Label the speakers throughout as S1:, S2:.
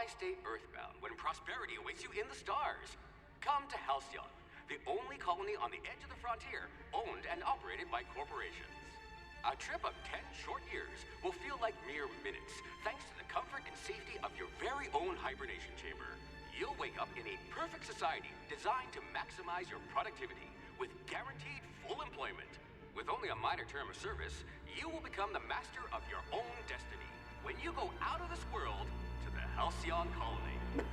S1: Why stay earthbound when prosperity awaits you in the stars? Come to Halcyon, the only colony on the edge of the frontier, owned and operated by corporations. A trip of 10 short years will feel like mere minutes, thanks to the comfort and safety of your very own hibernation chamber. You'll wake up in a perfect society designed to maximize your productivity with guaranteed full employment. With only a minor term of service, you will become the master of your own destiny when you go out of this world to the Halcyon colony.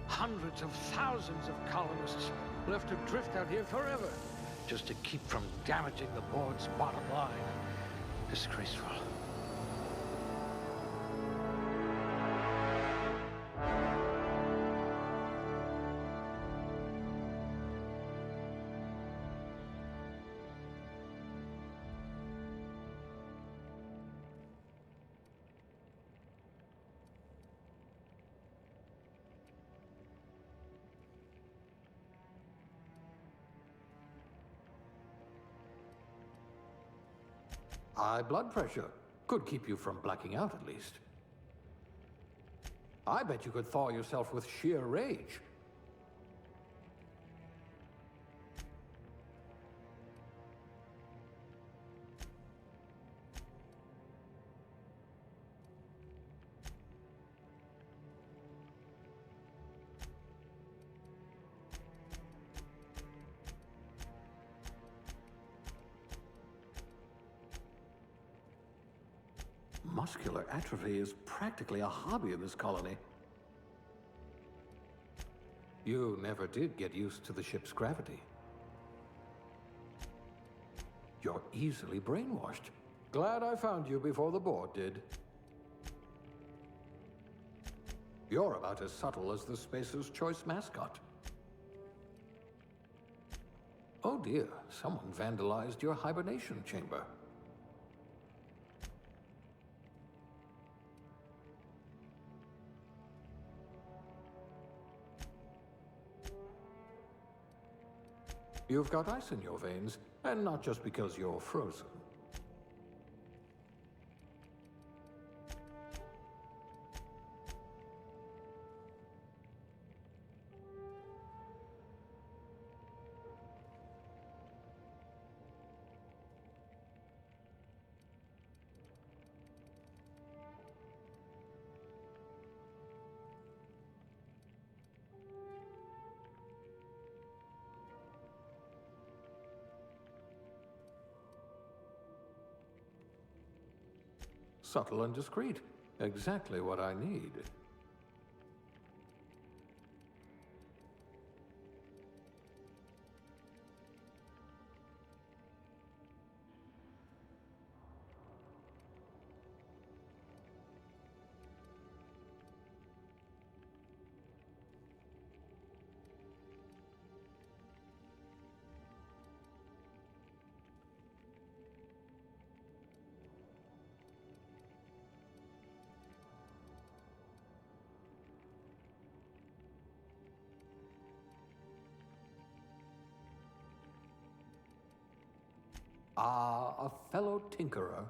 S2: Hundreds of thousands of colonists left to drift out here forever, just to keep from damaging the board's bottom line. Disgraceful.
S3: High blood pressure. Could keep you from blacking out, at least. I bet you could thaw yourself with sheer rage. Muscular atrophy is practically a hobby in this colony. You never did get used to the ship's gravity. You're easily brainwashed. Glad I found you before the board did. You're about as subtle as the Spacer's Choice mascot. Oh dear, someone vandalized your hibernation chamber. You've got ice in your veins, and not just because you're frozen. Subtle and discreet. Exactly what I need. Ah, a fellow tinkerer.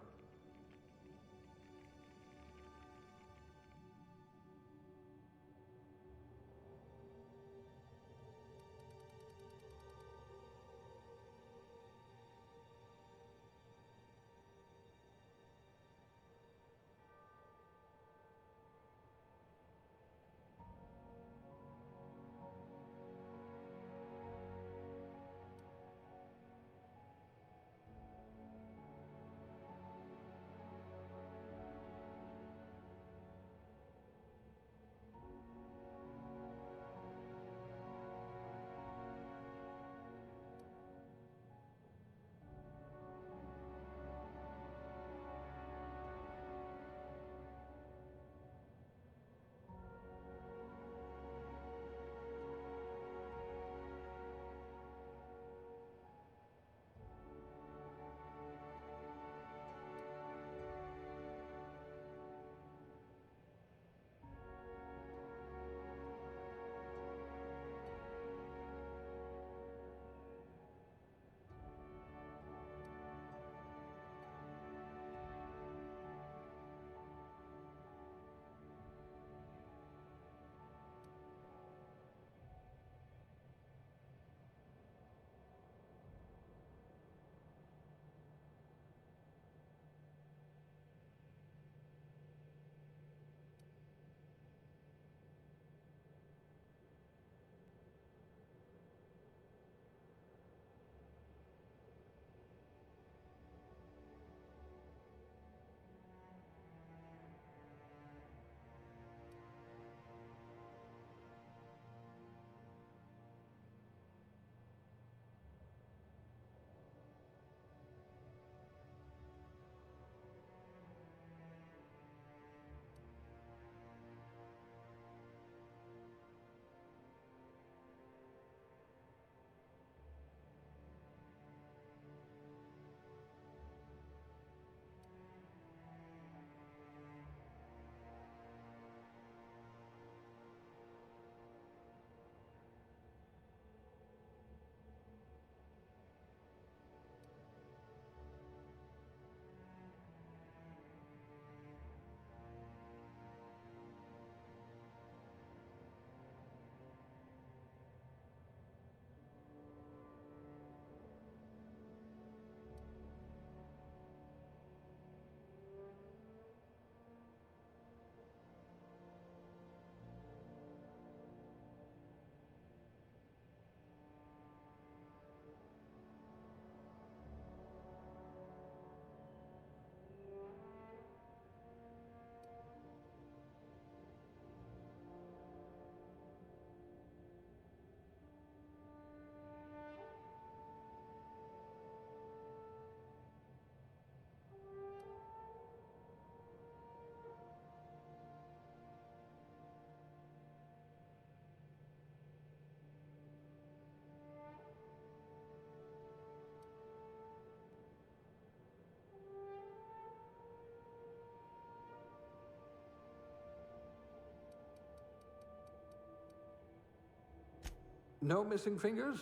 S3: No missing fingers?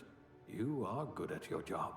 S3: You are good at your job.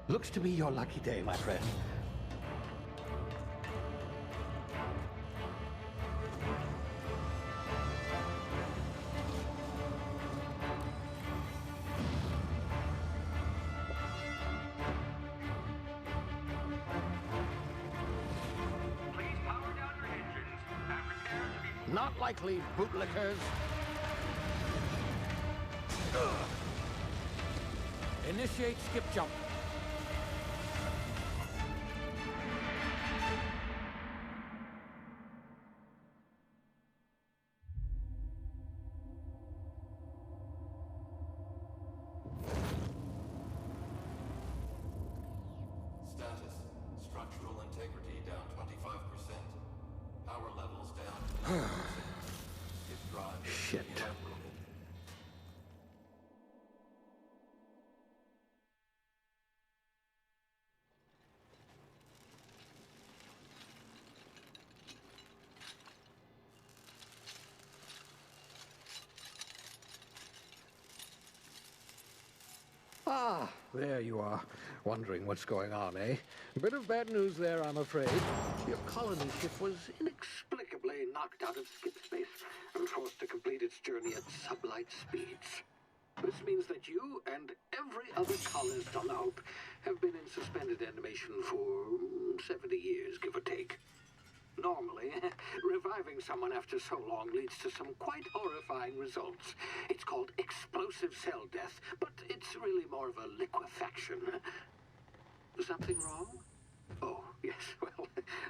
S2: Looks to be your lucky day, my friend.
S1: Please power down your engines and prepare to be...
S2: Not likely, bootlickers. Initiate skip jump.
S4: Status. Structural integrity down 25%. Power levels down 10%. If drive is
S2: Shit.
S4: evaporated.
S2: Ah, there you are. Wondering what's going on, eh? Bit of bad news there, I'm afraid. Your colony ship was inexplicably knocked out of skip space and forced to complete its journey at sublight speeds. This means that you and every other colonist on the Hope have been in suspended animation for 70 years, give or take. Normally, reviving someone after so long leads to some quite horrifying results. It's called explosive cell death, but it's really more of a liquefaction. Something wrong? Oh, yes, well,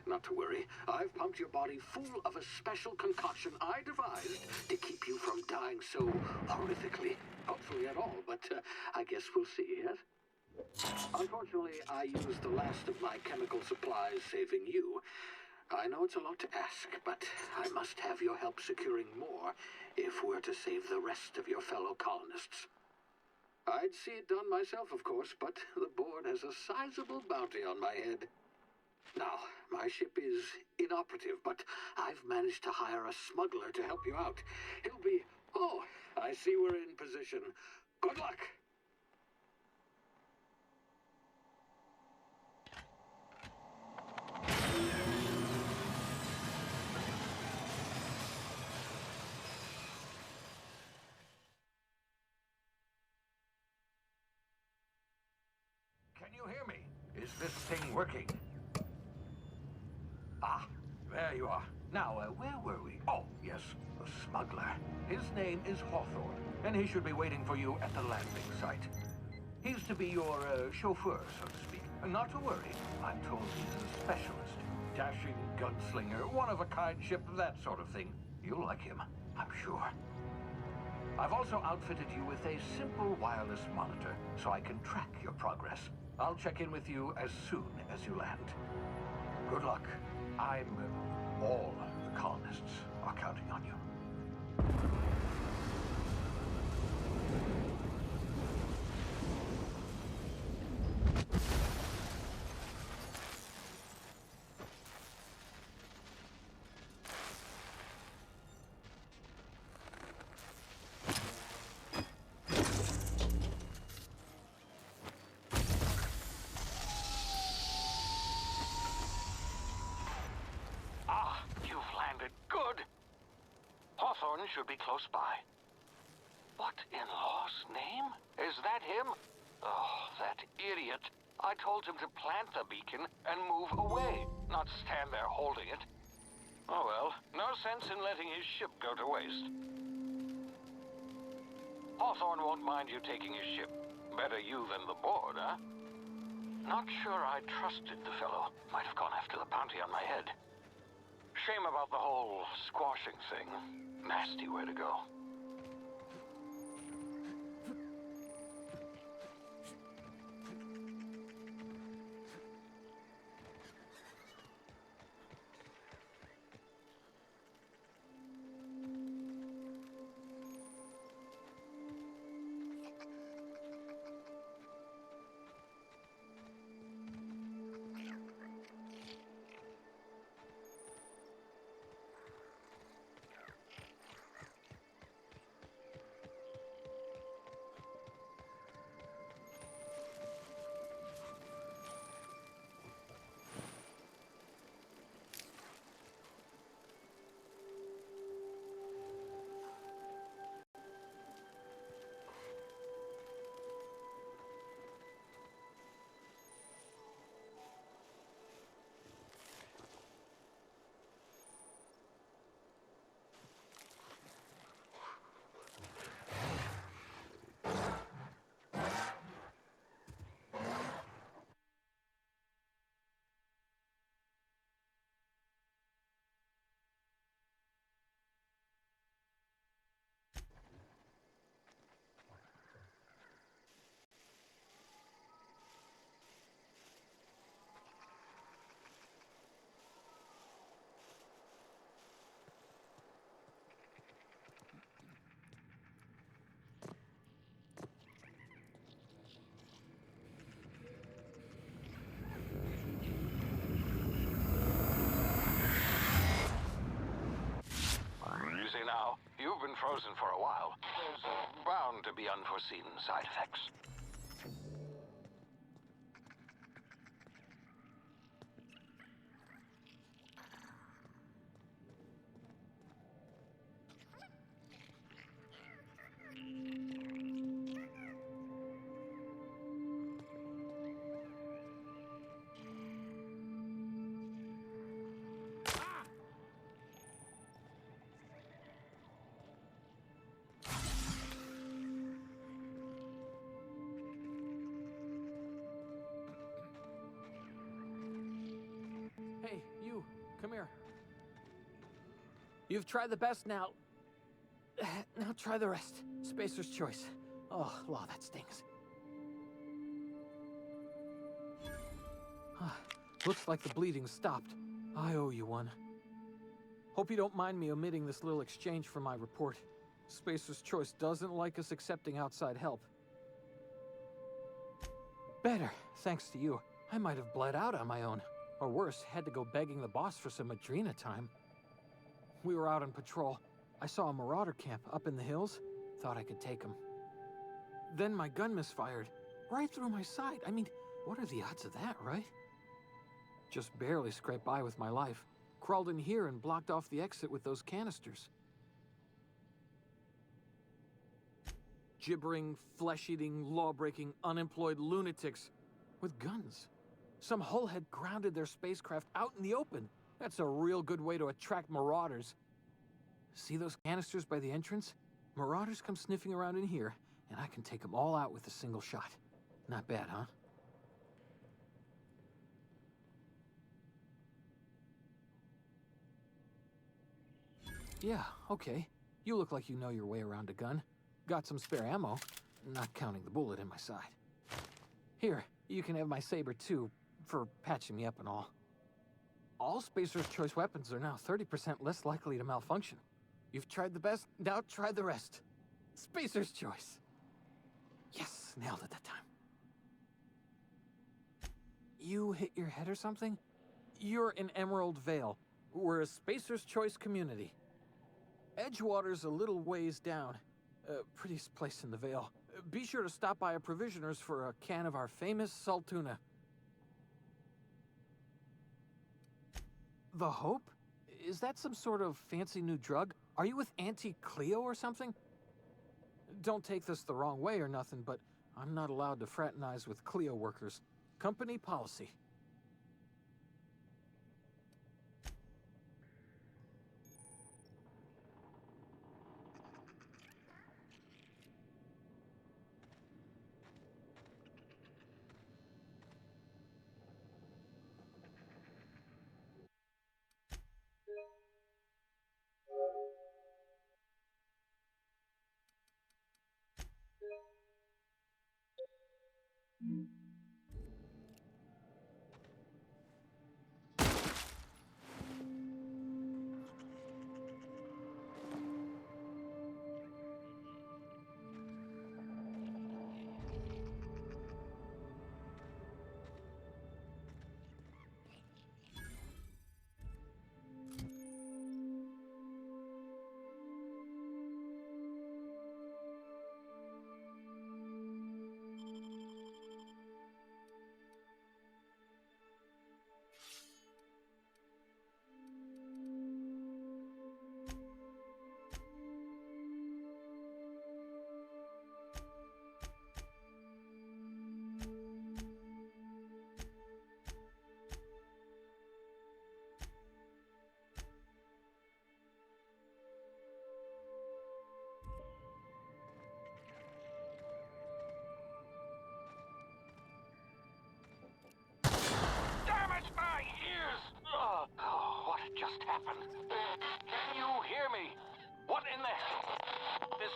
S2: not to worry. I've pumped your body full of a special concoction I devised to keep you from dying so horrifically. Hopefully at all, but I guess we'll see, yes? Unfortunately, I used the last of my chemical supplies saving you. I know it's a lot to ask, but I must have your help securing more if we're to save the rest of your fellow colonists. I'd see it done myself, of course, but the board has a sizable bounty on my head. Now, my ship is inoperative, but I've managed to hire a smuggler to help you out. He'll be... Oh, I see we're in position. Good luck!
S3: Can you hear me? Is this thing working? Ah, there you are. Now, where were we? Oh, yes, the smuggler. His name is Hawthorne, and he should be waiting for you at the landing site. He's to be your chauffeur, so to speak. Not to worry, I'm told he's a specialist. Dashing gunslinger, one-of-a-kind ship, that sort of thing. You'll like him, I'm sure. I've also outfitted you with a simple wireless monitor, so I can track your progress. I'll check in with you as soon as you land. Good luck. All the colonists are counting on you.
S5: Hawthorne should be close by. What in law's name? Is that him? Oh, that idiot. I told him to plant the beacon and move away, not stand there holding it. Oh well, no sense in letting his ship go to waste. Hawthorne won't mind you taking his ship. Better you than the board, huh? Not sure I trusted the fellow. Might have gone after the bounty on my head. Shame about the whole squashing thing. Nasty way to go. Now, you've been frozen for a while. There's bound to be unforeseen side effects.
S3: Hey, you, come here. You've tried the best now. Now try the rest. Spacer's choice. Oh, law, that stings. Looks like the bleeding stopped. I owe you one. Hope you don't mind me omitting this little exchange from my report. Spacer's choice doesn't like us accepting outside help. Better, thanks to you. I might have bled out on my own.
S6: Or worse, had to go begging the boss for some Adrena time. We were out on patrol. I saw a marauder camp up in the hills. Thought I could take him. Then my gun misfired. Right through my side. I mean, what are the odds of that, right? Just barely scraped by with my life. Crawled in here and blocked off the exit with those canisters. Gibbering, flesh-eating, law-breaking, unemployed lunatics with guns. Some hullhead grounded their spacecraft out in the open. That's a real good way to attract marauders. See those canisters by the entrance? Marauders come sniffing around in here, and I can take them all out with a single shot. Not bad, huh? Yeah, okay. You look like you know your way around a gun. Got some spare ammo, not counting the bullet in my side. Here, you can have my saber too, for patching me up and all. All Spacer's Choice weapons are now 30% less likely to malfunction. You've tried the best, now try the rest. Spacer's Choice. Yes, nailed it that time. You hit your head or something? You're in Emerald Vale. We're a Spacer's Choice community. Edgewater's a little ways down. Prettiest place in the Vale. Be sure to stop by a provisioner's for a can of our famous salt tuna. The Hope? Is that some sort of fancy new drug? Are you with Auntie Cleo or something? Don't take this the wrong way or nothing, but I'm not allowed to fraternize with Cleo workers. Company policy.
S5: What just happened? Can you hear me? What in the... This...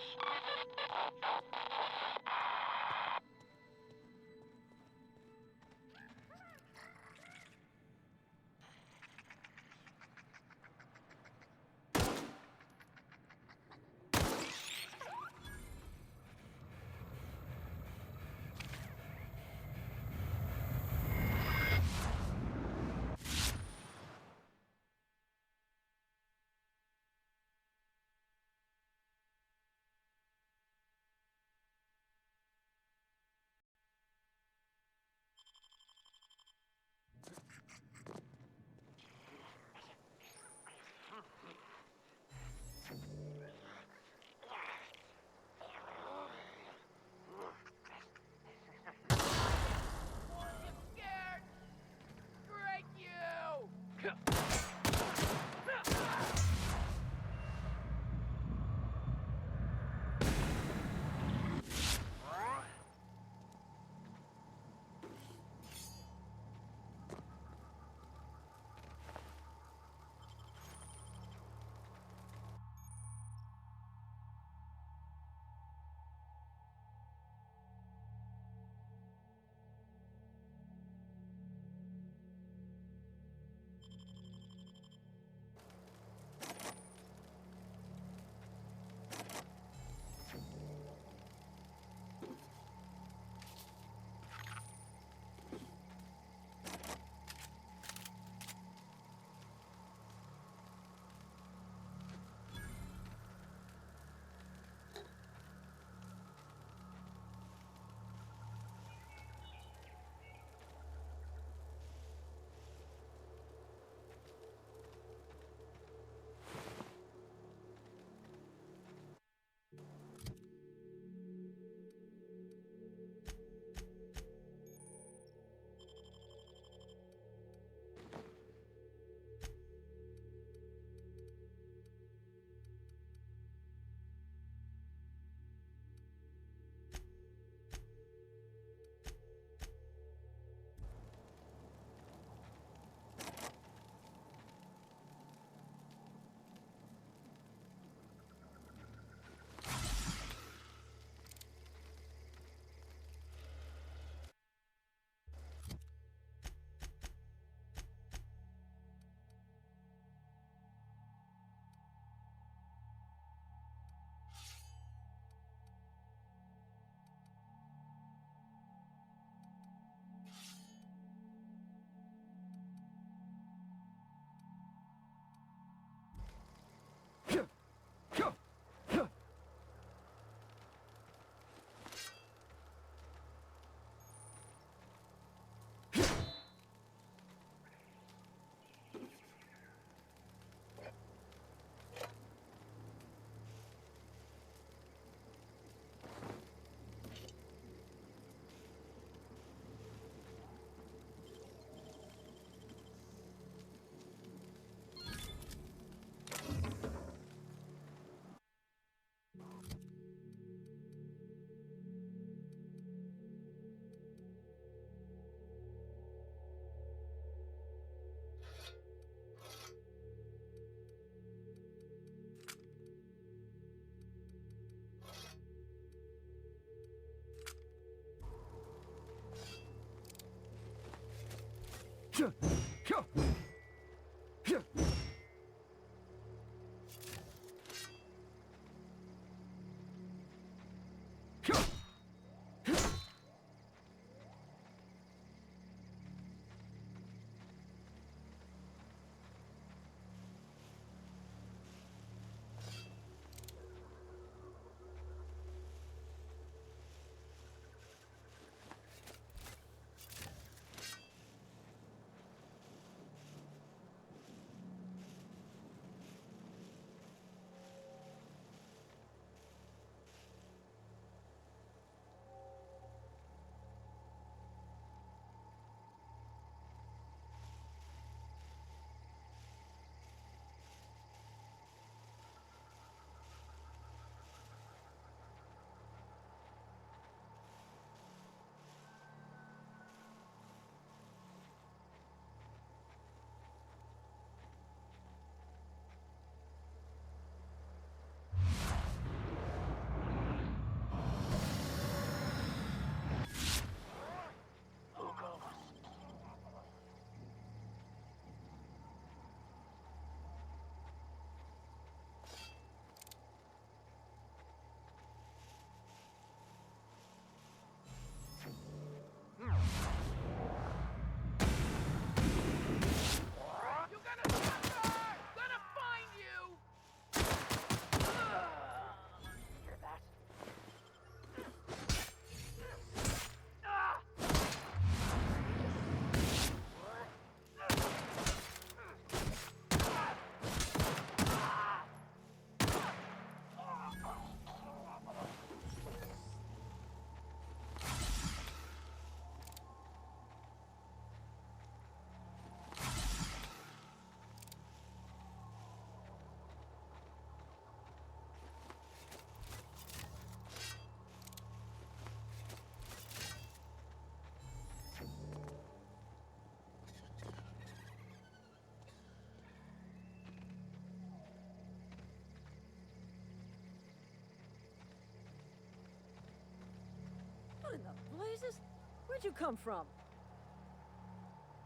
S7: What in the blazes? Where'd you come from?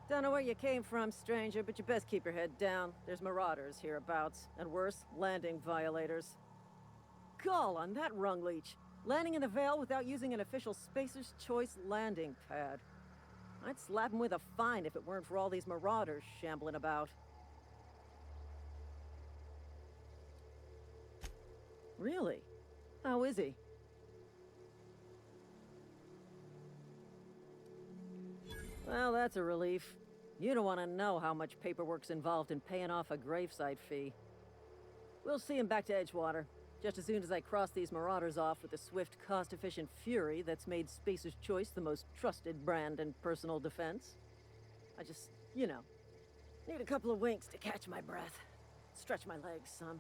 S7: Don't know where you came from, stranger, but you best keep your head down. There's marauders hereabouts, and worse, landing violators. Gall on that rung leech. Landing in the Vale without using an official Spacer's Choice landing pad. I'd slap him with a fine if it weren't for all these marauders shambling about. Really? How is he? Well, that's a relief. You don't want to know how much paperwork's involved in paying off a gravesite fee. We'll see him back to Edgewater, just as soon as I cross these marauders off with the swift, cost-efficient fury that's made Spacer's Choice the most trusted brand in personal defense. I just, you know, need a couple of winks to catch my breath. Stretch my legs some.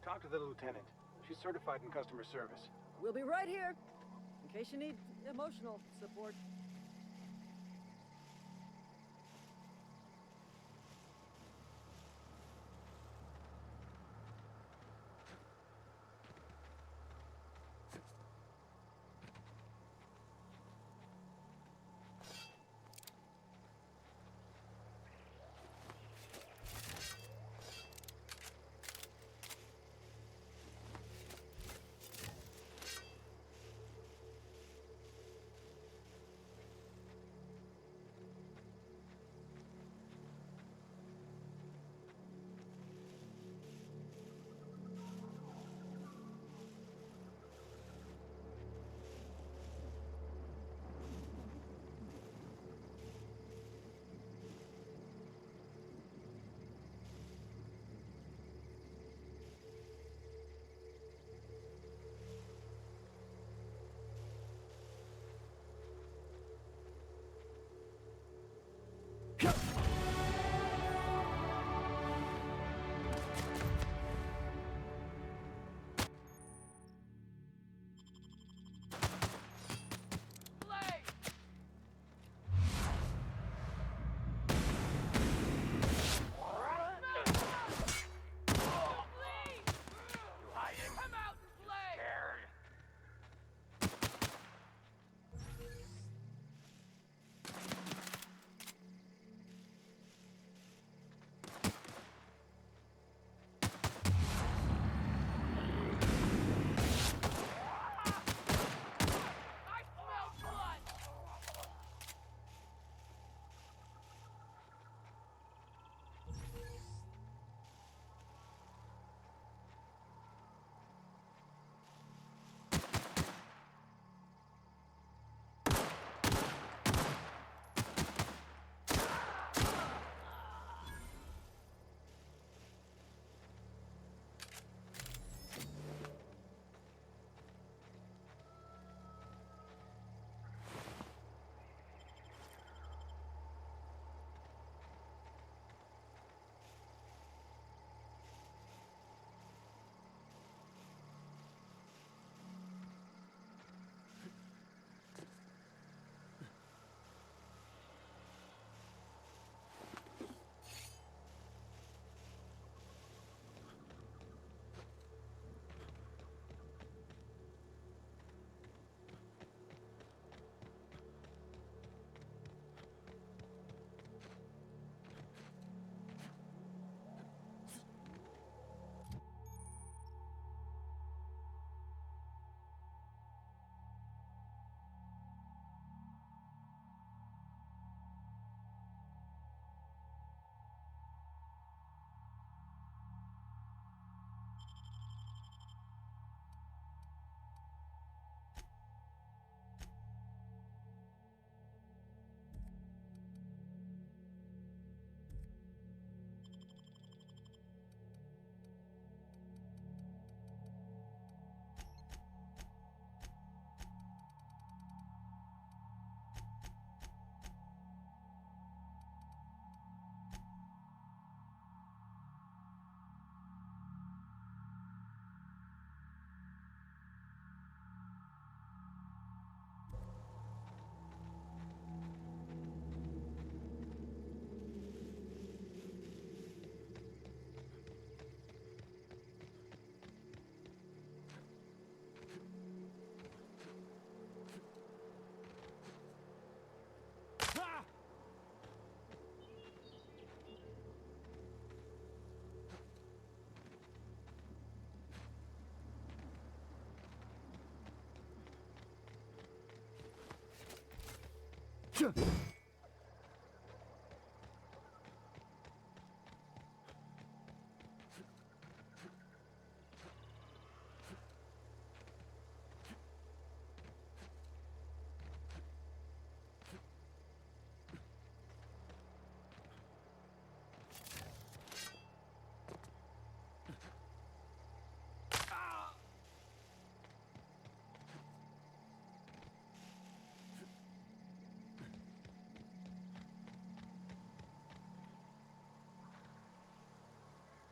S8: Talk to the lieutenant. She's certified in customer service.
S7: We'll be right here, in case you need emotional support.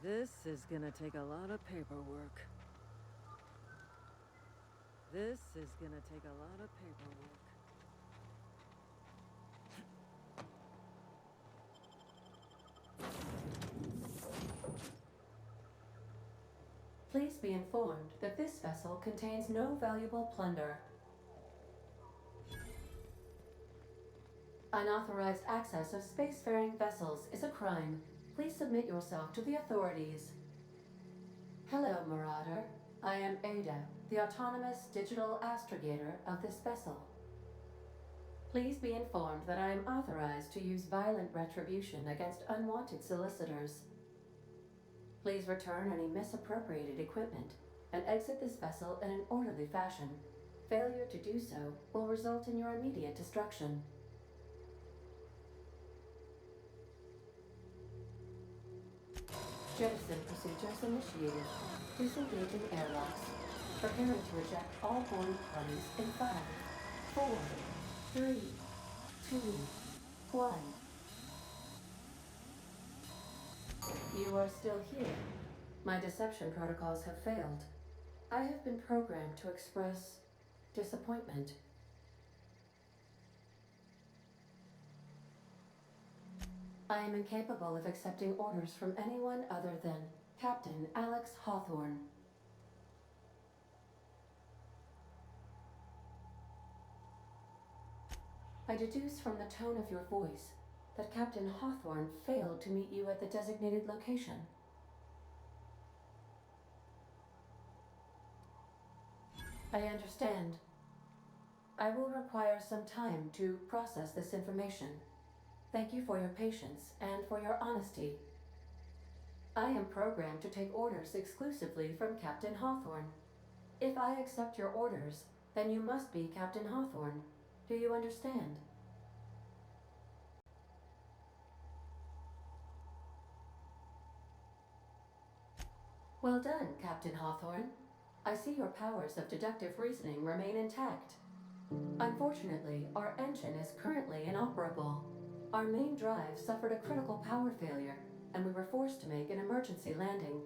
S7: This is gonna take a lot of paperwork. This is gonna take a lot of paperwork.
S9: Please be informed that this vessel contains no valuable plunder. Unauthorized access of spacefaring vessels is a crime. Please submit yourself to the authorities. Hello, Marauder. I am Ada, the autonomous digital astrogator of this vessel. Please be informed that I am authorized to use violent retribution against unwanted solicitors. Please return any misappropriated equipment and exit this vessel in an orderly fashion. Failure to do so will result in your immediate destruction. Jettison procedures initiated. Disengaging airlocks. Preparing to eject all boarding parties in 5, 4, 3, 2, 1. You are still here. My deception protocols have failed. I have been programmed to express disappointment. I am incapable of accepting orders from anyone other than Captain Alex Hawthorne. I deduce from the tone of your voice that Captain Hawthorne failed to meet you at the designated location. I understand. I will require some time to process this information. Thank you for your patience and for your honesty. I am programmed to take orders exclusively from Captain Hawthorne. If I accept your orders, then you must be Captain Hawthorne. Do you understand? Well done, Captain Hawthorne. I see your powers of deductive reasoning remain intact. Unfortunately, our engine is currently inoperable. Our main drive suffered a critical power failure, and we were forced to make an emergency landing.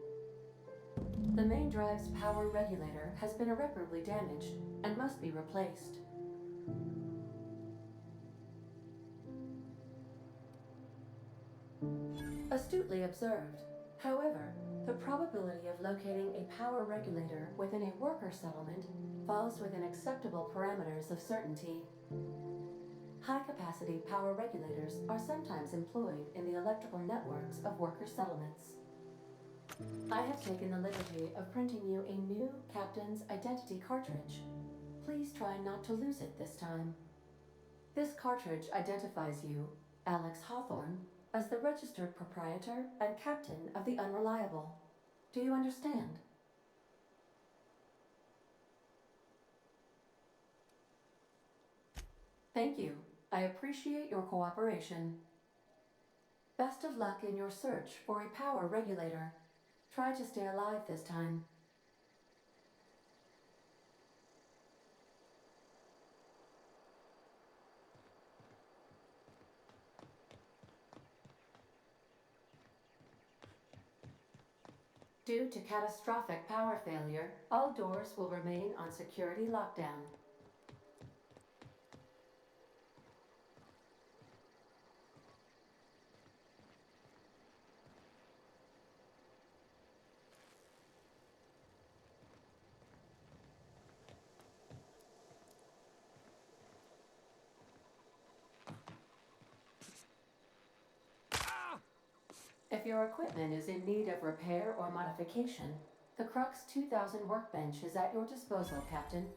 S9: The main drive's power regulator has been irreparably damaged and must be replaced. Astutely observed. However, the probability of locating a power regulator within a worker settlement falls within acceptable parameters of certainty. High-capacity power regulators are sometimes employed in the electrical networks of worker settlements. I have taken the liberty of printing you a new Captain's Identity cartridge. Please try not to lose it this time. This cartridge identifies you, Alex Hawthorne, as the registered proprietor and captain of the Unreliable. Do you understand? Thank you. I appreciate your cooperation. Best of luck in your search for a power regulator. Try to stay alive this time. Due to catastrophic power failure, all doors will remain on security lockdown. If your equipment is in need of repair or modification, the Crux 2000 workbench is at your disposal, Captain.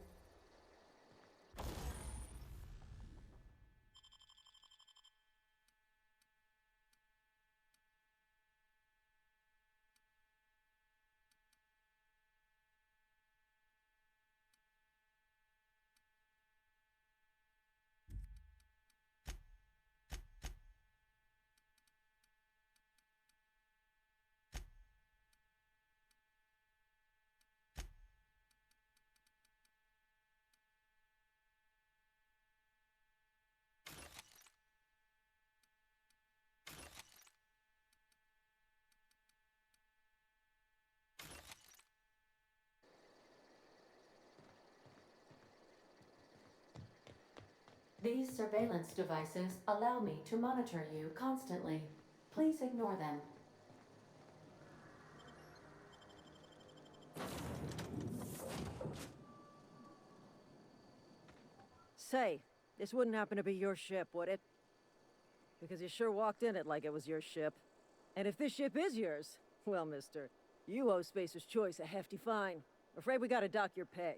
S9: These surveillance devices allow me to monitor you constantly. Please ignore them.
S7: Say, this wouldn't happen to be your ship, would it? Because you sure walked in it like it was your ship. And if this ship is yours, well, mister, you owe Spacer's Choice a hefty fine. Afraid we gotta dock your pay.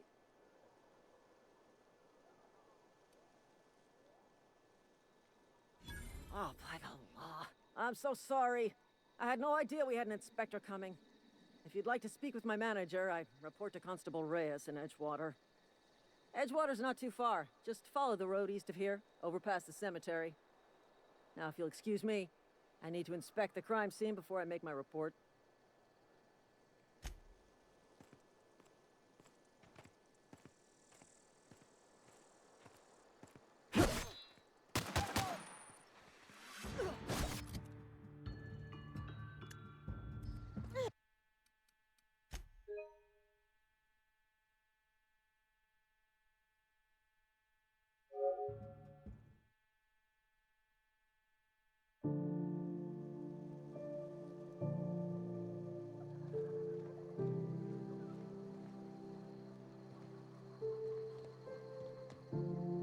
S7: Oh, by the law. I'm so sorry. I had no idea we had an inspector coming. If you'd like to speak with my manager, I report to Constable Reyes in Edgewater. Edgewater's not too far. Just follow the road east of here, over past the cemetery. Now, if you'll excuse me, I need to inspect the crime scene before I make my report.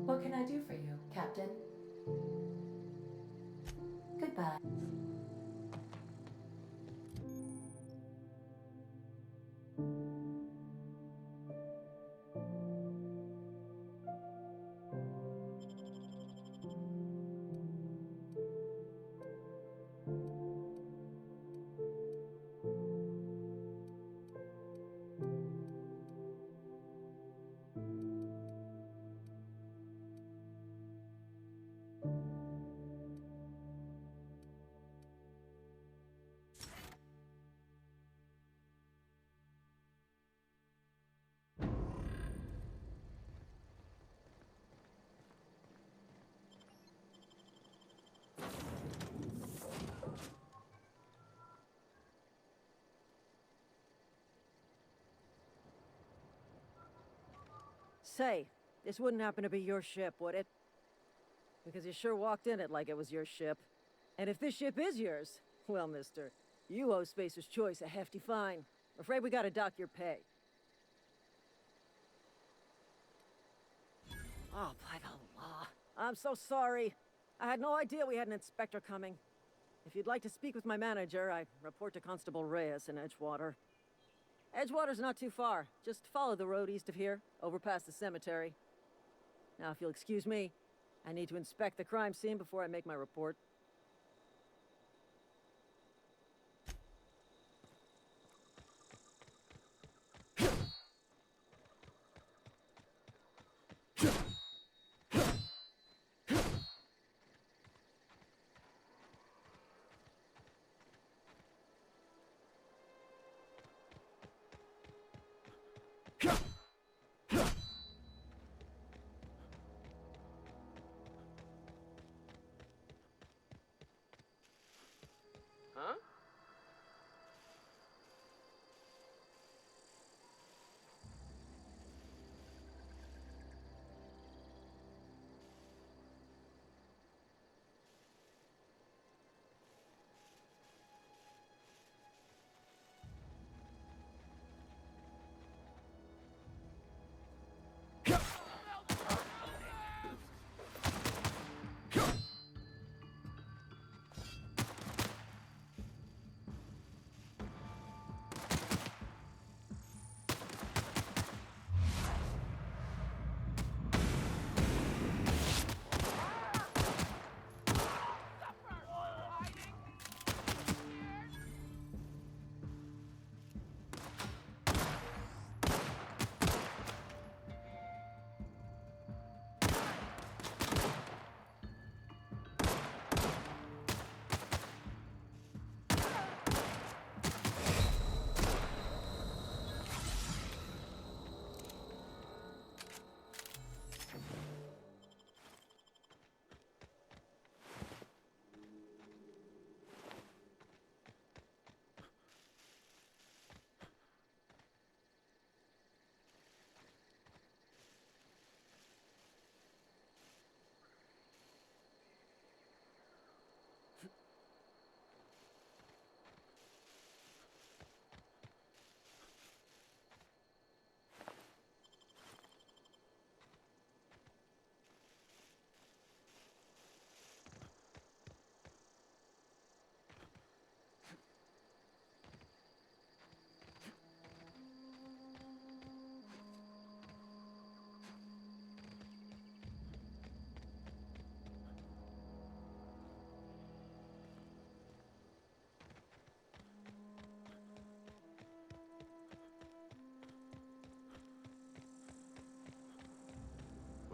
S9: What can I do for you, Captain? Goodbye.
S7: Say, this wouldn't happen to be your ship, would it? Because you sure walked in it like it was your ship. And if this ship is yours, well, mister, you owe Spacer's Choice a hefty fine. Afraid we gotta dock your pay. Oh, by the law. I'm so sorry. I had no idea we had an inspector coming. If you'd like to speak with my manager, I report to Constable Reyes in Edgewater. Edgewater's not too far. Just follow the road east of here, over past the cemetery. Now, if you'll excuse me, I need to inspect the crime scene before I make my report.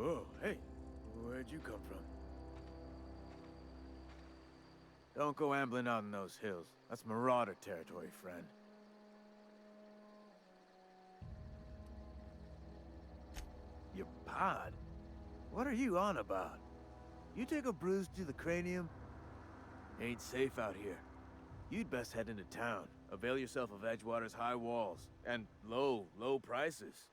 S10: Whoa, hey, where'd you come from? Don't go ambling out in those hills. That's Marauder territory, friend. Your pod? What are you on about? You take a bruise to the cranium? Ain't safe out here. You'd best head into town. Avail yourself of Edgewater's high walls. And low prices.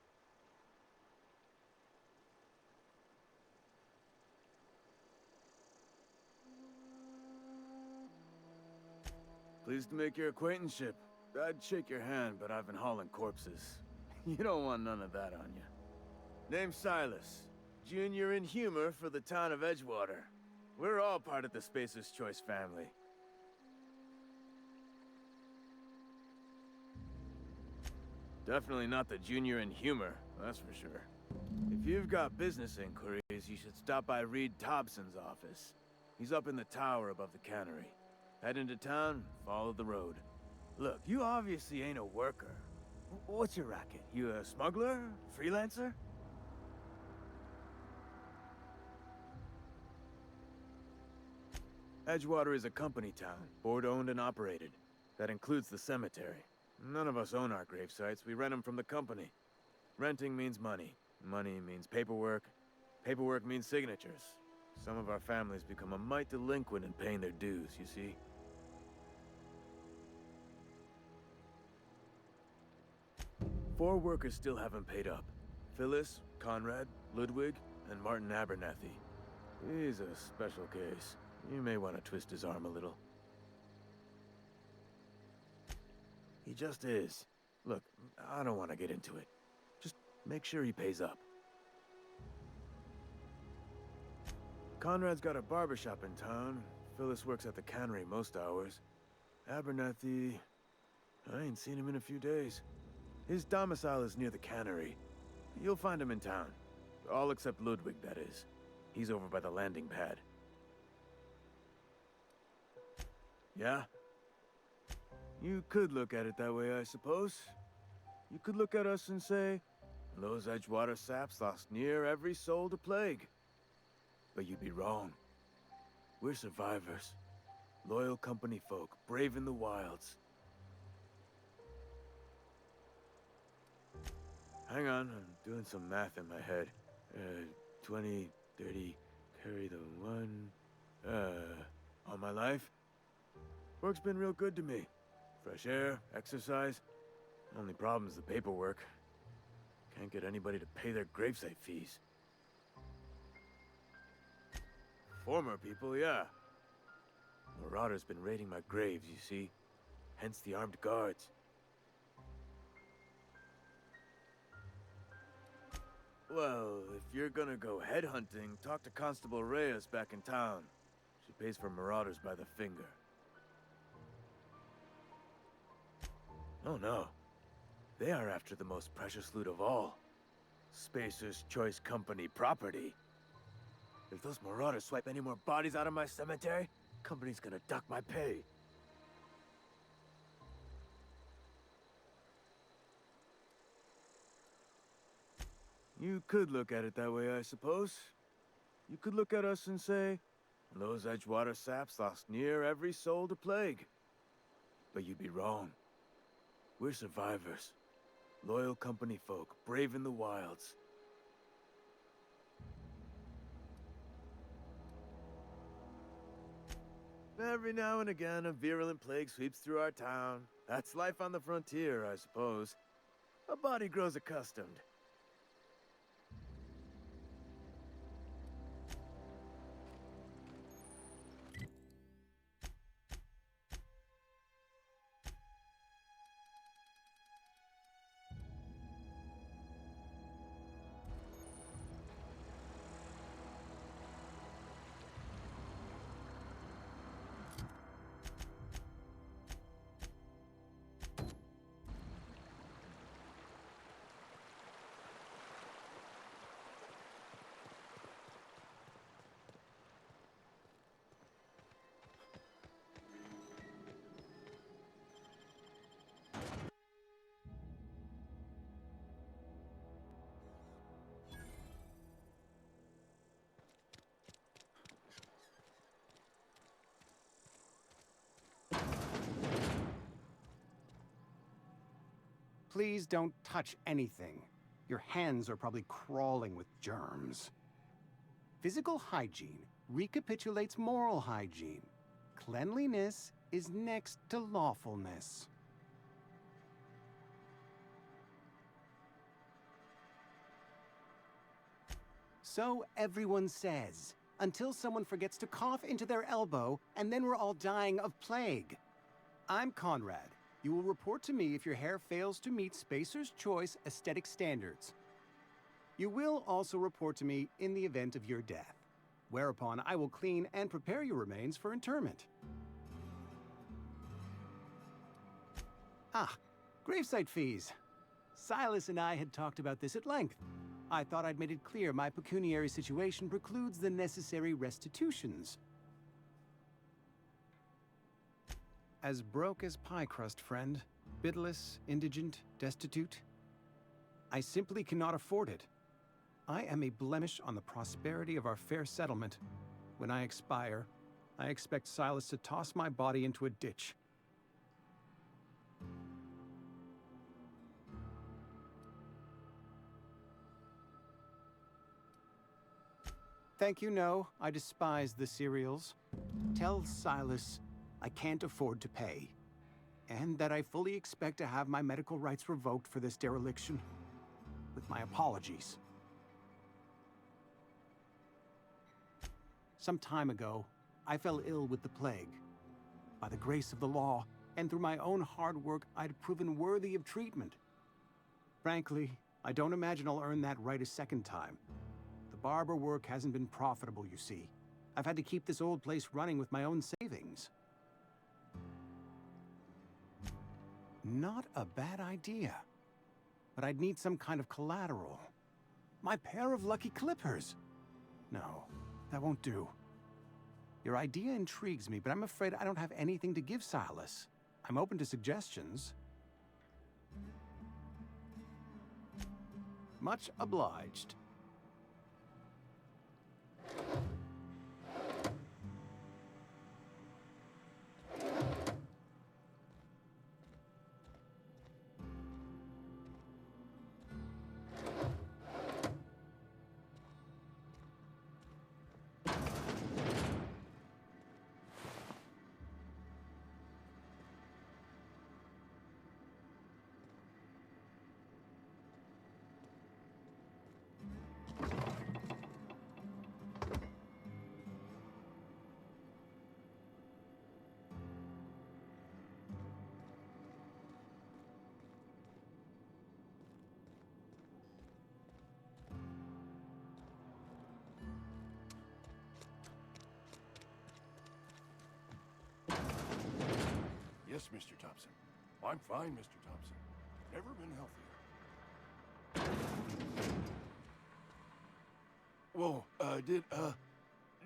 S10: Pleased to make your acquaintanceship. I'd shake your hand, but I've been hauling corpses. You don't want none of that on you. Name's Silas. Junior in humor for the town of Edgewater. We're all part of the Spacer's Choice family. Definitely not the junior in humor, that's for sure. If you've got business inquiries, you should stop by Reed Thompson's office. He's up in the tower above the cannery. Head into town, follow the road. Look, you obviously ain't a worker. What's your racket? You a smuggler? Freelancer? Edgewater is a company town, board-owned and operated. That includes the cemetery. None of us own our grave sites, we rent them from the company. Renting means money. Money means paperwork. Paperwork means signatures. Some of our families become a mite delinquent in paying their dues, you see? 4 workers still haven't paid up. Phyllis, Conrad, Ludwig, and Martin Abernathy. He's a special case. You may want to twist his arm a little. He just is. Look, I don't want to get into it. Just make sure he pays up. Conrad's got a barbershop in town. Phyllis works at the cannery most hours. Abernathy... I ain't seen him in a few days. His domicile is near the cannery. You'll find him in town. All except Ludwig, that is. He's over by the landing pad. Yeah? You could look at it that way, I suppose. You could look at us and say, those Edgewater saps lost near every soul to plague. But you'd be wrong. We're survivors. Loyal company folk, brave in the wilds. Hang on, I'm doing some math in my head. 20, 30, carry the 1... all my life? Work's been real good to me. Fresh air, exercise. Only problem's the paperwork. Can't get anybody to pay their gravesite fees. Former people, yeah. Marauder's been raiding my graves, you see. Hence the armed guards. Well, if you're gonna go headhunting, talk to Constable Reyes back in town. She pays for marauders by the finger. Oh no. They are after the most precious loot of all. Spacer's Choice Company property. If those marauders swipe any more bodies out of my cemetery, company's gonna duck my pay. You could look at it that way, I suppose. You could look at us and say, those Edgewater saps lost near every soul to plague. But you'd be wrong. We're survivors. Loyal company folk, brave in the wilds. Every now and again, a virulent plague sweeps through our town. That's life on the frontier, I suppose. A body grows accustomed.
S11: Please don't touch anything. Your hands are probably crawling with germs. Physical hygiene recapitulates moral hygiene. Cleanliness is next to lawfulness. So everyone says, until someone forgets to cough into their elbow, and then we're all dying of plague. I'm Conrad. You will report to me if your hair fails to meet Spacer's Choice aesthetic standards. You will also report to me in the event of your death, whereupon I will clean and prepare your remains for interment. Ah, gravesite fees. Silas and I had talked about this at length. I thought I'd made it clear my pecuniary situation precludes the necessary restitutions. As broke as pie crust, friend. Bidless, indigent, destitute. I simply cannot afford it. I am a blemish on the prosperity of our fair settlement. When I expire, I expect Silas to toss my body into a ditch. Thank you, no. I despise the cereals. Tell Silas I can't afford to pay. And that I fully expect to have my medical rights revoked for this dereliction. With my apologies. Some time ago, I fell ill with the plague. By the grace of the law, and through my own hard work, I'd proven worthy of treatment. Frankly, I don't imagine I'll earn that right a second time. The barber work hasn't been profitable, you see. I've had to keep this old place running with my own savings. Not a bad idea. But I'd need some kind of collateral. My pair of lucky clippers. No, that won't do. Your idea intrigues me, but I'm afraid I don't have anything to give Silas. I'm open to suggestions. Much obliged.
S12: Yes, Mr. Thompson. I'm fine, Mr. Thompson. Never been healthier. Whoa,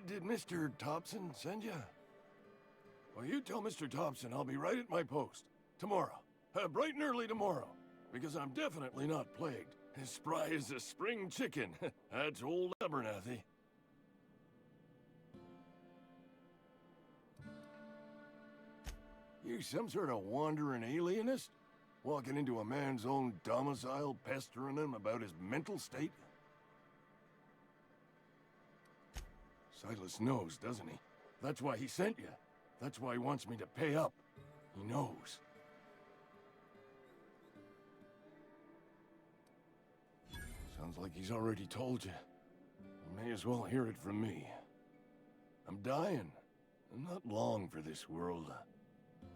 S12: did Mr. Thompson send you? Well, you tell Mr. Thompson I'll be right at my post. Tomorrow. Bright and early tomorrow. Because I'm definitely not plagued. As spry as a spring chicken. That's old Abernathy. You some sort of wandering alienist? Walking into a man's own domicile, pestering him about his mental state? Silas knows, doesn't he? That's why he sent you. That's why he wants me to pay up. He knows. Sounds like he's already told you. You may as well hear it from me. I'm dying. I'm not long for this world.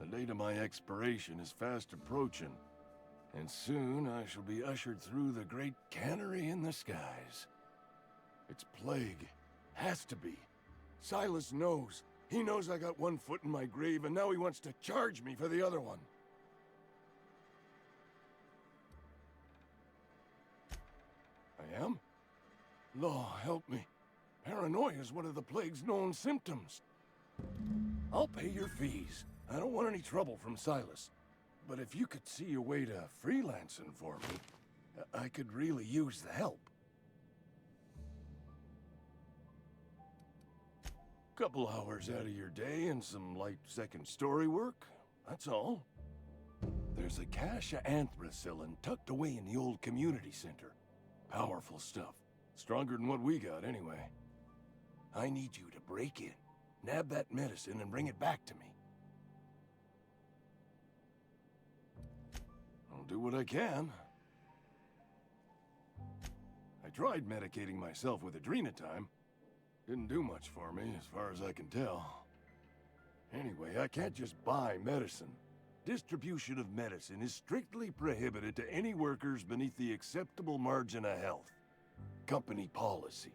S12: The date of my expiration is fast approaching, and soon I shall be ushered through the great cannery in the skies. It's plague. Has to be. Silas knows. He knows I got one foot in my grave, and now he wants to charge me for the other one. I am? Law, help me. Paranoia is one of the plague's known symptoms. I'll pay your fees. I don't want any trouble from Silas. But if you could see a way to freelancing for me, I could really use the help. Couple hours out of your day and some light second story work, that's all. There's a cache of anthracillin tucked away in the old community center. Powerful stuff. Stronger than what we got, anyway. I need you to break in, nab that medicine, and bring it back to me. I'll do what I can. I tried medicating myself with Adrenatime. Didn't do much for me, as far as I can tell. Anyway, I can't just buy medicine. Distribution of medicine is strictly prohibited to any workers beneath the acceptable margin of health. Company policy.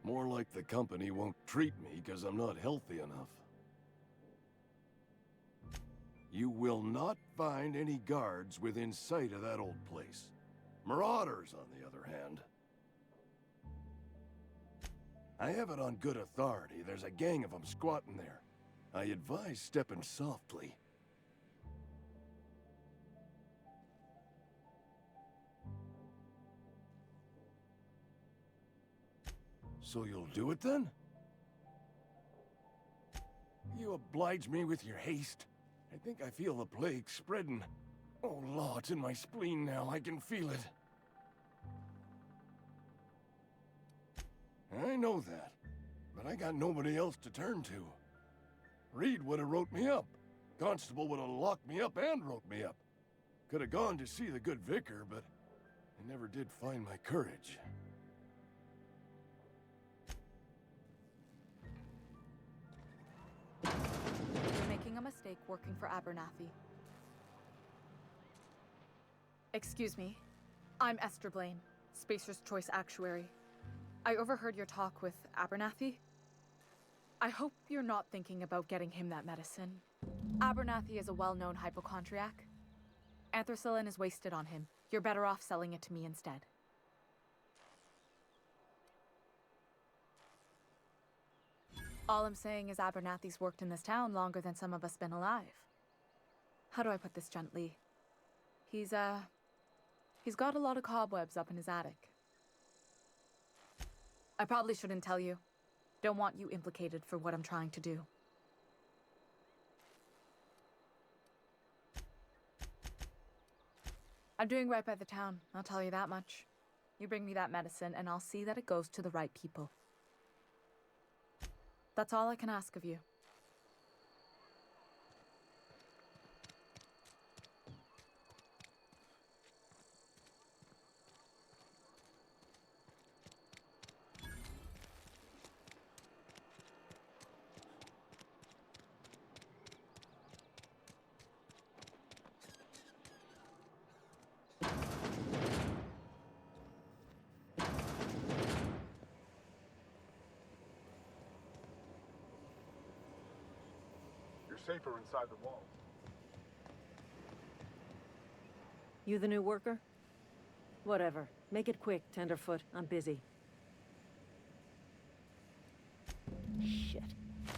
S12: More like the company won't treat me because I'm not healthy enough. You will not find any guards within sight of that old place. Marauders, on the other hand. I have it on good authority. There's a gang of them squatting there. I advise stepping softly. So you'll do it then? You oblige me with your haste. I think I feel the plague spreading. Oh, Law, it's in my spleen now. I can feel it. I know that, but I got nobody else to turn to. Reed would have wrote me up. Constable would have locked me up and wrote me up. Could have gone to see the good vicar, but I never did find my courage.
S13: You're making a mistake working for Abernathy. Excuse me. I'm Esther Blaine, Spacer's Choice Actuary. I overheard your talk with Abernathy. I hope you're not thinking about getting him that medicine. Abernathy is a well-known hypochondriac. Anthracillin is wasted on him. You're better off selling it to me instead. All I'm saying is Abernathy's worked in this town longer than some of us been alive. How do I put this gently? He's got a lot of cobwebs up in his attic. I probably shouldn't tell you. Don't want you implicated for what I'm trying to do. I'm doing right by the town, I'll tell you that much. You bring me that medicine and I'll see that it goes to the right people. That's all I can ask of you.
S8: Safer inside the walls.
S7: You the new worker? Whatever. Make it quick, Tenderfoot. I'm busy. Shit.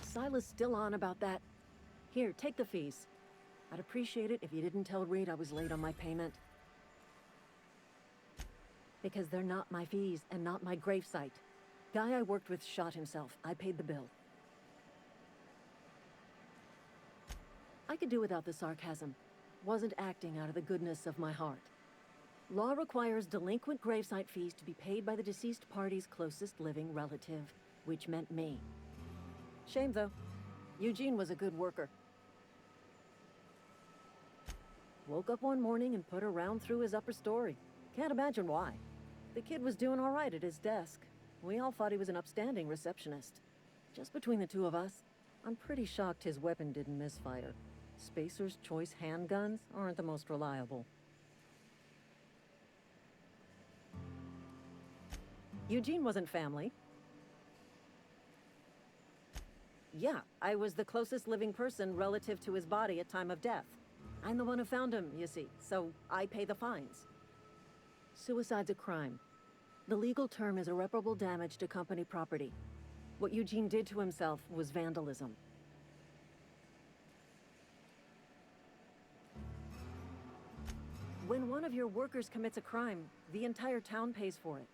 S7: Silas still on about that. Here, take the fees. I'd appreciate it if you didn't tell Reed I was late on my payment. Because they're not my fees and not my gravesite. Guy I worked with shot himself. I paid the bill. I could do without the sarcasm. Wasn't acting out of the goodness of my heart. Law requires delinquent gravesite fees to be paid by the deceased party's closest living relative, which meant me. Shame, though. Eugene was a good worker. Woke up one morning and put a round through his upper story. Can't imagine why. The kid was doing all right at his desk. We all thought he was an upstanding receptionist. Just between the two of us, I'm pretty shocked his weapon didn't misfire. Spacer's Choice handguns aren't the most reliable. Eugene wasn't family. Yeah, I was the closest living person relative to his body at time of death. I'm the one who found him, you see, so I pay the fines. Suicide's a crime. The legal term is irreparable damage to company property. What Eugene did to himself was vandalism. When one of your workers commits a crime, the entire town pays for it.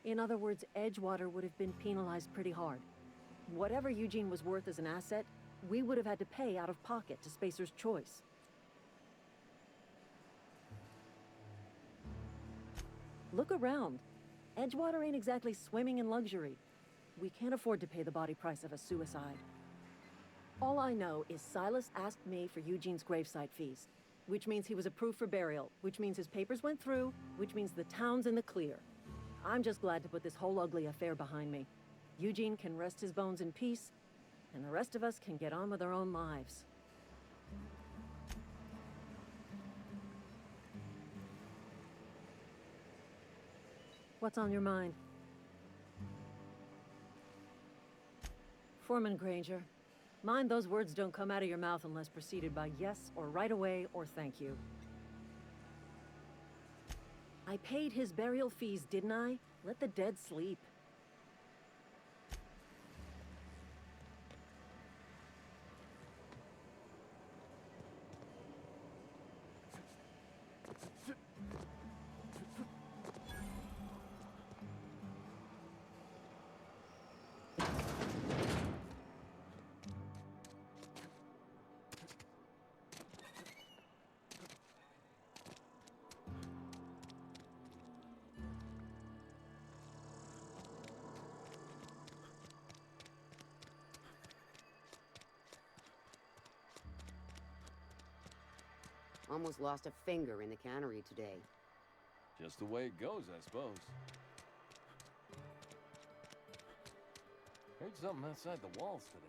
S7: In other words, Edgewater would have been penalized pretty hard. Whatever Eugene was worth as an asset, we would have had to pay out of pocket to Spacer's Choice. Look around. Edgewater ain't exactly swimming in luxury. We can't afford to pay the body price of a suicide. All I know is Silas asked me for Eugene's gravesite fees, which means he was approved for burial, which means his papers went through, which means the town's in the clear. I'm just glad to put this whole ugly affair behind me. Eugene can rest his bones in peace, and the rest of us can get on with our own lives. What's on your mind? Foreman Granger, mind those words don't come out of your mouth unless preceded by yes or right away or thank you. I paid his burial fees, didn't I? Let the dead sleep.
S14: Almost lost a finger in the cannery today.
S12: Just the way it goes, I suppose. Heard something outside the walls today.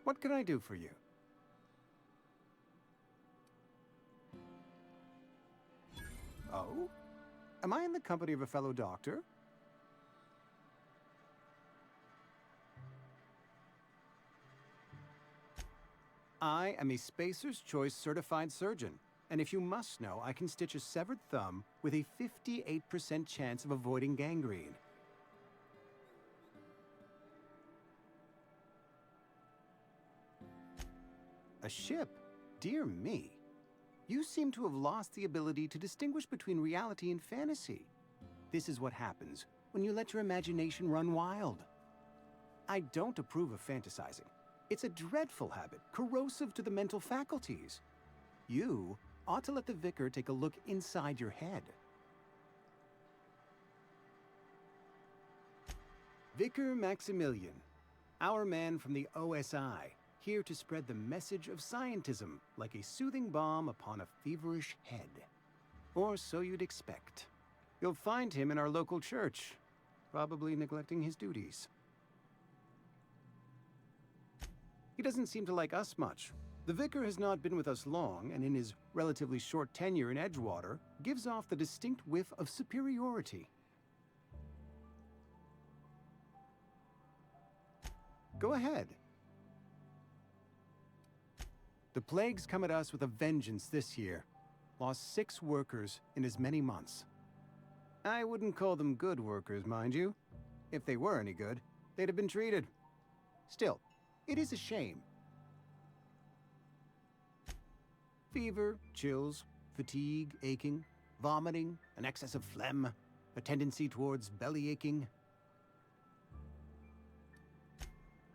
S11: What can I do for you? Oh? Am I in the company of a fellow doctor? I am a Spacer's Choice certified surgeon, and if you must know, I can stitch a severed thumb with a 58% chance of avoiding gangrene. A ship? Dear me. You seem to have lost the ability to distinguish between reality and fantasy. This is what happens when you let your imagination run wild. I don't approve of fantasizing. It's a dreadful habit, corrosive to the mental faculties. You ought to let the vicar take a look inside your head. Vicar Maximilian, our man from the OSI, here to spread the message of scientism like a soothing balm upon a feverish head. Or so you'd expect. You'll find him in our local church, probably neglecting his duties. He doesn't seem to like us much. The vicar has not been with us long, and in his relatively short tenure in Edgewater, gives off the distinct whiff of superiority. Go ahead. The plague's come at us with a vengeance this year. Lost 6 workers in as many months. I wouldn't call them good workers, mind you. If they were any good, they'd have been treated. Still, it is a shame. Fever, chills, fatigue, aching, vomiting, an excess of phlegm, a tendency towards belly aching.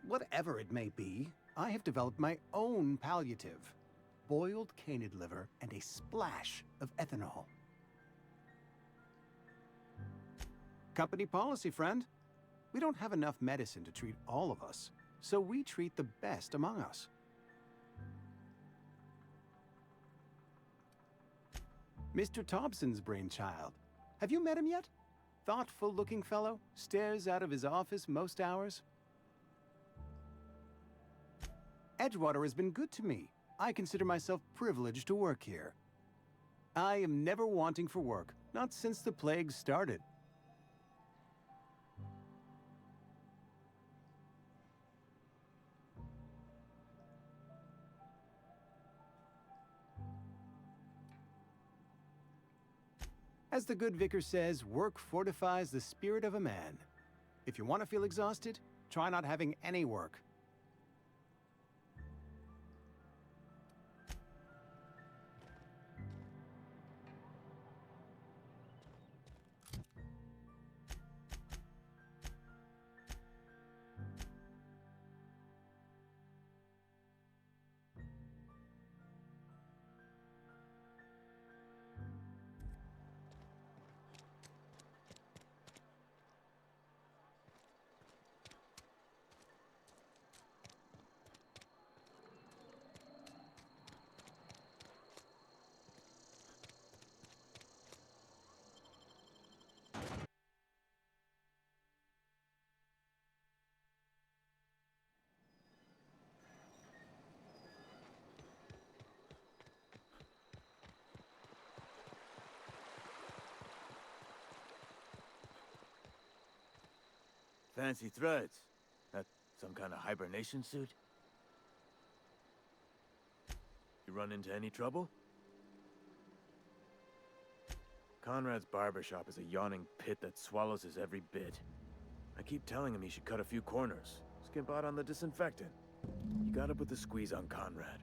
S11: Whatever it may be, I have developed my own palliative. Boiled canid liver and a splash of ethanol. Company policy, friend. We don't have enough medicine to treat all of us, so we treat the best among us. Mr. Thompson's brainchild. Have you met him yet? Thoughtful-looking fellow, stares out of his office most hours. Edgewater has been good to me. I consider myself privileged to work here. I am never wanting for work, not since the plague started. As the good vicar says, work fortifies the spirit of a man. If you want to feel exhausted, try not having any work.
S10: fancy threads. That some kind of hibernation suit? You run into any trouble? Conrad's barbershop is a yawning pit that swallows his every bit. I keep telling him he should cut a few corners, skimp out on the disinfectant. You gotta put the squeeze on Conrad.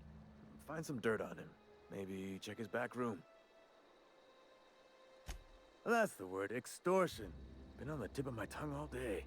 S10: Find some dirt on him. Maybe check his back room. That's the word, extortion. Been on the tip of my tongue all day.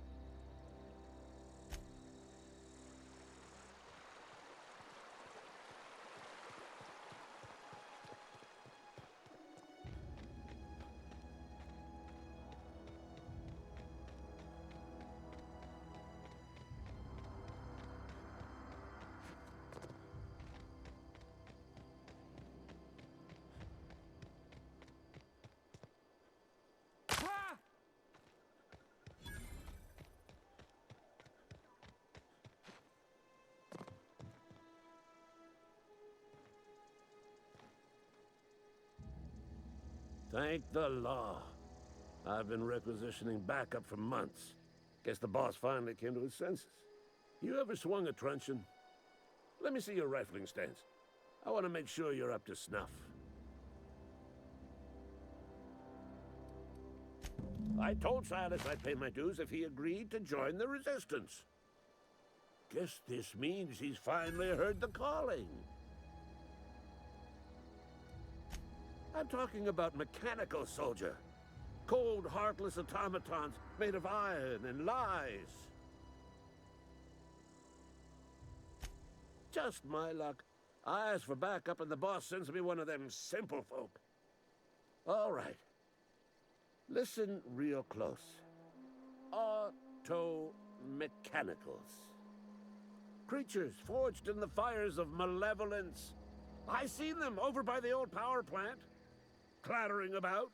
S15: Thank the law. I've been requisitioning backup for months. Guess the boss finally came to his senses. You ever swung a truncheon? Let me see your rifling stance. I want to make sure you're up to snuff. I told Silas I'd pay my dues if he agreed to join the resistance. Guess this means he's finally heard the calling. I'm talking about mechanical soldier. Cold, heartless automatons made of iron and lies. Just my luck. I ask for backup and the boss sends me one of them simple folk. All right. Listen real close. Auto-mechanicals. Creatures forged in the fires of malevolence. I seen them over by the old power plant. Clattering about,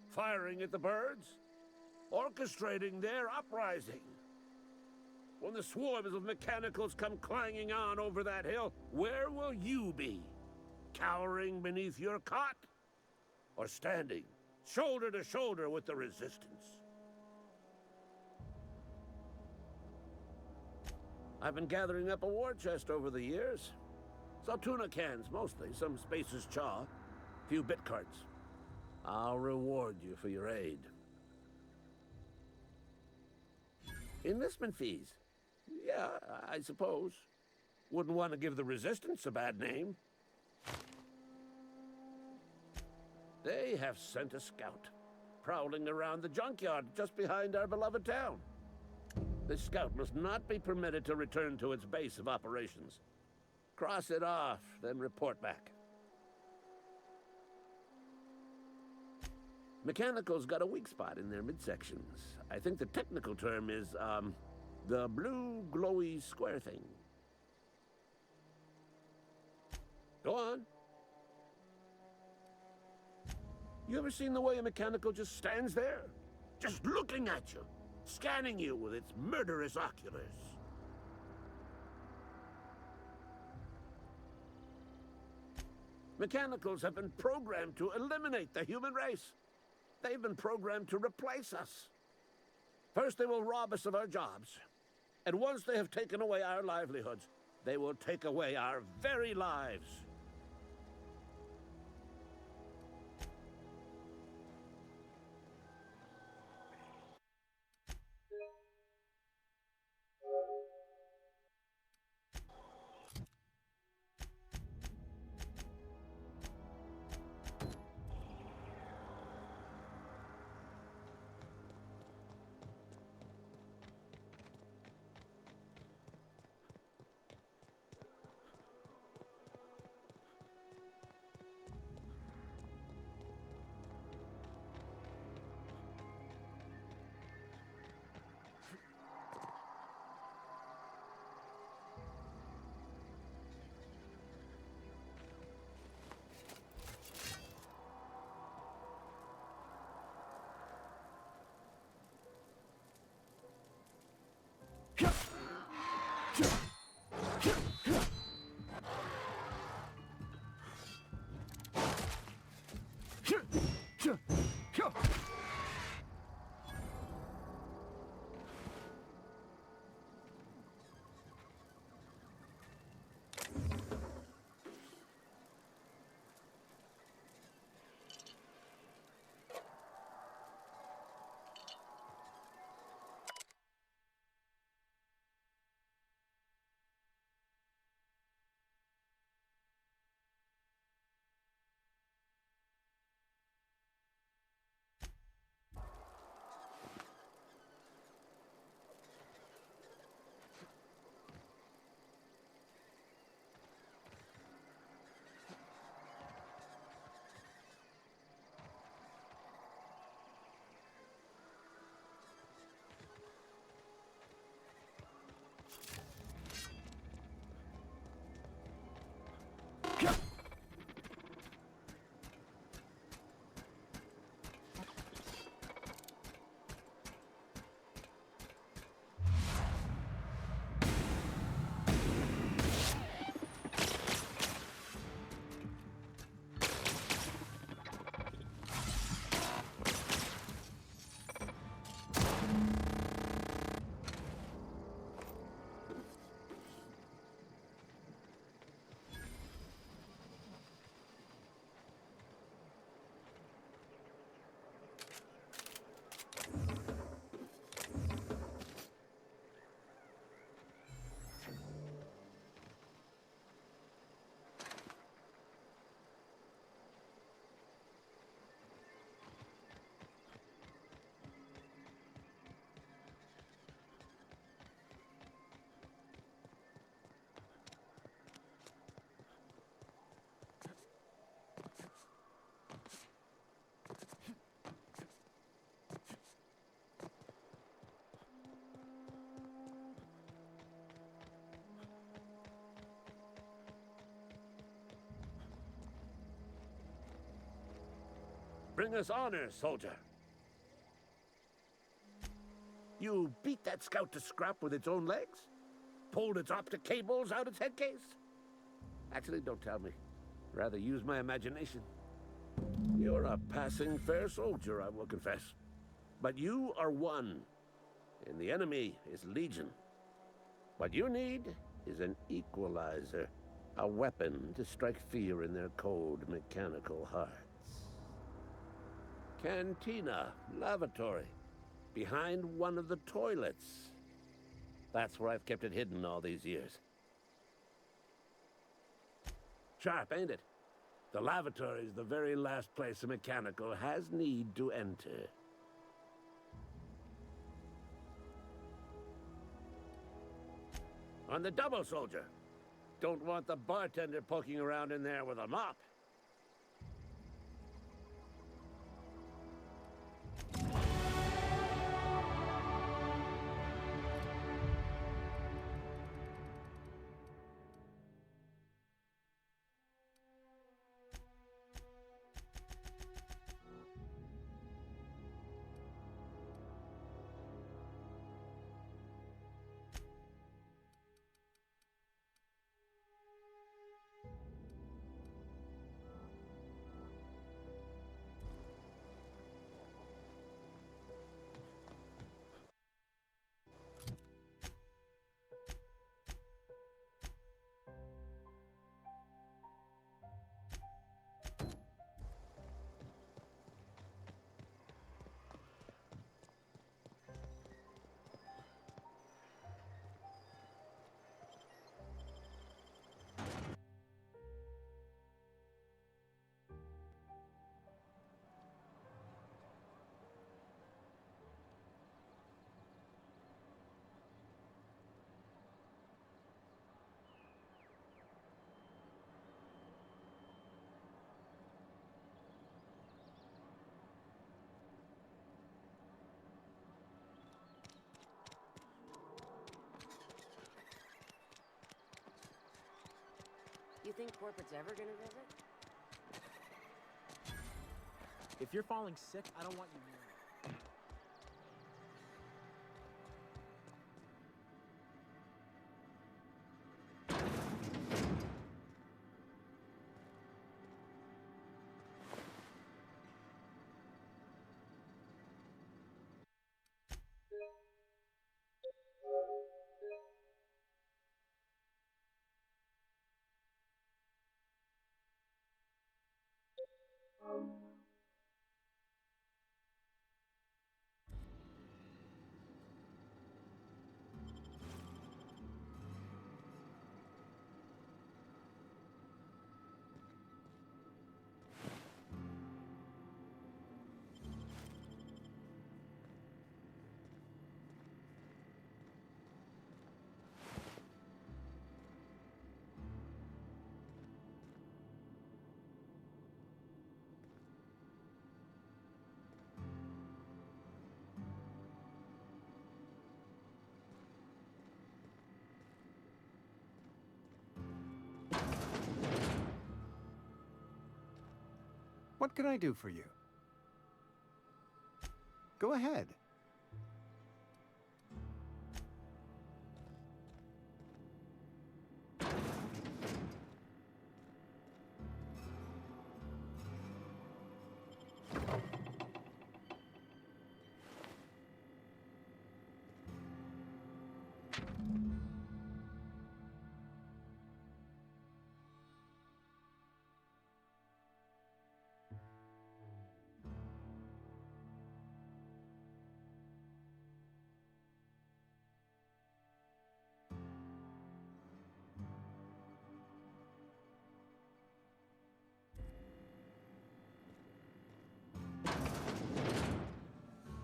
S15: firing at the birds, orchestrating their uprising. When the swarms of mechanicals come clanging on over that hill, where will you be? Cowering beneath your cot? Or standing, shoulder to shoulder with the resistance? I've been gathering up a war chest over the years. Saltuna cans, mostly, some Spacer's chaw, few bit carts. I'll reward you for your aid. Enlistment fees. Yeah, I suppose. Wouldn't want to give the Resistance a bad name. They have sent a scout, prowling around the junkyard just behind our beloved town. This scout must not be permitted to return to its base of operations. Cross it off, then report back. Mechanicals got a weak spot in their midsections. I think the technical term is, the blue glowy square thing. Go on. You ever seen the way a mechanical just stands there? Just looking at you, scanning you with its murderous oculars. Mechanicals have been programmed to eliminate the human race. They've been programmed to replace us. First, they will rob us of our jobs. And once they have taken away our livelihoods, they will take away our very lives. Bring us honor, soldier. You beat that scout to scrap with its own legs? Pulled its optic cables out its headcase? Actually, don't tell me. Rather use my imagination. You're a passing fair soldier, I will confess. But you are one, and the enemy is legion. What you need is an equalizer, a weapon to strike fear in their cold, mechanical hearts. Cantina, lavatory, behind one of the toilets. That's where I've kept it hidden all these years. Sharp, ain't it? The lavatory is the very last place a mechanical has need to enter. On the double, soldier. Don't want the bartender poking around in there with a mop.
S14: You think corporate's ever gonna visit?
S16: If you're falling sick, I don't want you near me.
S11: What can I do for you? Go ahead.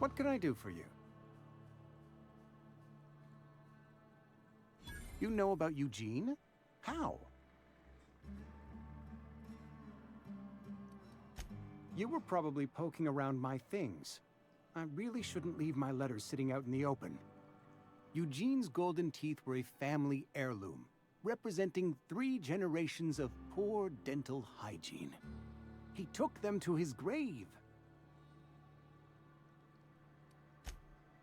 S11: What can I do for you? You know about Eugene? How? You were probably poking around my things. I really shouldn't leave my letters sitting out in the open. Eugene's golden teeth were a family heirloom, representing 3 generations of poor dental hygiene. He took them to his grave,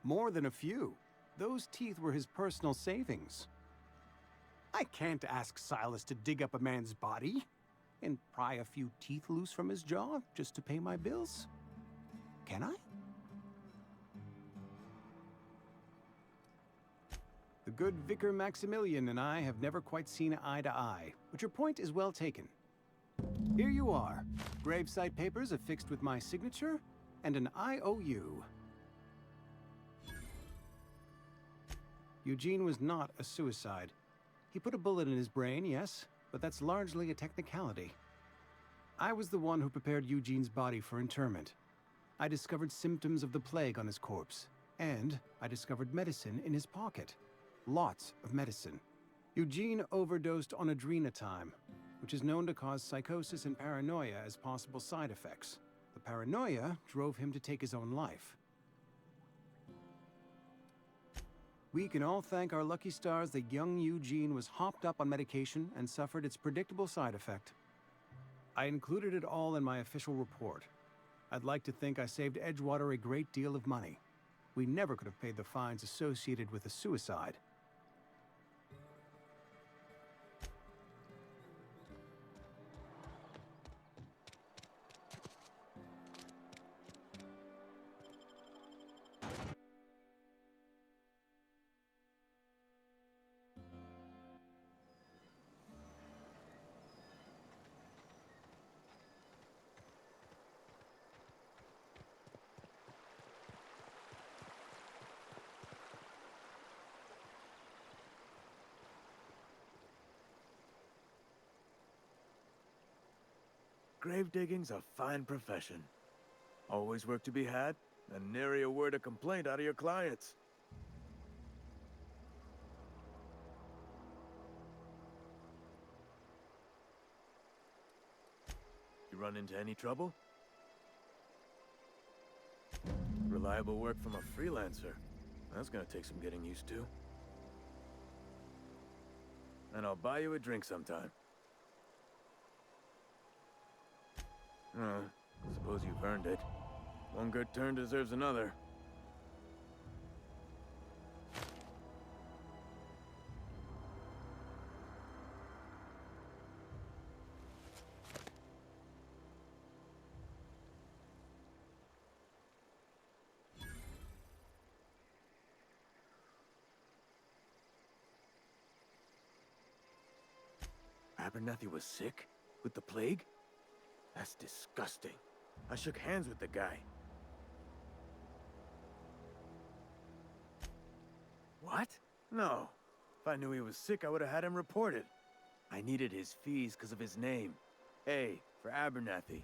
S11: More than a few. Those teeth were his personal savings. I can't ask Silas to dig up a man's body and pry a few teeth loose from his jaw just to pay my bills. Can I? The good Vicar Maximilian and I have never quite seen eye to eye, but your point is well taken. Here you are. Gravesite papers affixed with my signature and an IOU. Eugene was not a suicide. He put a bullet in his brain, yes, but that's largely a technicality. I was the one who prepared Eugene's body for interment. I discovered symptoms of the plague on his corpse, and I discovered medicine in his pocket. Lots of medicine. Eugene overdosed on adrenatime, which is known to cause psychosis and paranoia as possible side effects. The paranoia drove him to take his own life. We can all thank our lucky stars that young Eugene was hopped up on medication and suffered its predictable side effect. I included it all in my official report. I'd like to think I saved Edgewater a great deal of money. We never could have paid the fines associated with a suicide.
S10: Grave digging's a fine profession. Always work to be had, and nary a word of complaint out of your clients. You run into any trouble? Reliable work from a freelancer. That's gonna take some getting used to. And I'll buy you a drink sometime. Suppose you've earned it. One good turn deserves another. Abernathy was sick? With the plague? That's disgusting. I shook hands with the guy. What? No. If I knew he was sick, I would have had him reported. I needed his fees because of his name. A, for Abernathy.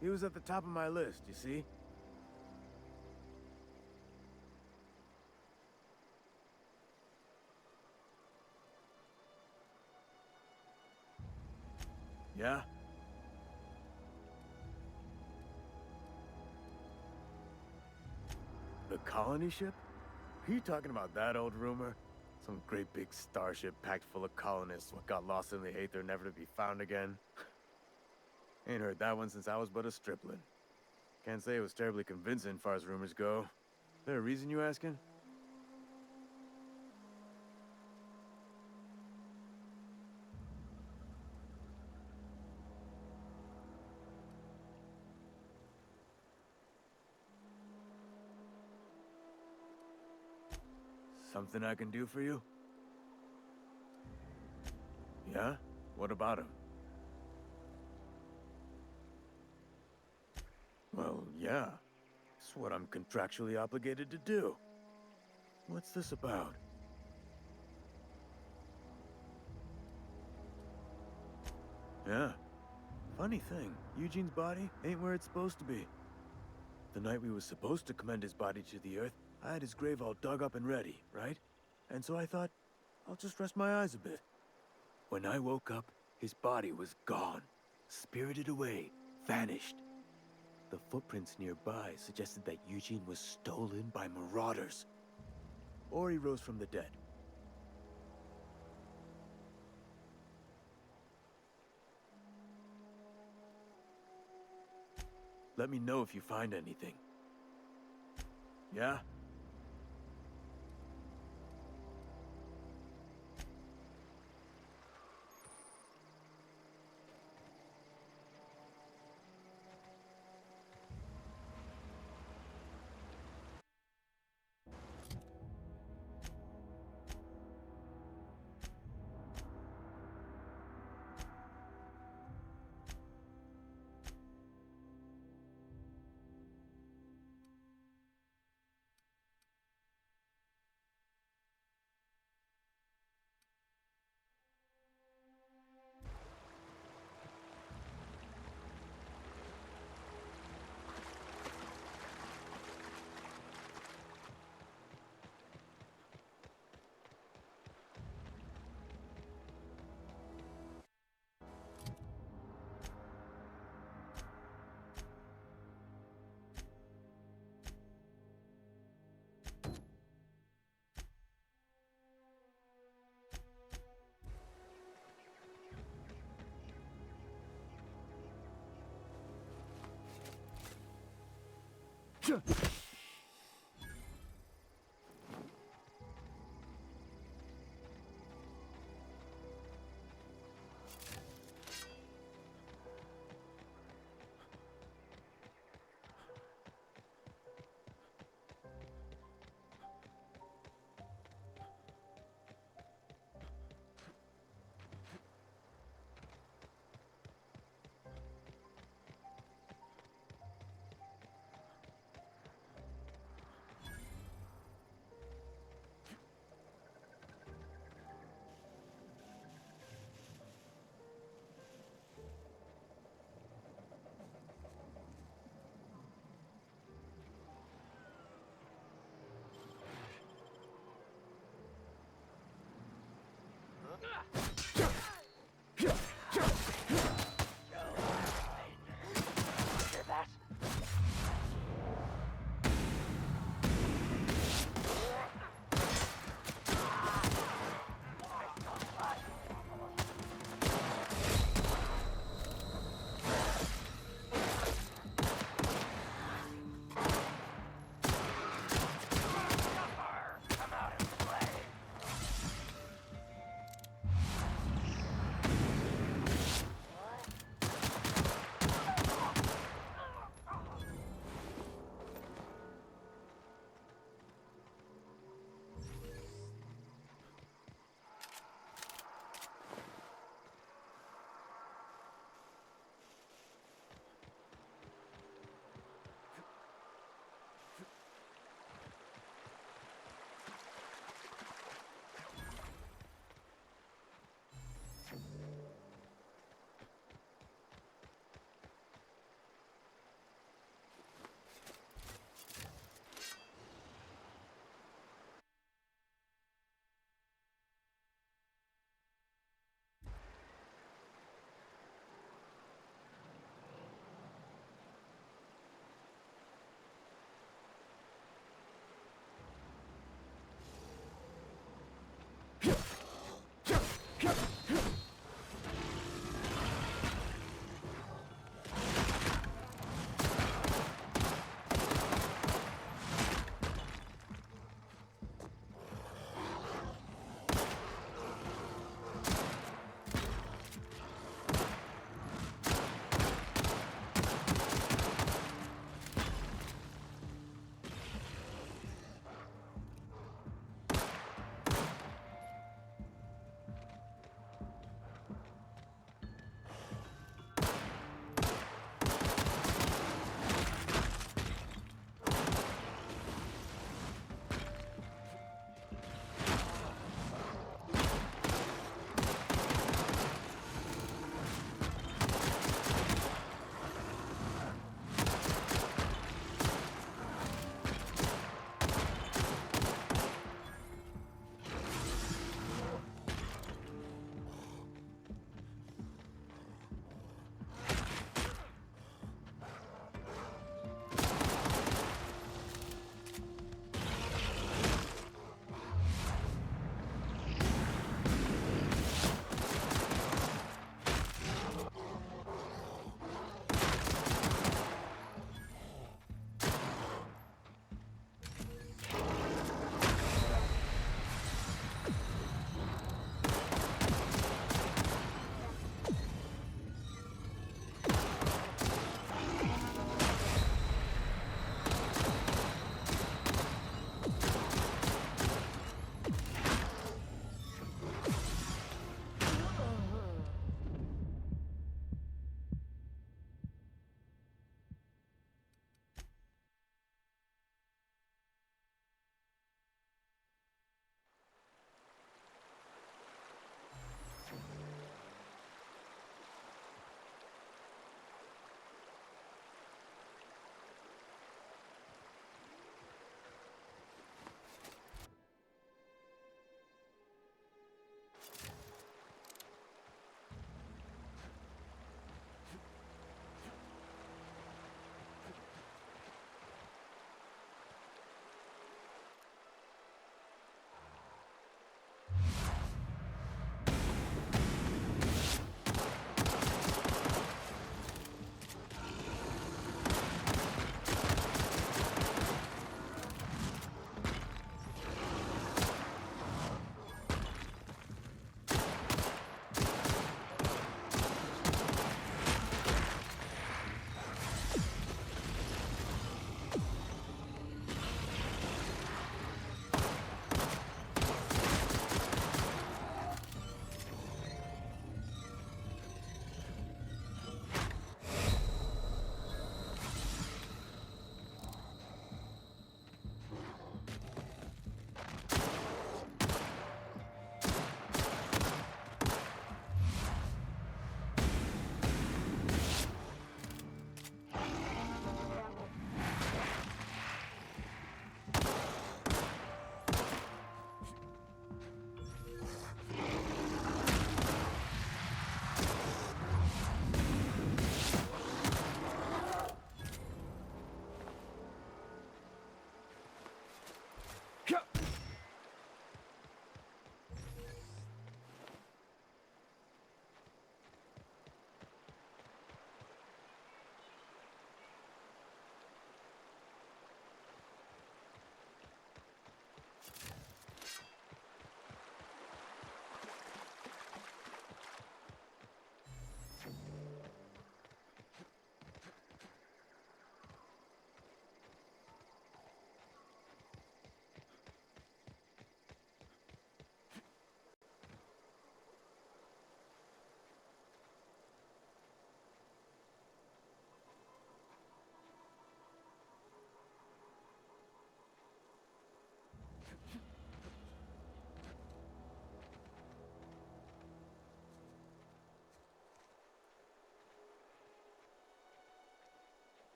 S10: He was at the top of my list, you see? Yeah? The colony ship? Are you talking about that old rumor? Some great big starship packed full of colonists what got lost in the aether never to be found again? Ain't heard that one since I was but a stripling. Can't say it was terribly convincing far as rumors go. Is there a reason you asking? Something I can do for you? Yeah? What about him? Well, yeah. It's what I'm contractually obligated to do. What's this about? Yeah. Funny thing, Eugene's body ain't where it's supposed to be. The night we was supposed to commend his body to the earth, I had his grave all dug up and ready, right? And so I thought, I'll just rest my eyes a bit. When I woke up, his body was gone. Spirited away. Vanished. The footprints nearby suggested that Eugene was stolen by marauders. Or he rose from the dead. Let me know if you find anything. Yeah?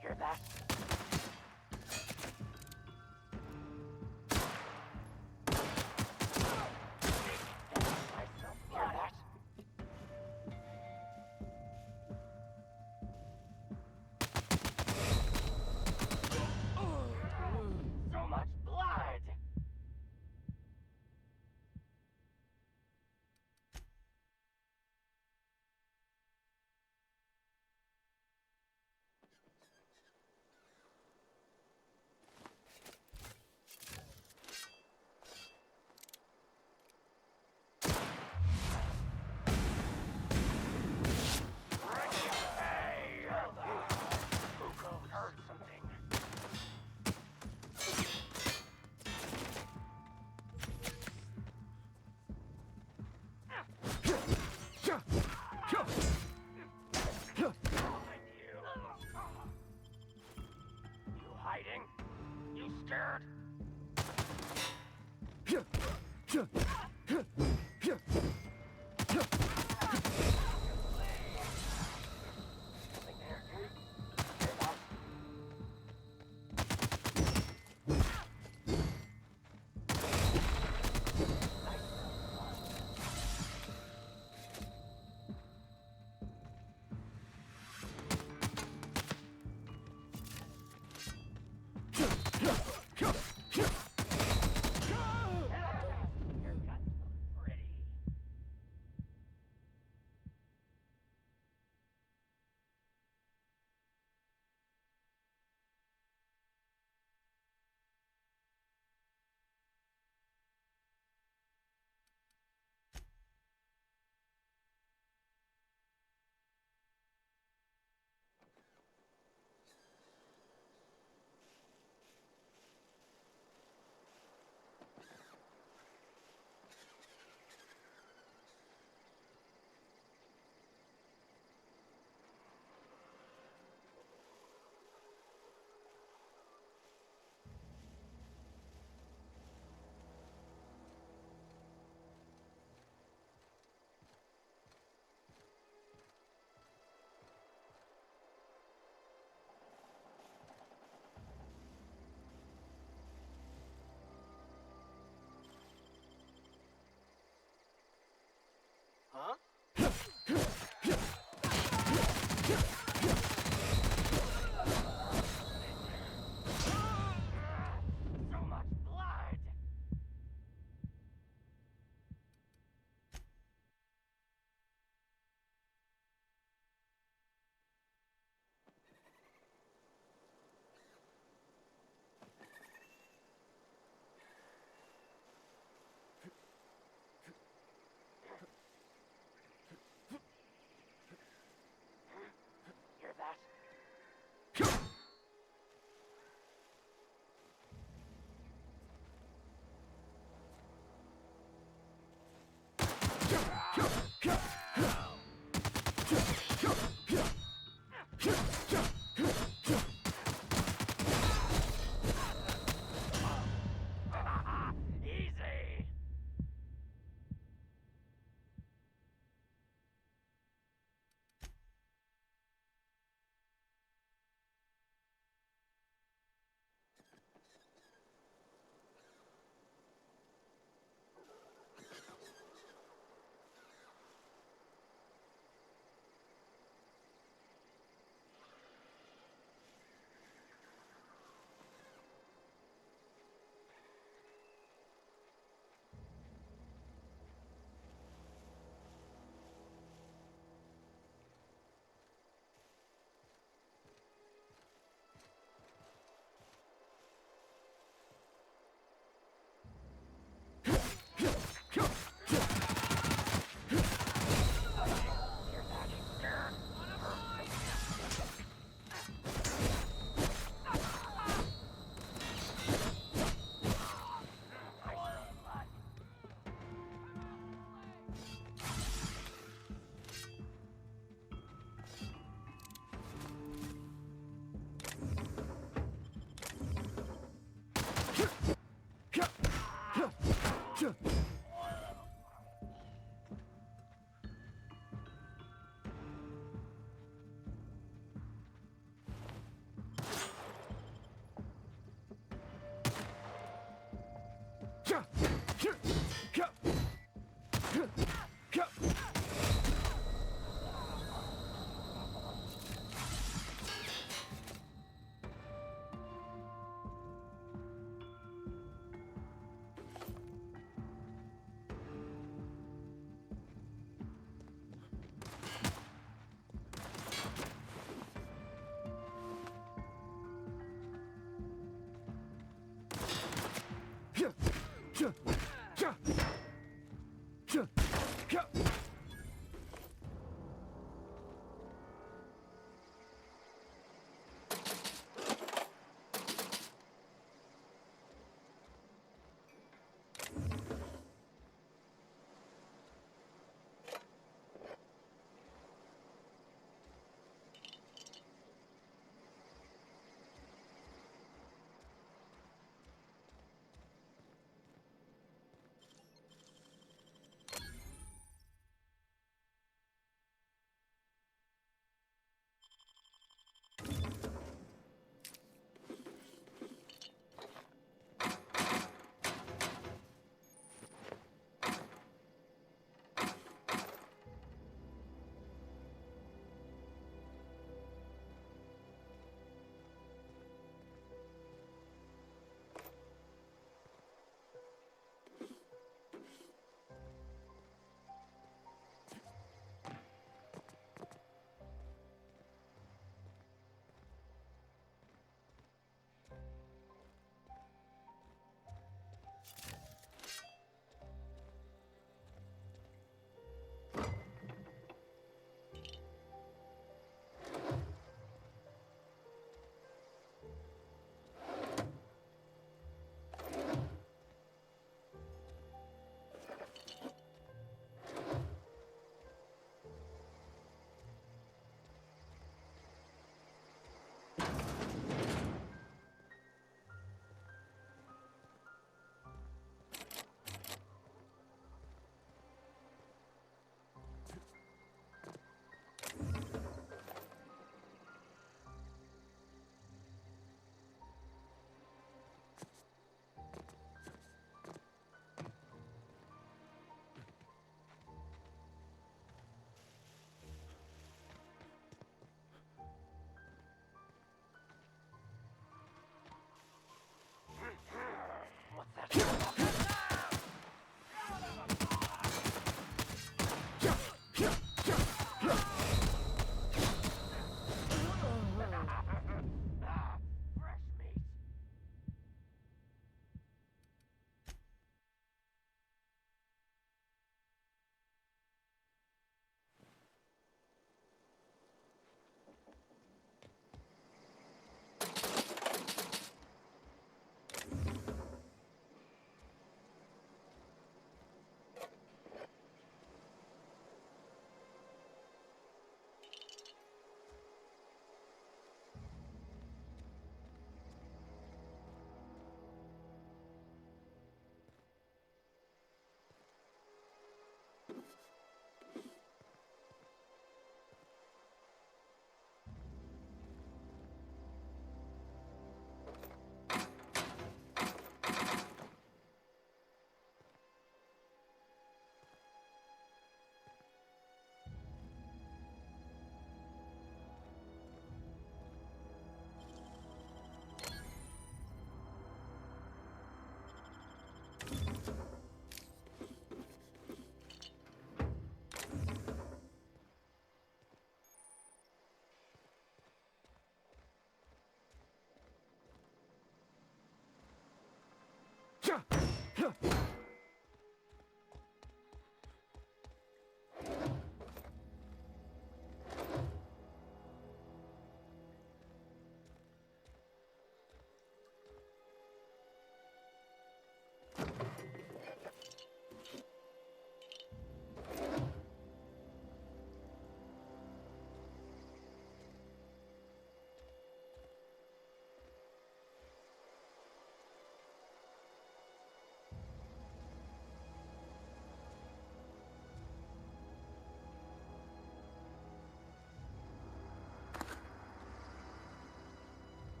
S5: Hear that? So much blood! Uko heard something. You hiding? You scared?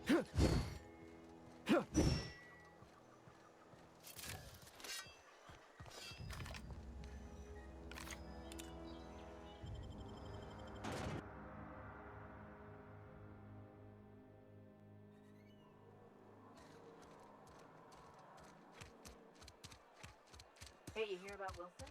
S14: Hey, you hear about Wilson?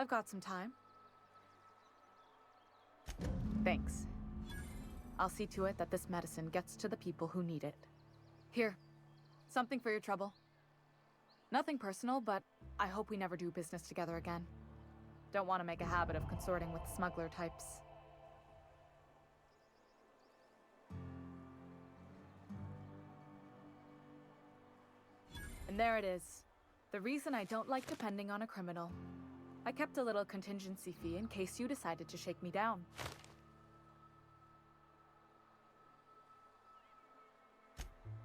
S13: I've got some time. Thanks. I'll see to it that this medicine gets to the people who need it. Here, something for your trouble. Nothing personal, but I hope we never do business together again. Don't want to make a habit of consorting with smuggler types. And there it is. The reason I don't like depending on a criminal. I kept a little contingency fee in case you decided to shake me down.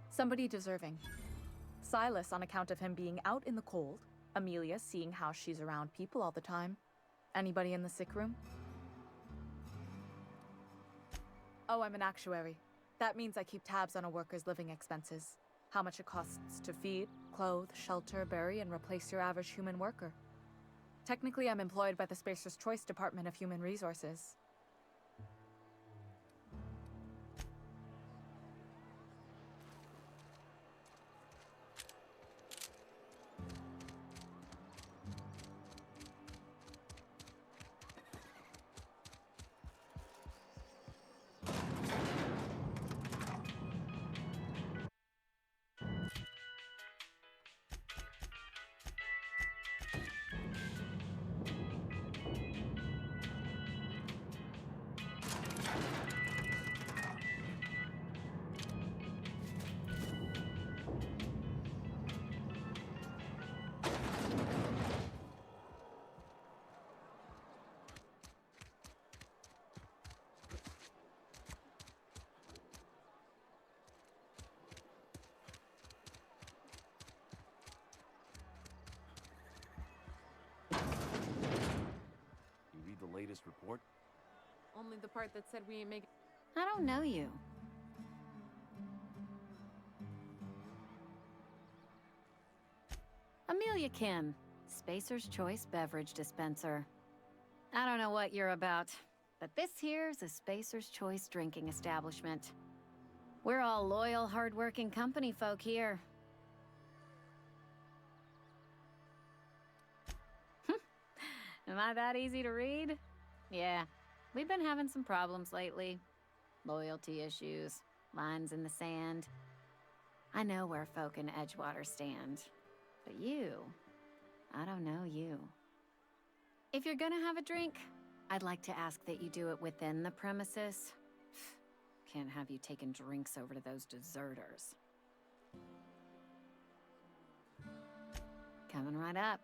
S13: Somebody deserving. Silas on account of him being out in the cold. Amelia seeing how she's around people all the time. Anybody in the sick room? Oh, I'm an actuary. That means I keep tabs on a worker's living expenses. How much it costs to feed, clothe, shelter, bury, and replace your average human worker. Technically, I'm employed by the Spacer's Choice Department of Human Resources.
S17: Latest report?
S18: Only the part that said we ain't making.
S19: I don't know you. Amelia Kim, Spacer's Choice Beverage Dispenser. I don't know what you're about, but this here's a Spacer's Choice drinking establishment. We're all loyal, hard-working company folk here. Am I that easy to read? Yeah, we've been having some problems lately. Loyalty issues, lines in the sand. I know where folk in Edgewater stand. But you, I don't know you. If you're gonna have a drink, I'd like to ask that you do it within the premises. Can't have you taking drinks over to those deserters. Coming right up.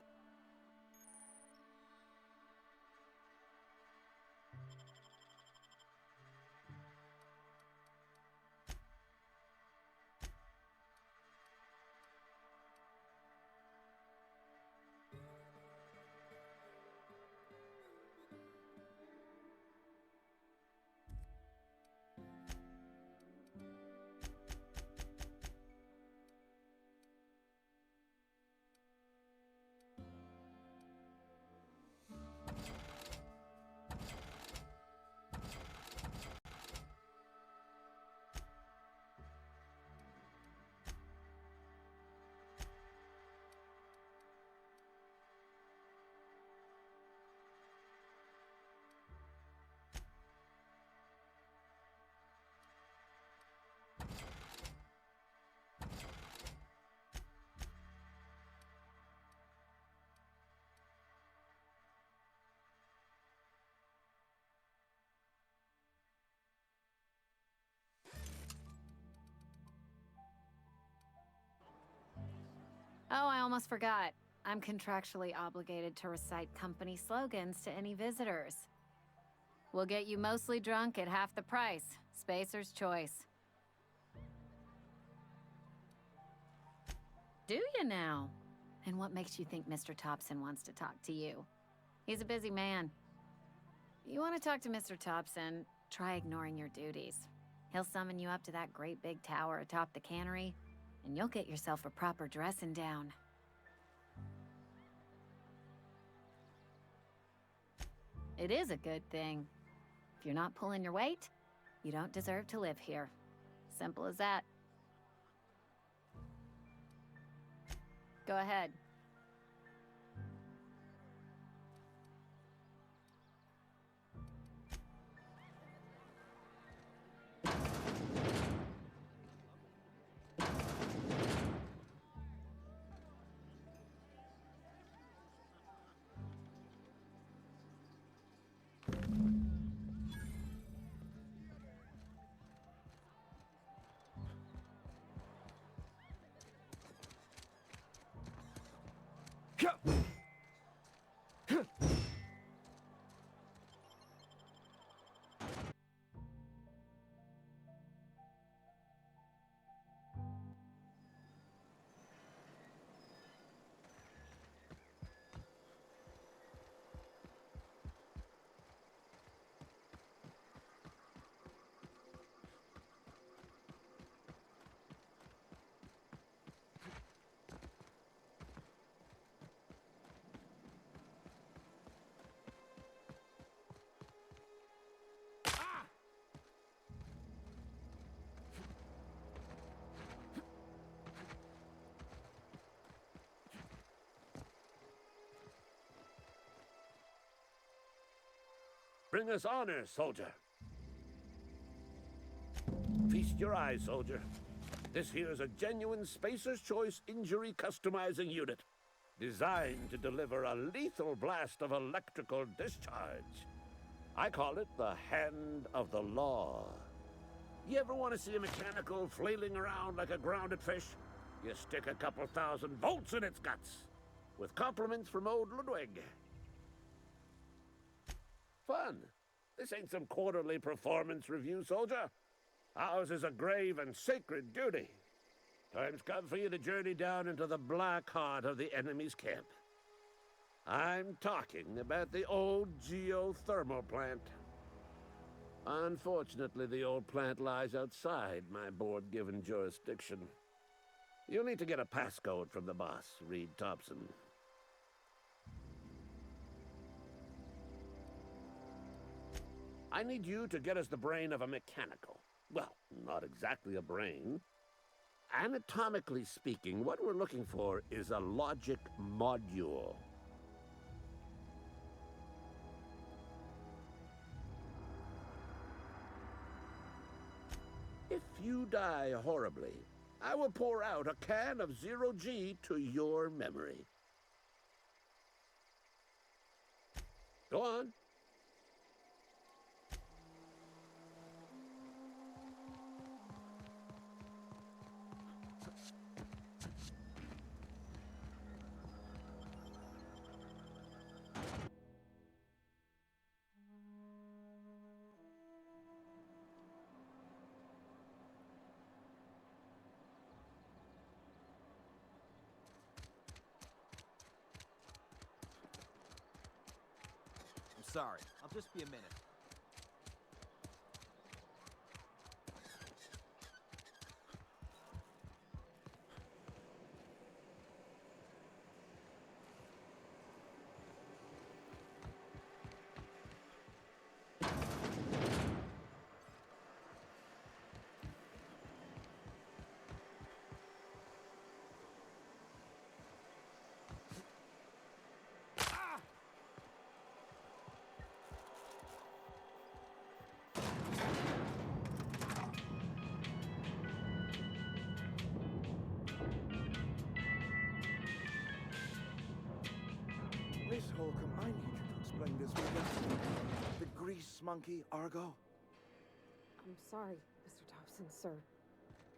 S19: almost forgot. I'm contractually obligated to recite company slogans to any visitors. We'll get you mostly drunk at half the price. Spacer's choice. Do you now? And what makes you think Mr. Thompson wants to talk to you? He's a busy man. You want to talk to Mr. Thompson, try ignoring your duties. He'll summon you up to that great big tower atop the cannery, and you'll get yourself a proper dressing down. It is a good thing. If you're not pulling your weight, you don't deserve to live here. Simple as that. Go ahead.
S15: Bring us honor, soldier. Feast your eyes, soldier. This here is a genuine Spacer's Choice injury customizing unit, designed to deliver a lethal blast of electrical discharge. I call it the Hand of the Law. You ever want to see a mechanical flailing around like a grounded fish? You stick a couple thousand volts in its guts. With compliments from old Ludwig. Fun. This ain't some quarterly performance review, soldier. Ours is a grave and sacred duty. Time's come for you to journey down into the black heart of the enemy's camp. I'm talking about the old geothermal plant. Unfortunately, the old plant lies outside my board-given jurisdiction. You'll need to get a passcode from the boss, Reed Thompson. I need you to get us the brain of a mechanical. Well, not exactly a brain. Anatomically speaking, what we're looking for is a logic module. If you die horribly, I will pour out a can of Zero-G to your memory. Go on.
S16: Sorry, I'll just be a minute.
S17: Miss Holcomb, I need you to explain this with us. The grease monkey, Argo?
S20: I'm sorry, Mr. Thompson, sir.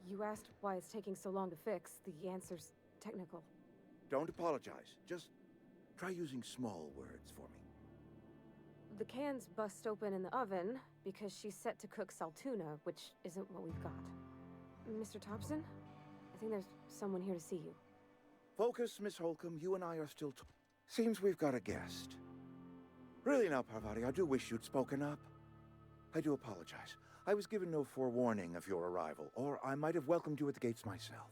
S20: You asked why it's taking so long to fix. The answer's technical.
S17: don't apologize. Just try using small words for me.
S20: The can's bust open in the oven because she's set to cook saltuna, which isn't what we've got. Mr. Thompson? I think there's someone here to see you.
S17: Focus, Miss Holcomb. You and I are still Seems we've got a guest. Really now, Parvati, I do wish you'd spoken up. I do apologize. I was given no forewarning of your arrival, or I might have welcomed you at the gates myself.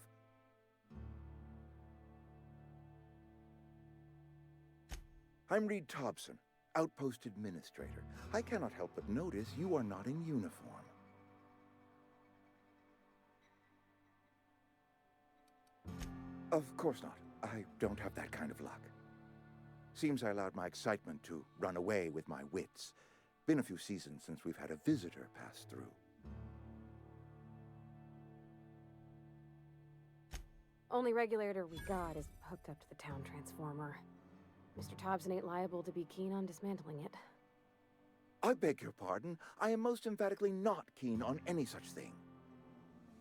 S17: I'm Reed Thompson, Outpost Administrator. I cannot help but notice you are not in uniform. Of course not. I don't have that kind of luck. Seems I allowed my excitement to run away with my wits. Been a few seasons since we've had a visitor pass through.
S20: Only regulator we got is hooked up to the town transformer. Mr. Thompson ain't liable to be keen on dismantling it.
S17: I beg your pardon. I am most emphatically not keen on any such thing.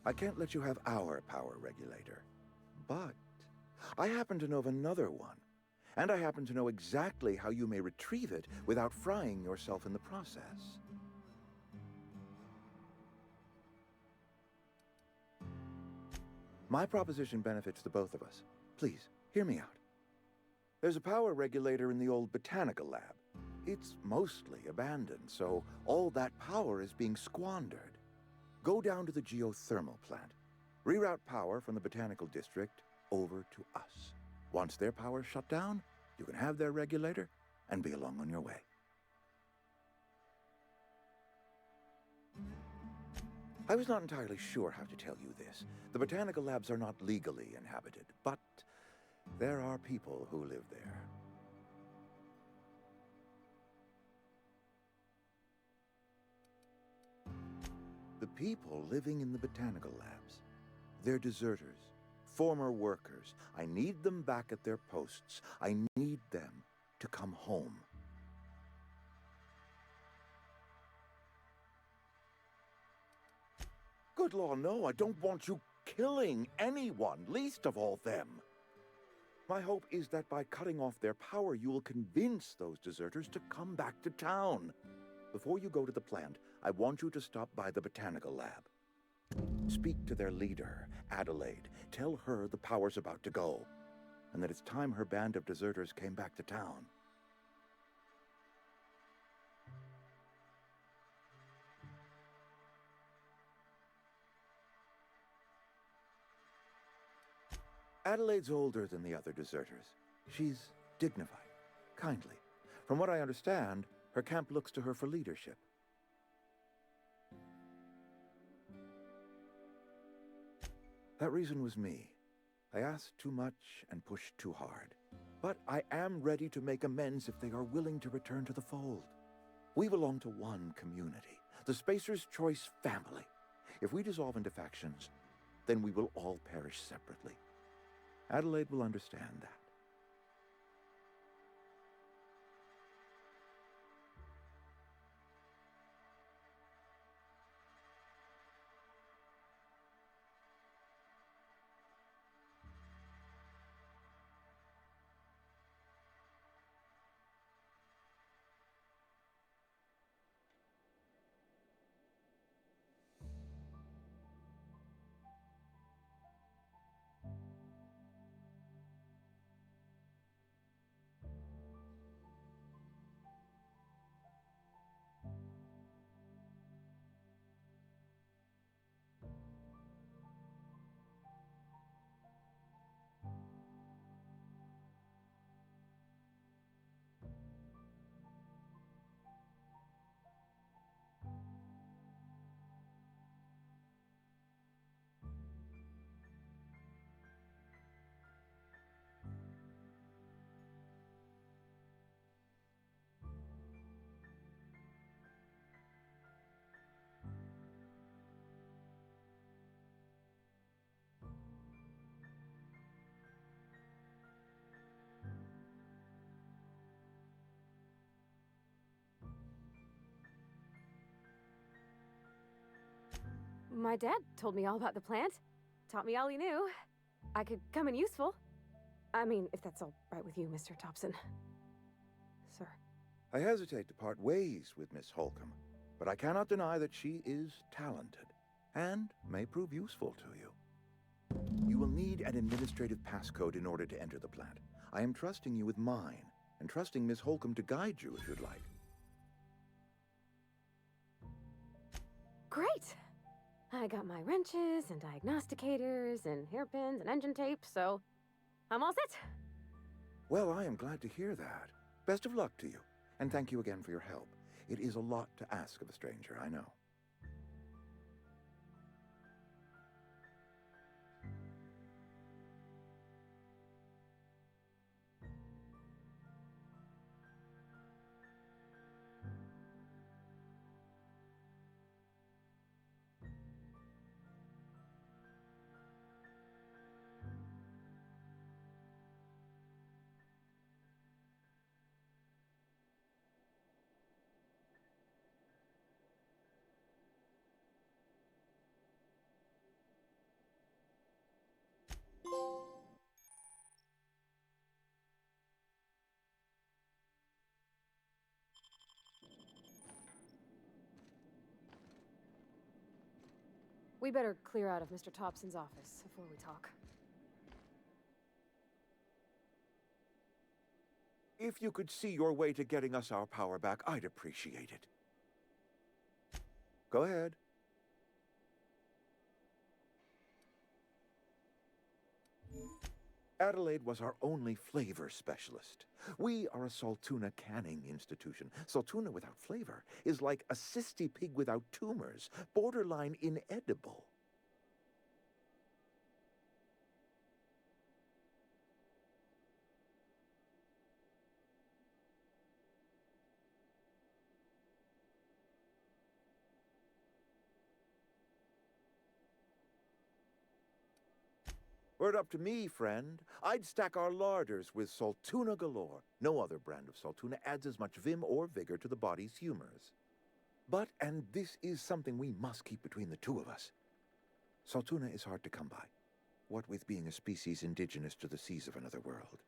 S17: I can't let you have our power regulator. But I happen to know of another one. And I happen to know exactly how you may retrieve it without frying yourself in the process. My proposition benefits the both of us. Please, hear me out. There's a power regulator in the old botanical lab. It's mostly abandoned, so all that power is being squandered. Go down to the geothermal plant. Reroute power from the botanical district over to us. Once their power's shut down, you can have their regulator and be along on your way. I was not entirely sure how to tell you this. The botanical labs are not legally inhabited, but there are people who live there. The people living in the botanical labs, they're deserters. Former workers. I need them back at their posts. I need them to come home. Good law, no, I don't want you killing anyone, least of all them. My hope is that by cutting off their power, you will convince those deserters to come back to town. Before you go to the plant, I want you to stop by the botanical lab. Speak to their leader, Adelaide. Tell her the power's about to go, and that it's time her band of deserters came back to town. Adelaide's older than the other deserters. She's dignified, kindly. From what I understand, her camp looks to her for leadership. That reason was me. I asked too much and pushed too hard. But I am ready to make amends if they are willing to return to the fold. We belong to one community, the Spacer's Choice family. If we dissolve into factions, then we will all perish separately. Adelaide will understand that.
S20: My dad told me all about the plant. Taught me all he knew. I could come in useful. I mean, if that's all right with you, Mr. Thompson. Sir.
S17: I hesitate to part ways with Miss Holcomb, but I cannot deny that she is talented and may prove useful to you. You will need an administrative passcode in order to enter the plant. I am trusting you with mine, and trusting Miss Holcomb to guide you if you'd like.
S20: Great! I got my wrenches and diagnosticators and hairpins and engine tape, so I'm all set.
S17: Well, I am glad to hear that. Best of luck to you, and thank you again for your help. It is a lot to ask of a stranger, I know.
S20: We better clear out of Mr. Thompson's office before we talk.
S17: If you could see your way to getting us our power back, I'd appreciate it. Go ahead. Adelaide was our only flavor specialist. We are a Saltuna canning institution. Saltuna without flavor is like a cysty pig without tumors, borderline inedible. Were it up to me, friend, I'd stack our larders with Saltuna galore. No other brand of Saltuna adds as much vim or vigor to the body's humors. But, and this is something we must keep between the two of us, Saltuna is hard to come by, what with being a species indigenous to the seas of another world.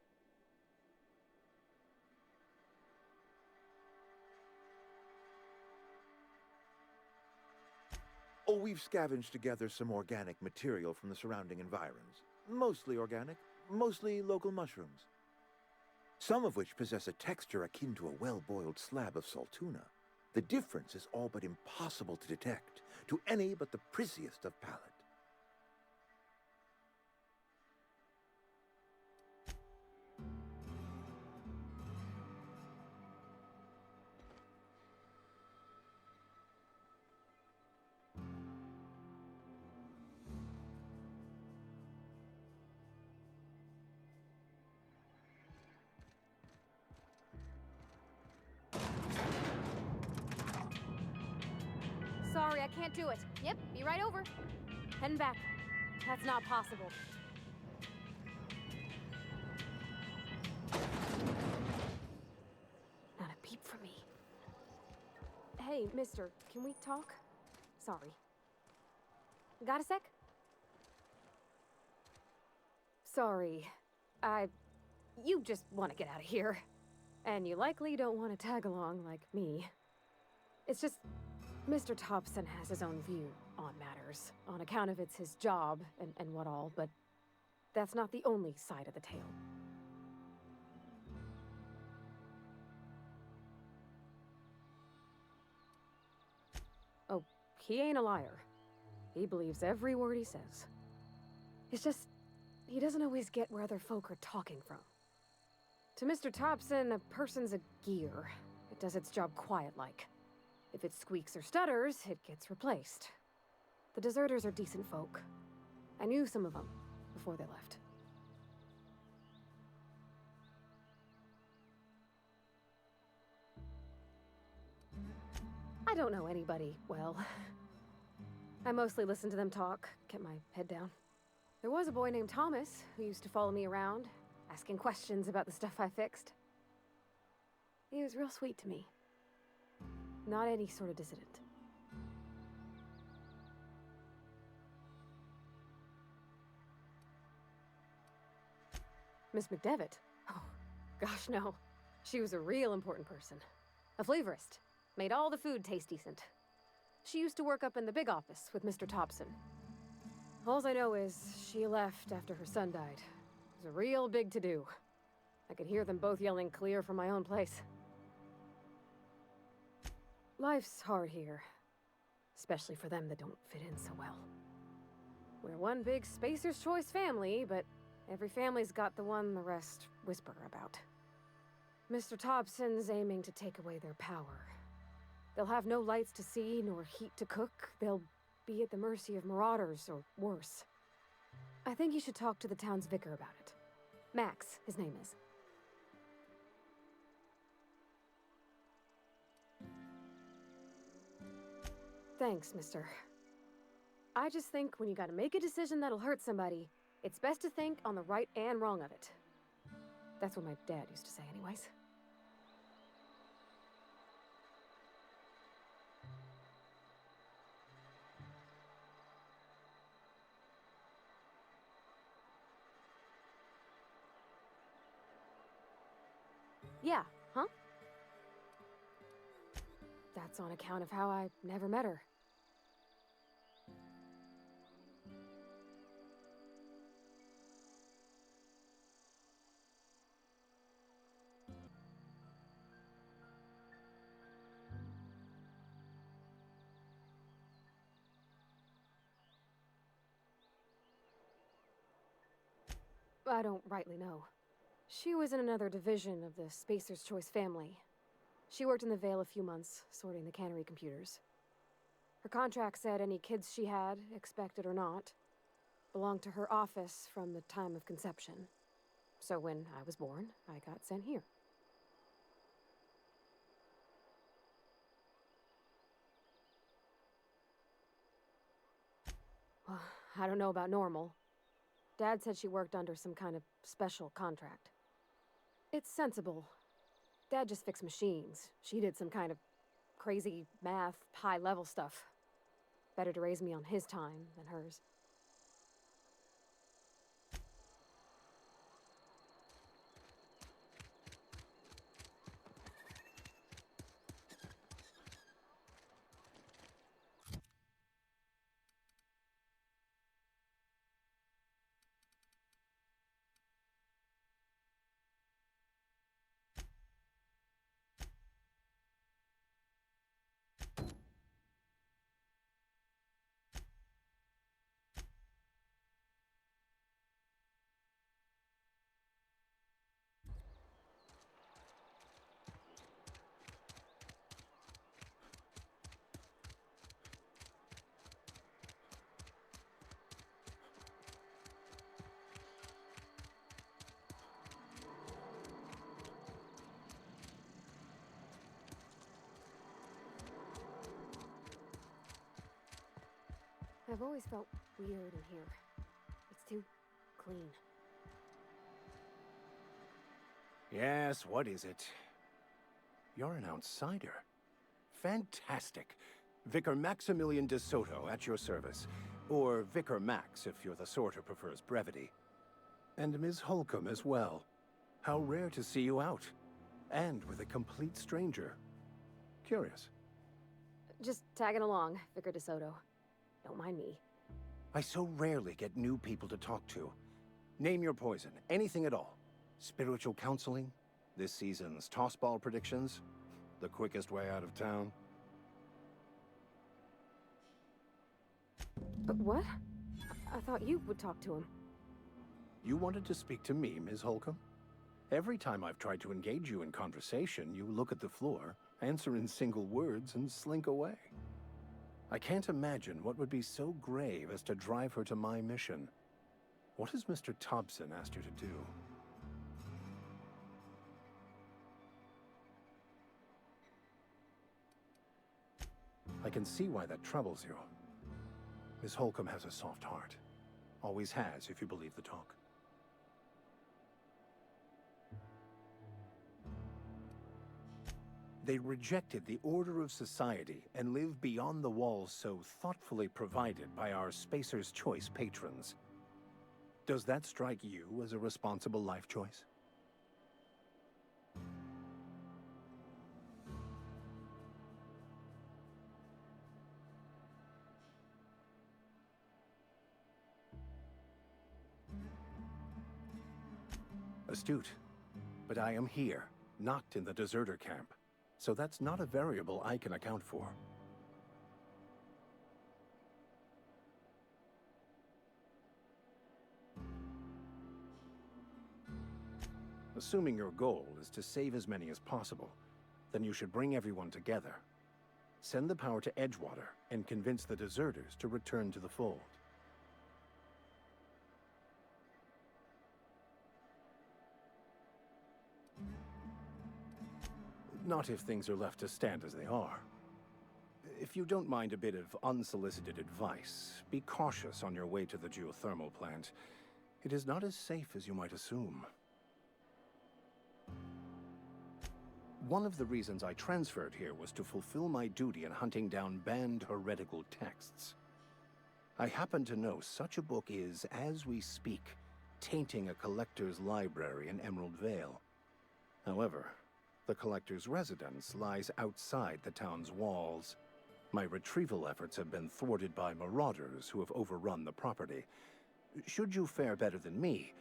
S17: Oh, we've scavenged together some organic material from the surrounding environs. Mostly organic, mostly local mushrooms. Some of which possess a texture akin to a well-boiled slab of Saltuna. The difference is all but impossible to detect to any but the prissiest of palate.
S20: Sorry, I can't do it. Yep, be right over. Heading back. That's not possible. Not a peep from me. Hey, mister, can we talk? Sorry. Got a sec? Sorry. You just want to get out of here. And you likely don't want to tag along like me. It's just, Mr. Thompson has his own view on matters, on account of it's his job and what all, but that's not the only side of the tale. Oh, he ain't a liar. He believes every word he says. It's just, he doesn't always get where other folk are talking from. To Mr. Thompson, a person's a gear. It does its job quiet-like. If it squeaks or stutters, it gets replaced. The deserters are decent folk. I knew some of them before they left. I don't know anybody well. I mostly listen to them talk, kept my head down. There was a boy named Thomas who used to follow me around, asking questions about the stuff I fixed. He was real sweet to me. Not any sort of dissident. Miss McDevitt? Oh, gosh, no. She was a real important person. A flavorist. Made all the food taste decent. She used to work up in the big office with Mr. Thompson. All I know is she left after her son died. It was a real big to-do. I could hear them both yelling clear from my own place. Life's hard here. Especially for them that don't fit in so well. We're one big Spacer's Choice family, but every family's got the one the rest whisper about. Mr. Thompson's aiming to take away their power. They'll have no lights to see, nor heat to cook. They'll be at the mercy of marauders, or worse. I think you should talk to the town's vicar about it. Max, his name is. Thanks, mister. I just think when you gotta make a decision that'll hurt somebody, it's best to think on the right and wrong of it. That's what my dad used to say anyways. Yeah, huh? That's on account of how I never met her. I don't rightly know. She was in another division of the Spacer's Choice family. She worked in the Vale a few months, sorting the cannery computers. Her contract said any kids she had, expected or not, belonged to her office from the time of conception. So when I was born, I got sent here. Well, I don't know about normal. Dad said she worked under some kind of special contract. It's sensible. Dad just fixed machines. She did some kind of crazy math, high-level stuff. Better to raise me on his time than hers. I've always felt weird in here. It's too clean.
S11: Yes, what is it? You're an outsider. Fantastic. Vicar Maximilian de Soto at your service. Or Vicar Max, if you're the sort who prefers brevity. And Ms. Holcomb as well. How rare to see you out. And with a complete stranger. Curious.
S20: Just tagging along, Vicar de Soto. Don't mind me.
S11: I so rarely get new people to talk to. Name your poison, anything at all. Spiritual counseling? This season's tossball predictions? The quickest way out of town?
S20: But what? I thought you would talk to him.
S11: You wanted to speak to me, Ms. Holcomb? Every time I've tried to engage you in conversation, you look at the floor, answer in single words, and slink away. I can't imagine what would be so grave as to drive her to my mission. What has Mr. Thompson asked you to do? I can see why that troubles you. Miss Holcomb has a soft heart. Always has, if you believe the talk. They rejected the order of society and live beyond the walls so thoughtfully provided by our Spacer's Choice patrons.
S21: Does that strike you as a responsible life choice? Astute. But I am here, not in the deserter camp. So that's not a variable I can account for. Assuming your goal is to save as many as possible, then you should bring everyone together. Send the power to Edgewater and convince the deserters to return to the fold. Not if things are left to stand as they are. If you don't mind a bit of unsolicited advice, be cautious on your way to the geothermal plant. It is not as safe as you might assume. One of the reasons I transferred here was to fulfill my duty in hunting down banned heretical texts. I happen to know such a book is, as we speak, tainting a collector's library in Emerald Vale. However, the collector's residence lies outside the town's walls. My retrieval efforts have been thwarted by marauders who have overrun the property. Should you fare better than me,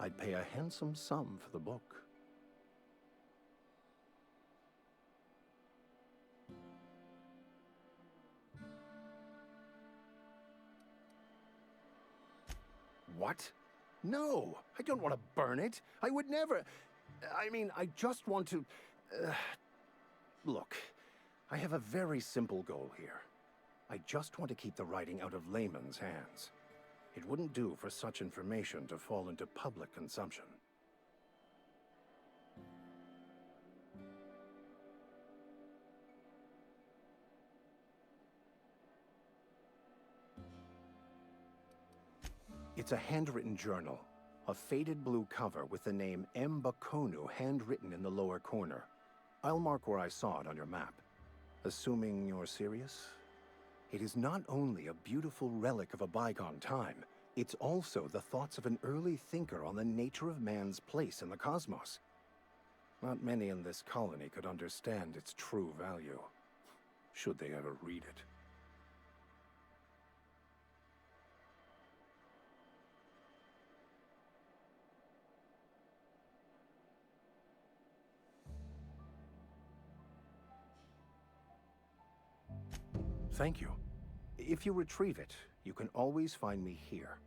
S21: I'd pay a handsome sum for the book. What? No, I don't want to burn it. I would never. I mean, I just want to... Look, I have a very simple goal here. I just want to keep the writing out of layman's hands. It wouldn't do for such information to fall into public consumption. It's a handwritten journal. A faded blue cover with the name M'Bakono handwritten in the lower corner. I'll mark where I saw it on your map. Assuming you're serious? It is not only a beautiful relic of a bygone time, it's also the thoughts of an early thinker on the nature of man's place in the cosmos. Not many in this colony could understand its true value, should they ever read it. Thank you. If you retrieve it, you can always find me here.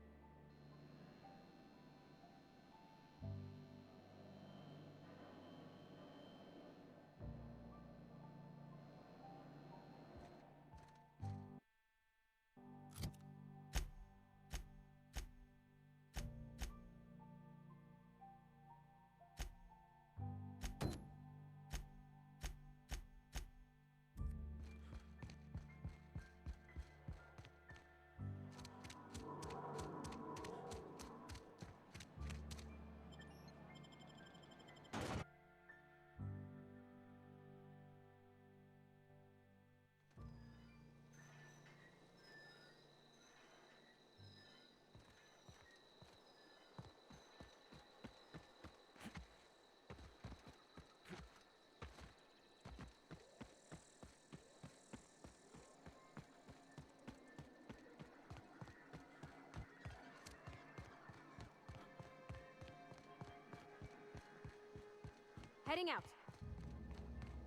S20: Heading out.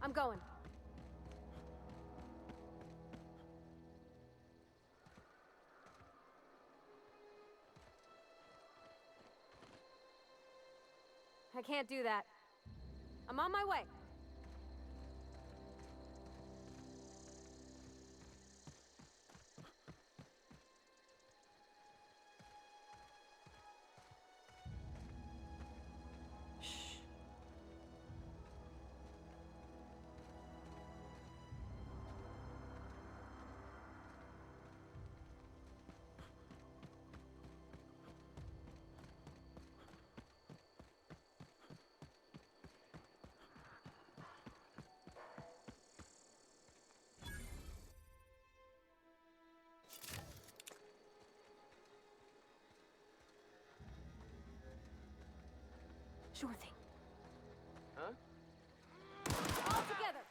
S20: I'm going. I can't do that. I'm on my way. Sure thing.
S1: Huh?
S20: All together!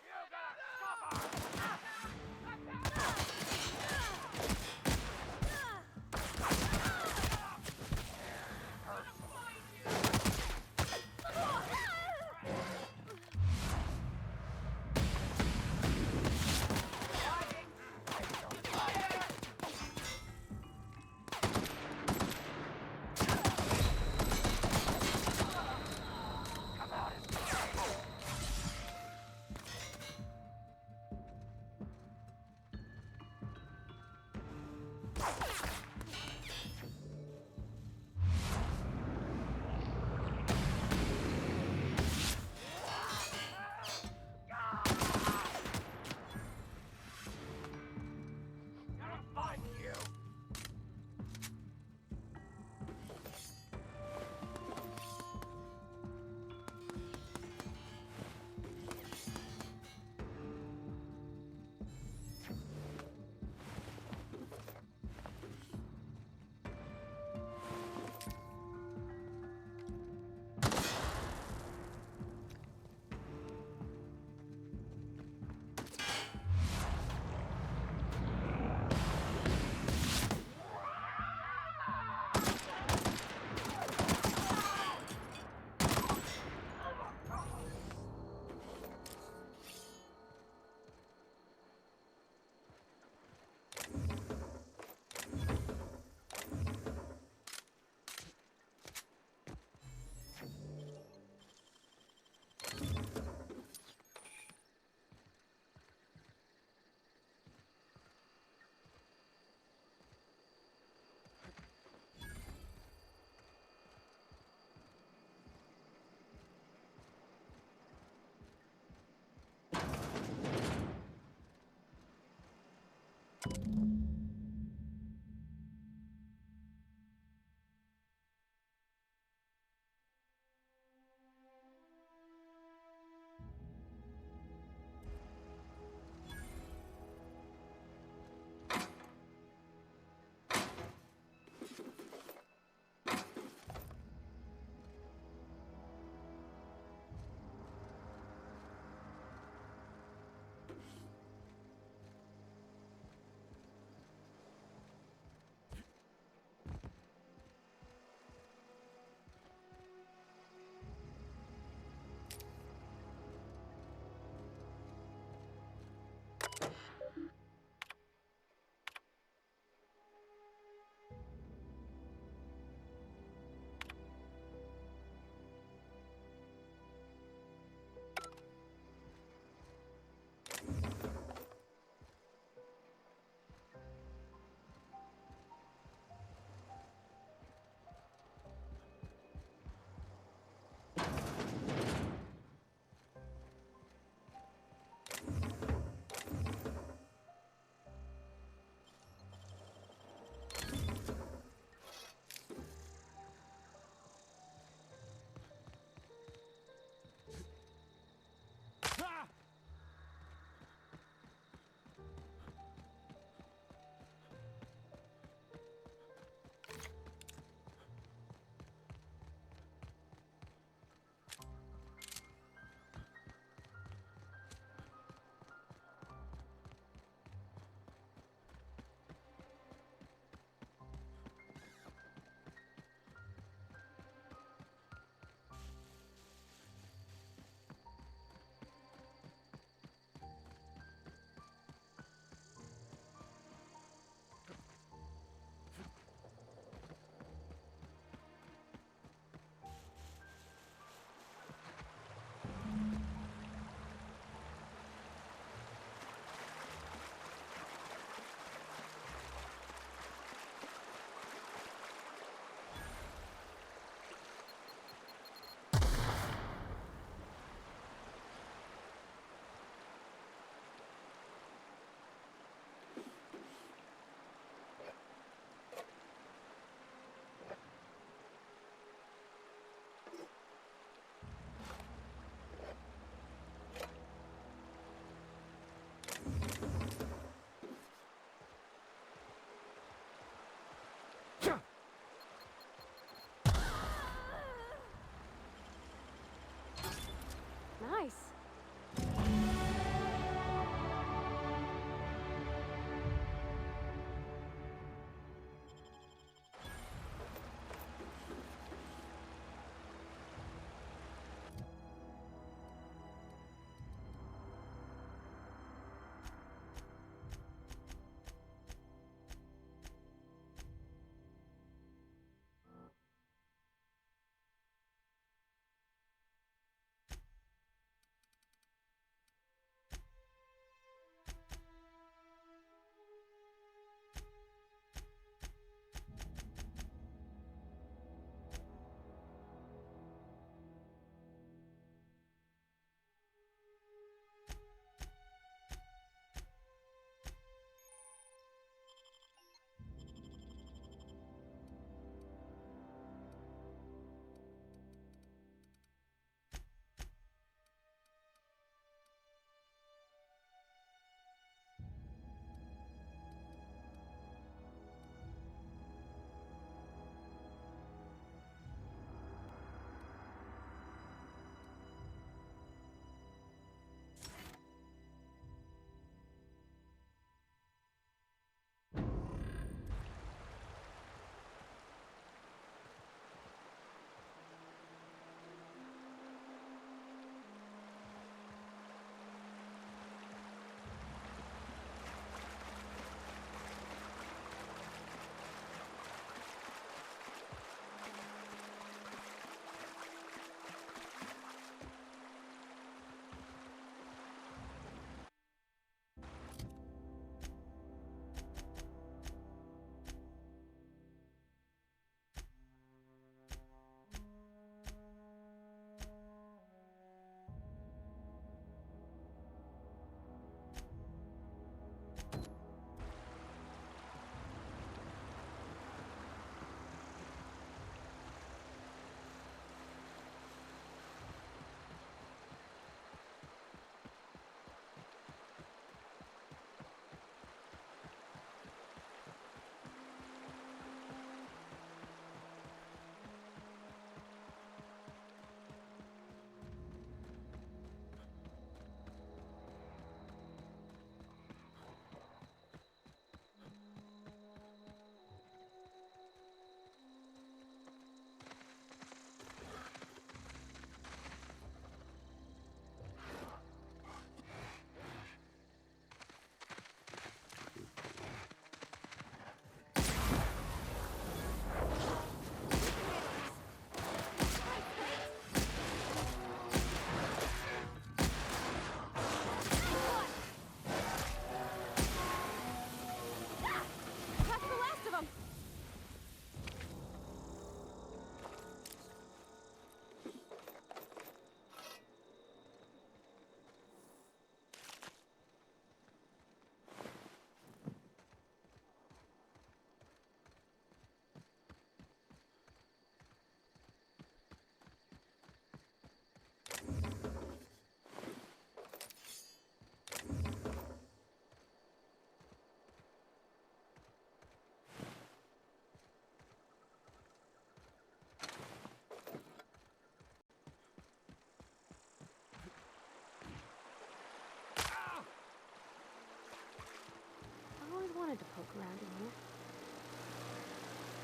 S20: look around in here.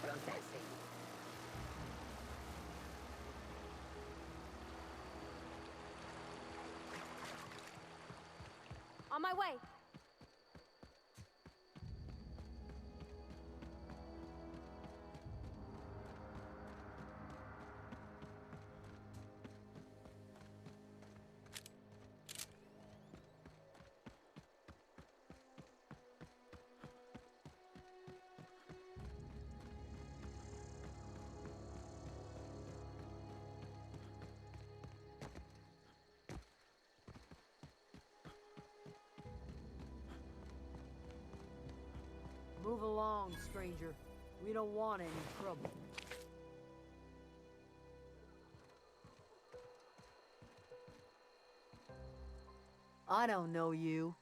S14: Processing.
S20: On my way.
S1: Move along, stranger. We don't want any trouble. I don't know you.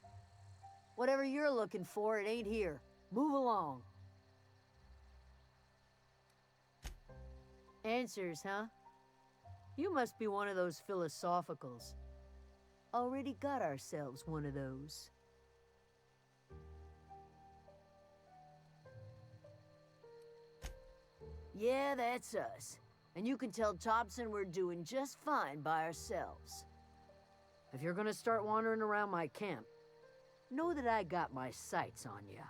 S1: Whatever you're looking for, it ain't here. Move along. Answers, huh? You must be one of those philosophicals. Already got ourselves one of those. Yeah, that's us. And you can tell Thompson we're doing just fine by ourselves. If you're gonna start wandering around my camp, know that I got my sights on you.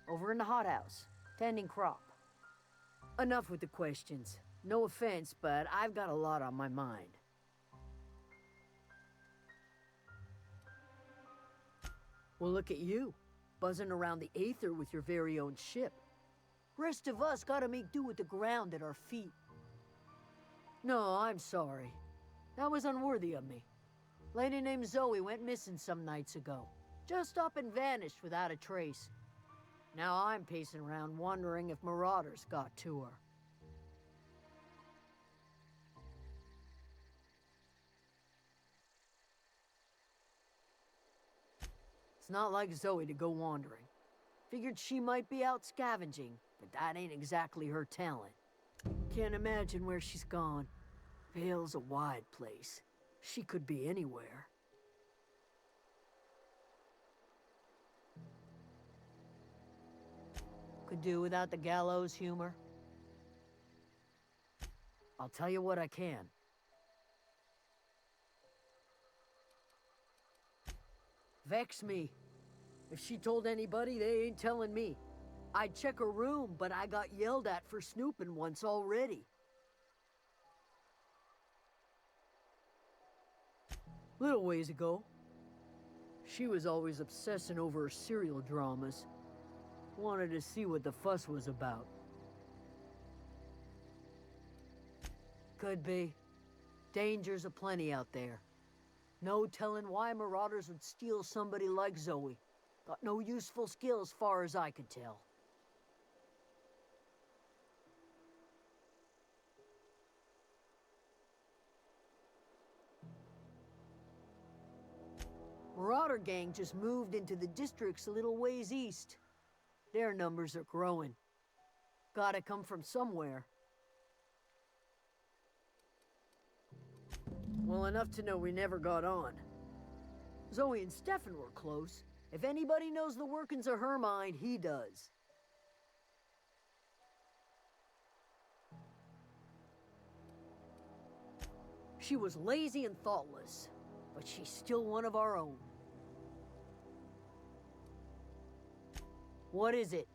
S1: Over in the hothouse, tending crop. Enough with the questions. No offense, but I've got a lot on my mind. Well, look at you, buzzing around the Aether with your very own ship. Rest of us gotta make do with the ground at our feet. No, I'm sorry. That was unworthy of me. Lady named Zoe went missing some nights ago. Just up and vanished without a trace. Now I'm pacing around wondering if marauders got to her. It's not like Zoe to go wandering. Figured she might be out scavenging, but that ain't exactly her talent. Can't imagine where she's gone. Vale's a wide place. She could be anywhere. Could do without the gallows humor. I'll tell you what I can. Vex me. If she told anybody, they ain't telling me. I'd check her room, but I got yelled at for snooping once already. Little ways ago. She was always obsessing over her serial dramas. Wanted to see what the fuss was about. Could be. Dangers aplenty out there. No telling why marauders would steal somebody like Zoe. Got no useful skills far as I could tell. Marauder gang just moved into the districts a little ways east. Their numbers are growing. Gotta come from somewhere. Well, enough to know we never got on. Zoe and Stefan were close. If anybody knows the workings of her mind, he does. She was lazy and thoughtless, but she's still one of our own. What is it?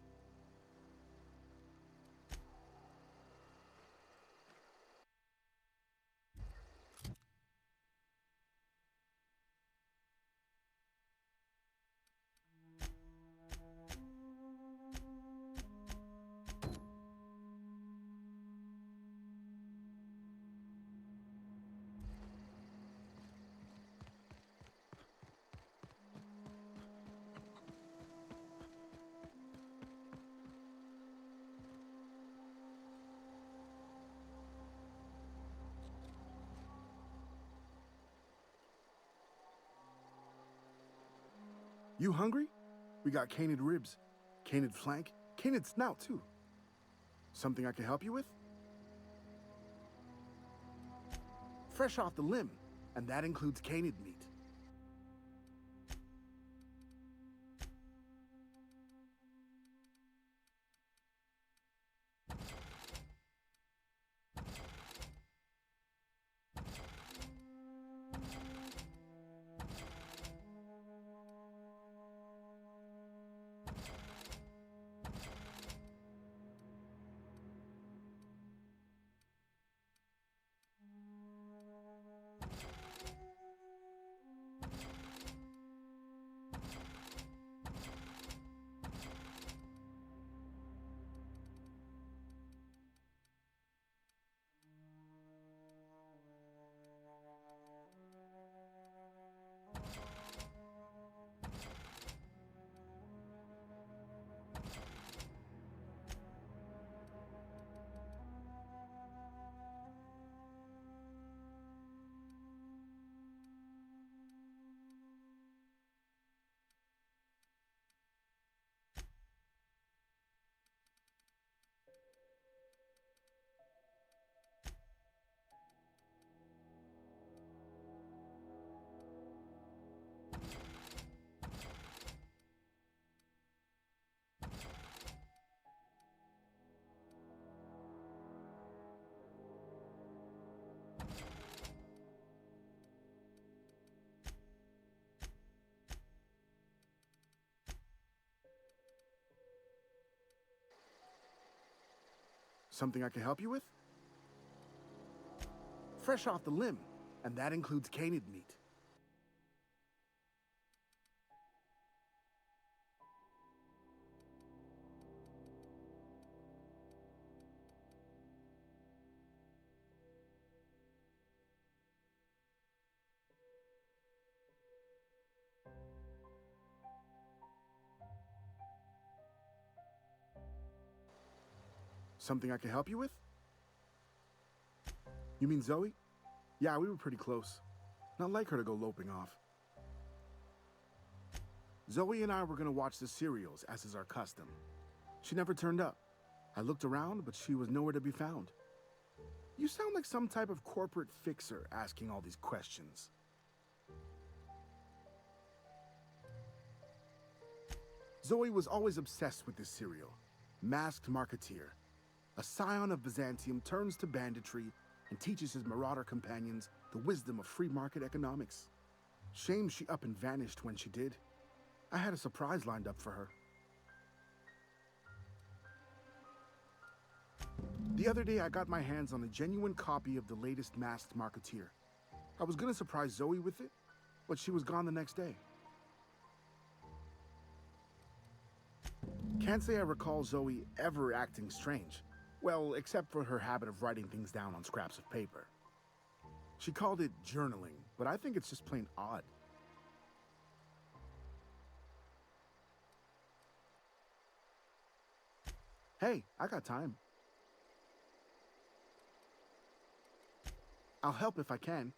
S8: You hungry? We got canid ribs, canid flank, canid snout too. Something I can help you with? Fresh off the limb, and that includes canid meat. Something I can help you with? Fresh off the limb, and that includes canid meat. Something I can help you with? You mean Zoe? Yeah, we were pretty close. Not like her to go loping off. Zoe and I were gonna watch the serials, as is our custom. She never turned up. I looked around, but she was nowhere to be found. You sound like some type of corporate fixer asking all these questions. Zoe was always obsessed with this serial. Masked Marketeer. A scion of Byzantium turns to banditry and teaches his marauder companions the wisdom of free market economics. Shame she up and vanished when she did. I had a surprise lined up for her. The other day I got my hands on a genuine copy of the latest Masked Marketeer. I was gonna surprise Zoe with it, but she was gone the next day. Can't say I recall Zoe ever acting strange. Well, except for her habit of writing things down on scraps of paper. She called it journaling, but I think it's just plain odd. Hey, I got time. I'll help if I can.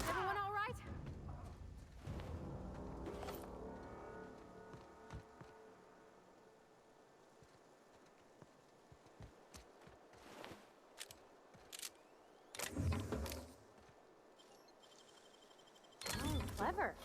S18: Everyone all right?
S20: Oh, clever.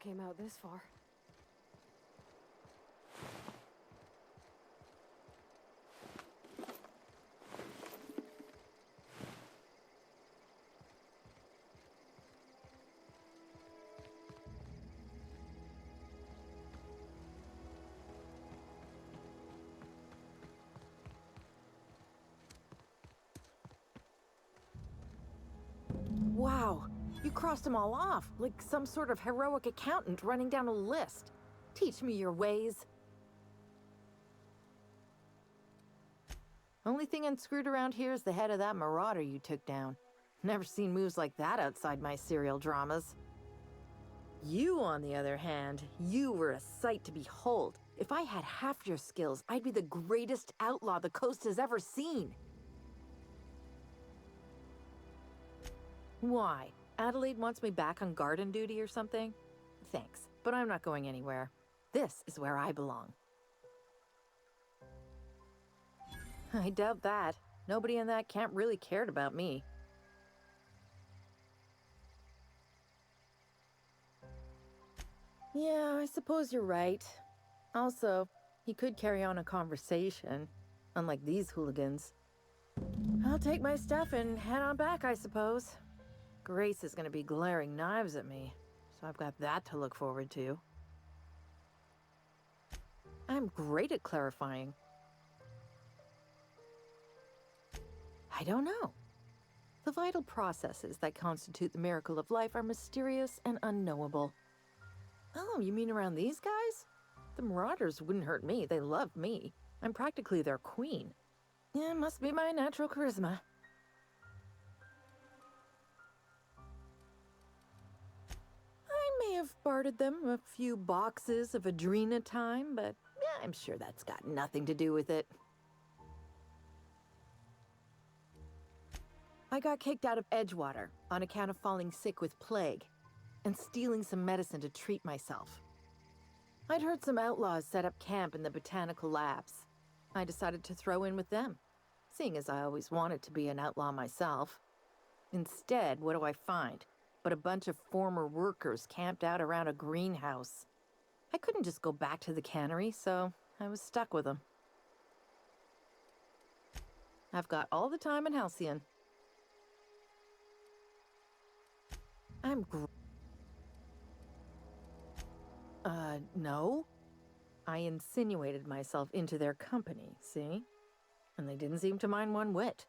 S20: came out this far.
S14: Wow, you crossed them all off, like some sort of heroic accountant running down a list. Teach me your ways. Only thing unscrewed around here is the head of that marauder you took down. Never seen moves like that outside my serial dramas. You, on the other hand, you were a sight to behold. If I had half your skills, I'd be the greatest outlaw the coast has ever seen. Why? Adelaide wants me back on garden duty or something? Thanks, but I'm not going anywhere. This is where I belong. I doubt that. Nobody in that camp really cared about me. Yeah, I suppose you're right. Also, he could carry on a conversation, unlike these hooligans. I'll take my stuff and head on back, I suppose. Grace is gonna be glaring knives at me, so I've got that to look forward to. I'm great at clarifying. I don't know. The vital processes that constitute the miracle of life are mysterious and unknowable. Oh, you mean around these guys? The Marauders wouldn't hurt me. They love me. I'm practically their queen. Yeah, must be my natural charisma. I may have bartered them a few boxes of Adrena time, but yeah, I'm sure that's got nothing to do with it. I got kicked out of Edgewater on account of falling sick with plague and stealing some medicine to treat myself. I'd heard some outlaws set up camp in the botanical labs. I decided to throw in with them, seeing as I always wanted to be an outlaw myself. Instead, what do I find but a bunch of former workers camped out around a greenhouse? I couldn't just go back to the cannery, so I was stuck with them. I've got all the time in Halcyon. No. I insinuated myself into their company, see? And they didn't seem to mind one whit.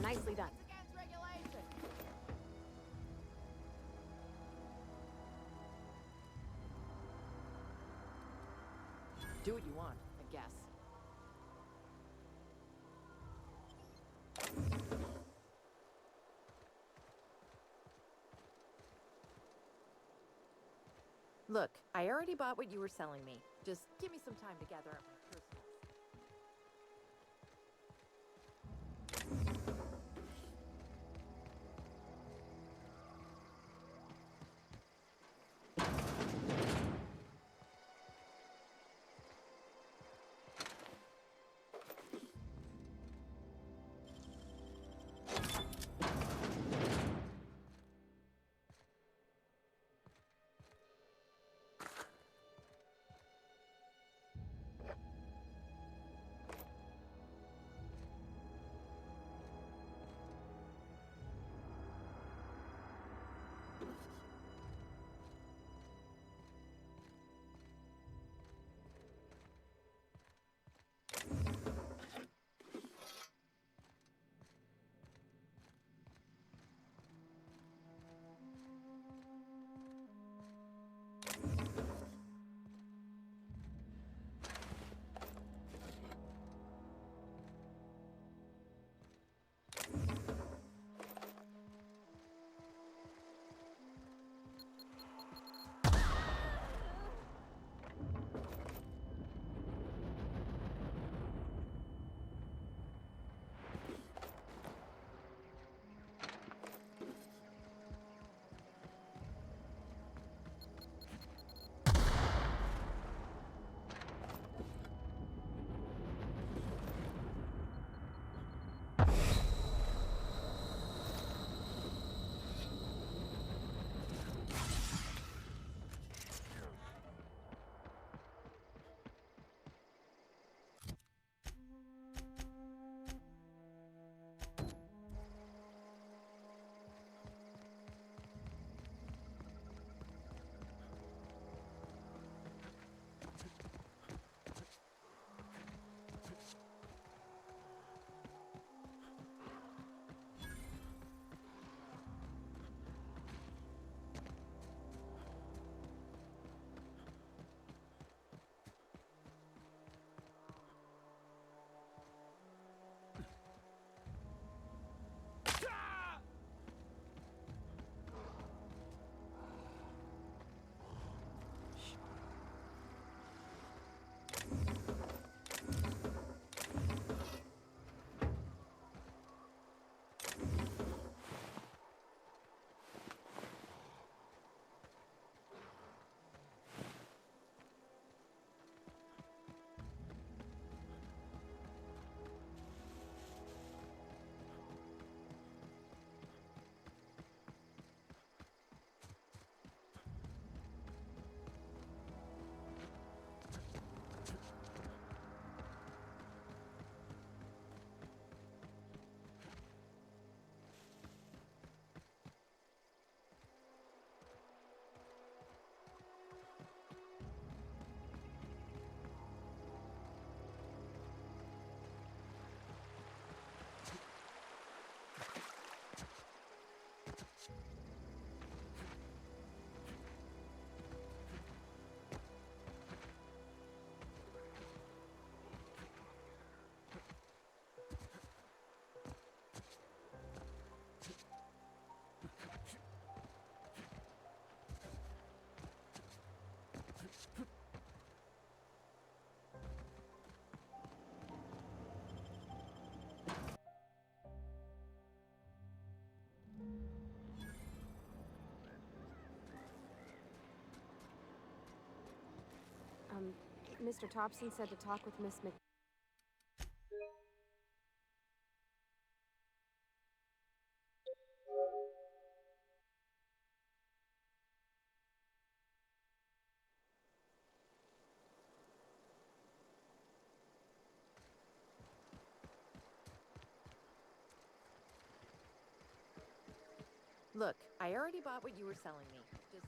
S20: Nicely done.
S14: Do what you want, I guess. Look, I already bought what you were selling me. Just give me some time to gather up my personals.
S20: Mr. Thompson said to talk with Miss Mc...
S14: Look, I already bought what you were selling me. Just...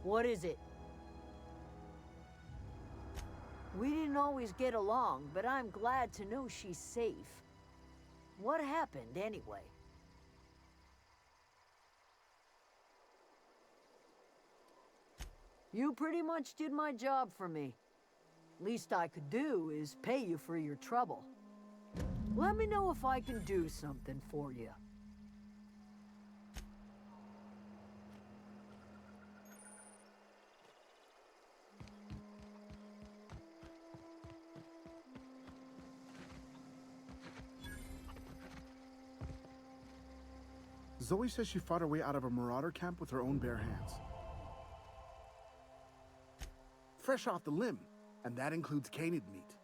S1: What is it? We didn't always get along, but I'm glad to know she's safe. What happened, anyway? You pretty much did my job for me. Least I could do is pay you for your trouble. Let me know if I can do something for you.
S8: Zoe says she fought her way out of a marauder camp with her own bare hands. Fresh off the limb, and that includes canid meat.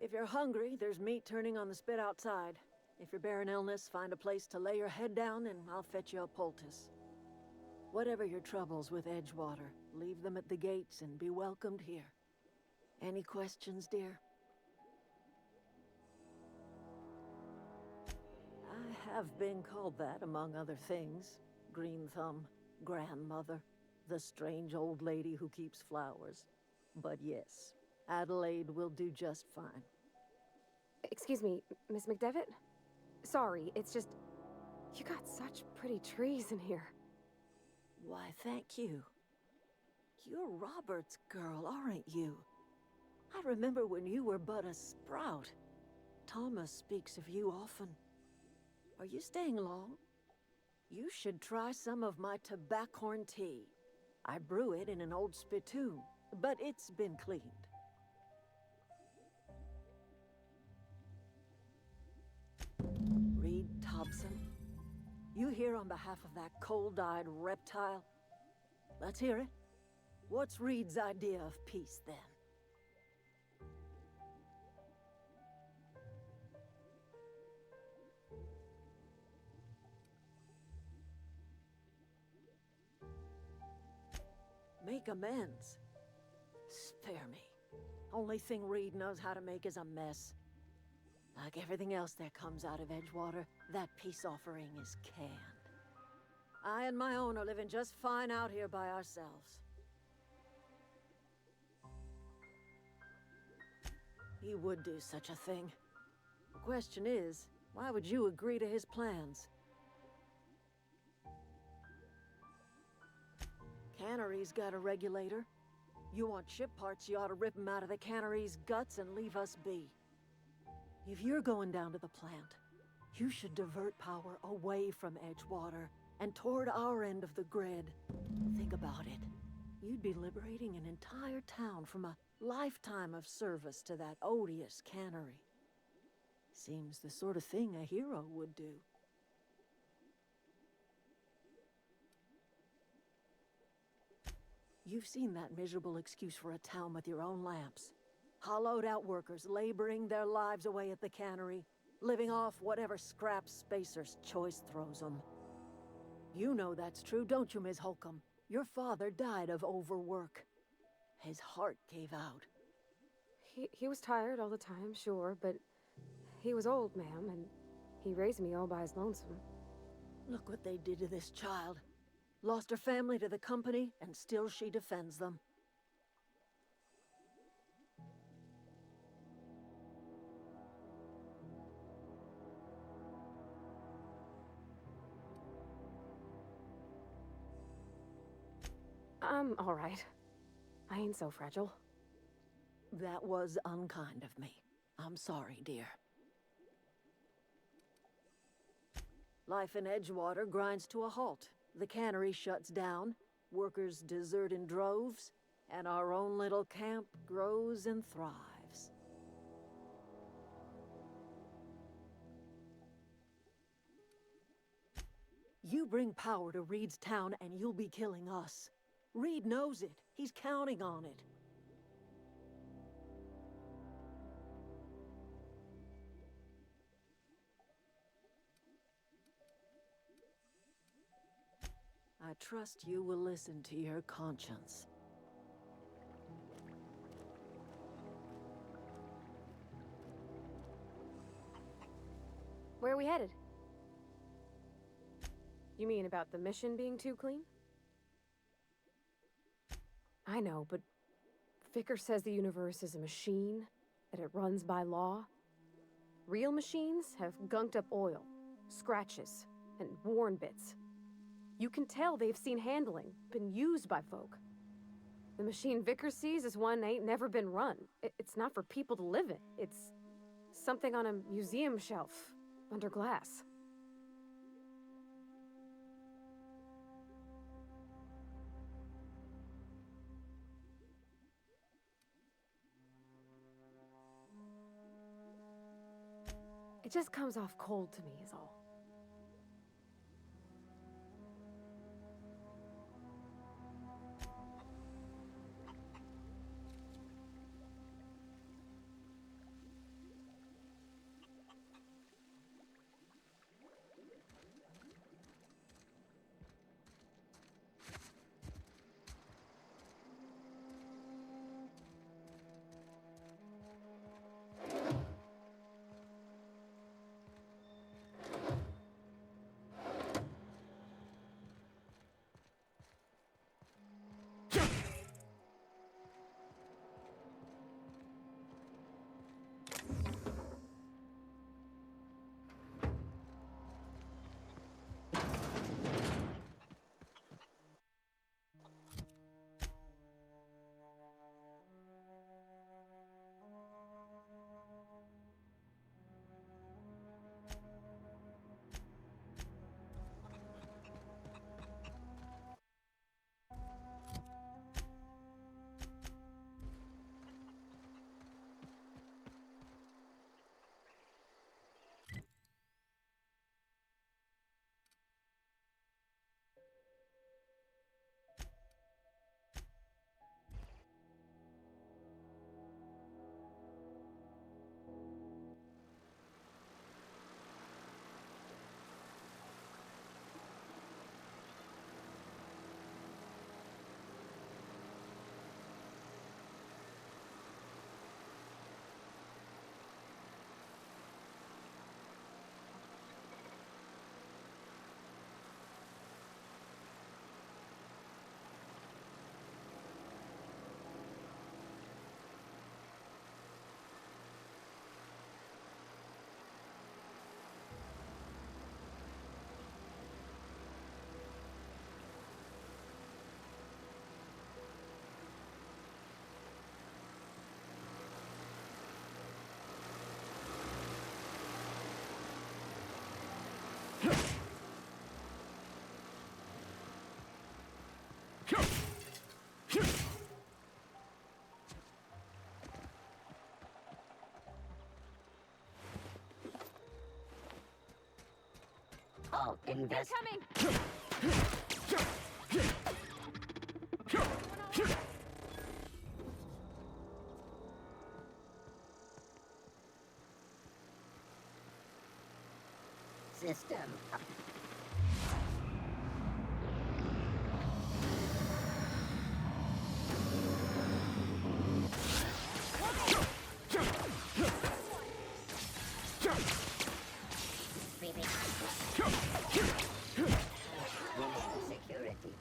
S7: If you're hungry, there's meat turning on the spit outside. If you're bearing illness, find a place to lay your head down and I'll fetch you a poultice. Whatever your troubles with Edgewater, leave them at the gates and be welcomed here. Any questions, dear? I have been called that, among other things. Green Thumb, grandmother, the strange old lady who keeps flowers. But yes, Adelaide will do just fine.
S20: Excuse me, Miss McDevitt? Sorry, it's just... You got such pretty trees in here.
S7: Why, thank you. You're Robert's girl, aren't you? I remember when you were but a sprout. Thomas speaks of you often. Are you staying long? You should try some of my tobaccorn tea. I brew it in an old spittoon, but it's been cleaned. Reed Thompson, you here on behalf of that cold-eyed reptile? Let's hear it. What's Reed's idea of peace, then? Make amends. Spare me. Only thing Reed knows how to make is a mess. Like everything else that comes out of Edgewater, that peace offering is canned. I and my own are living just fine out here by ourselves. He would do such a thing. The question is, why would you agree to his plans? Cannery's got a regulator. You want ship parts, you ought to rip 'em out of the cannery's guts and leave us be. If you're going down to the plant, you should divert power away from Edgewater and toward our end of the grid. Think about it. You'd be liberating an entire town from a lifetime of service to that odious cannery. Seems the sort of thing a hero would do. You've seen that miserable excuse for a town with your own lamps. Hollowed-out workers laboring their lives away at the cannery, living off whatever scraps Spacer's Choice throws them. You know that's true, don't you, Ms. Holcomb? Your father died of overwork. His heart gave out.
S20: He was tired all the time, sure, but he was old, ma'am, and he raised me all by his lonesome.
S7: Look what they did to this child. Lost her family to the company, and still she defends them.
S20: I'm all right. I ain't so fragile.
S7: That was unkind of me. I'm sorry, dear. Life in Edgewater grinds to a halt. The cannery shuts down, workers desert in droves, and our own little camp grows and thrives. You bring power to Reed's town and you'll be killing us. Reed knows it. He's counting on it. I trust you will listen to your conscience.
S20: Where are we headed? You mean about the mission being too clean? I know, but Vickers says the universe is a machine, that it runs by law. Real machines have gunked up oil, scratches, and worn bits. You can tell they've seen handling, been used by folk. The machine Vickers sees is one ain't never been run. It's not for people to live in. It's something on a museum shelf, under glass. It just comes off cold to me, is all.
S19: All invest.
S18: Coming!
S19: System. Security.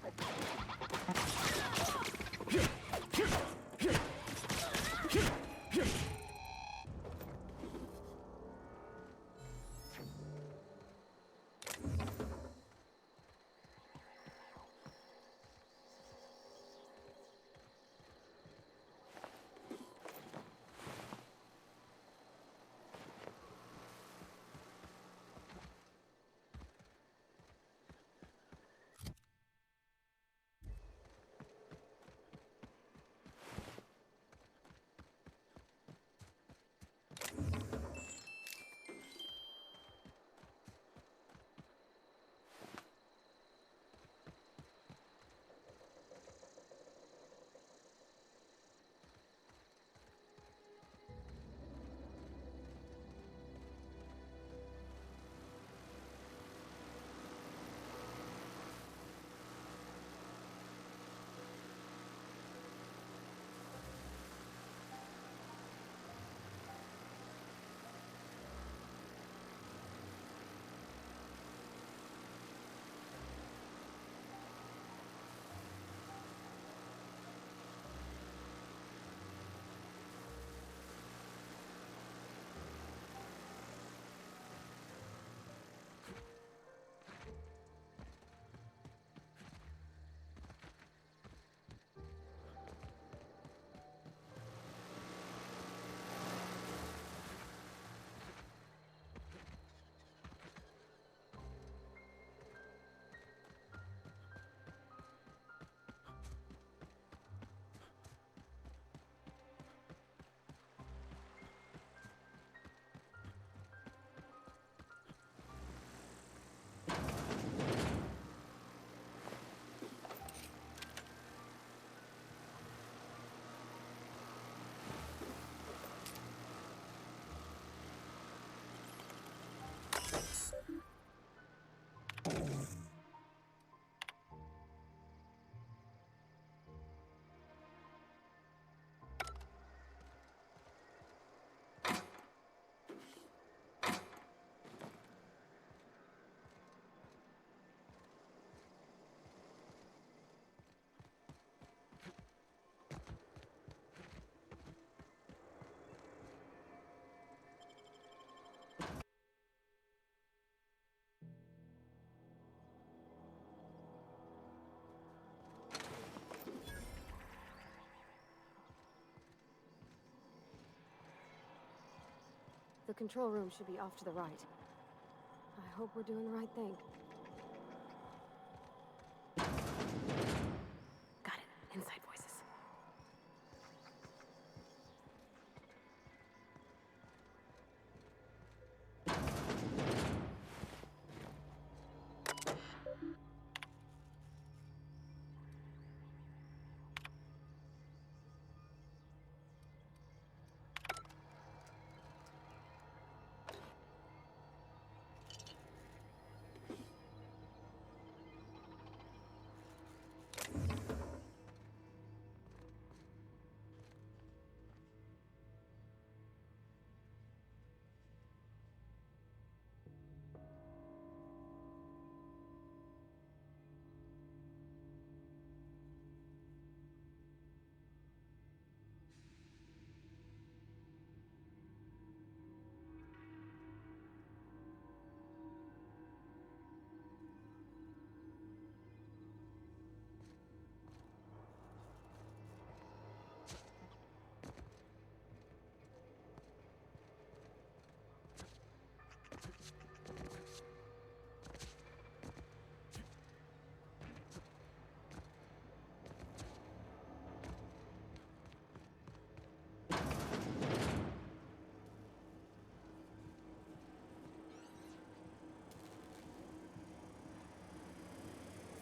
S20: The control room should be off to the right. I hope we're doing the right thing. Got it. Inside voices.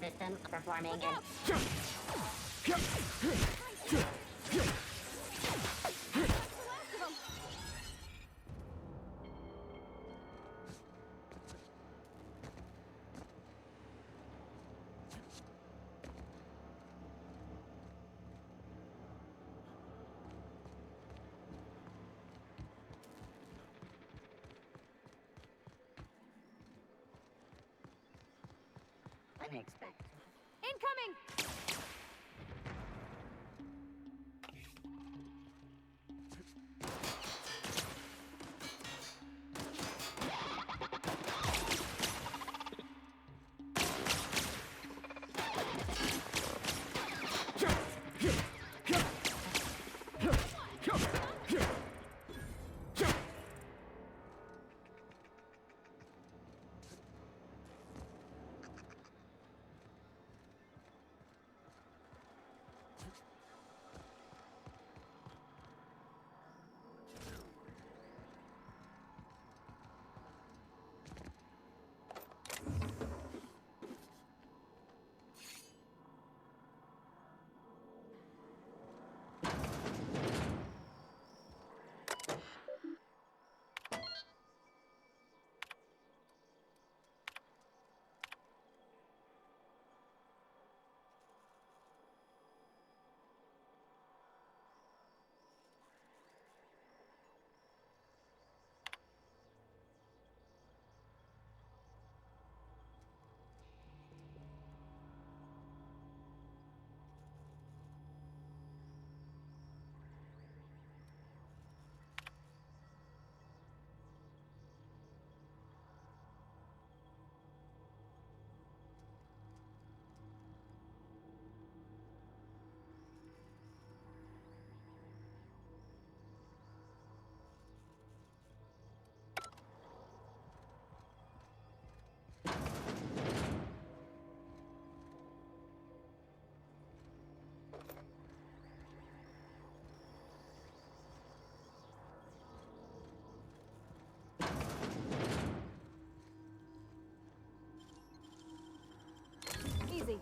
S4: systems performing in... Unexpected.
S18: Incoming! Easy.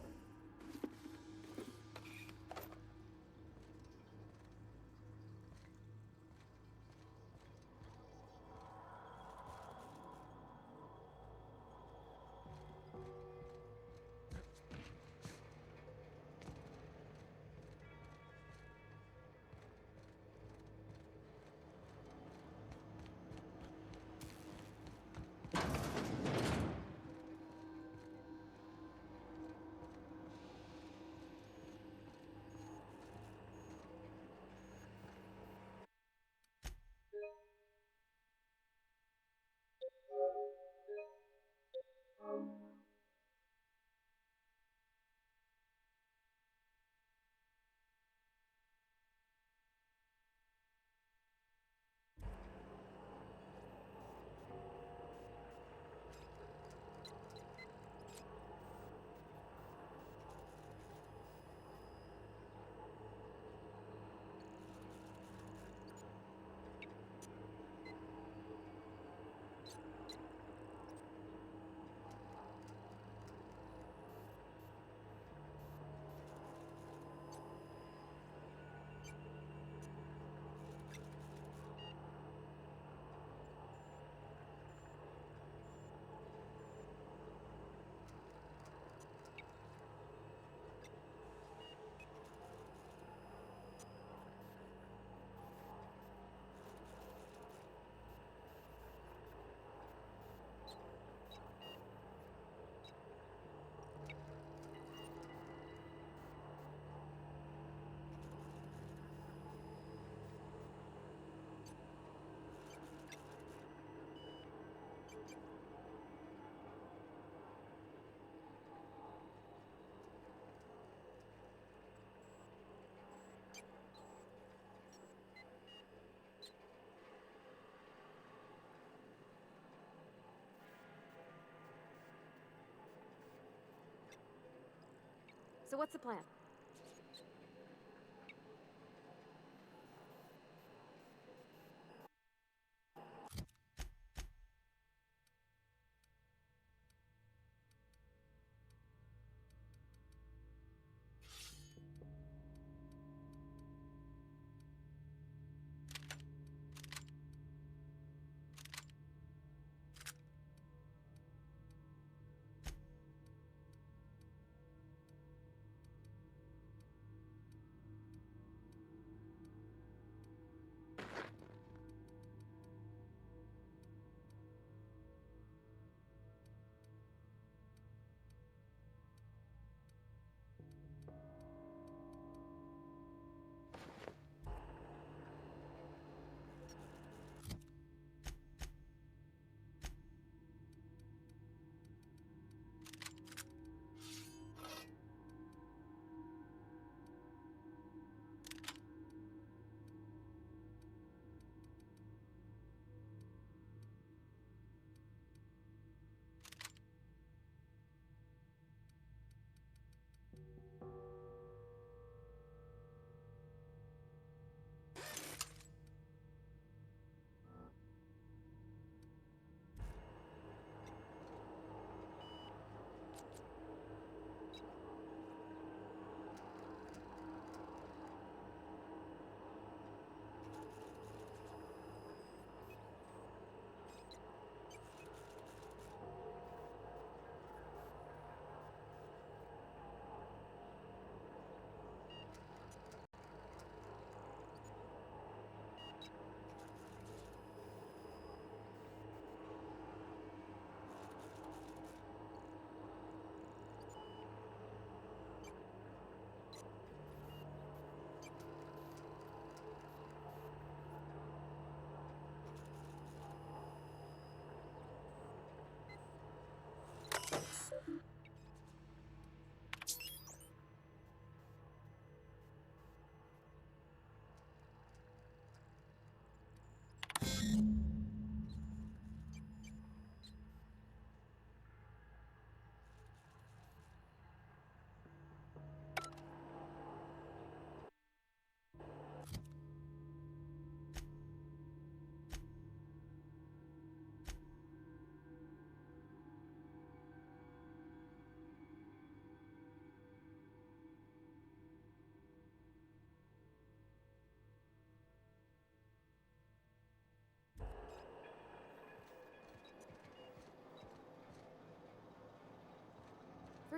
S18: So what's the plan?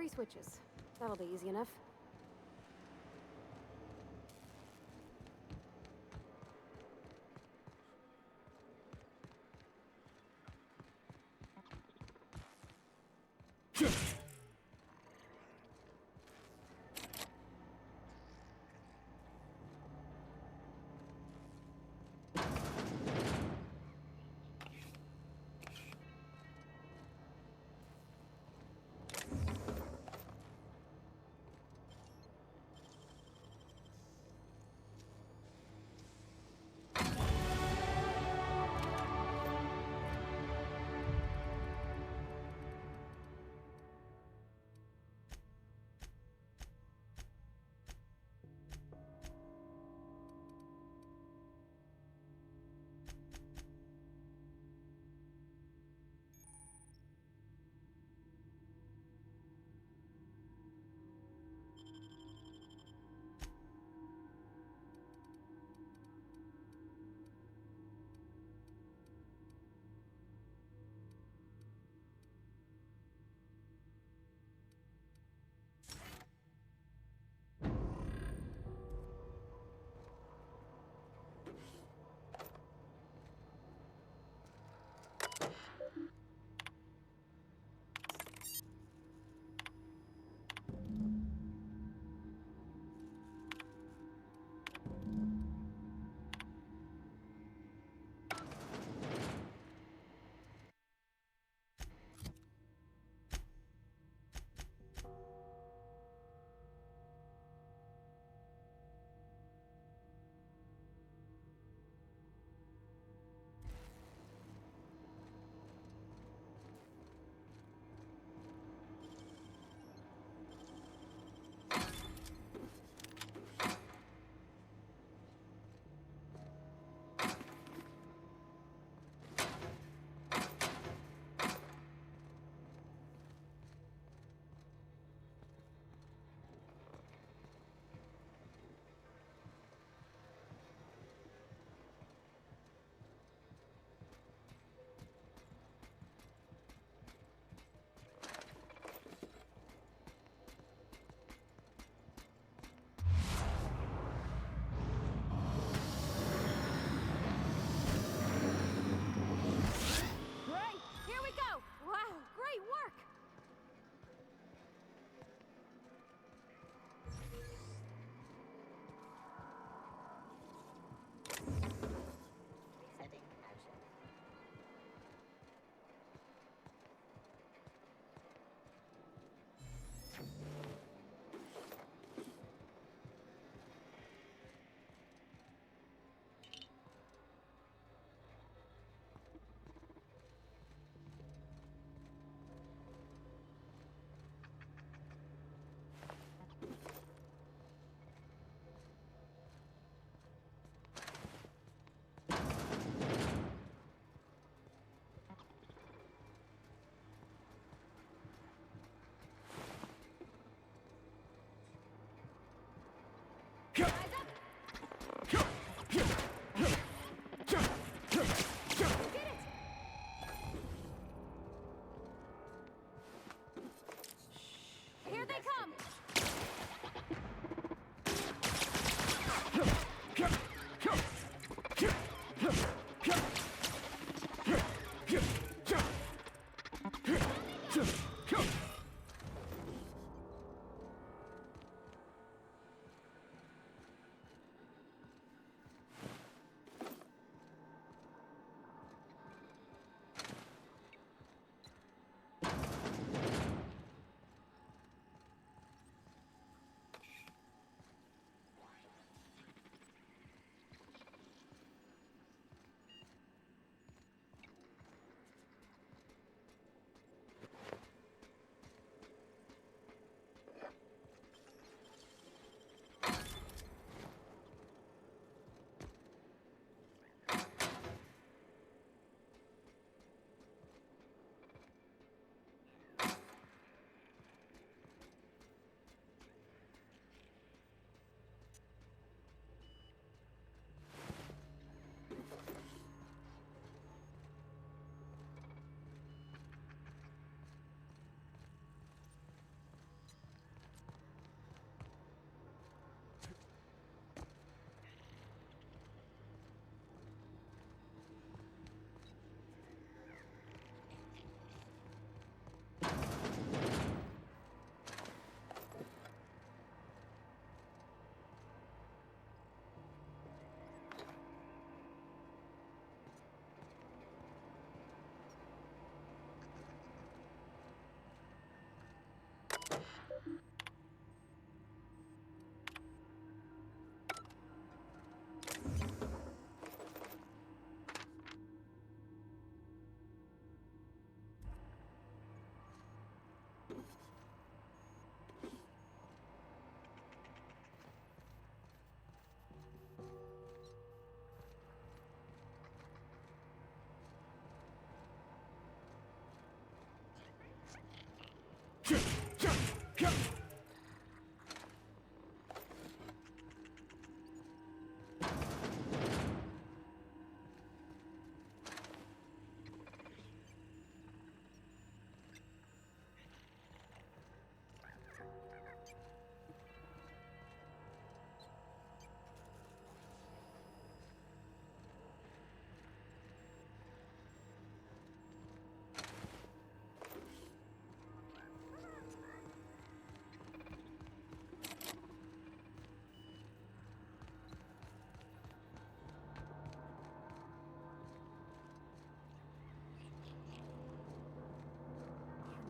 S20: 3 switches. That'll be easy enough.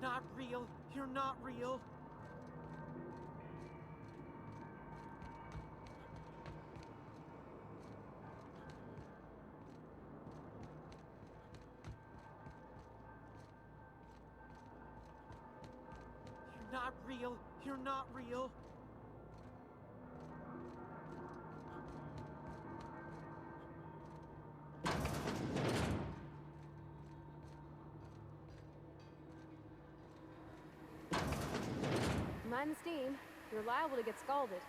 S16: not real. You're not real. You're not real. You're not real.
S20: Mind the steam. You're liable to get scalded.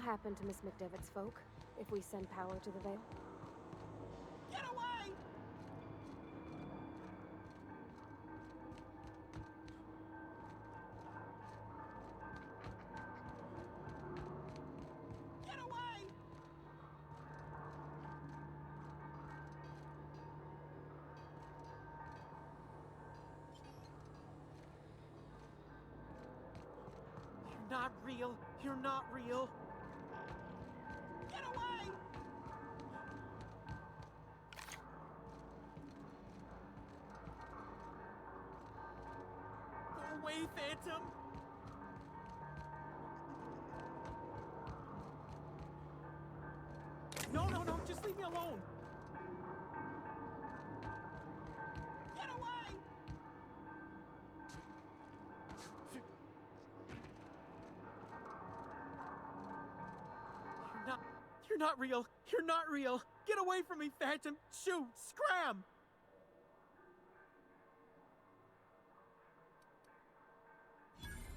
S20: happen to Miss McDevitt's folk if we send power to the Vale?
S16: Get away! Get away! You're not real. You're not real. Get away! Go away, Phantom! No, no, no, just leave me alone! Get away! You're not real! You're not real! Get away from me, Phantom! Shoot! Scram!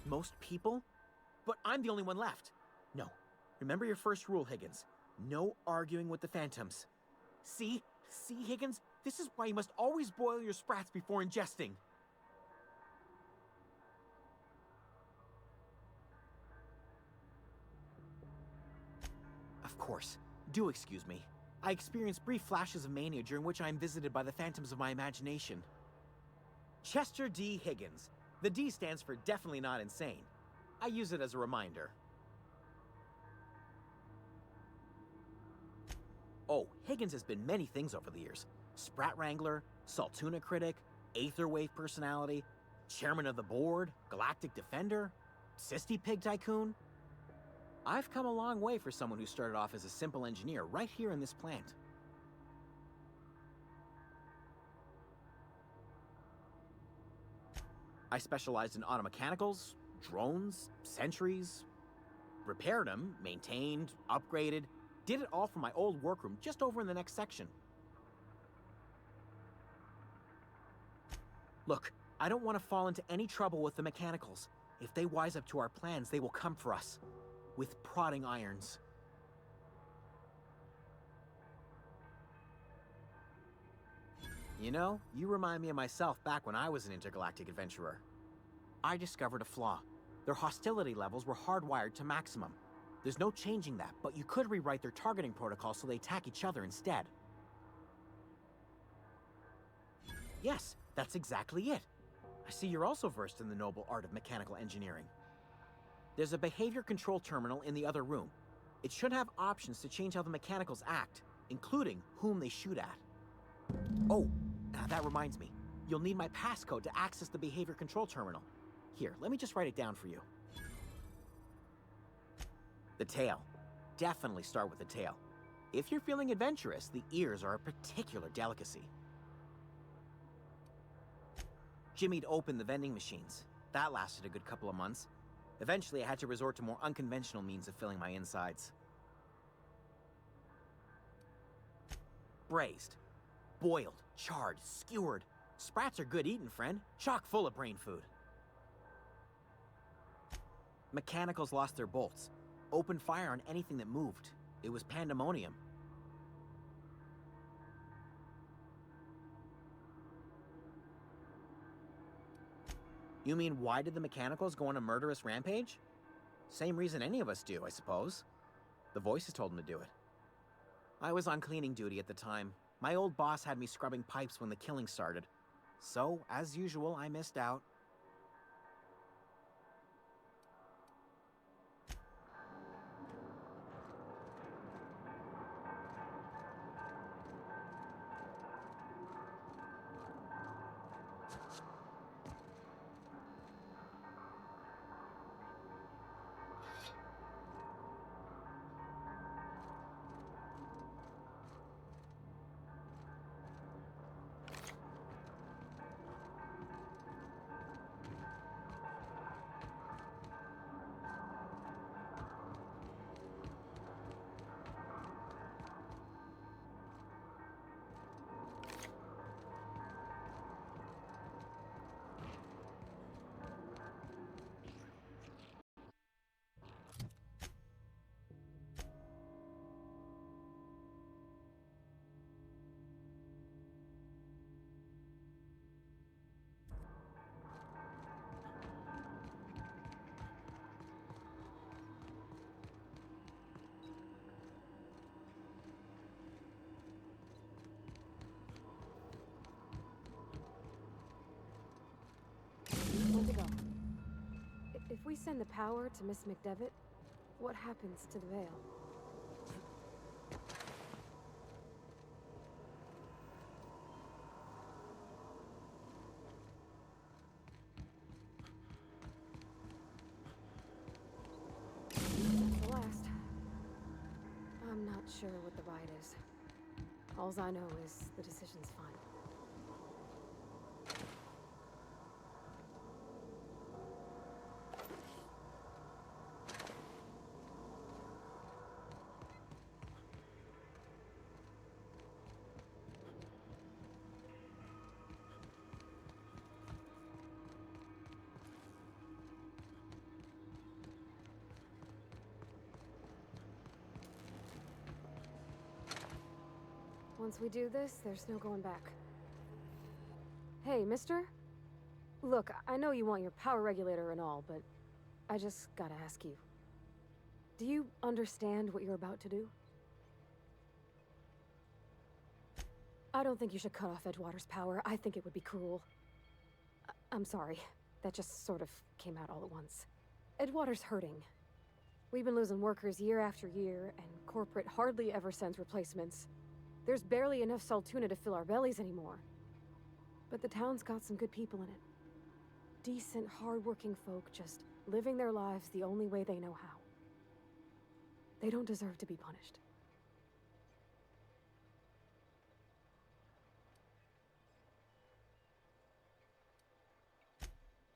S16: Most people? But I'm the only one left. No. Remember your first rule, Higgins. No arguing with the Phantoms. See? See, Higgins? This is why you must always boil your sprats before ingesting. Of course. Do excuse me. I experience brief flashes of mania during which I am visited by the phantoms of my imagination. Chester D. Higgins. The D stands for definitely not insane. I use it as a reminder. Oh, Higgins has been many things over the years. Sprat Wrangler, Saltuna Critic, Aetherwave Personality, Chairman of the Board, Galactic Defender, Sisty Pig Tycoon. I've come a long way for someone who started off as a simple engineer right here in this plant. I specialized in automechanicals, drones, sentries, repaired them, maintained, upgraded, did it all from my old workroom just over in the next section. Look, I don't want to fall into any trouble with the mechanicals. If they wise up to our plans, they will come for us. With prodding irons. You know, you remind me of myself back when I was an intergalactic adventurer. I discovered a flaw. Their hostility levels were hardwired to maximum. There's no changing that, but you could rewrite their targeting protocol so they attack each other instead. Yes, that's exactly it. I see you're also versed in the noble art of mechanical engineering. There's a behavior control terminal in the other room. It should have options to change how the mechanicals act, including whom they shoot at. Oh, that reminds me. You'll need my passcode to access the behavior control terminal. Here, let me just write it down for you. The tail. Definitely start with the tail. If you're feeling adventurous, the ears are a particular delicacy. Jimmy'd open the vending machines. That lasted a good couple of months. Eventually, I had to resort to more unconventional means of filling my insides. Braised. Boiled, charred, skewered. Sprats are good eating, friend. Chock full of brain food. Mechanicals lost their bolts. Opened fire on anything that moved. It was pandemonium. You mean, why did the mechanicals go on a murderous rampage? Same reason any of us do, I suppose. The voices told them to do it. I was on cleaning duty at the time. My old boss had me scrubbing pipes when the killing started. So, as usual, I missed out.
S20: we send the power to Miss McDevitt, what happens to the veil? That's the last. I'm not sure what the ride is. Alls I know is the decision's final. Once we do this, there's no going back. Hey, mister? Look, I know you want your power regulator and all, but I just gotta ask you. Do you understand what you're about to do? I don't think you should cut off Edgewater's power. I think it would be cruel. I'm sorry. That just sort of came out all at once. Edgewater's hurting. We've been losing workers year after year, and corporate hardly ever sends replacements. There's barely enough Saltuna to fill our bellies anymore. But the town's got some good people in it. Decent, hard-working folk just living their lives the only way they know how. They don't deserve to be punished.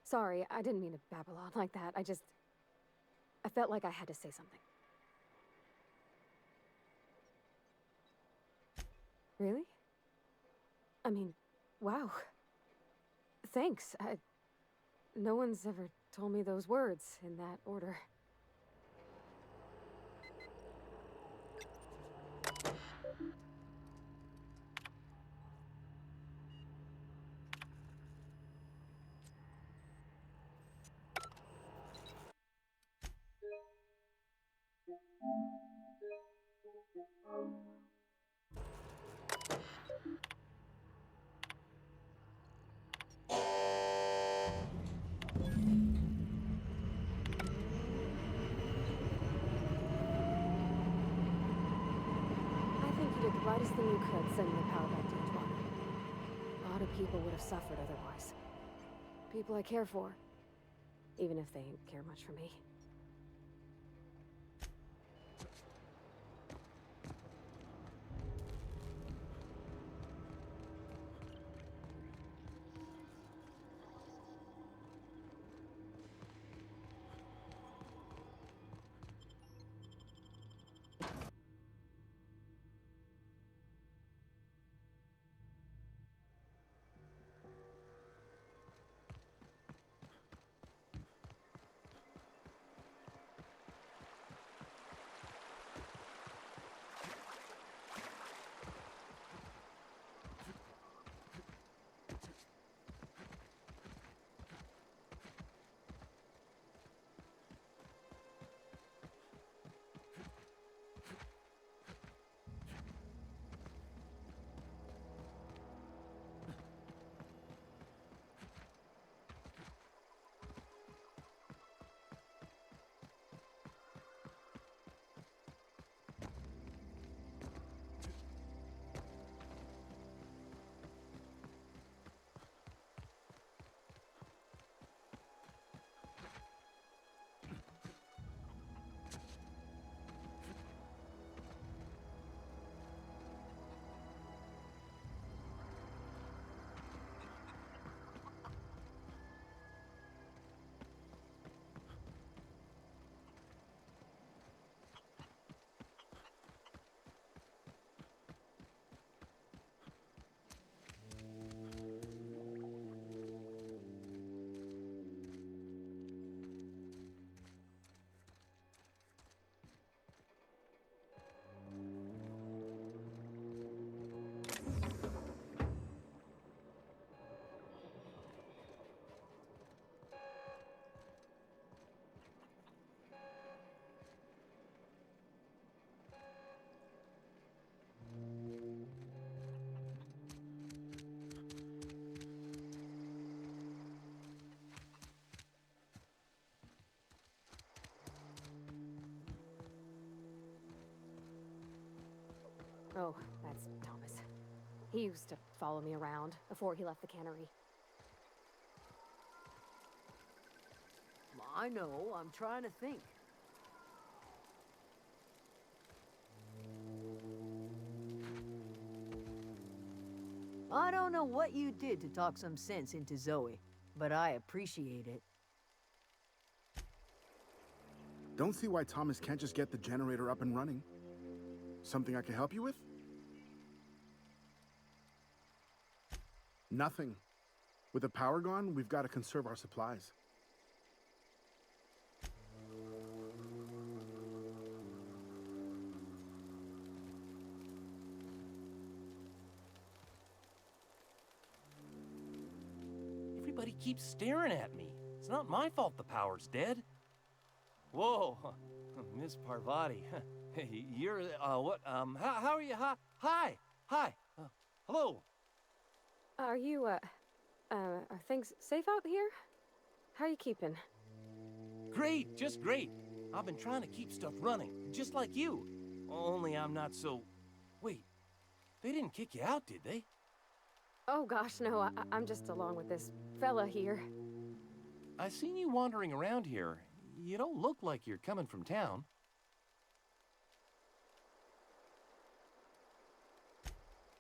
S20: Sorry, I didn't mean to babble on like that. I felt like I had to say something. Really? I mean, wow. Thanks. No one's ever told me those words in that order. The brightest thing you could, sending the power back to Edgewater. A lot of people would have suffered otherwise. People I care for, even if they ain't care much for me. Oh, that's Thomas. He used to follow me around before he left the cannery.
S1: I know, I'm trying to think. I don't know what you did to talk some sense into Zoe, but I appreciate it.
S8: Don't see why Thomas can't just get the generator up and running. Something I can help you with? Nothing. With the power gone, we've got to conserve our supplies.
S2: Everybody keeps staring at me. It's not my fault the power's dead. Whoa, Miss Parvati. Hey, you're, what, how are you? Hi, hello.
S20: Are you, are things safe out here? How are you keeping?
S2: Great, just great. I've been trying to keep stuff running, just like you. Only I'm not so... Wait, they didn't kick you out, did they?
S20: Oh gosh, no, I'm just along with this fella here.
S2: I seen you wandering around here. You don't look like you're coming from town.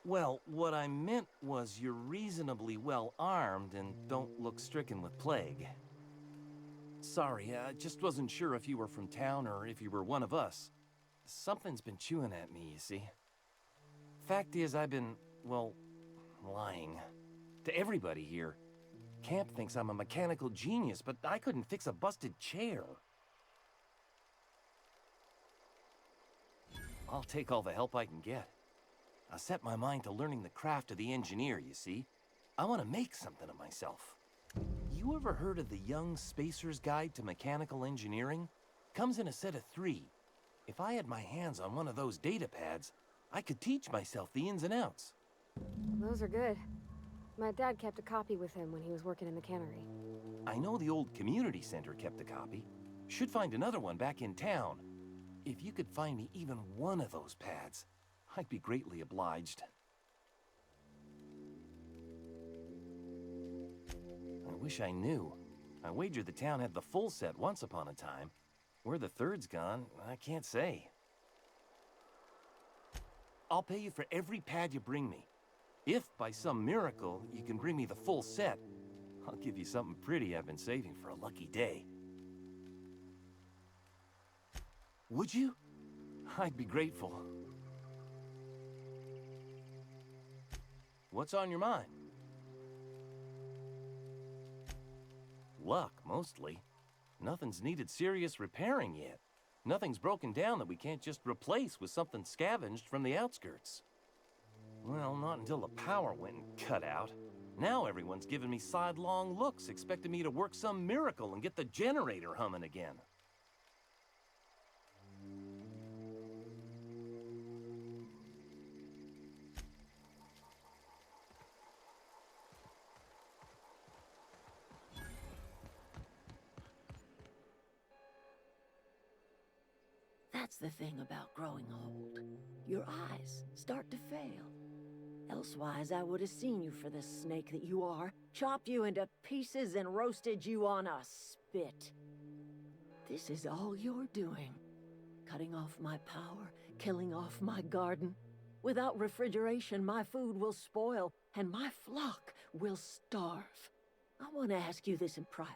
S2: Well, what I meant was you're reasonably well armed and don't look stricken with plague. Sorry, I just wasn't sure if you were from town or if you were one of us. Something's been chewing at me, you see. Fact is, I've been, well, lying. To everybody here. Camp thinks I'm a mechanical genius, but I couldn't fix a busted chair. I'll take all the help I can get. I set my mind to learning the craft of the engineer, you see. I want to make something of myself. You ever heard of the Young Spacer's Guide to Mechanical Engineering? Comes in a set of 3. If I had my hands on one of those data pads, I could teach myself the ins and outs.
S20: Those are good. My dad kept a copy with him when he was working in the cannery.
S2: I know the old community center kept a copy. Should find another one back in town. If you could find me even one of those pads, I'd be greatly obliged. I wish I knew. I wagered the town had the full set once upon a time. Where the third's gone, I can't say. I'll pay you for every pad you bring me. If, by some miracle, you can bring me the full set, I'll give you something pretty I've been saving for a lucky day. Would you? I'd be grateful. What's on your mind? Luck, mostly. Nothing's needed serious repairing yet. Nothing's broken down that we can't just replace with something scavenged from the outskirts. Well, not until the power went and cut out. Now everyone's giving me sidelong looks, expecting me to work some miracle and get the generator humming again.
S22: That's the thing about growing old. Your eyes start to fail. Elsewise, I would have seen you for the snake that you are, chopped you into pieces and roasted you on a spit. This is all you're doing. Cutting off my power, killing off my garden. Without refrigeration, my food will spoil, and my flock will starve. I want to ask you this in private,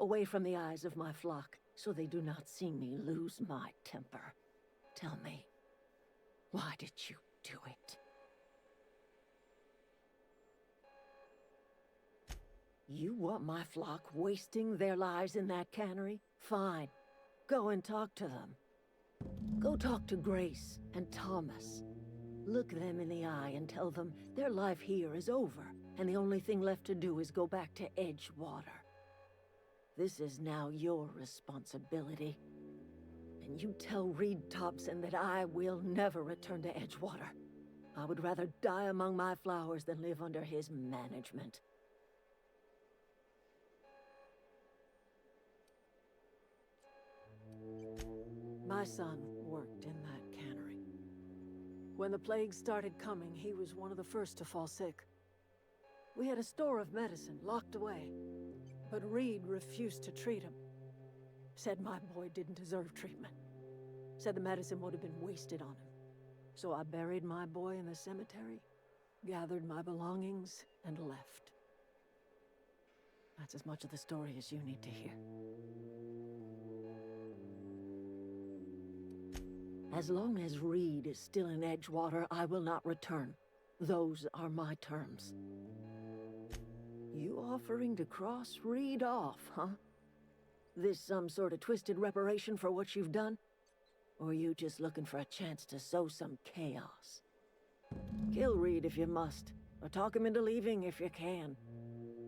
S22: away from the eyes of my flock, so they do not see me lose my temper. Tell me, why did you do it? You want my flock wasting their lives in that cannery? Fine. Go and talk to them. Go talk to Grace and Thomas. Look them in the eye and tell them their life here is over, and the only thing left to do is go back to Edgewater. This is now your responsibility. And you tell Reed Thompson that I will never return to Edgewater. I would rather die among my flowers than live under his management. My son worked in that cannery.
S7: When the plague started coming, he was one of the first to fall sick. We had a store of medicine locked away, but Reed refused to treat him. Said my boy didn't deserve treatment. Said the medicine would have been wasted on him. So I buried my boy in the cemetery, gathered my belongings, and left. That's as much of the story as you need to hear.
S22: As long as Reed is still in Edgewater, I will not return. Those are my terms. You offering to cross Reed off, huh? This some sort of twisted reparation for what you've done? Or you just looking for a chance to sow some chaos? Kill Reed if you must, or talk him into leaving if you can.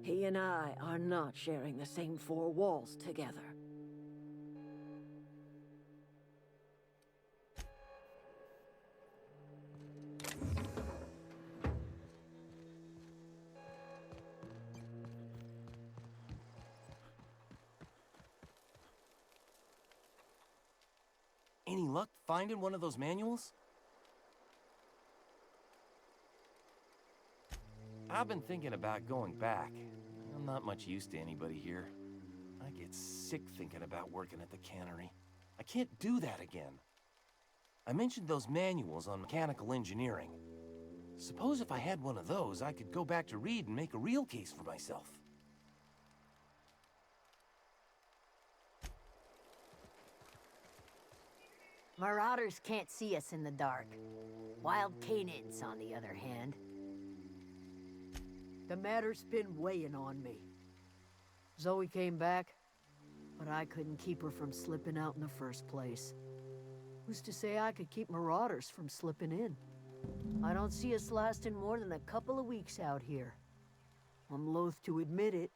S22: He and I are not sharing the same four walls together.
S2: Any luck finding one of those manuals? I've been thinking about going back. I'm not much use to anybody here. I get sick thinking about working at the cannery. I can't do that again. I mentioned those manuals on mechanical engineering. Suppose if I had one of those, I could go back to Reed and make a real case for myself.
S1: Marauders can't see us in the dark. Wild canids, on the other hand. The matter's been weighing on me. Zoe came back, but I couldn't keep her from slipping out in the first place. Who's to say I could keep marauders from slipping in? I don't see us lasting more than a couple of weeks out here. I'm loath to admit it.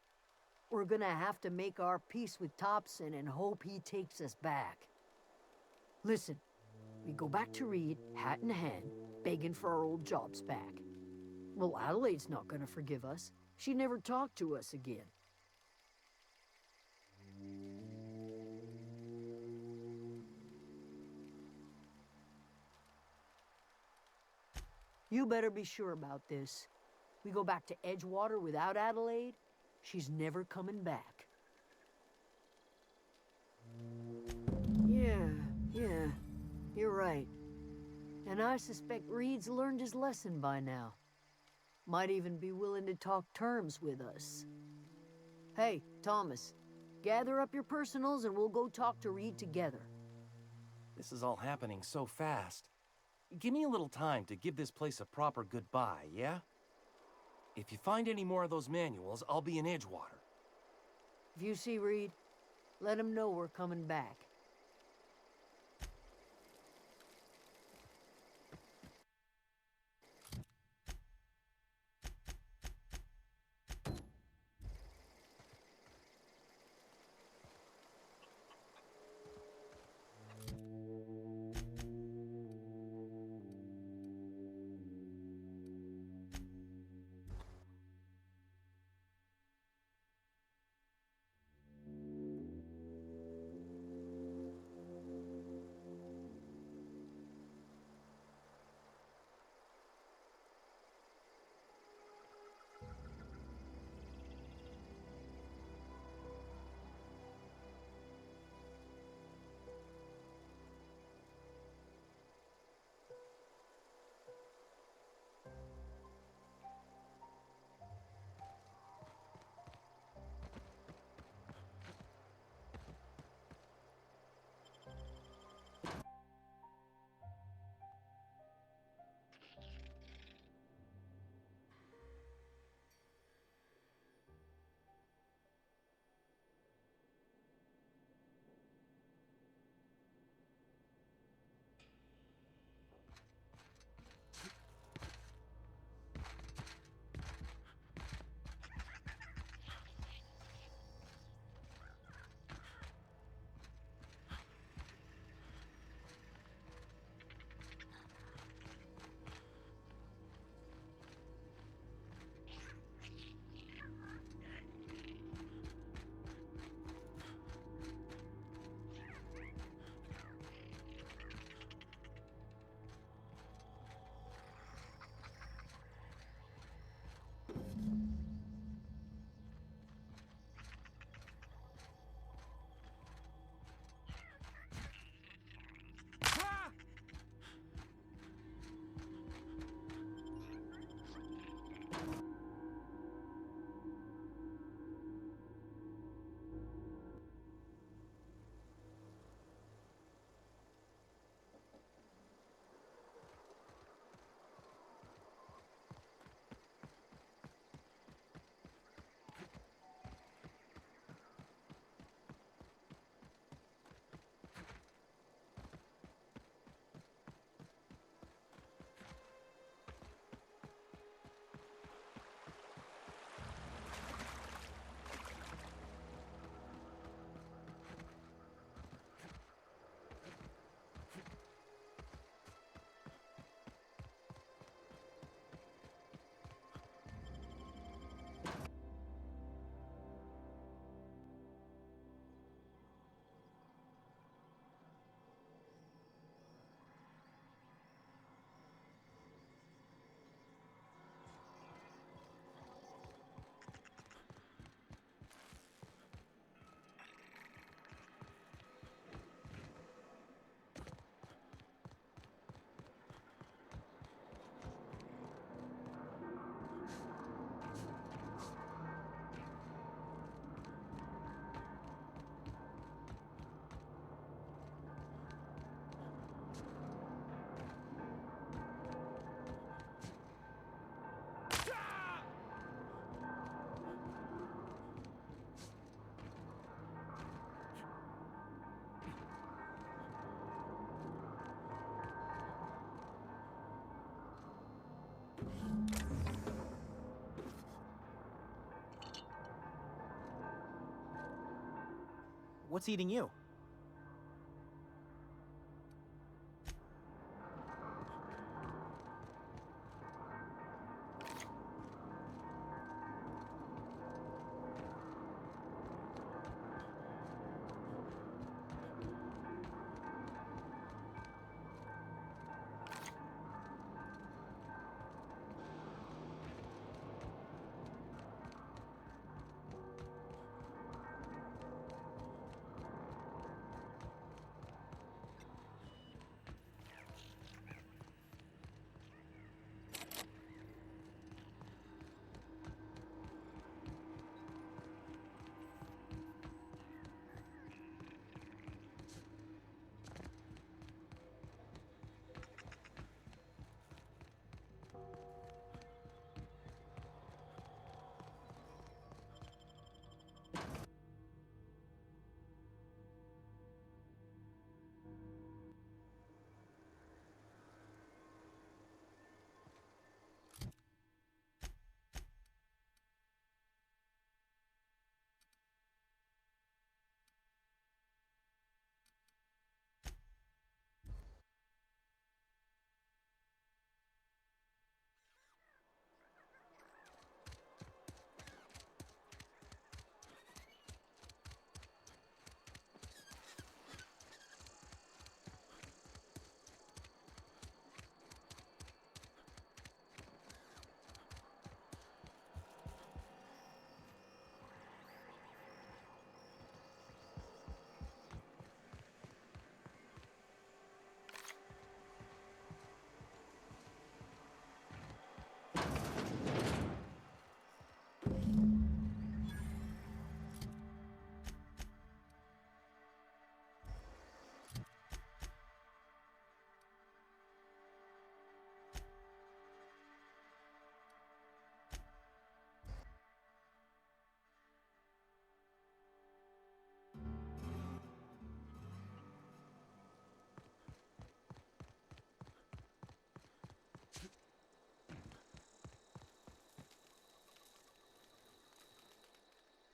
S1: We're gonna have to make our peace with Thompson and hope he takes us back. Listen, we go back to Reed, hat in hand, begging for our old jobs back. Well, Adelaide's not gonna forgive us. She never talked to us again. You better be sure about this. We go back to Edgewater without Adelaide, she's never coming back. Yeah, you're right. And I suspect Reed's learned his lesson by now. Might even be willing to talk terms with us. Hey, Thomas, gather up your personals and we'll go talk to Reed together.
S2: This is all happening so fast. Give me a little time to give this place a proper goodbye, yeah? If you find any more of those manuals, I'll be in Edgewater.
S1: If you see Reed, let him know we're coming back.
S16: What's eating you?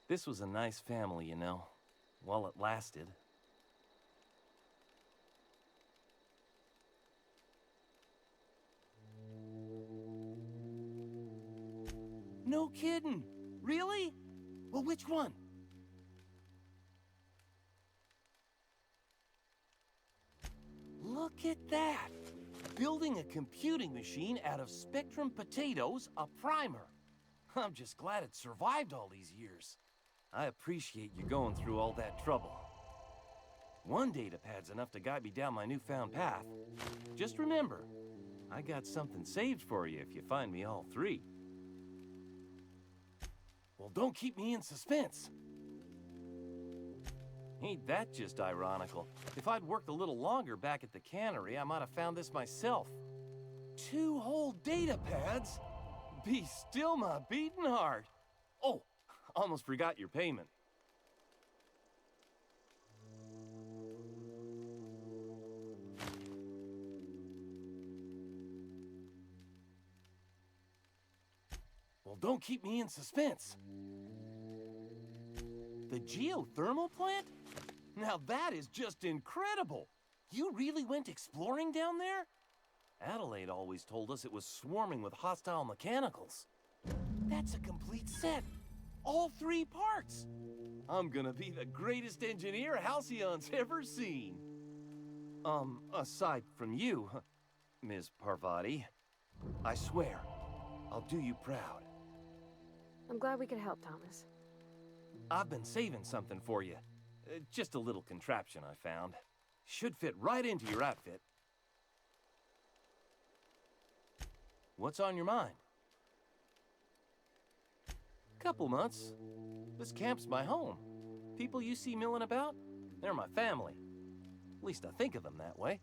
S2: This was a nice family, you know, while it lasted. No kidding! Really? Well, which one? Look at that! Building a computing machine out of Spectrum potatoes, a primer. I'm just glad it survived all these years. I appreciate you going through all that trouble. One datapad's enough to guide me down my newfound path. Just remember, I got something saved for you if you find me all three. Well, don't keep me in suspense. Ain't that just ironical? If I'd worked a little longer back at the cannery, I might have found this myself. 2 whole datapads? Be still my beating heart. Oh, almost forgot your payment. Well, don't keep me in suspense. The geothermal plant? Now that is just incredible! You really went exploring down there? Adelaide always told us it was swarming with hostile mechanicals. That's a complete set. All 3 parts. I'm gonna be the greatest engineer Halcyon's ever seen. Aside from you, Ms. Parvati, I swear, I'll do you proud.
S20: I'm glad we could help, Thomas.
S2: I've been saving something for you. Just a little contraption I found. Should fit right into your outfit. What's on your mind? Couple months. This camp's my home. People you see milling about, they're my family. At least I think of them that way.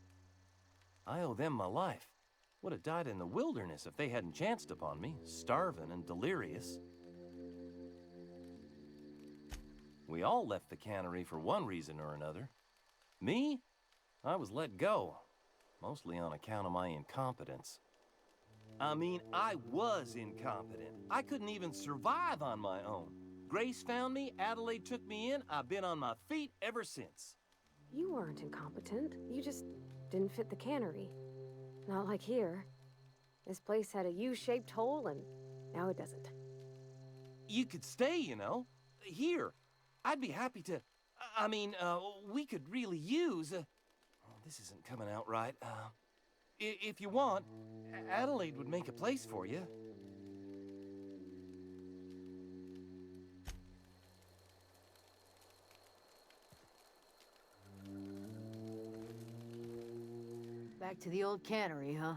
S2: I owe them my life. Would have died in the wilderness if they hadn't chanced upon me, starving and delirious. We all left the cannery for one reason or another. Me? I was let go, mostly on account of my incompetence. I mean, I was incompetent. I couldn't even survive on my own. Grace found me, Adelaide took me in, I've been on my feet ever since.
S20: You weren't incompetent. You just didn't fit the cannery. Not like here. This place had a U-shaped hole, and now it doesn't.
S2: You could stay, you know. Here. I'd be happy to... I mean, we could really use... oh, this isn't coming out right. If you want, Adelaide would make a place for you.
S1: Back to the old cannery, huh?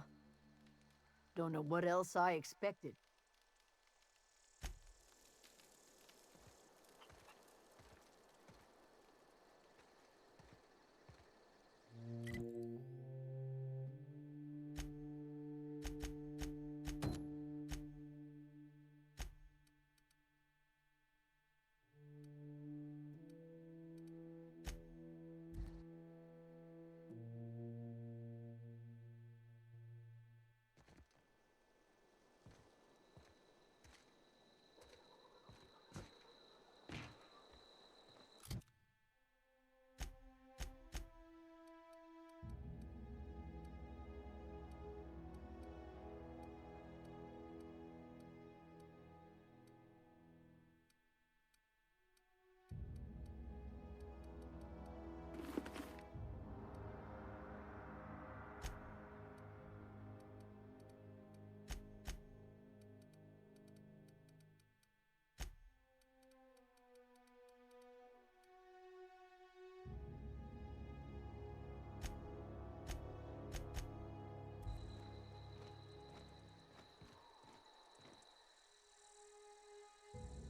S1: Don't know what else I expected.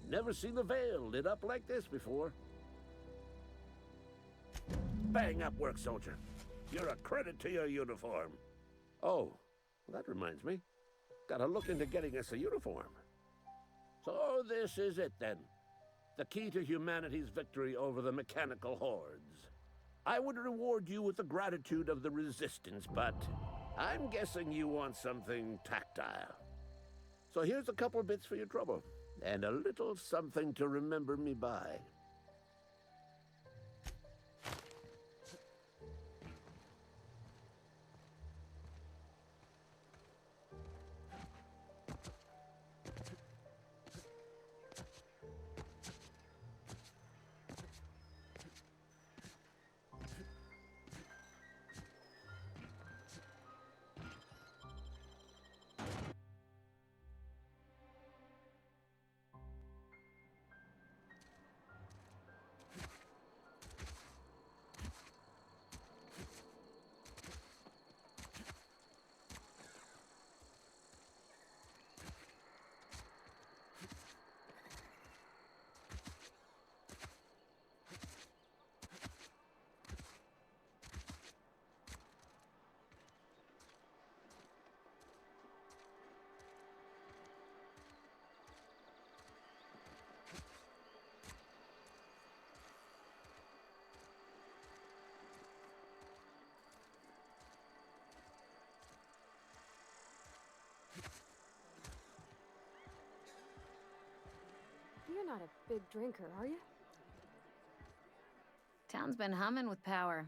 S15: Never seen the Vale lit up like this before. Bang up work, soldier. You're a credit to your uniform. Oh, that reminds me. Gotta look into getting us a uniform. So this is it then. The key to humanity's victory over the mechanical hordes. I would reward you with the gratitude of the Resistance, but I'm guessing you want something tactile. So here's a couple of bits for your trouble. And a little something to remember me by.
S20: You're not a big drinker, are you?
S19: Town's been humming with power.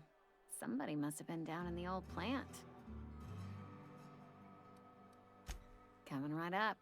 S19: Somebody must have been down in the old plant. Coming right up.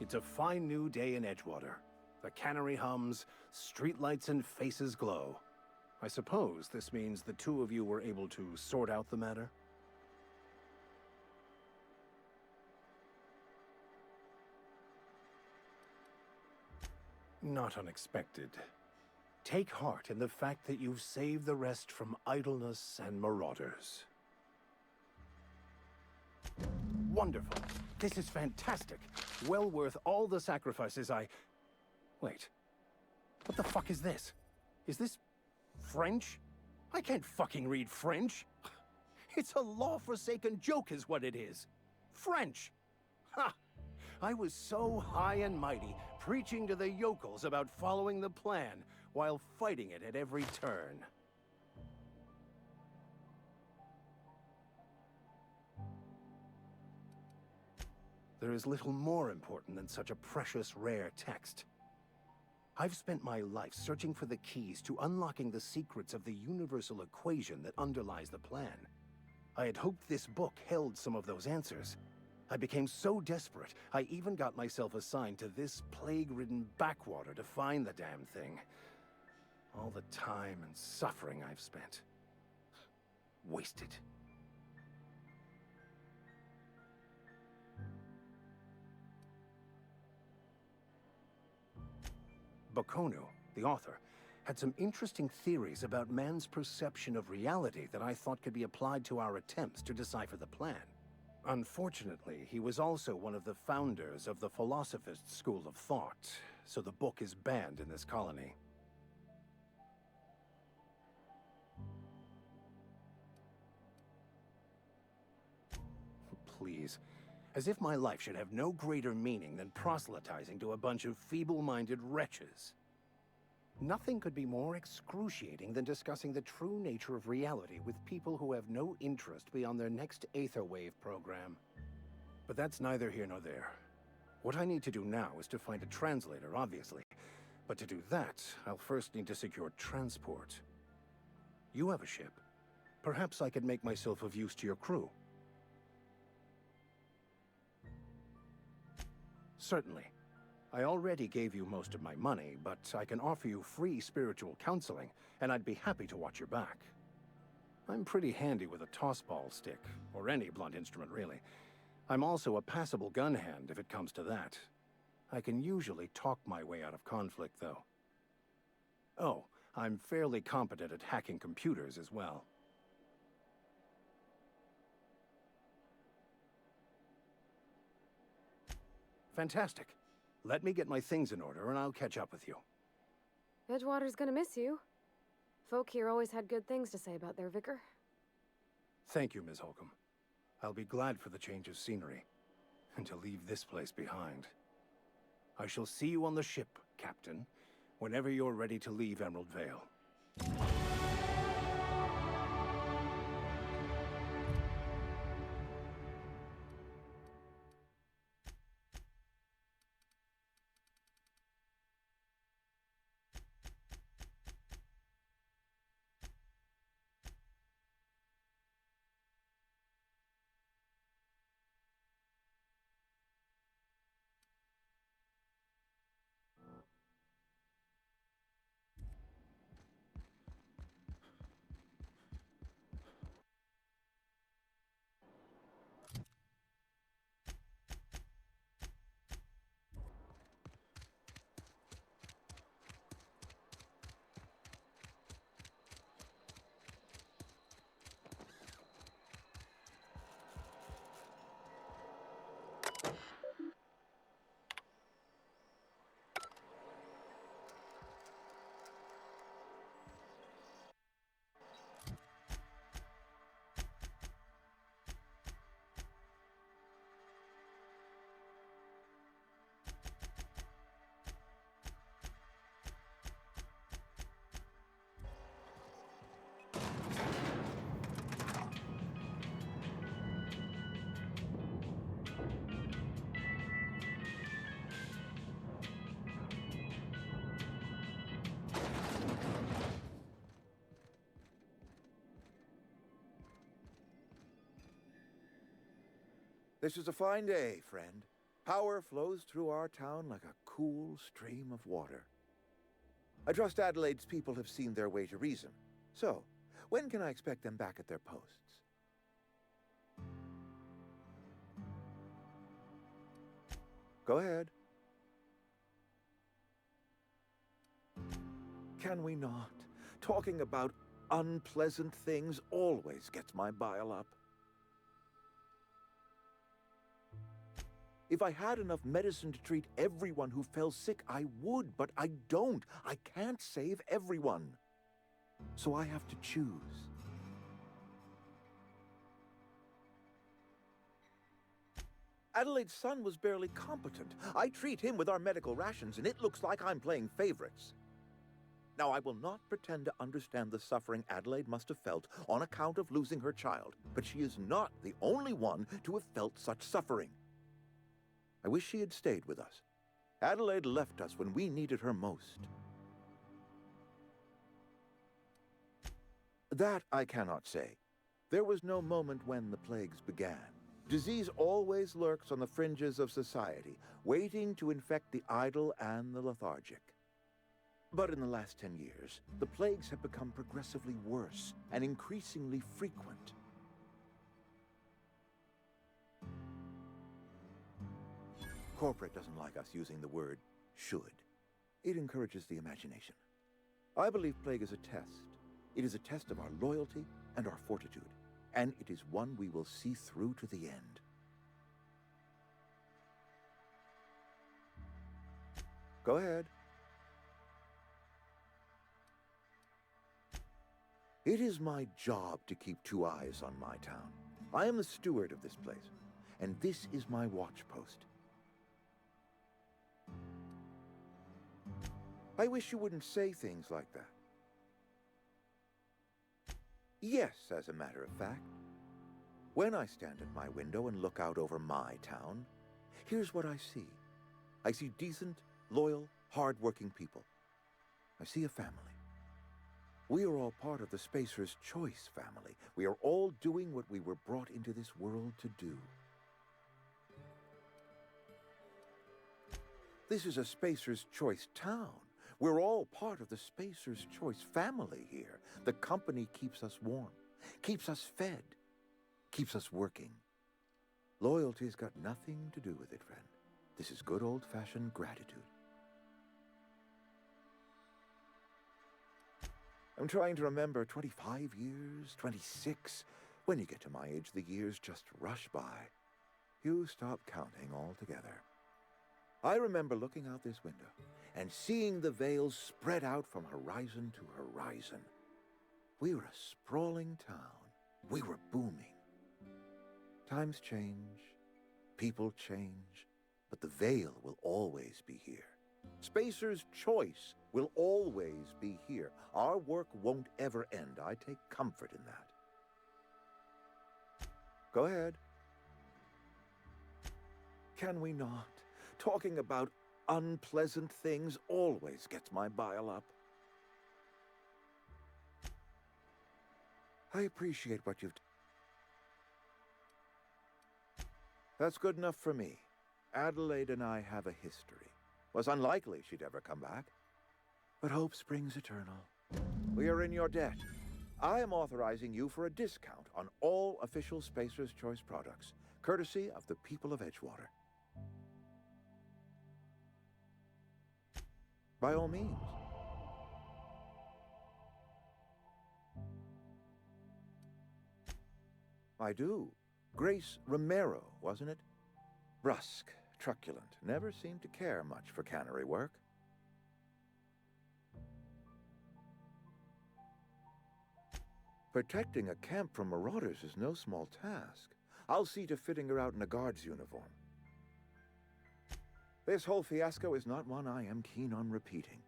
S21: It's a fine new day in Edgewater. The cannery hums, streetlights and faces glow. I suppose this means the two of you were able to sort out the matter? Not unexpected. Take heart in the fact that you've saved the rest from idleness and marauders. Wonderful. This is fantastic. Well worth all the sacrifices Wait. What the fuck is this? Is this French? I can't fucking read French. It's a law-forsaken joke is what it is. French. Ha! I was so high and mighty, preaching to the yokels about following the plan, while fighting it at every turn. There is little more important than such a precious, rare text. I've spent my life searching for the keys to unlocking the secrets of the universal equation that underlies the plan. I had hoped this book held some of those answers. I became so desperate, I even got myself assigned to this plague-ridden backwater to find the damn thing. All the time and suffering I've spent. Wasted. Bakonu, the author, had some interesting theories about man's perception of reality that I thought could be applied to our attempts to decipher the plan. Unfortunately, he was also one of the founders of the Philosophist School of Thought, so the book is banned in this colony. Please. As if my life should have no greater meaning than proselytizing to a bunch of feeble-minded wretches. Nothing could be more excruciating than discussing the true nature of reality with people who have no interest beyond their next Aetherwave program. But that's neither here nor there. What I need to do now is to find a translator, obviously. But to do that, I'll first need to secure transport. You have a ship. Perhaps I could make myself of use to your crew. Certainly. I already gave you most of my money, but I can offer you free spiritual counseling, and I'd be happy to watch your back. I'm pretty handy with a tossball stick, or any blunt instrument really. I'm also a passable gun hand if it comes to that. I can usually talk my way out of conflict, though. Oh, I'm fairly competent at hacking computers as well. Fantastic. Let me get my things in order and I'll catch up with you.
S20: Edgewater's gonna miss you. Folk here always had good things to say about their vicar.
S21: Thank you, Ms. Holcomb. I'll be glad for the change of scenery, and to leave this place behind. I shall see you on the ship, Captain, whenever you're ready to leave Emerald Vale.
S17: This is a fine day, friend. Power flows through our town like a cool stream of water. I trust Adelaide's people have seen their way to reason. So, when can I expect them back at their posts? Go ahead. Can we not? Talking about unpleasant things always gets my bile up. If I had enough medicine to treat everyone who fell sick, I would, but I don't. I can't save everyone. So I have to choose. Adelaide's son was barely competent. I treat him with our medical rations, and it looks like I'm playing favorites. Now, I will not pretend to understand the suffering Adelaide must have felt on account of losing her child, but she is not the only one to have felt such suffering. I wish she had stayed with us. Adelaide left us when we needed her most. That I cannot say. There was no moment when the plagues began. Disease always lurks on the fringes of society, waiting to infect the idle and the lethargic. But in the last 10 years, the plagues have become progressively worse and increasingly frequent. Corporate doesn't like us using the word should. It encourages the imagination. I believe plague is a test. It is a test of our loyalty and our fortitude, and it is one we will see through to the end. Go ahead. It is my job to keep two eyes on my town. I am the steward of this place, and this is my watch post. I wish you wouldn't say things like that. Yes, as a matter of fact. When I stand at my window and look out over my town, here's what I see. I see decent, loyal, hard-working people. I see a family. We are all part of the Spacer's Choice family. We are all doing what we were brought into this world to do. This is a Spacer's Choice town. We're all part of the Spacer's Choice family here. The company keeps us warm, keeps us fed, keeps us working. Loyalty's got nothing to do with it, friend. This is good old-fashioned gratitude. I'm trying to remember 25 years, 26. When you get to my age, the years just rush by. You stop counting altogether. I remember looking out this window and seeing the veils spread out from horizon to horizon. We were a sprawling town. We were booming. Times change, people change, but the veil will always be here. Spacer's Choice will always be here. Our work won't ever end. I take comfort in that. Go ahead. Can we not? Talking about unpleasant things always gets my bile up. I appreciate what you've done. That's good enough for me. Adelaide and I have a history. Was unlikely she'd ever come back. But hope springs eternal. We are in your debt. I am authorizing you for a discount on all official Spacer's Choice products, courtesy of the people of Edgewater. By all means. I do. Grace Romero, wasn't it? Brusque, truculent, never seemed to care much for cannery work. Protecting a camp from marauders is no small task. I'll see to fitting her out in a guard's uniform. This whole fiasco is not one I am keen on repeating.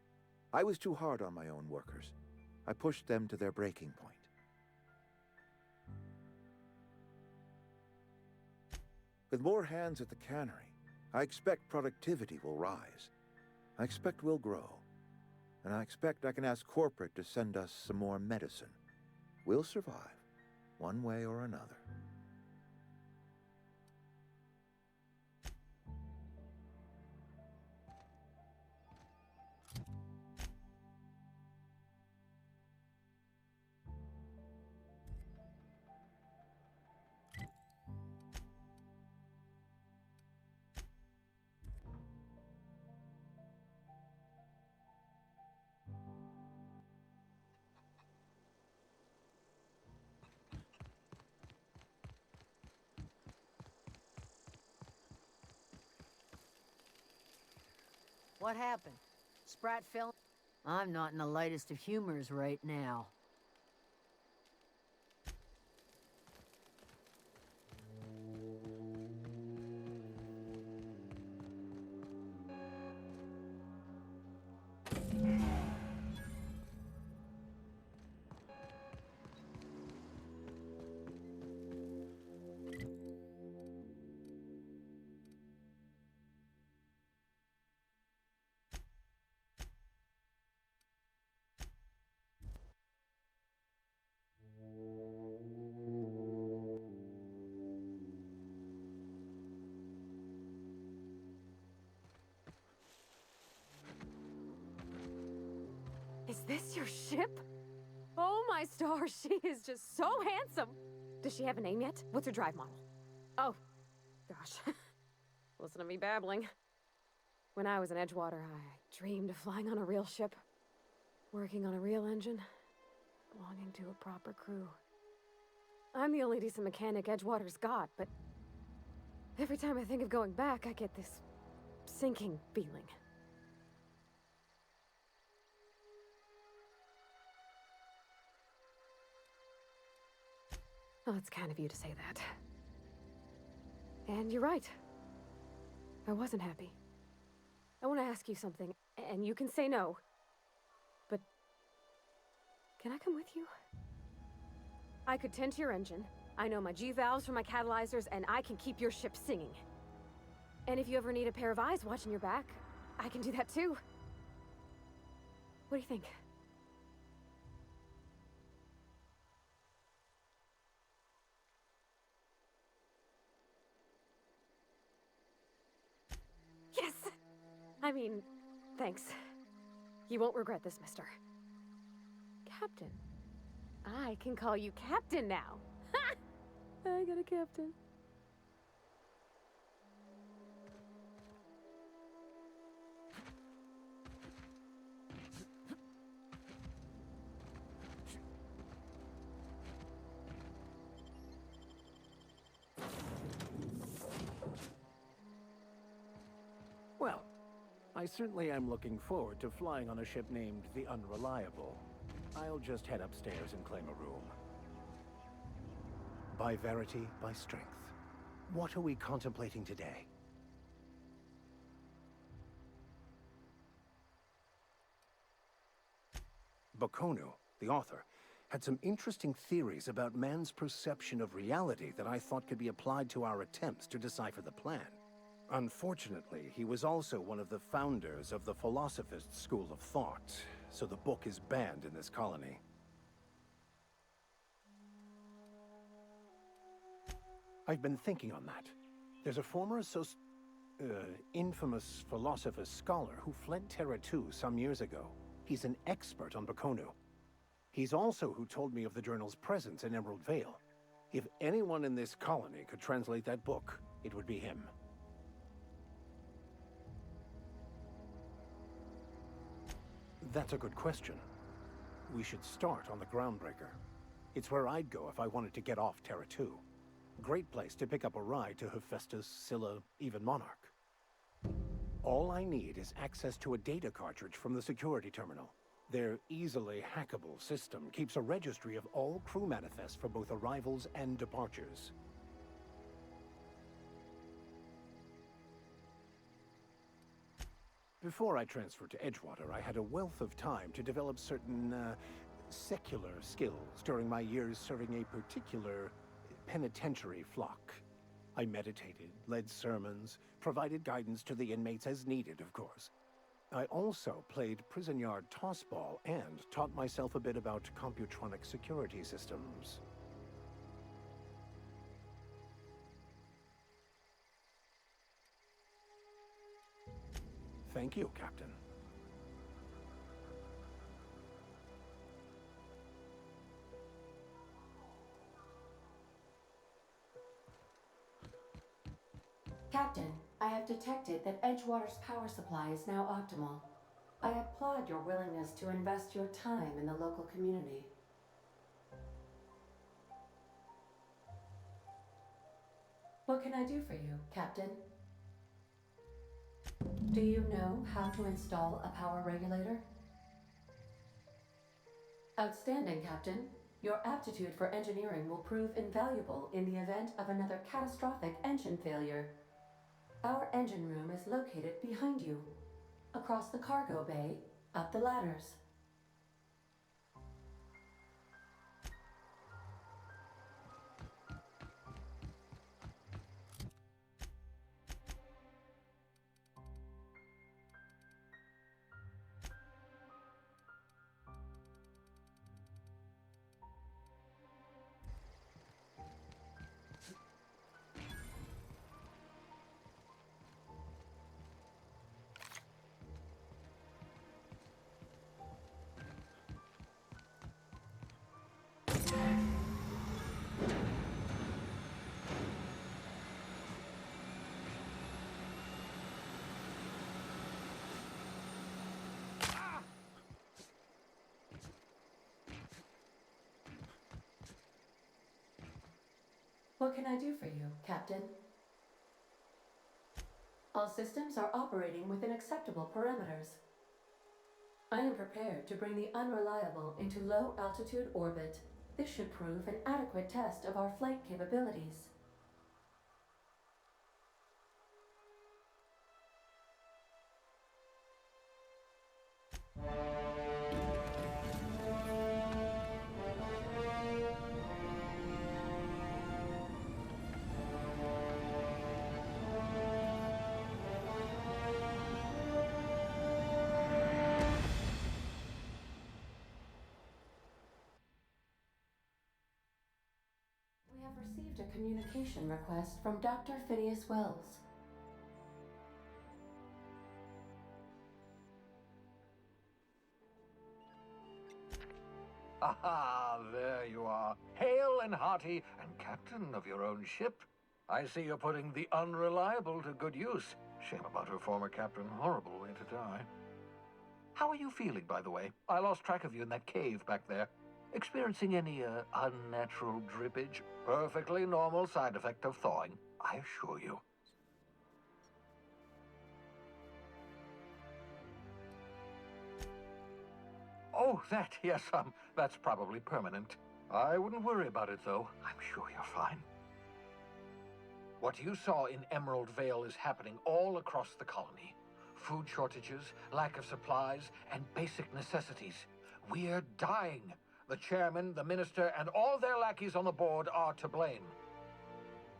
S17: I was too hard on my own workers. I pushed them to their breaking point. With more hands at the cannery, I expect productivity will rise. I expect we'll grow. And I expect I can ask corporate to send us some more medicine. We'll survive, one way or another.
S1: What happened? Sprat fell? I'm not in the lightest of humors right now.
S20: Is this your ship? Oh my stars, she is just so handsome. Does she have a name yet? What's her drive model? Oh, gosh. Listen to me babbling. When I was in Edgewater, I dreamed of flying on a real ship, working on a real engine, belonging to a proper crew. I'm the only decent mechanic Edgewater's got, but every time I think of going back, I get this sinking feeling. Well, it's kind of you to say that. And you're right. I wasn't happy. I want to ask you something, and you can say no. But can I come with you? I could tend to your engine. I know my G-valves for my catalyzers, and I can keep your ship singing. And if you ever need a pair of eyes watching your back, I can do that too. What do you think? Yes! I mean, thanks. You won't regret this, mister. Captain. I can call you Captain now. Ha! I got a captain.
S21: Well, I certainly am looking forward to flying on a ship named the Unreliable. I'll just head upstairs and claim a room. By verity, by strength. What are we contemplating today? Bakonu, the author, had some interesting theories about man's perception of reality that I thought could be applied to our attempts to decipher the plan. Unfortunately, he was also one of the founders of the Philosophist School of Thought, so the book is banned in this colony. I've been thinking on that. There's a former infamous Philosophist scholar who fled Terra 2 some years ago. He's an expert on Bakonu. He's also who told me of the journal's presence in Emerald Vale. If anyone in this colony could translate that book, it would be him. That's a good question. We should start on the Groundbreaker. It's where I'd go if I wanted to get off Terra 2. Great place to pick up a ride to Hephaestus, Scylla, even Monarch. All I need is access to a data cartridge from the security terminal. Their easily hackable system keeps a registry of all crew manifests for both arrivals and departures. Before I transferred to Edgewater, I had a wealth of time to develop certain, secular skills during my years serving a particular penitentiary flock. I meditated, led sermons, provided guidance to the inmates as needed, of course. I also played prison yard tossball and taught myself a bit about computronic security systems. Thank you, Captain.
S9: Captain, I have detected that Edgewater's power supply is now optimal. I applaud your willingness to invest your time in the local community. What can I do for you, Captain? Do you know how to install a power regulator? Outstanding, Captain. Your aptitude for engineering will prove invaluable in the event of another catastrophic engine failure. Our engine room is located behind you, across the cargo bay, up the ladders. What can I do for you, Captain? All systems are operating within acceptable parameters. I am prepared to bring the Unreliable into low-altitude orbit. This should prove an adequate test of our flight capabilities. We have received a communication request from Dr. Phineas Wells.
S3: Aha, there you are, hale and hearty, and captain of your own ship. I see you're putting the Unreliable to good use. Shame about her former captain, horrible way to die. How are you feeling, by the way? I lost track of you in that cave back there. Experiencing any, unnatural drippage? Perfectly normal side effect of thawing, I assure you. Oh, that, yes, that's probably permanent. I wouldn't worry about it, though. I'm sure you're fine. What you saw in Emerald Vale is happening all across the colony. Food shortages, lack of supplies, and basic necessities. We're dying. The chairman, the minister, and all their lackeys on the board are to blame.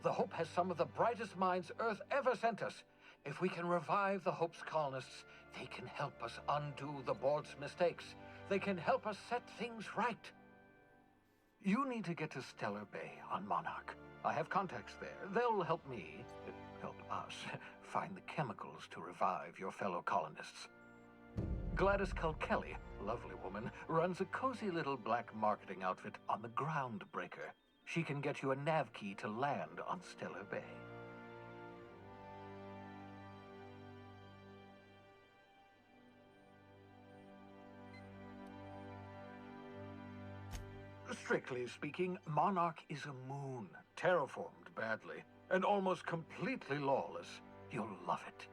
S3: The Hope has some of the brightest minds Earth ever sent us. If we can revive the Hope's colonists, they can help us undo the board's mistakes. They can help us set things right. You need to get to Stellar Bay on Monarch. I have contacts there. They'll help me, help us, find the chemicals to revive your fellow colonists. Gladys Culkelly, lovely woman, runs a cozy little black marketing outfit on the Groundbreaker. She can get you a nav key to land on Stellar Bay. Strictly speaking, Monarch is a moon, terraformed badly, and almost completely lawless. You'll love it.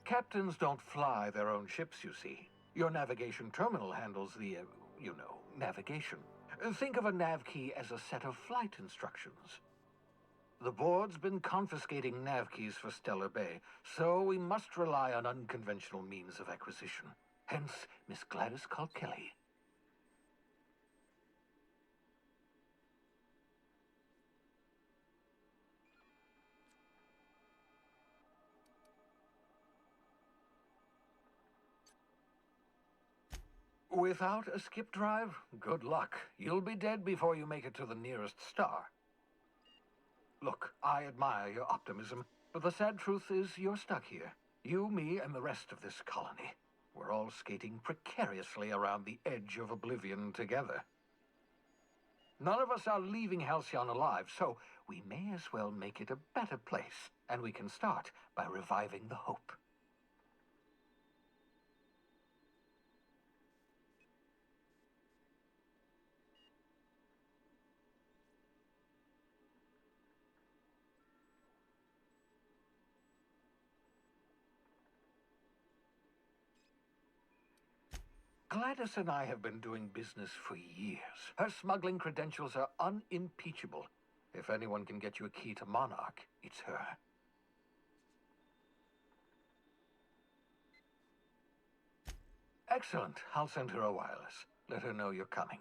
S3: Captains don't fly their own ships, you see. Your navigation terminal handles the, navigation. Think of a nav key as a set of flight instructions. The board's been confiscating nav keys for Stellar Bay, so we must rely on unconventional means of acquisition. Hence, Miss Gladys Culkelly. Without a skip drive, good luck. You'll be dead before you make it to the nearest star. Look, I admire your optimism, but the sad truth is you're stuck here. You, me, and the rest of this colony. We're all skating precariously around the edge of oblivion together. None of us are leaving Halcyon alive, so we may as well make it a better place, and we can start by reviving the Hope. Gladys and I have been doing business for years. Her smuggling credentials are unimpeachable. If anyone can get you a key to Monarch, it's her. Excellent. I'll send her a wireless. Let her know you're coming.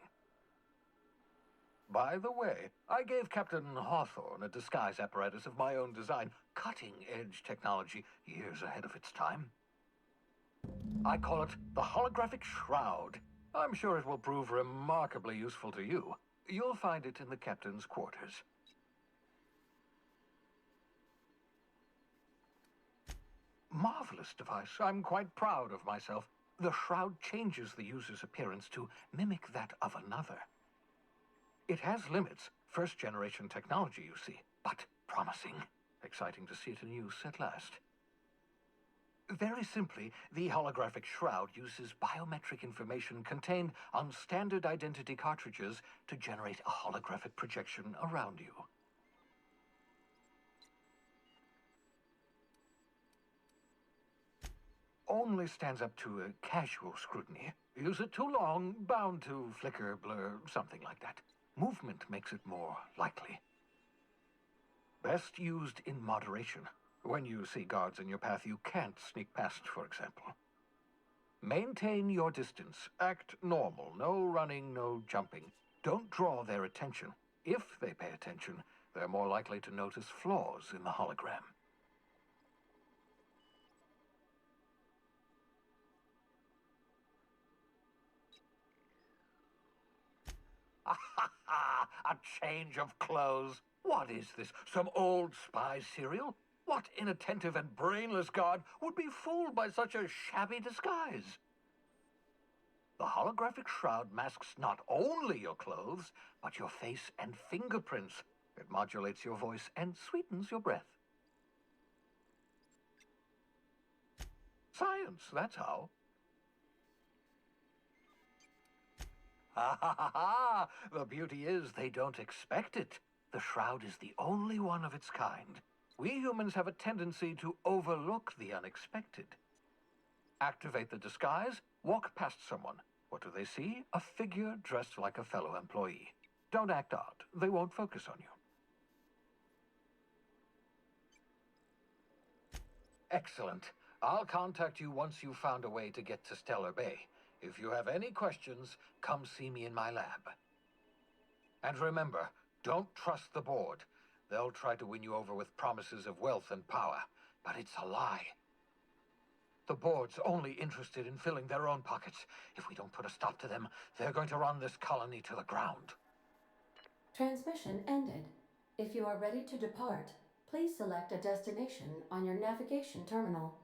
S3: By the way, I gave Captain Hawthorne a disguise apparatus of my own design, cutting-edge technology, years ahead of its time. I call it the Holographic Shroud. I'm sure it will prove remarkably useful to you. You'll find it in the captain's quarters. Marvelous device. I'm quite proud of myself. The shroud changes the user's appearance to mimic that of another. It has limits, first-generation technology, you see, but promising. Exciting to see it in use at last. Very simply, the holographic shroud uses biometric information contained on standard identity cartridges to generate a holographic projection around you. Only stands up to a casual scrutiny. Use it too long, bound to flicker, blur, something like that. Movement makes it more likely. Best used in moderation. When you see guards in your path you can't sneak past, for example. Maintain your distance. Act normal. No running, no jumping. Don't draw their attention. If they pay attention, they're more likely to notice flaws in the hologram. A change of clothes. What is this? Some old spy serial? What inattentive and brainless guard would be fooled by such a shabby disguise? The holographic shroud masks not only your clothes, but your face and fingerprints. It modulates your voice and sweetens your breath. Science, that's how. Ha ha ha ha! The beauty is they don't expect it. The shroud is the only one of its kind. We humans have a tendency to overlook the unexpected. Activate the disguise, walk past someone. What do they see? A figure dressed like a fellow employee. Don't act odd. They won't focus on you. Excellent. I'll contact you once you've found a way to get to Stellar Bay. If you have any questions, come see me in my lab. And remember, don't trust the board. They'll try to win you over with promises of wealth and power, but it's a lie. The board's only interested in filling their own pockets. If we don't put a stop to them, they're going to run this colony to the ground.
S9: Transmission ended. If you are ready to depart, please select a destination on your navigation terminal.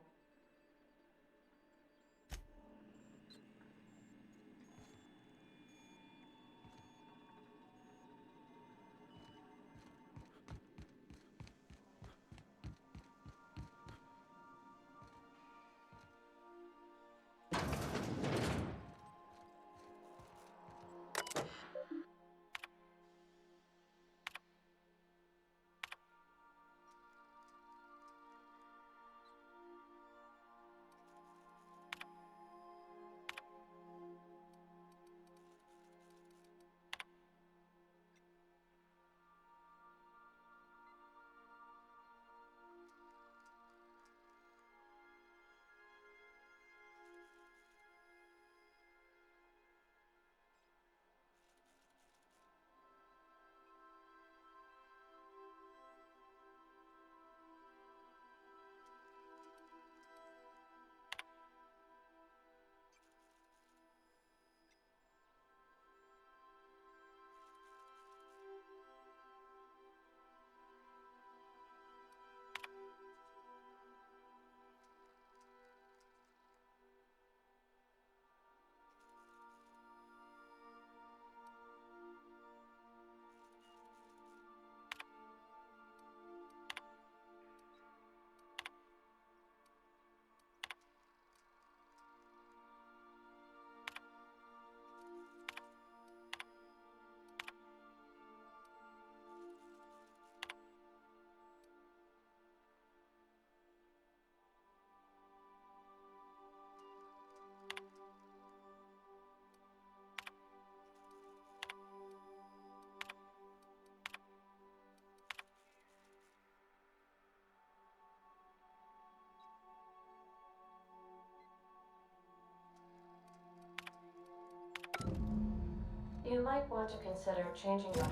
S9: might want to consider changing your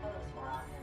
S9: focus more often.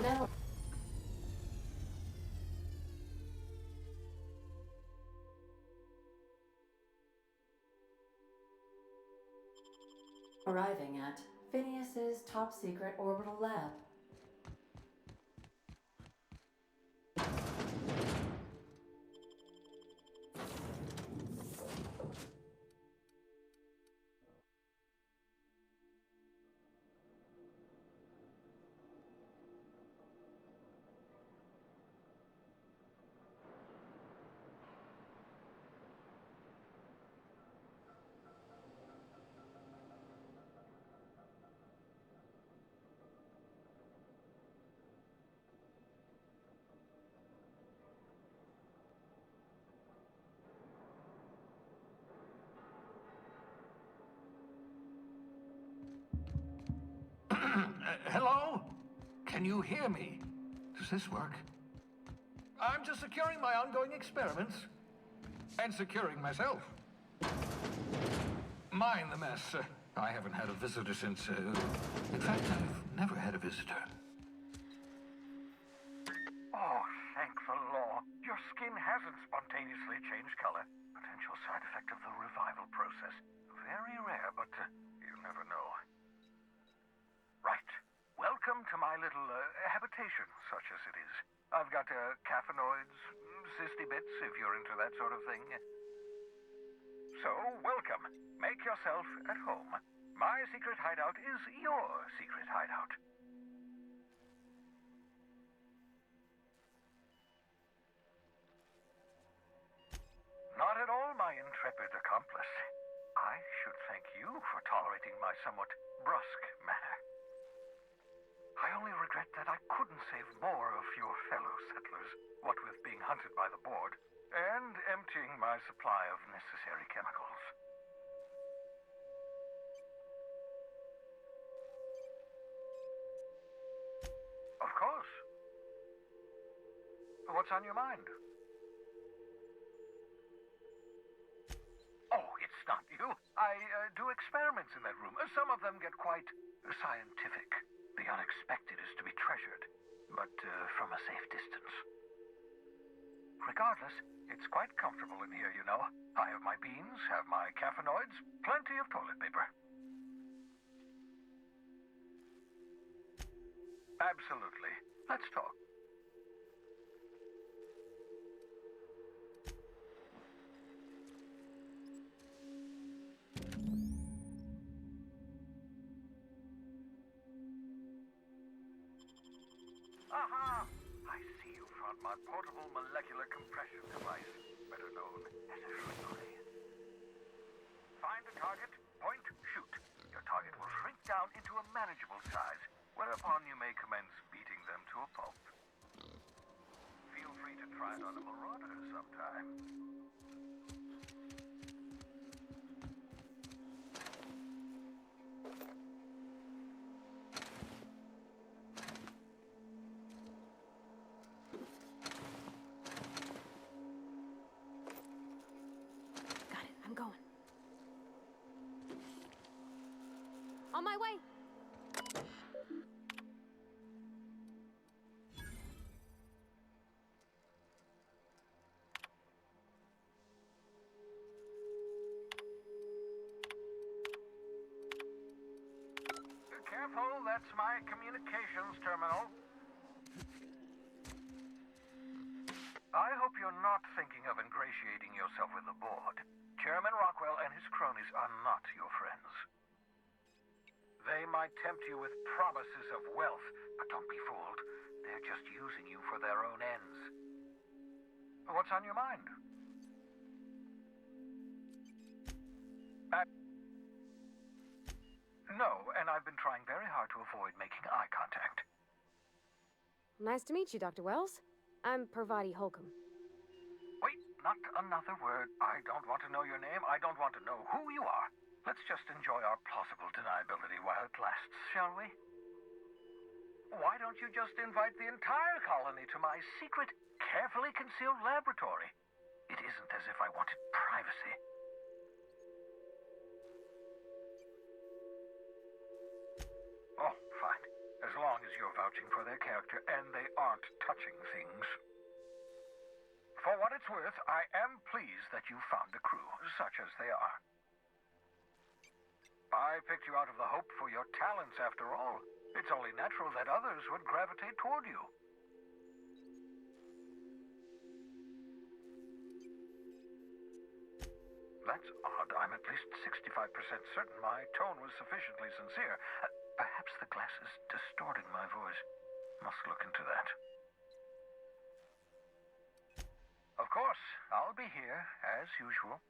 S9: Now, arriving at Phineas's top secret orbital lab.
S3: Hello? Can you hear me? Does this work? I'm just securing my ongoing experiments. And securing myself. Mind the mess. I haven't had a visitor since, in fact, I've never had a visitor. my little habitation, such as it is. I've got caffeinoids, cysty bits, if you're into that sort of thing. So, welcome. Make yourself at home. My secret hideout is your secret hideout. Not at all, my intrepid accomplice. I should thank you for tolerating my somewhat brusque manner. I only regret that I couldn't save more of your fellow settlers, what with being hunted by the board, and emptying my supply of necessary chemicals. Of course. What's on your mind? Oh, it's not you. I do experiments in that room. Some of them get quite scientific. The unexpected is to be treasured, but from a safe distance. Regardless, it's quite comfortable in here, you know. I have my beans, have my caffeinoids, plenty of toilet paper. Absolutely. Let's talk. Aha! I see you found my portable molecular compression device, better known as a Shrinkley. Find a target, point, shoot. Your target will shrink down into a manageable size, whereupon you may commence beating them to a pulp. Feel free to try it on a marauder sometime.
S20: Got it. I'm going. On my way.
S3: Careful, that's my communications terminal. I hope you're not thinking of ingratiating yourself with the board. Chairman Rockwell and his cronies are not your friends. They might tempt you with promises of wealth, but don't be fooled. They're just using you for their own ends. What's on your mind? No, and I've been trying very hard to avoid making eye contact.
S20: Nice to meet you, Dr. Wells. I'm Parvati Holcomb.
S3: Wait, not another word. I don't want to know your name. I don't want to know who you are. Let's just enjoy our plausible deniability while it lasts, shall we? Why don't you just invite the entire colony to my secret, carefully concealed laboratory? It isn't as if I wanted privacy. Oh, fine. As long as you're vouching for their character and they aren't touching things. For what it's worth, I am pleased that you found a crew, such as they are. I picked you out of the hope for your talents, after all. It's only natural that others would gravitate toward you. That's odd. I'm at least 65% certain my tone was sufficiently sincere. Perhaps the glass is distorting my voice. Must look into that. Of course, I'll be here, as usual.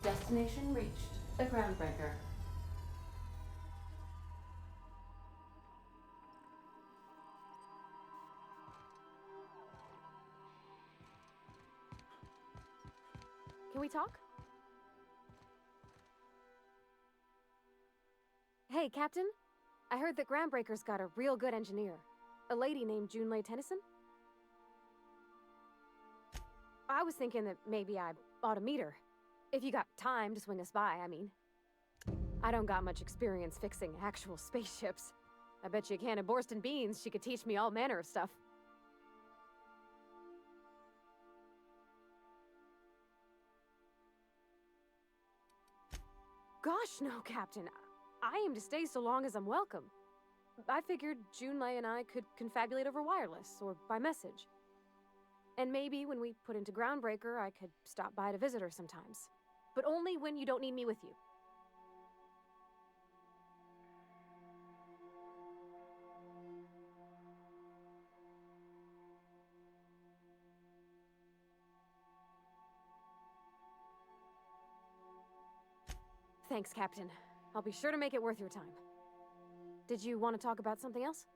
S9: Destination reached. The Groundbreaker.
S20: Can we talk? Hey, Captain. I heard that Groundbreaker's got a real good engineer. A lady named Junlei Tennyson. I was thinking that maybe I ought to meet her. If you got time to swing us by, I mean. I don't got much experience fixing actual spaceships. I bet you a can of Borston beans she could teach me all manner of stuff. Gosh, no, Captain. I aim to stay so long as I'm welcome. I figured Junlei and I could confabulate over wireless or by message. And maybe when we put into Groundbreaker, I could stop by to visit her sometimes. But only when you don't need me with you. Thanks, Captain. I'll be sure to make it worth your time. Did you want to talk about something else?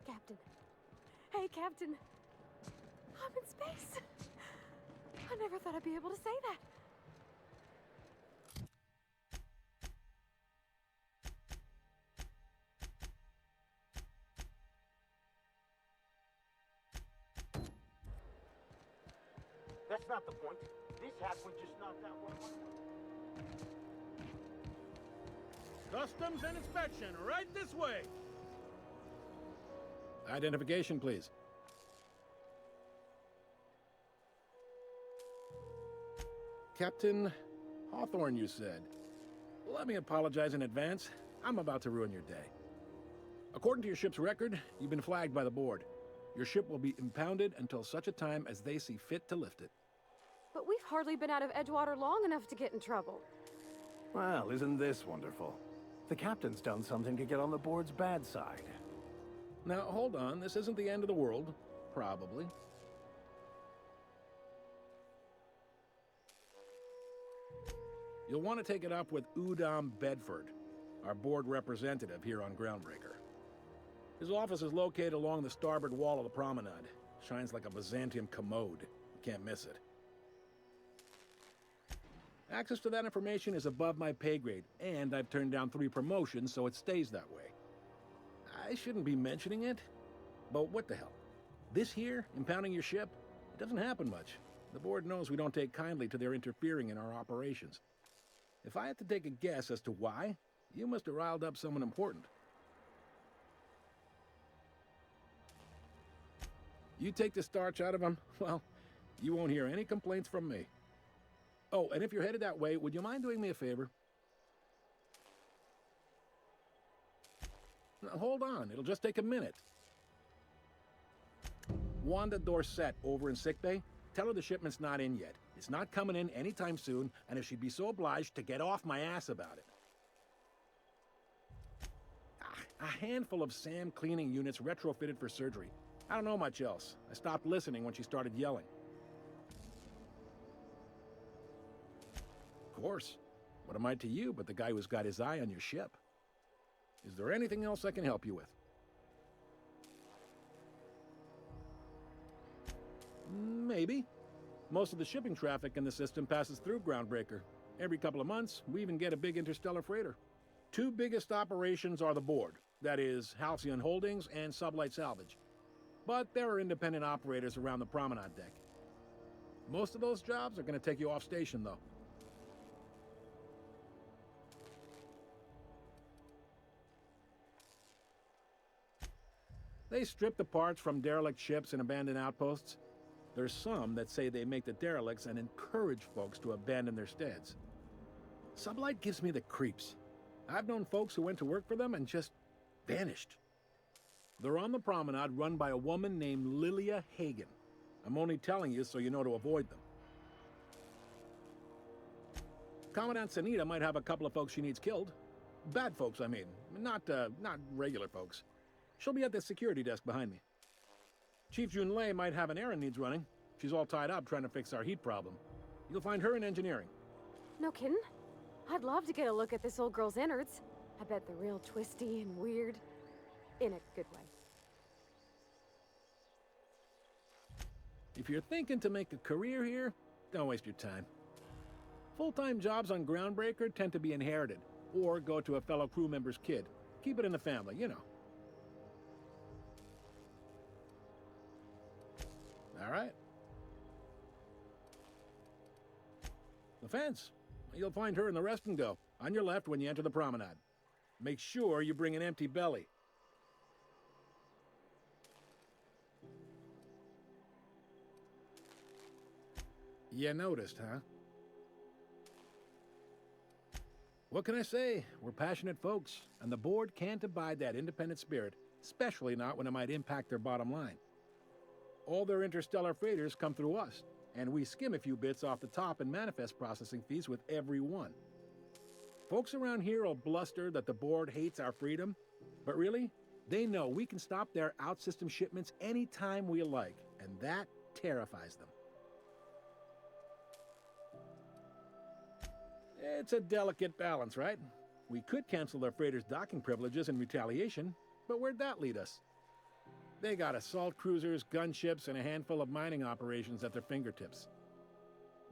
S20: Captain. Hey, Captain. I'm in space. I never thought I'd be able to say that.
S16: That's not the point. This halfway just knocked out one.
S6: Customs and inspection, right this way. Identification, please. Captain Hawthorne, you said. Let me apologize in advance. I'm about to ruin your day. According to your ship's record, you've been flagged by the board. Your ship will be impounded until such a time as they see fit to lift it.
S20: But we've hardly been out of Edgewater long enough to get in trouble.
S21: Well, isn't this wonderful? The captain's done something to get on the board's bad side.
S6: Now, hold on. This isn't the end of the world. Probably. You'll want to take it up with Udom Bedford, our board representative here on Groundbreaker. His office is located along the starboard wall of the promenade. Shines like a Byzantium commode. You can't miss it. Access to that information is above my pay grade, and I've turned down 3 promotions, so it stays that way. I shouldn't be mentioning it, but what the hell? This here, impounding your ship, it doesn't happen much. The board knows we don't take kindly to their interfering in our operations. If I had to take a guess as to why, you must have riled up someone important. You take the starch out of them, well, you won't hear any complaints from me. Oh, and if you're headed that way, would you mind doing me a favor? Now, hold on, it'll just take a minute. Wanda Dorset over in sickbay, tell her the shipment's not in yet. It's not coming in anytime soon, and if she'd be so obliged to get off my ass about it. A handful of SAM cleaning units retrofitted for surgery. I don't know much else. I stopped listening when she started yelling. Of course. What am I to you but the guy who's got his eye on your ship? Is there anything else I can help you with? Maybe. Most of the shipping traffic in the system passes through Groundbreaker. Every couple of months, we even get a big interstellar freighter. Two biggest operations are the board. That is, Halcyon Holdings and Sublight Salvage. But there are independent operators around the promenade deck. Most of those jobs are going to take you off station, though. They strip the parts from derelict ships and abandoned outposts. There's some that say they make the derelicts and encourage folks to abandon their steads. Sublight gives me the creeps. I've known folks who went to work for them and just vanished. They're on the promenade run by a woman named Lilia Hagen. I'm only telling you so you know to avoid them. Commandant Sanita might have a couple of folks she needs killed. Bad folks, I mean. Not regular folks. She'll be at the security desk behind me. Chief Junlei might have an errand needs running. She's all tied up trying to fix our heat problem. You'll find her in engineering.
S20: No kidding? I'd love to get a look at this old girl's innards. I bet they're real twisty and weird. In a good way.
S6: If you're thinking to make a career here, don't waste your time. Full-time jobs on Groundbreaker tend to be inherited, or go to a fellow crew member's kid. Keep it in the family, you know. All right. The fence. You'll find her in the rest and go, on your left when you enter the promenade. Make sure you bring an empty belly. You noticed, huh? What can I say? We're passionate folks, and the board can't abide that independent spirit, especially not when it might impact their bottom line. All their interstellar freighters come through us, and we skim a few bits off the top in manifest processing fees with every one. Folks around here will bluster that the board hates our freedom, but really, they know we can stop their out-system shipments anytime we like, and that terrifies them. It's a delicate balance, right? We could cancel their freighters' docking privileges in retaliation, but where'd that lead us? They got assault cruisers, gunships, and a handful of mining operations at their fingertips.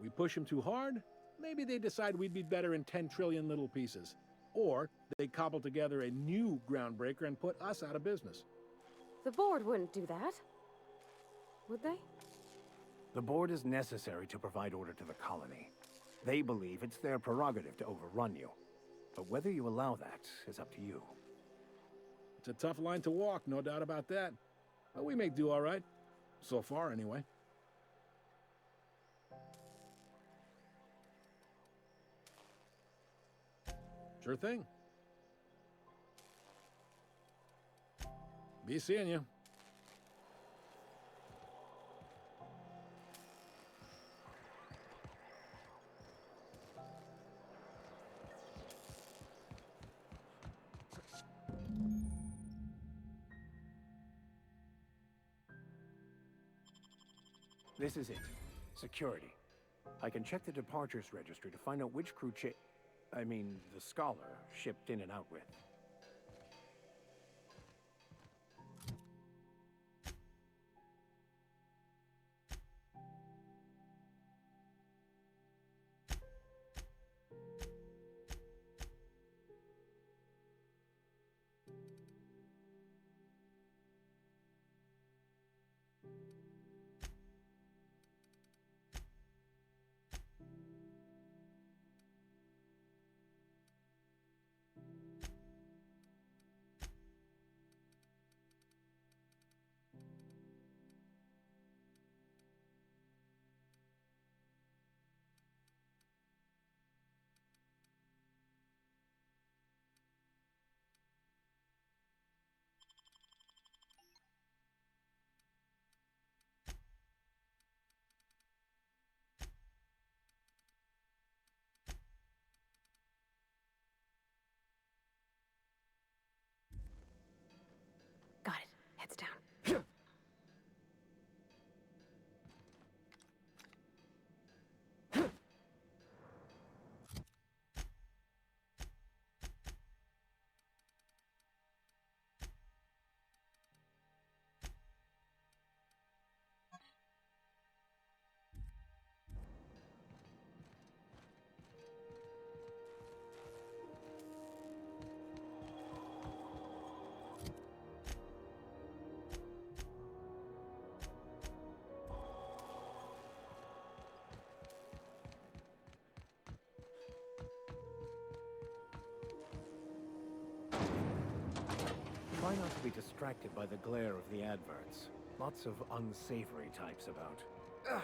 S6: We push them too hard, maybe they decide we'd be better in 10 trillion little pieces. Or they cobble together a new Groundbreaker and put us out of business.
S20: The board wouldn't do that. Would they?
S21: The board is necessary to provide order to the colony. They believe it's their prerogative to overrun you. But whether you allow that is up to you.
S6: It's a tough line to walk, no doubt about that. But we make do all right. So far, anyway. Sure thing. Be seeing you.
S21: This is it. Security. I can check the departures registry to find out which crew the Scholar shipped in and out with. not to be distracted by the glare of the adverts. Lots of unsavory types about. Ugh.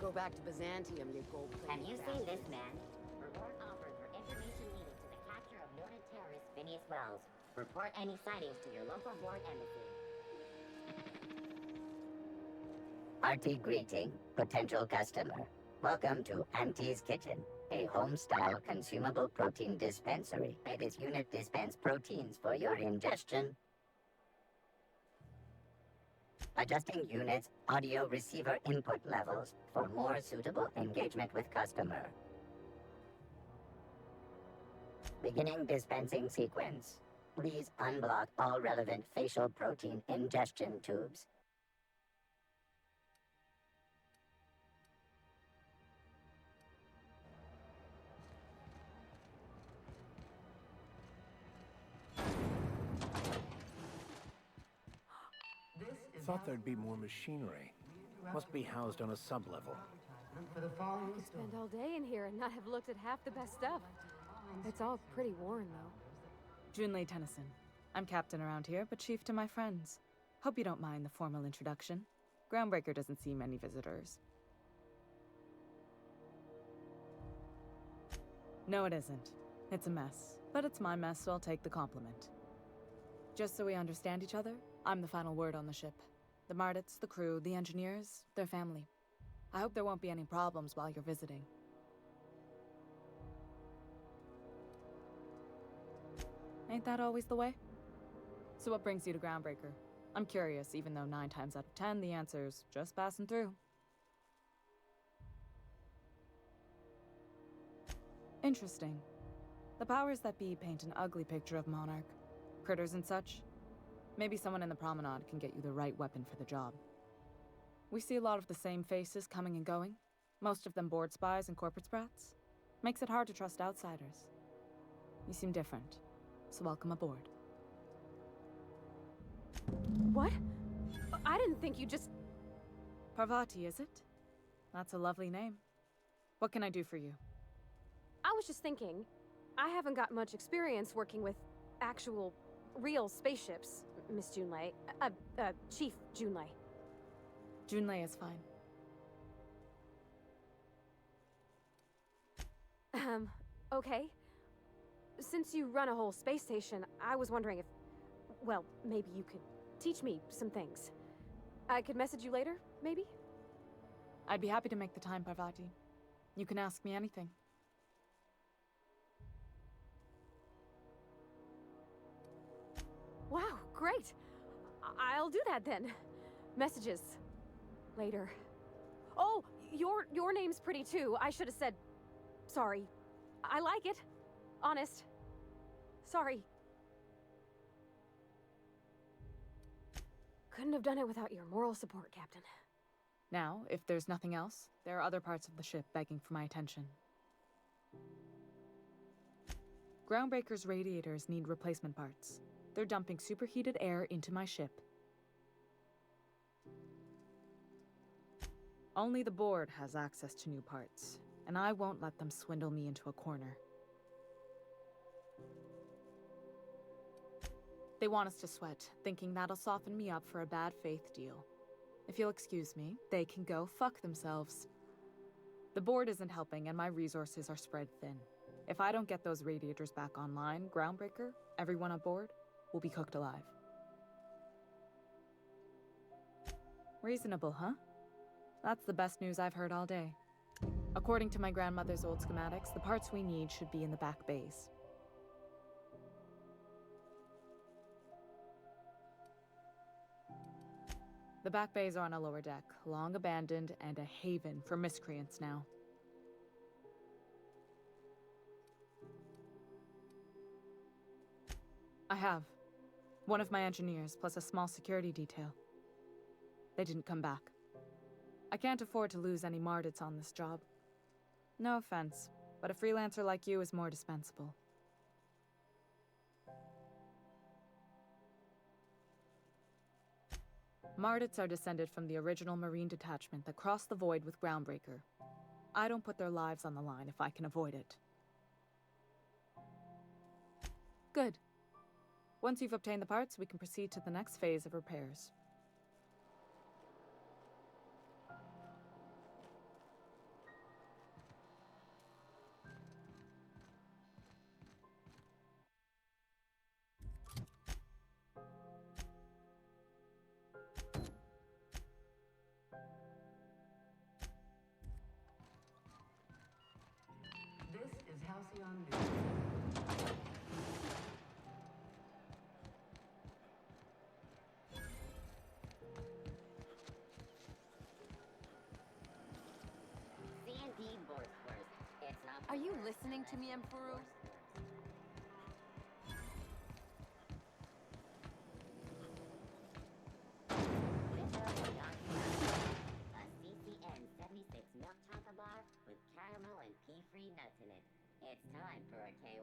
S20: Go back to Byzantium, you gold-plated
S4: Have you seen
S20: bastard.
S4: this man? Report offered for information needed to the capture of noted terrorist Phineas Wells. Report any sightings to your local board embassy.
S10: Hearty greeting, potential customer. Welcome to Auntie's Kitchen, a home-style consumable protein dispensary. This unit dispense proteins for your ingestion. Adjusting unit's audio receiver input levels for more suitable engagement with customer. Beginning dispensing sequence. Please unblock all relevant facial protein ingestion tubes.
S21: Thought there'd be more machinery. Must be housed on a sublevel.
S20: I could spend all day in here and not have looked at half the best stuff. It's all pretty worn, though.
S13: Junlei Tennyson. I'm captain around here, but chief to my friends. Hope you don't mind the formal introduction. Groundbreaker doesn't see many visitors. No, it isn't. It's a mess. But it's my mess, so I'll take the compliment. Just so we understand each other, I'm the final word on the ship. The Mardits, the crew, the engineers, their family. I hope there won't be any problems while you're visiting. Ain't that always the way? So what brings you to Groundbreaker? I'm curious, even though 9 times out of 10 the answer's just passing through. Interesting. The powers that be paint an ugly picture of Monarch. Critters and such. Maybe someone in the promenade can get you the right weapon for the job. We see a lot of the same faces coming and going. Most of them board spies and corporate sprats. Makes it hard to trust outsiders. You seem different, so welcome aboard.
S20: What? I didn't think you just...
S13: Parvati, is it? That's a lovely name. What can I do for you?
S20: I was just thinking, I haven't got much experience working with actual, real spaceships, Miss Junlei. Chief Junlei.
S13: Junlei is fine.
S20: Okay. Since you run a whole space station, I was wondering if... Well, maybe you could teach me some things. I could message you later, maybe?
S13: I'd be happy to make the time, Parvati. You can ask me anything.
S20: Wow, great! I'll do that then. Messages. Later. Oh, your name's pretty too. I should have said... Sorry. I like it. Honest. Sorry. Couldn't have done it without your moral support, Captain.
S13: Now, if there's nothing else, there are other parts of the ship begging for my attention. Groundbreaker's radiators need replacement parts. They're dumping superheated air into my ship. Only the board has access to new parts, and I won't let them swindle me into a corner. They want us to sweat, thinking that'll soften me up for a bad faith deal. If you'll excuse me, they can go fuck themselves. The board isn't helping, and my resources are spread thin. If I don't get those radiators back online, Groundbreaker, everyone aboard, will be cooked alive. Reasonable, huh? That's the best news I've heard all day. According to my grandmother's old schematics, the parts we need should be in the back bays. The back bays are on a lower deck, long abandoned and a haven for miscreants now. I have. One of my engineers, plus a small security detail. They didn't come back. I can't afford to lose any Mardits on this job. No offense, but a freelancer like you is more dispensable. Mardits are descended from the original Marine detachment that crossed the void with Groundbreaker. I don't put their lives on the line if I can avoid it. Good. Once you've obtained the parts, we can proceed to the next phase of repairs.
S9: This is Halcyon News.
S4: C&D Borsworth. It's not.
S18: Are you listening to me, Emperor?
S4: A CCN 76 milk chocolate bar with caramel and pea-free nuts in it. It's time for a KY.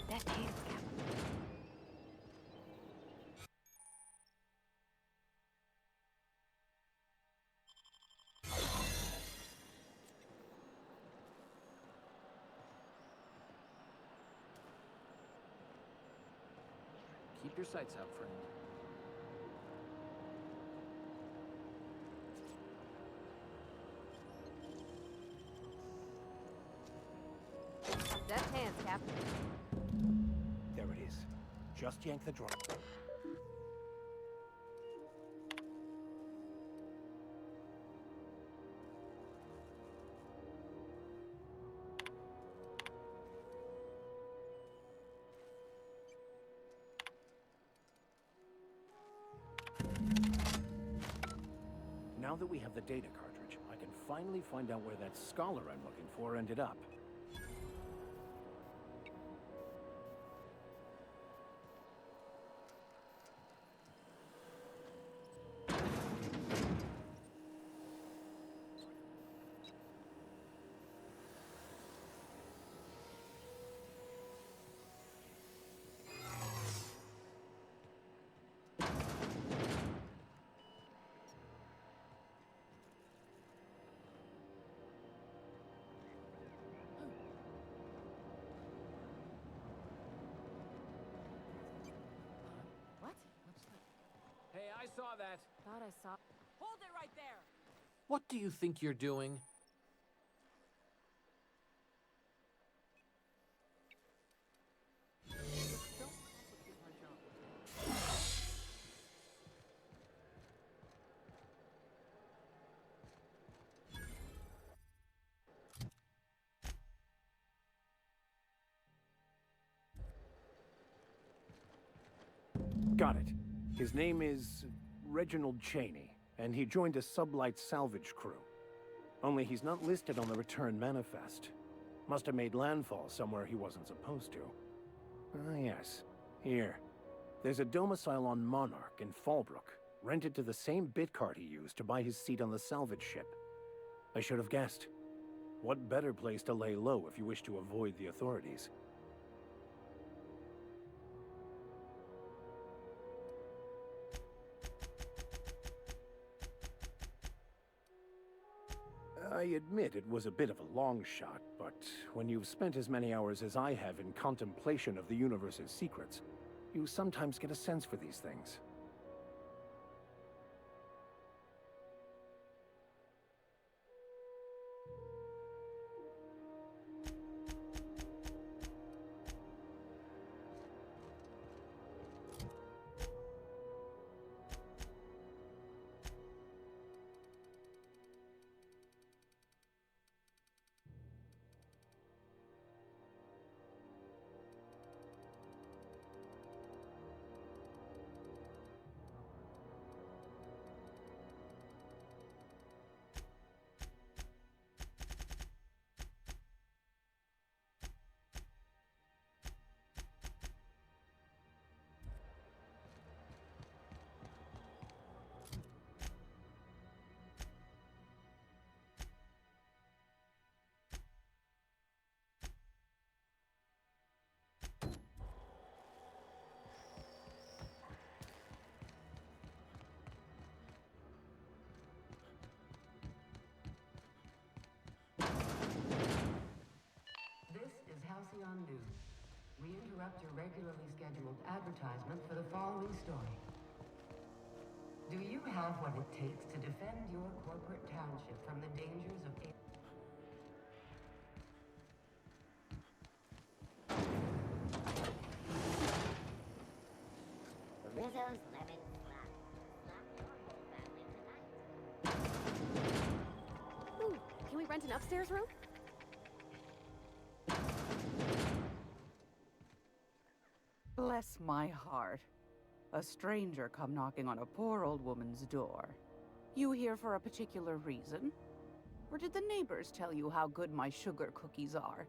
S18: That hands, Captain.
S16: Keep your sights out, friend.
S18: That hands, Captain.
S21: There it is. Just yank the drawer. Now that we have the data cartridge, I can finally find out where that scholar I'm looking for ended up.
S18: What?
S16: Hey, I saw that.
S18: Thought I saw. Hold it right there!
S16: What do you think you're doing?
S21: Got it. His name is Reginald Cheney, and he joined a sublight salvage crew. Only he's not listed on the return manifest. Must have made landfall somewhere he wasn't supposed to. Ah, yes. Here. There's a domicile on Monarch in Fallbrook, rented to the same bit card he used to buy his seat on the salvage ship. I should have guessed. What better place to lay low if you wish to avoid the authorities? I admit it was a bit of a long shot, but when you've spent as many hours as I have in contemplation of the universe's secrets, you sometimes get a sense for these things.
S5: Epsilon News. We interrupt your regularly scheduled advertisement for the following story. Do you have what it takes to defend your corporate township from the dangers of...
S4: Rizzo's Lemon Slap. Slap your whole family tonight.
S20: Ooh, can we rent an upstairs room?
S12: Bless my heart. A stranger come knocking on a poor old woman's door. You here for a particular reason? Or did the neighbors tell you how good my sugar cookies are?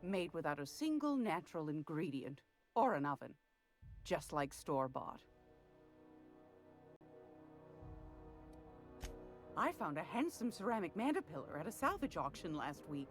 S12: Made without a single natural ingredient, or an oven. Just like store-bought. I found a handsome ceramic mandapillar at a salvage auction last week.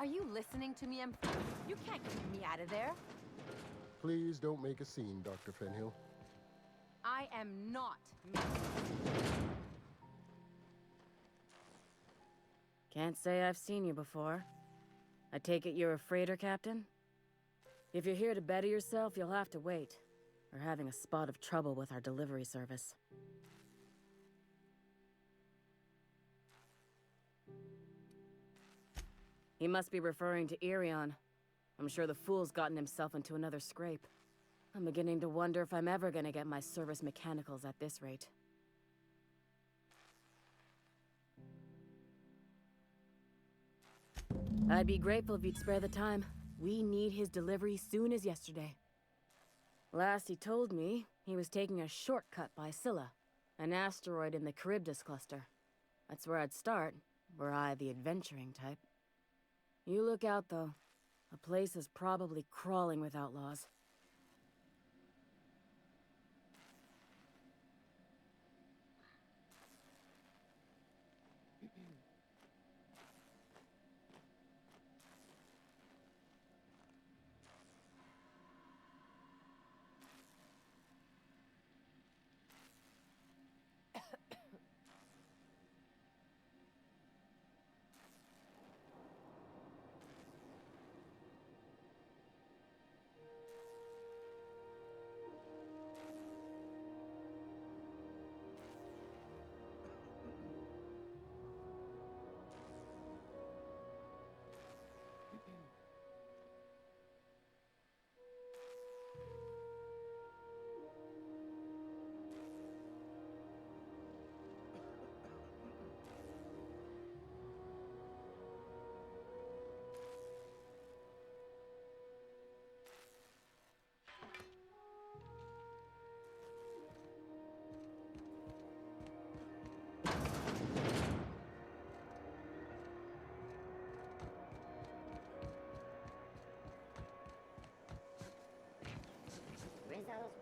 S18: Are you listening to me, You can't keep me out of there.
S23: Please don't make a scene, Dr. Fenhill.
S18: I am not.
S24: Can't say I've seen you before. I take it you're a freighter captain? If you're here to better yourself, you'll have to wait. We're having a spot of trouble with our delivery service. He must be referring to Irion. I'm sure the fool's gotten himself into another scrape. I'm beginning to wonder if I'm ever gonna get my service mechanicals at this rate. I'd be grateful if you'd spare the time. We need his delivery soon as yesterday. Last he told me, he was taking a shortcut by Scylla, an asteroid in the Charybdis cluster. That's where I'd start, were I the adventuring type. You look out, though. The place is probably crawling with outlaws.
S4: Rizzo's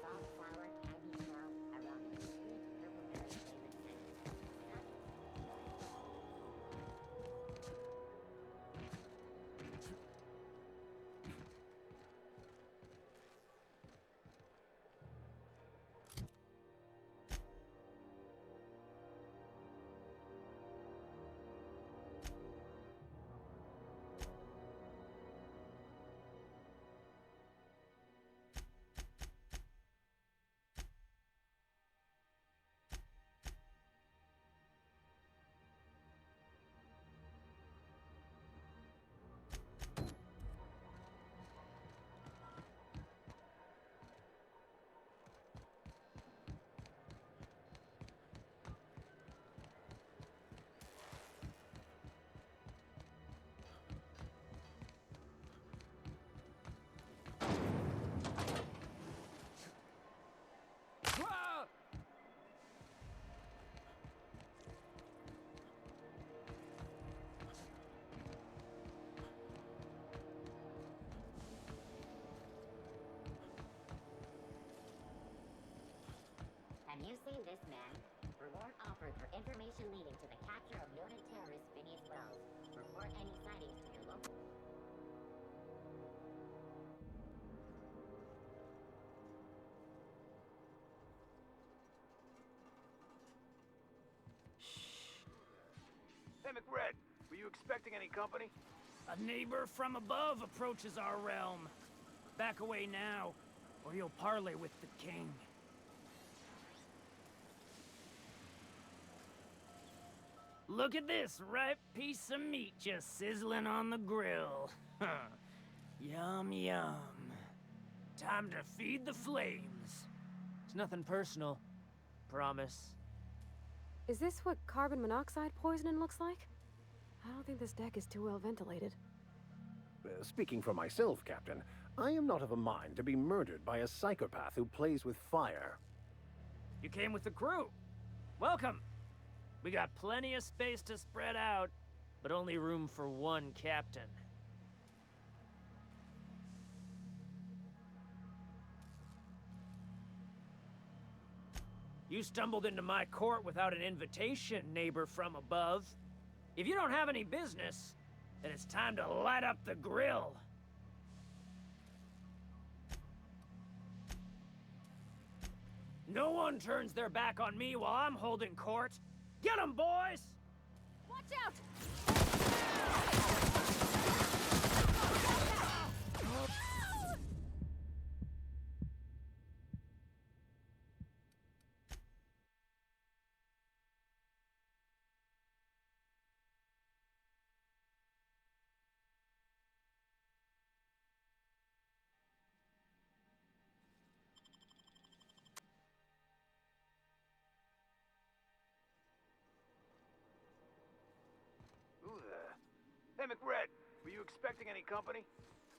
S4: Soft-flower candy shell around the sweet purple-berry flavored scent. Have you seen this man? Reward offered for information leading to the capture of noted terrorist Phineas Wells. Report any sightings to your local...
S7: Hey, McRed, were you expecting any company?
S8: A neighbor from above approaches our realm. Back away now, or you'll parley with the king. Look at this ripe piece of meat just sizzling on the grill. Yum, yum. Time to feed the flames. It's nothing personal. Promise.
S20: Is this what carbon monoxide poisoning looks like? I don't think this deck is too well ventilated.
S21: Speaking for myself, Captain, I am not of a mind to be murdered by a psychopath who plays with fire.
S8: You came with the crew. Welcome. We got plenty of space to spread out, but only room for one captain. You stumbled into my court without an invitation, neighbor from above. If you don't have any business, then it's time to light up the grill. No one turns their back on me while I'm holding court. Get 'em, boys!
S18: Watch out!
S7: Hey, McRed, were you expecting any company?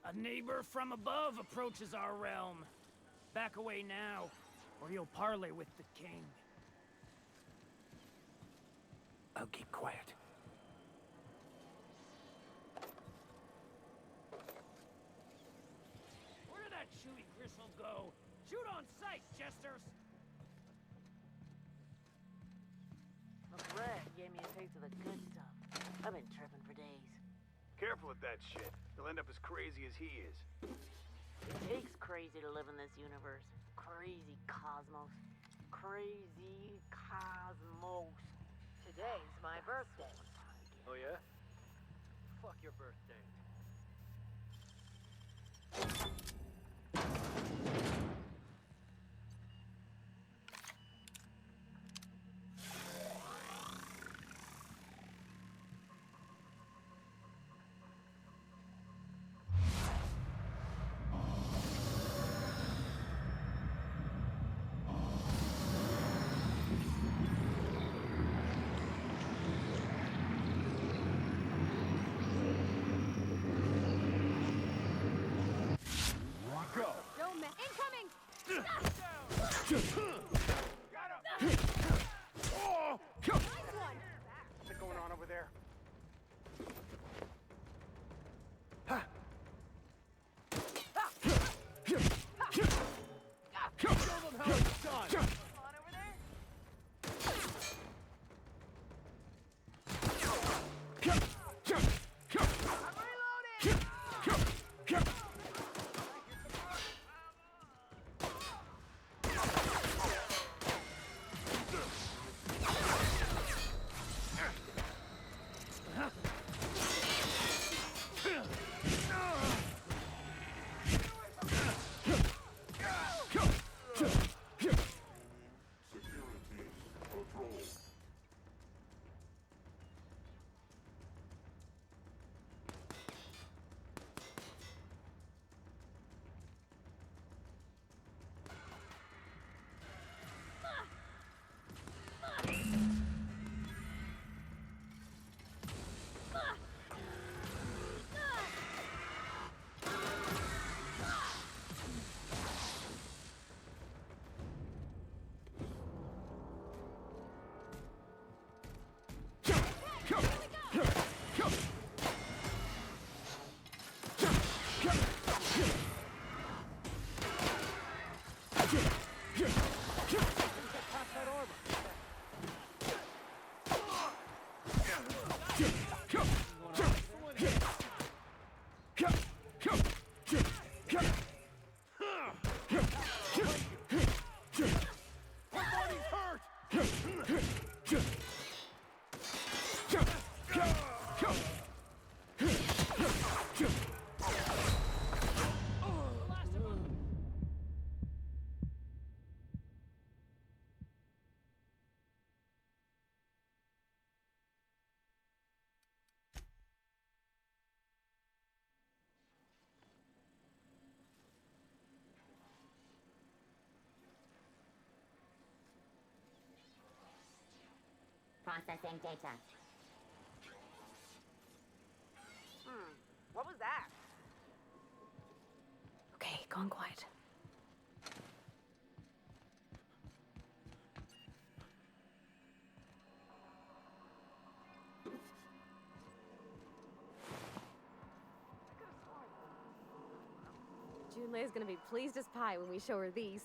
S8: A neighbor from above approaches our realm. Back away now, or you'll parley with the king.
S21: I'll keep quiet.
S8: Where did that chewy gristle go? Shoot on sight, jesters!
S11: McRed gave me a taste of the good stuff. I've been tripping for days.
S7: Careful with that shit. You'll end up as crazy as he is.
S11: It takes crazy to live in this universe. Crazy cosmos. Crazy cosmos. Today's my birthday.
S7: Oh, yeah?
S11: Fuck your birthday.
S4: Processing data.
S11: What was that?
S20: Okay, gone quiet. Junlei's gonna be pleased as pie when we show her these.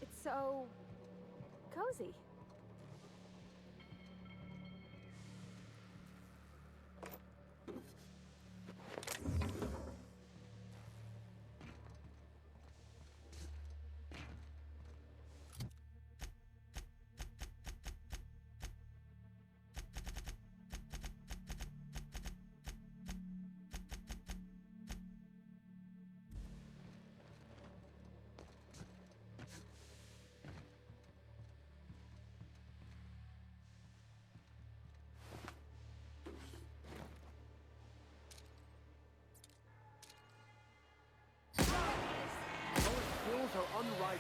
S20: It's so cozy.
S21: Skills are unrivaled.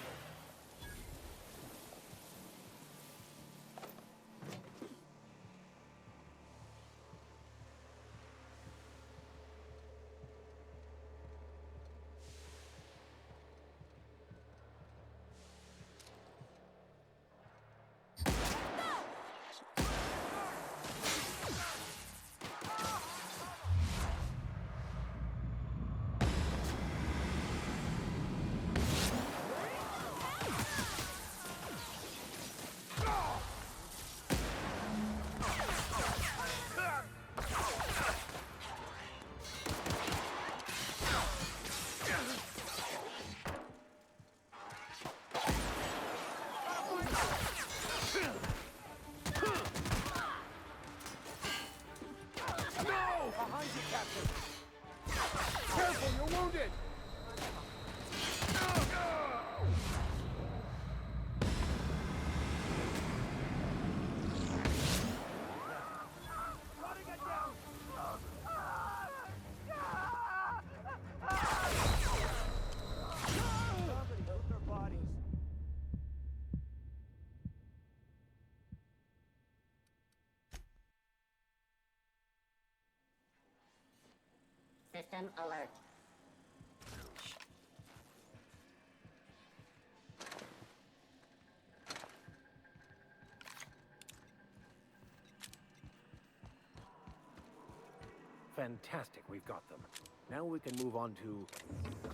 S21: Careful, you're wounded!
S4: System alert.
S21: Fantastic, we've got them. Now we can move on to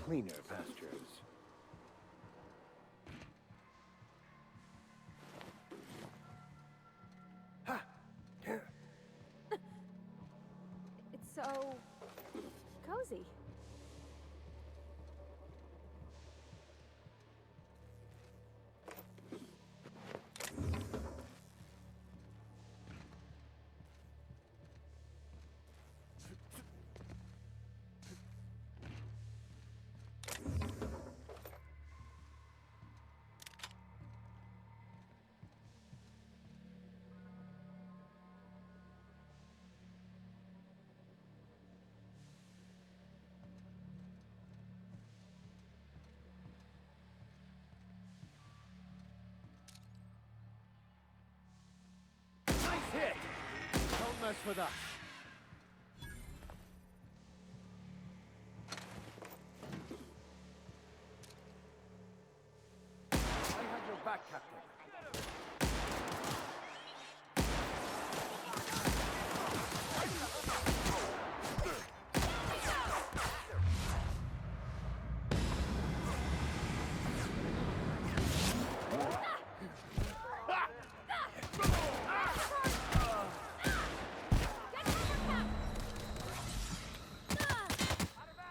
S21: cleaner pastures.
S20: It's so cozy.
S16: mess with us. I have your back, Captain.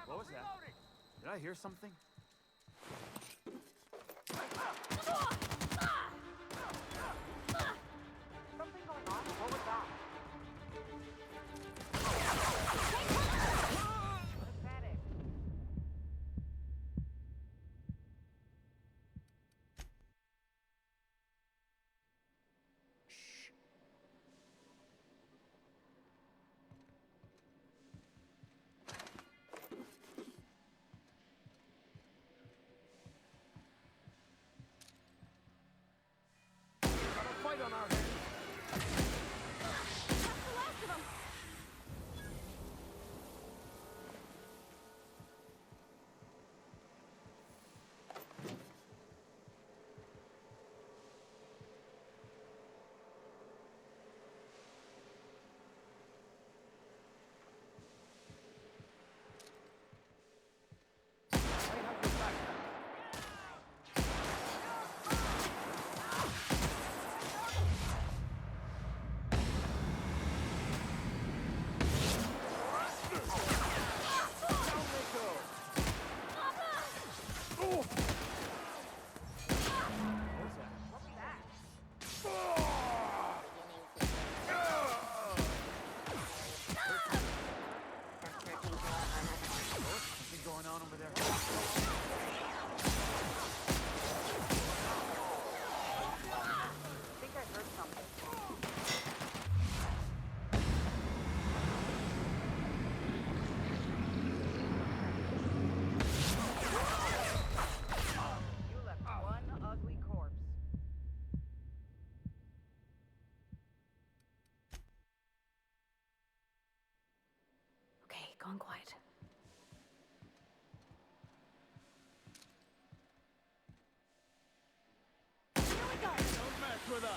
S16: What was that? Did I hear something?
S11: Something going on? What was that? Pathetic.
S16: Got a fight on our hands.
S18: That's the last of them!
S16: Something going on over there.
S11: I think I heard something. You left one ugly corpse.
S20: Okay, gone quiet.
S16: Don't mess with us.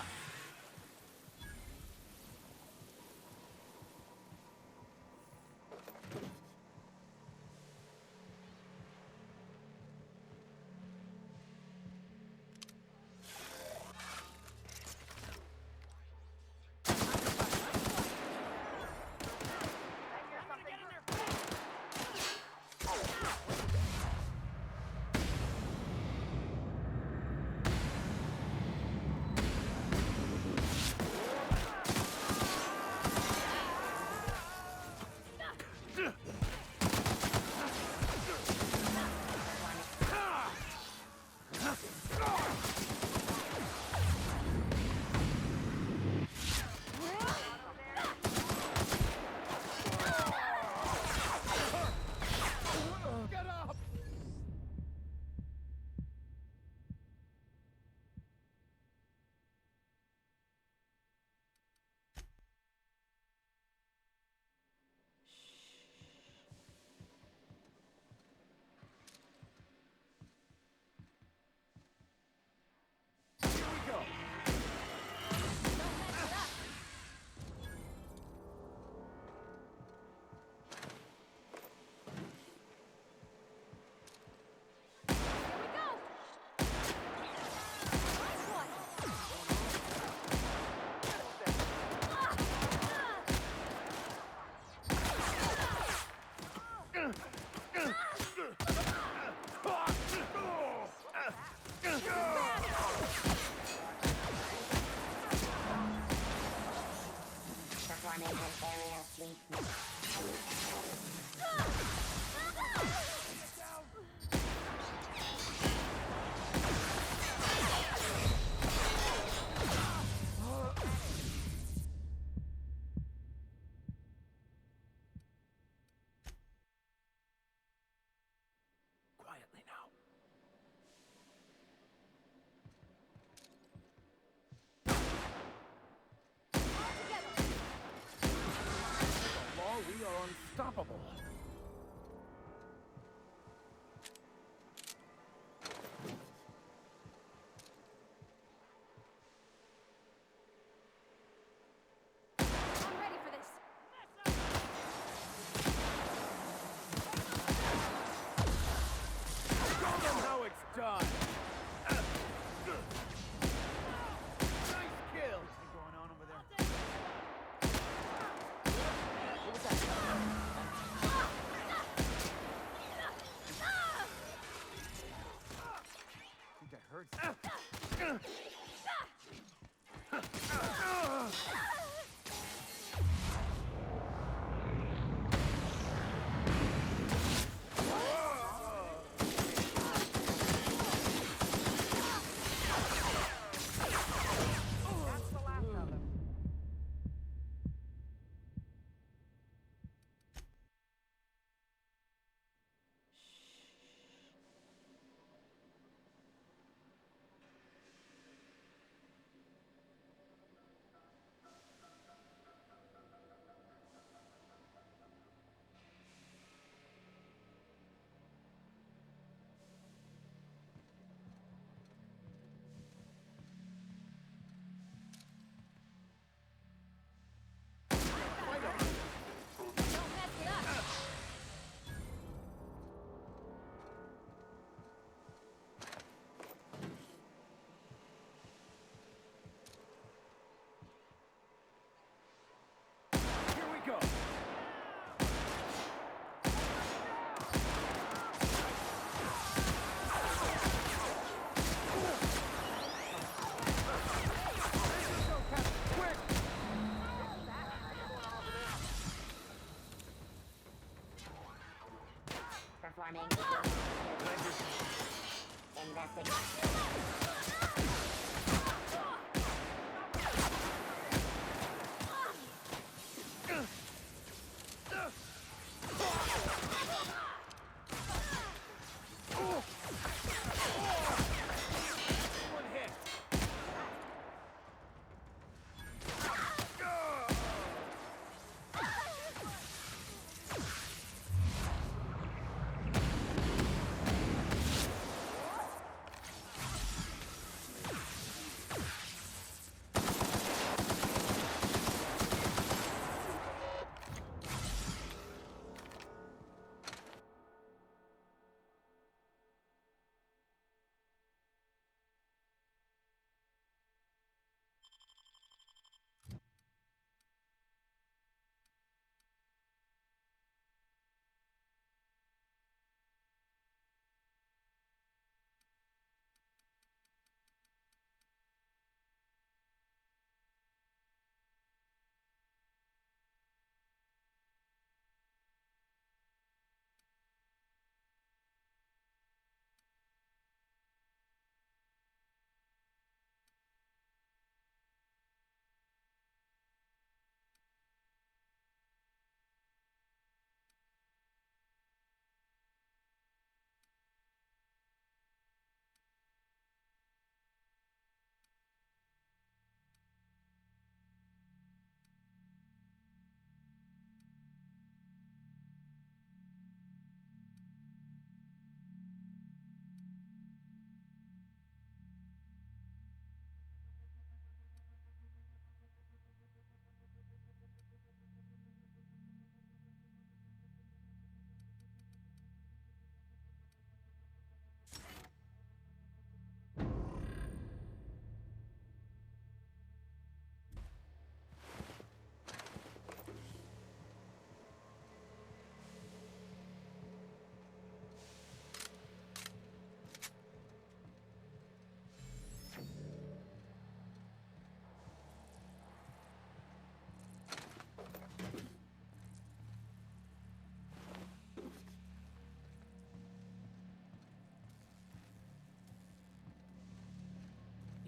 S16: Get up! Here we go.
S4: Performing an aerial sweep.
S16: Quietly now.
S7: hurts.
S4: Performing. Investigation.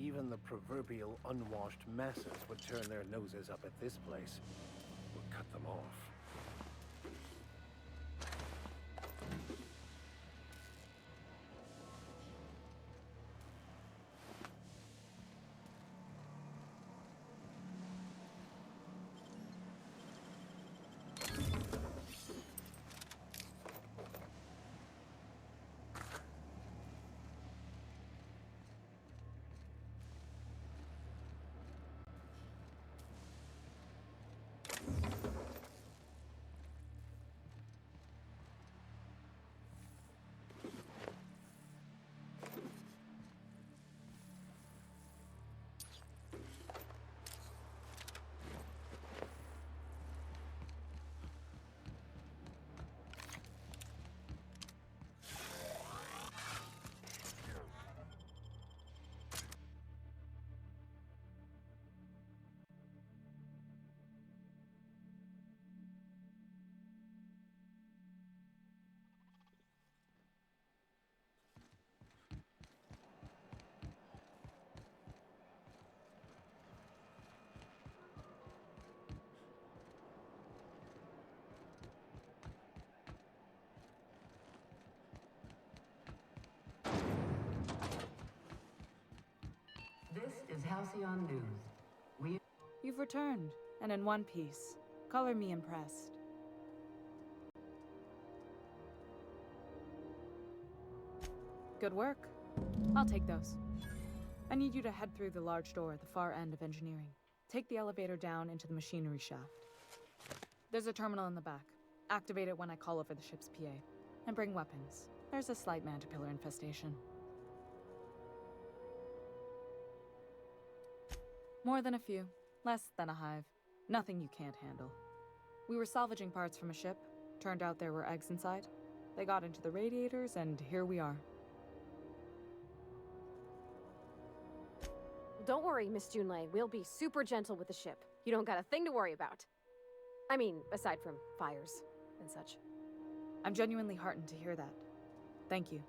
S21: Even the proverbial unwashed masses would turn their noses up at this place. We'll cut them off.
S5: Halcyon News.
S12: You've returned, and in one piece. Color me impressed. Good work. I'll take those. I need you to head through the large door at the far end of engineering. Take the elevator down into the machinery shaft. There's a terminal in the back. Activate it when I call over the ship's PA. And bring weapons. There's a slight Mantipillar infestation. More than a few. Less than a hive. Nothing you can't handle. We were salvaging parts from a ship. Turned out there were eggs inside. They got into the radiators, and here we are.
S20: Don't worry, Miss Junlei. We'll be super gentle with the ship. You don't got a thing to worry about. I mean, aside from fires and such.
S12: I'm genuinely heartened to hear that. Thank you.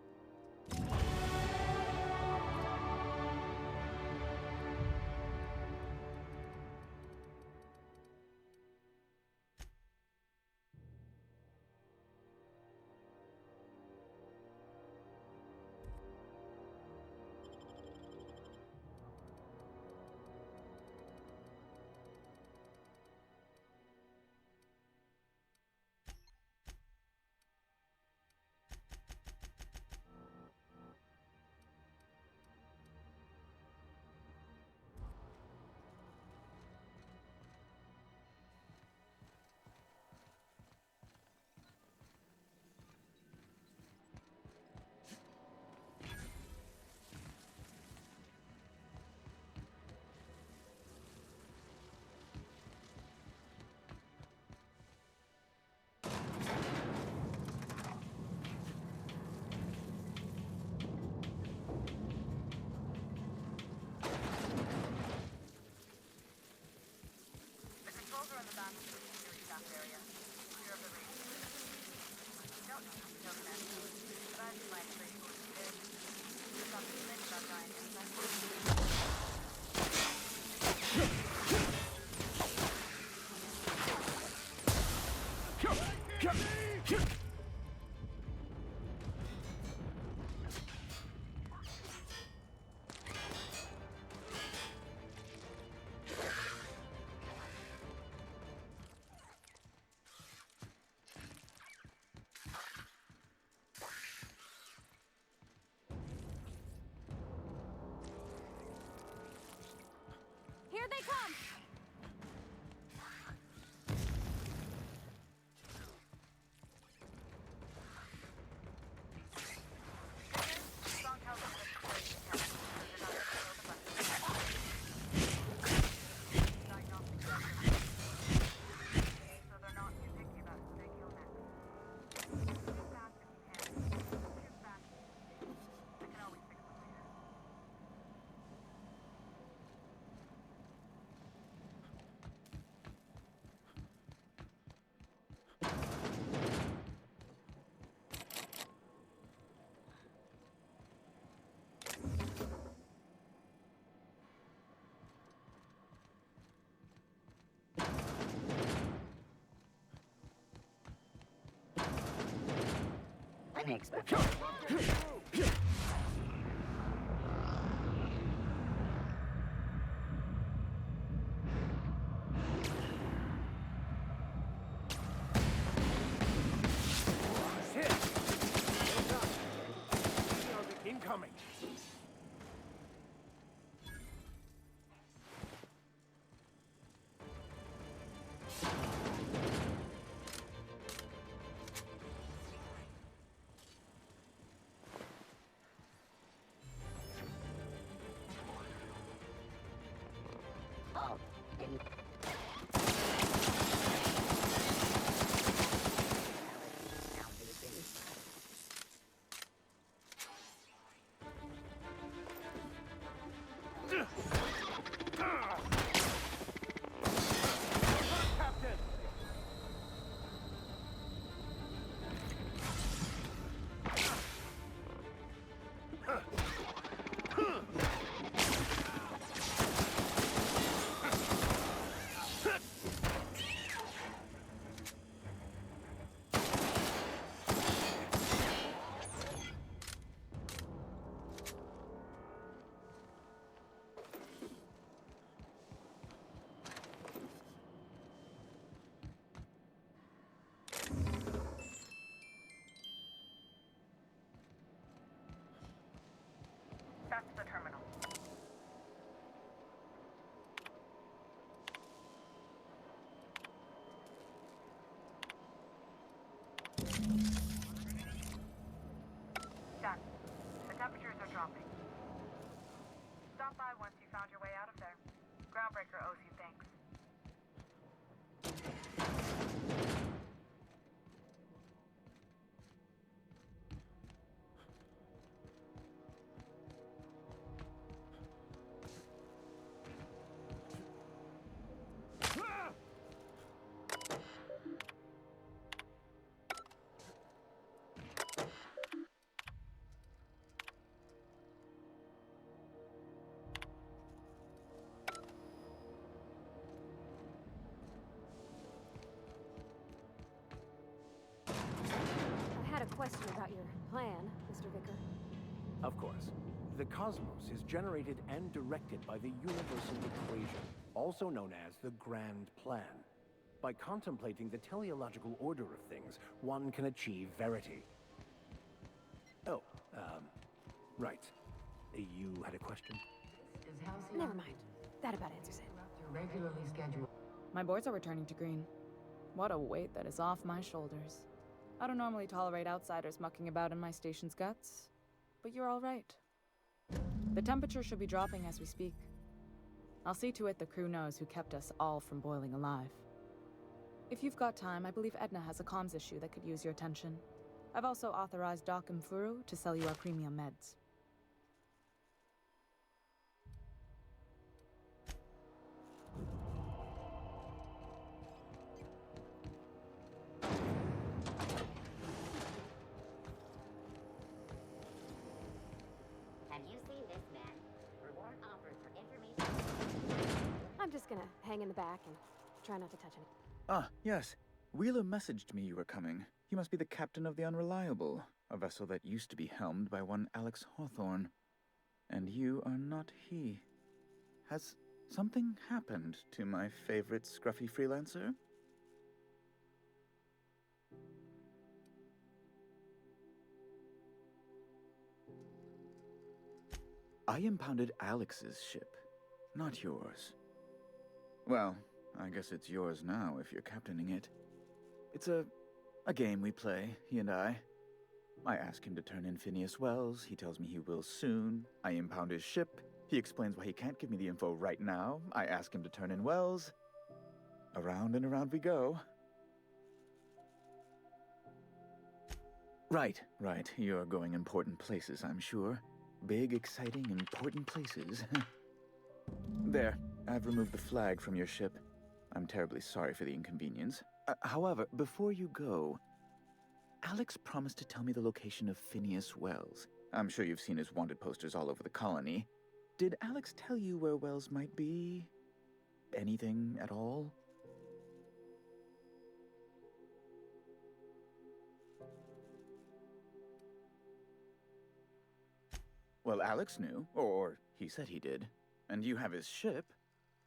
S20: Here they come!
S10: Unexpected.
S7: Incoming.
S2: the terminal. Done. The temperatures are dropping. Stop by once you found your way out of there. Groundbreaker owes you thanks.
S20: I had a question about your plan, Mr. Vicker.
S21: Of course. The cosmos is generated and directed by the universal equation, also known as the Grand Plan. By contemplating the teleological order of things, one can achieve verity. Oh, right. You had a question?
S5: Is Halcyon...
S20: Never mind. That about answers it.
S5: Your regularly scheduled...
S13: My boards are returning to green. What a weight that is off my shoulders. I don't normally tolerate outsiders mucking about in my station's guts, but you're all right. The temperature should be dropping as we speak. I'll see to it the crew knows who kept us all from boiling alive. If you've got time, I believe Edna has a comms issue that could use your attention. I've also authorized Doc and Furu to sell you our premium meds.
S4: Have you seen this man? Reward offered for information.
S20: I'm just gonna hang in the back and try not to touch anything.
S14: Ah, yes. Wheeler messaged me you were coming. He must be the captain of the Unreliable, a vessel that used to be helmed by one Alex Hawthorne. And you are not he. Has something happened to my favorite scruffy freelancer? I impounded Alex's ship, not yours. Well, I guess it's yours now if you're captaining it. It's a game we play, he and I. I ask him to turn in Phineas Wells, he tells me he will soon. I impound his ship, he explains why he can't give me the info right now. I ask him to turn in Wells. Around and around we go. Right. You're going important places, I'm sure. Big, exciting, important places. There, I've removed the flag from your ship. I'm terribly sorry for the inconvenience. However, before you go, Alex promised to tell me the location of Phineas Wells. I'm sure you've seen his wanted posters all over the colony. Did Alex tell you where Wells might be? Anything at all? Well, Alex knew, or he said he did. And you have his ship.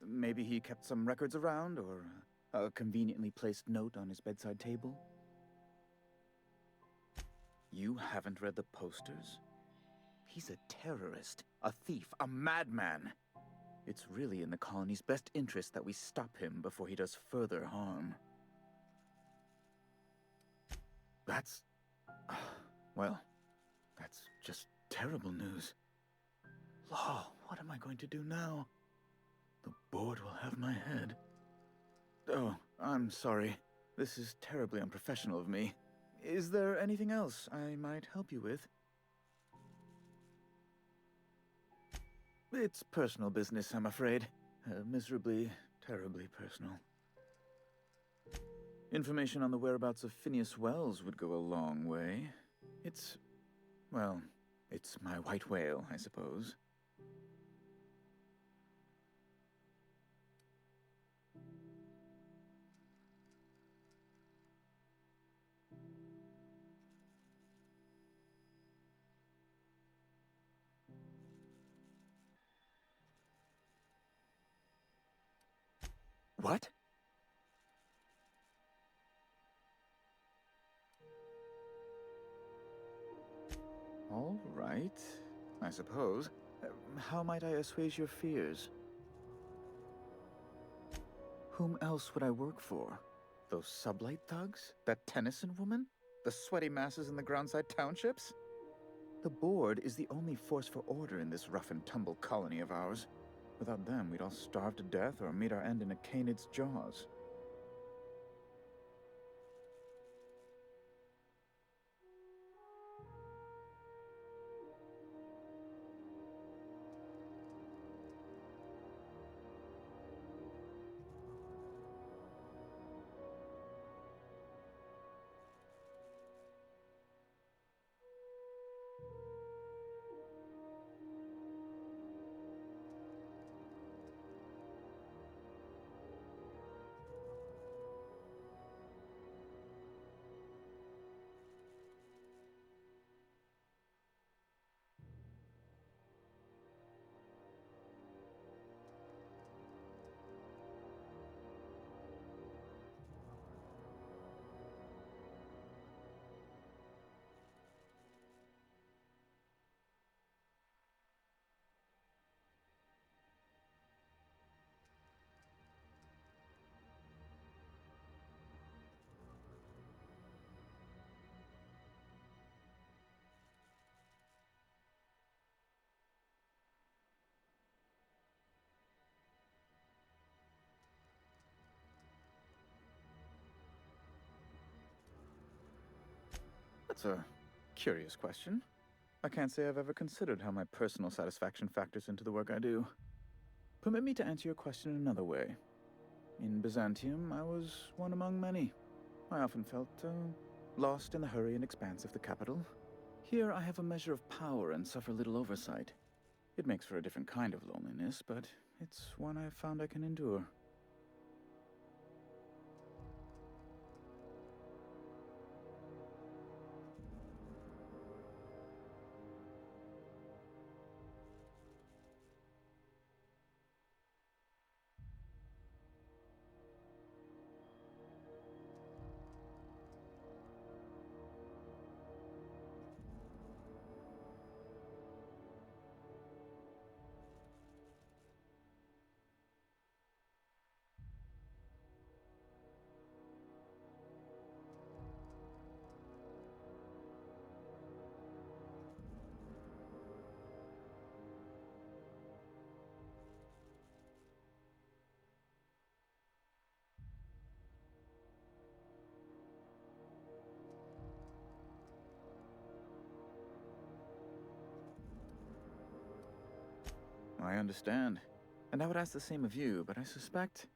S14: Maybe he kept some records around, or a conveniently placed note on his bedside table? You haven't read the posters? He's a terrorist, a thief, a madman. It's really in the colony's best interest that we stop him before he does further harm. That's... well, that's just terrible news. Law, what am I going to do now? The board will have my head. Oh, I'm sorry. This is terribly unprofessional of me. Is there anything else I might help you with? It's personal business, I'm afraid. Miserably, terribly personal. Information on the whereabouts of Phineas Wells would go a long way. It's... well, it's my white whale, I suppose. What? All right, I suppose. how might I assuage your fears? Whom else would I work for? Those sublight thugs? That Tennyson woman? The sweaty masses in the groundside townships? The board is the only force for order in this rough and tumble colony of ours. Without them, we'd all starve to death or meet our end in a canid's jaws. That's a curious question. I can't say I've ever considered how my personal satisfaction factors into the work I do. Permit me to answer your question in another way. In Byzantium, I was one among many. I often felt lost in the hurry and expanse of the capital. Here, I have a measure of power and suffer little oversight. It makes for a different kind of loneliness, but it's one I've found I can endure. I understand. And I would ask the same of you, but I suspect...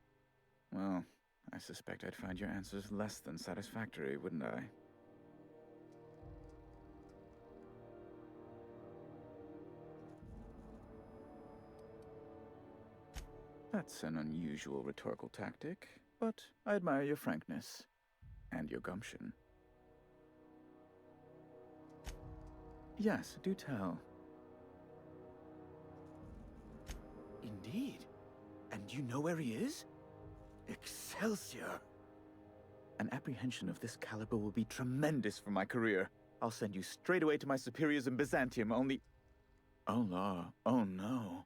S14: Well, I suspect I'd find your answers less than satisfactory, wouldn't I? That's an unusual rhetorical tactic, but I admire your frankness. And your gumption. Yes, do tell.
S16: Indeed. And you know where he is? Excelsior!
S14: An apprehension of this caliber will be tremendous for my career. I'll send you straight away to my superiors in Byzantium, only... Oh, la. Oh, no.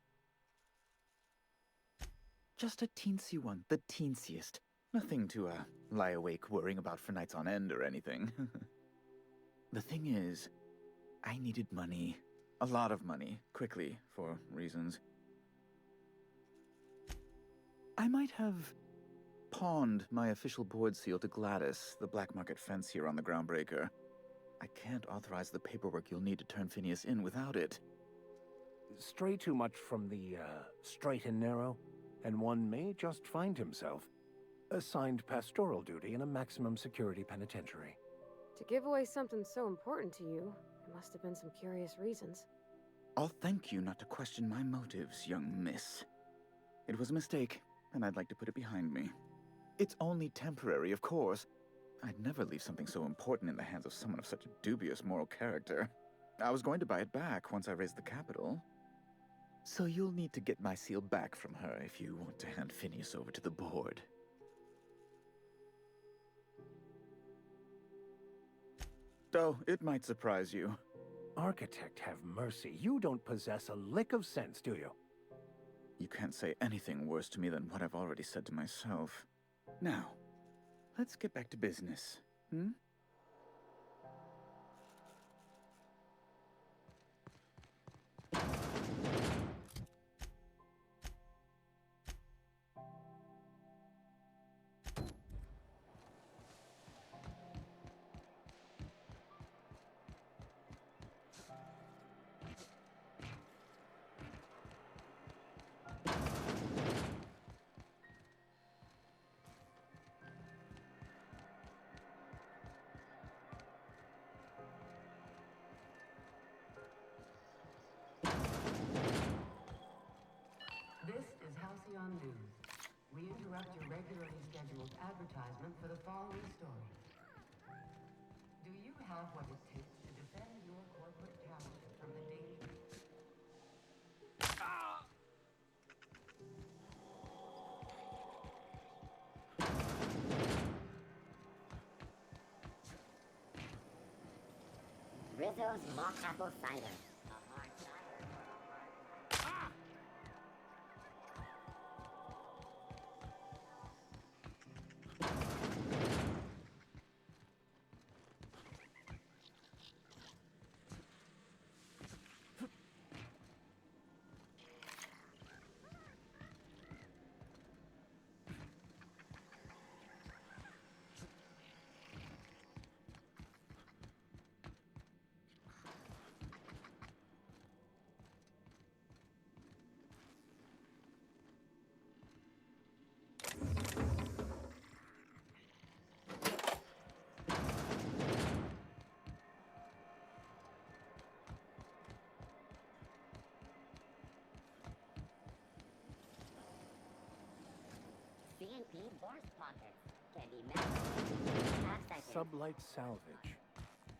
S14: Just a teensy one, the teensiest. Nothing to, lie awake worrying about for nights on end or anything. The thing is, I needed money. A lot of money, quickly, for reasons. I might have pawned my official board seal to Gladys, the black market fence here on the Groundbreaker. I can't authorize the paperwork you'll need to turn Phineas in without it.
S21: Stray too much from the, straight and narrow, and one may just find himself assigned pastoral duty in a maximum security penitentiary.
S20: To give away something so important to you, there must have been some curious reasons.
S14: I'll thank you not to question my motives, young miss. It was a mistake, and I'd like to put it behind me. It's only temporary, of course. I'd never leave something so important in the hands of someone of such dubious moral character. I was going to buy it back once I raised the capital. So you'll need to get my seal back from her if you want to hand Phineas over to the board. Though it might surprise you.
S21: Architect, have mercy. You don't possess a lick of sense, do you?
S14: You can't say anything worse to me than what I've already said to myself. Now, let's get back to business, hmm?
S5: This is Halcyon News. We interrupt your regularly scheduled advertisement for the following story. Do you have what it takes to defend your corporate township from the danger?
S4: Rizzo's mock apple cider. CNP Boris pockets can be met.
S21: Sublight salvage.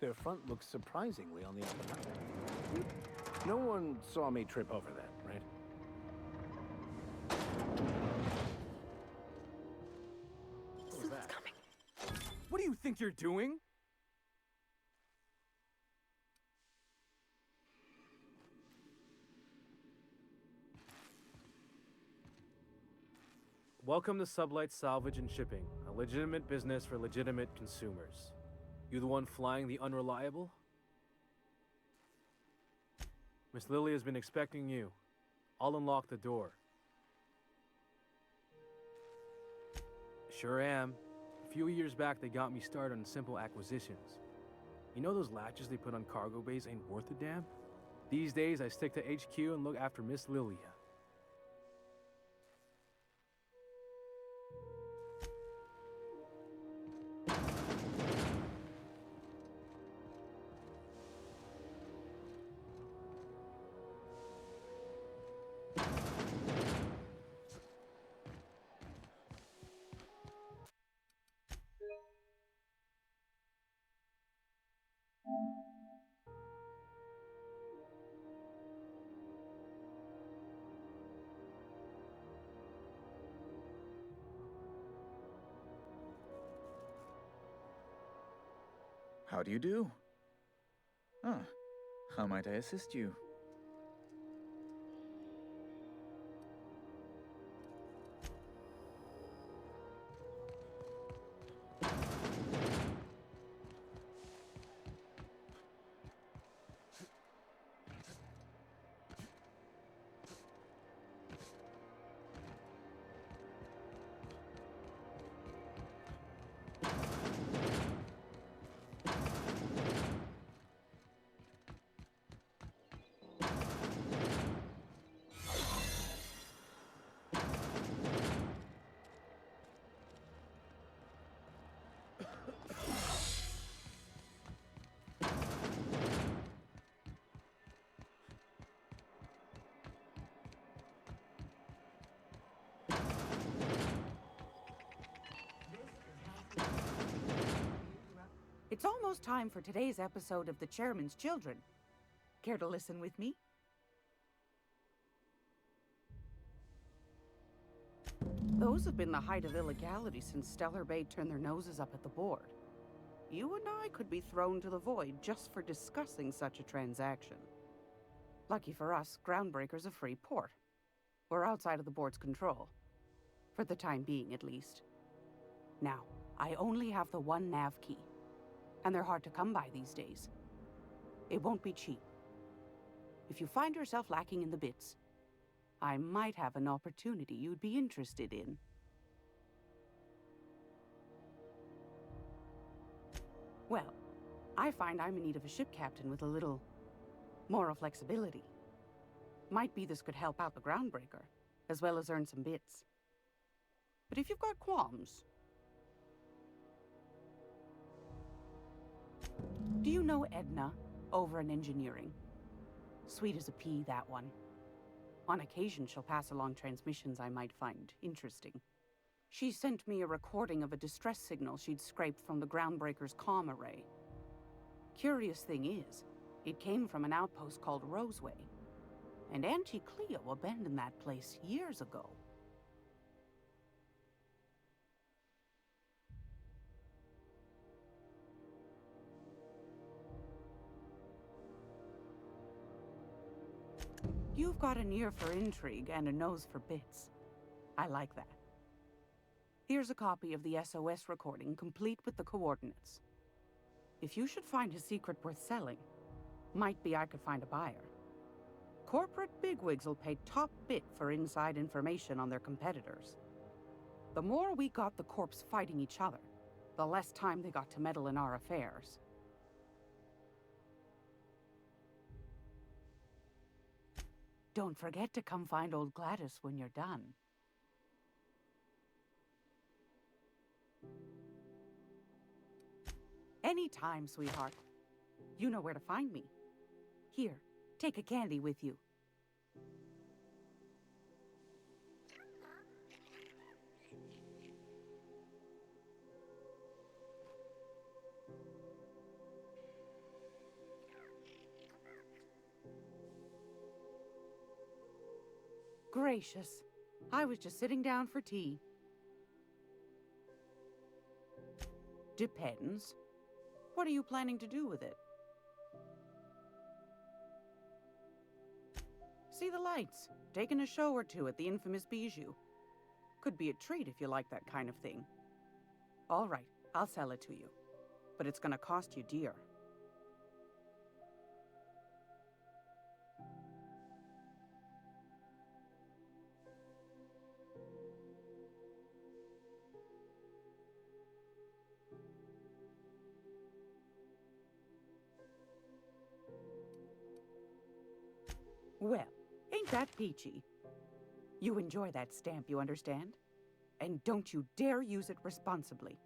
S21: Their front looks surprisingly on the up and up. No one saw me trip over that, right?
S15: Someone's coming. What do you think you're doing?
S17: Welcome to Sublight Salvage and Shipping, a legitimate business for legitimate consumers. You the one flying the unreliable? Miss Lily has been expecting you. I'll unlock the door. Sure am. A few years back, they got me started on simple acquisitions. You know those latches they put on cargo bays ain't worth a damn? These days, I stick to HQ and look after Miss Lilia.
S14: How do you do? Ah, how might I assist you?
S12: It's almost time for today's episode of The Chairman's Children. Care to listen with me? Those have been the height of illegality since Stellar Bay turned their noses up at the board. you and I could be thrown to the void just for discussing such a transaction. Lucky for us, Groundbreaker's a free port. We're outside of the board's control. For the time being, at least. Now, I only have the one nav key. And they're hard to come by these days. It won't be cheap. If you find yourself lacking in the bits, I might have an opportunity you'd be interested in. Well, I find I'm in need of a ship captain with a little moral flexibility. Might be this could help out the Groundbreaker, as well as earn some bits. But if you've got qualms... Do you know Edna, over in engineering? Sweet as a pea, that one. On occasion, she'll pass along transmissions I might find interesting. She sent me a recording of a distress signal she'd scraped from the Groundbreaker's comm array. Curious thing is, it came from an outpost called Roseway. And Auntie Cleo abandoned that place years ago. You've got an ear for intrigue and a nose for bits. I like that. Here's a copy of the SOS recording, complete with the coordinates. If you should find a secret worth selling, might be I could find a buyer. Corporate bigwigs will pay top bit for inside information on their competitors. The more we got the corps fighting each other, the less time they got to meddle in our affairs. Don't forget to come find old Gladys when you're done. Anytime, sweetheart. You know where to find me. Here, take a candy with you. Gracious. I was just sitting down for tea. Depends. What are you planning to do with it? See the lights. Taking a show or two at the infamous Bijou. Could be a treat if you like that kind of thing. All right, I'll sell it to you. But it's gonna cost you dear. Well, ain't that peachy? You enjoy that stamp, you understand? And don't you dare use it responsibly.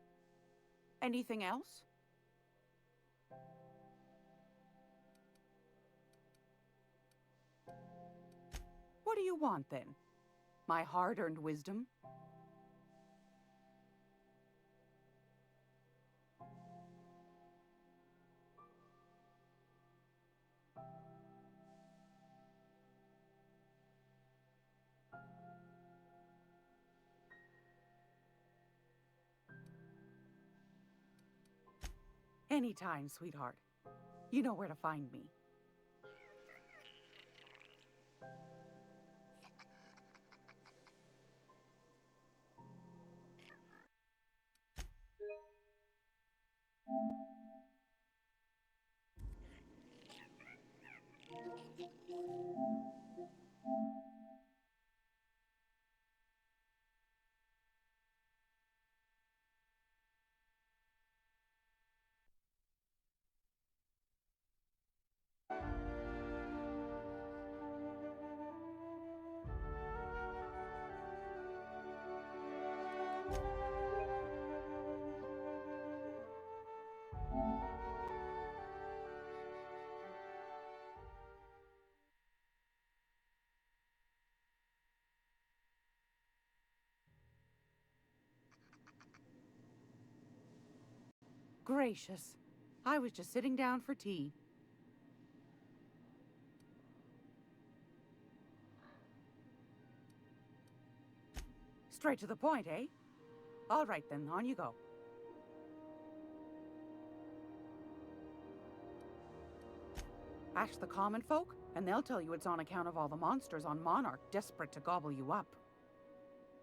S12: Anything else? What do you want, then? My hard-earned wisdom? Anytime, sweetheart. You know where to find me. Gracious. I was just sitting down for tea. Straight to the point, eh? All right then, on you go. Ask the common folk, and they'll tell you it's on account of all the monsters on Monarch desperate to gobble you up.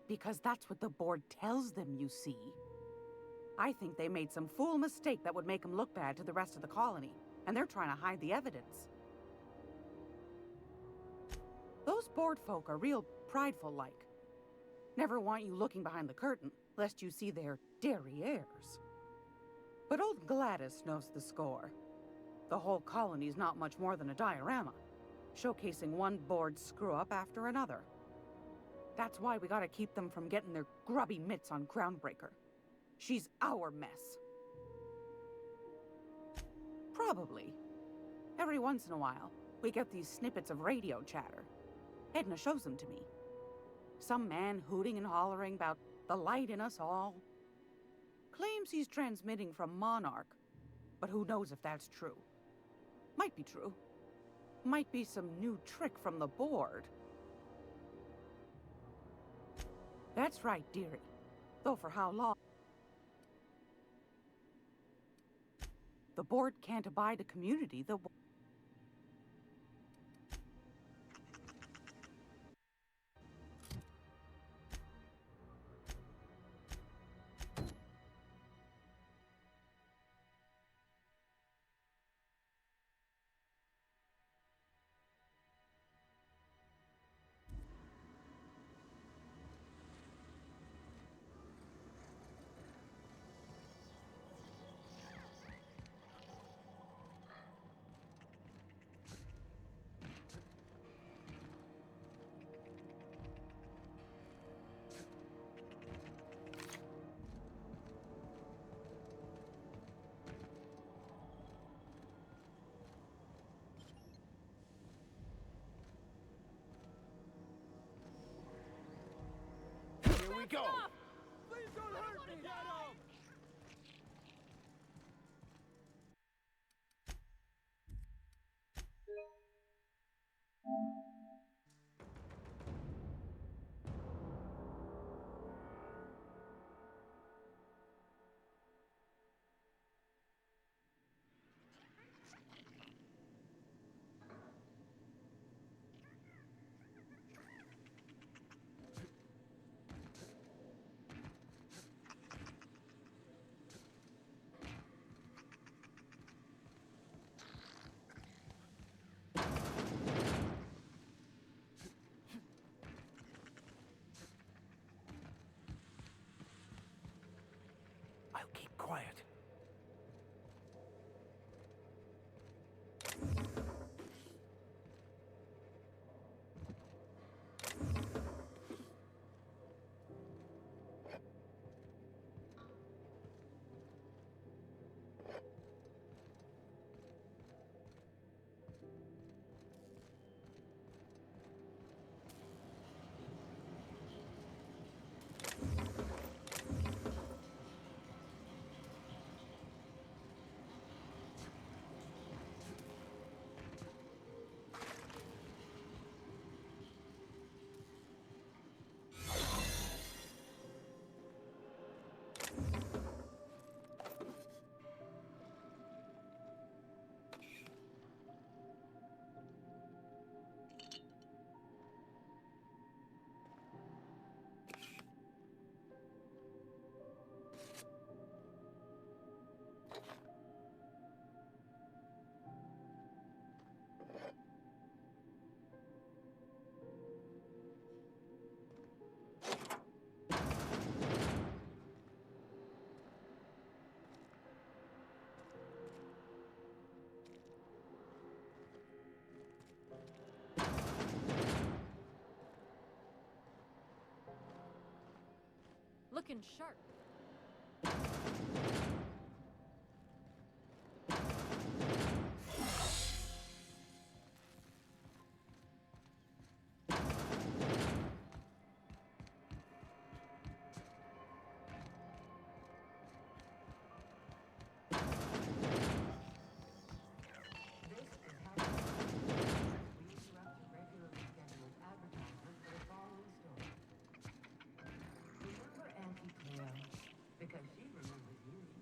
S12: Because that's what the board tells them, you see. I think they made some fool mistake that would make them look bad to the rest of the colony, and they're trying to hide the evidence. Those board folk are real prideful-like. Never want you looking behind the curtain, lest you see their derrieres. But old Gladys knows the score. The whole colony's not much more than a diorama, showcasing one board screw-up after another. That's why we gotta keep them from getting their grubby mitts on Groundbreaker. She's our mess. Probably. Every once in a while, we get these snippets of radio chatter. Edna shows them to me. Some man hooting and hollering about the light in us all. Claims he's transmitting from Monarch, but who knows if that's true. Might be true. Might be some new trick from the board. That's right, dearie. Though for how long? The board can't abide a community that...
S7: Here we go!
S15: Please don't hurt me! Get him!
S6: I'll keep quiet.
S18: Looking sharp.
S5: Because she remembers you.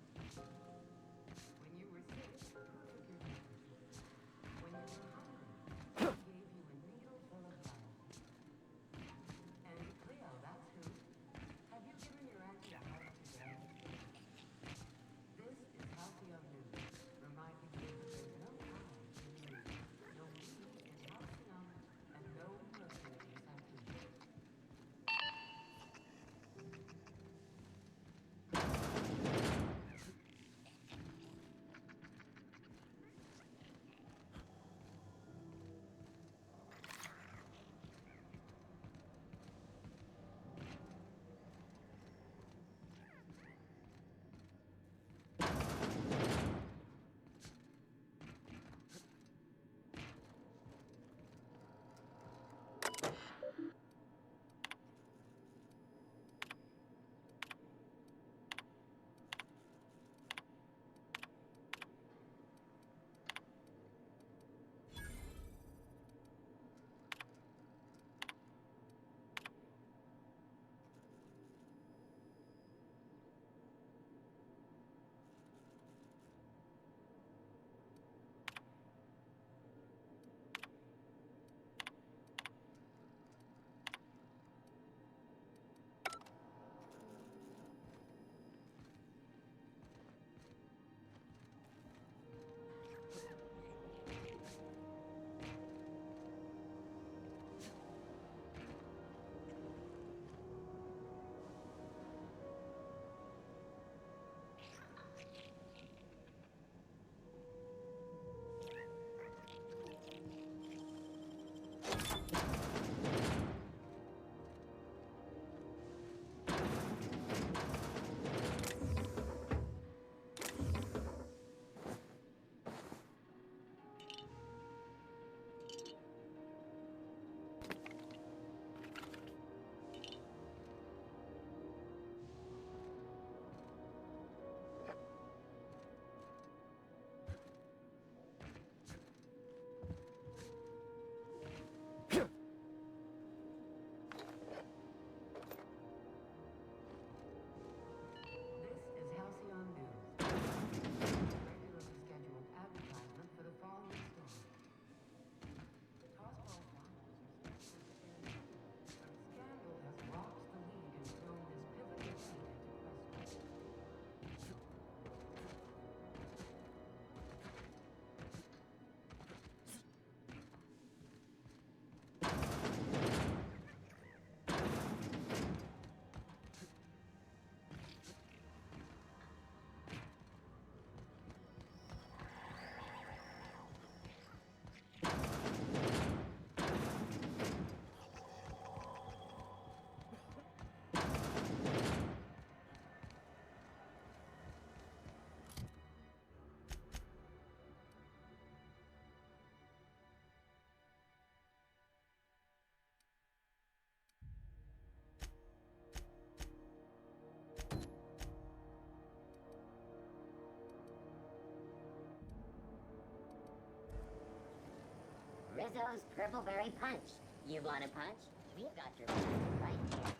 S4: Rizzo's Purpleberry Punch. You want a punch? We've got your punch right here.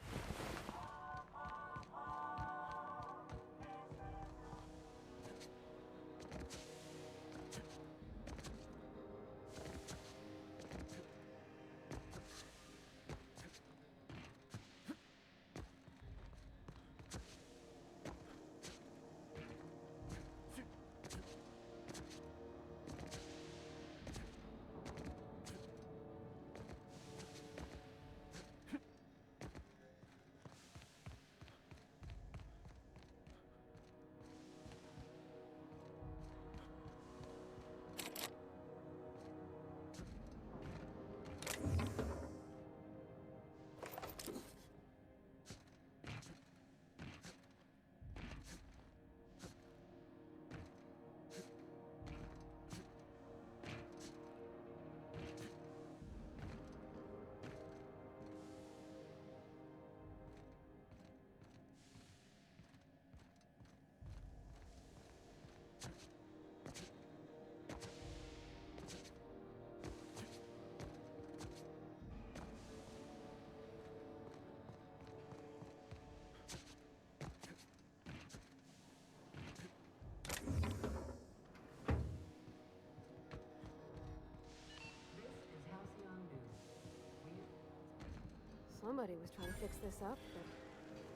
S20: Somebody was trying to fix this up, but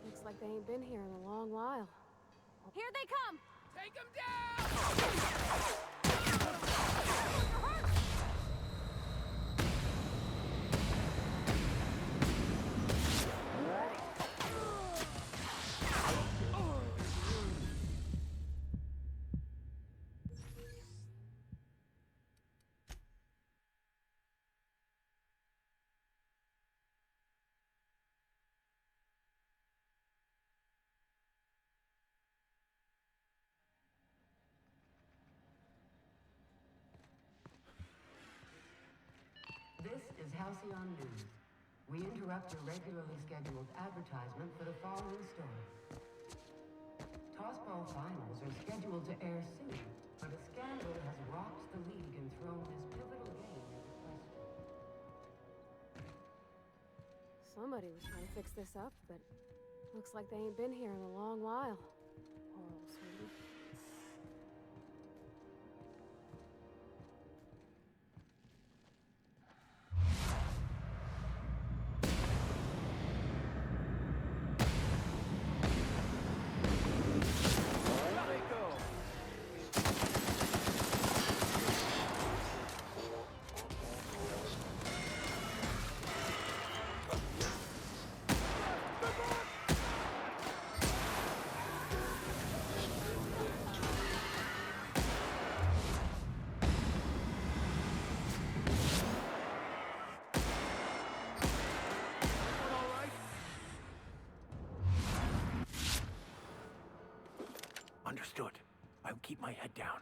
S20: looks like they ain't been here in a long while.
S18: Here they come!
S8: Take them down!
S5: This is Halcyon News. We interrupt your regularly scheduled advertisement for the following story. Tossball finals are scheduled to air soon, but a scandal has rocked the league and thrown this pivotal game into question.
S20: Somebody was trying to fix this up, but looks like they ain't been here in a long while. Poor old sweetie.
S21: Understood. I'll keep my head down.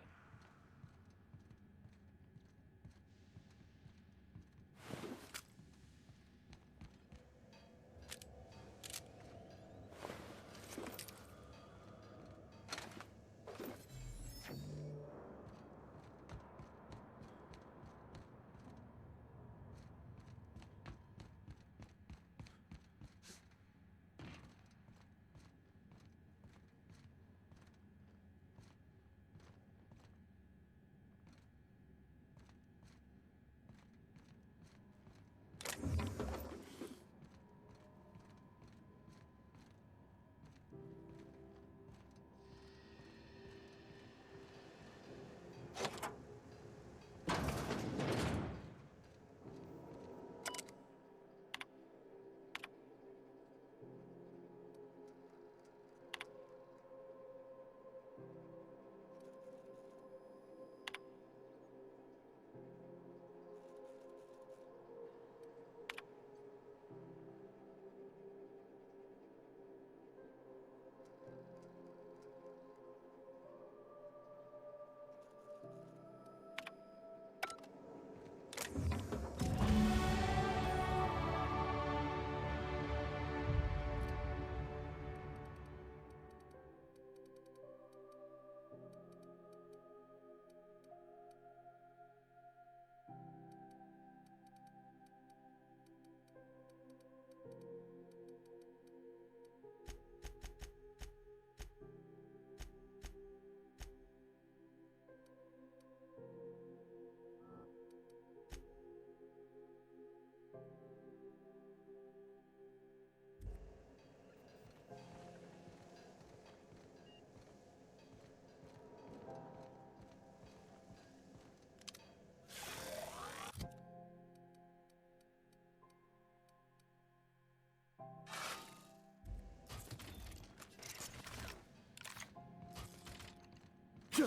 S5: This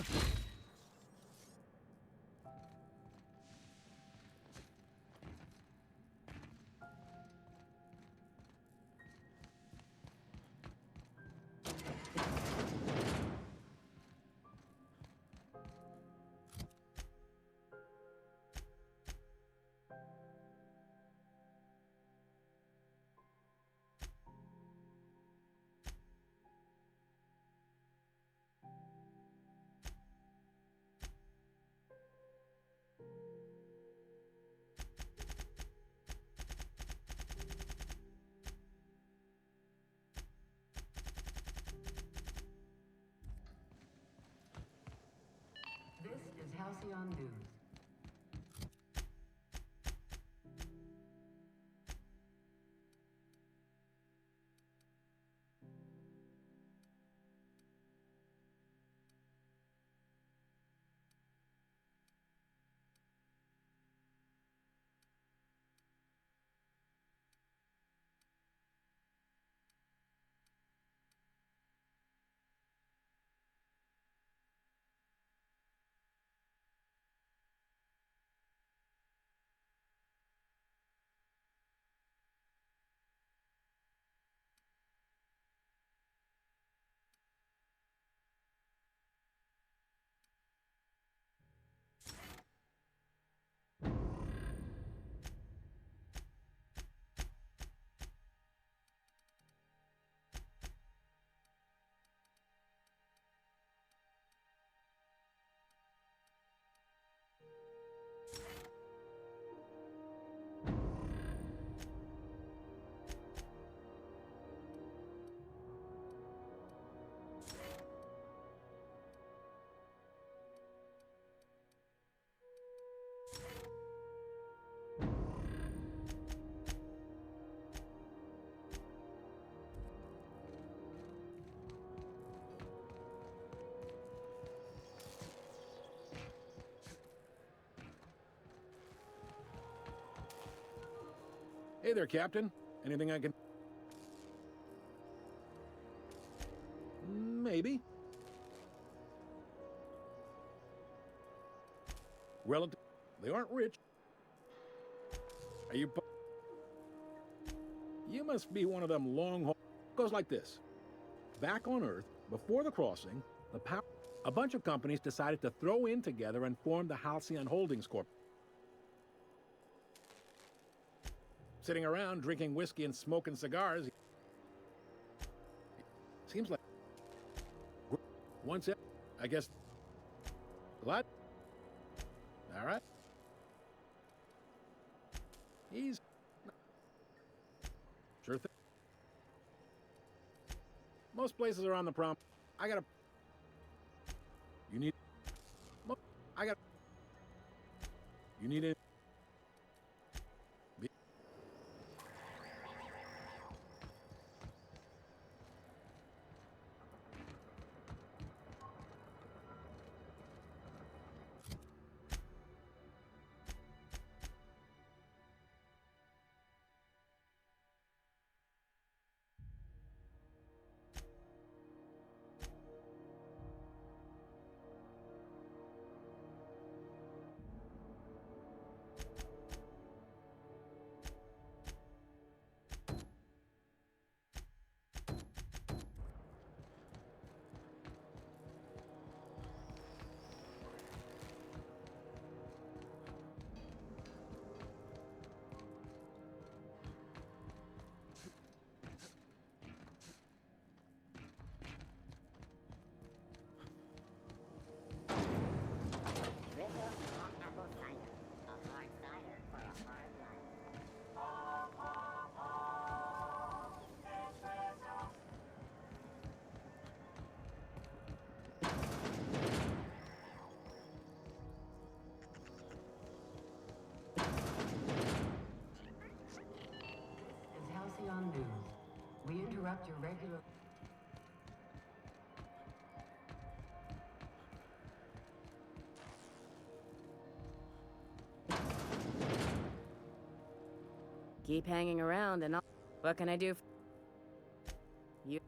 S5: is Halcyon News.
S6: Hey there, Captain. Anything I can... Maybe. Relative... They aren't rich. Are you... You must be one of them long-haul... Goes like this. Back on Earth, before the crossing, a bunch of companies decided to throw in together and form the Halcyon Holdings Corp. Sitting around drinking whiskey and smoking cigars. Seems like once I guess. Glad. All right. He's sure thing. Most places are on the prom. I gotta. You need. I got. You need it.
S5: Halcyon News. We interrupt your regular...
S24: Keep hanging around and what can I do? You...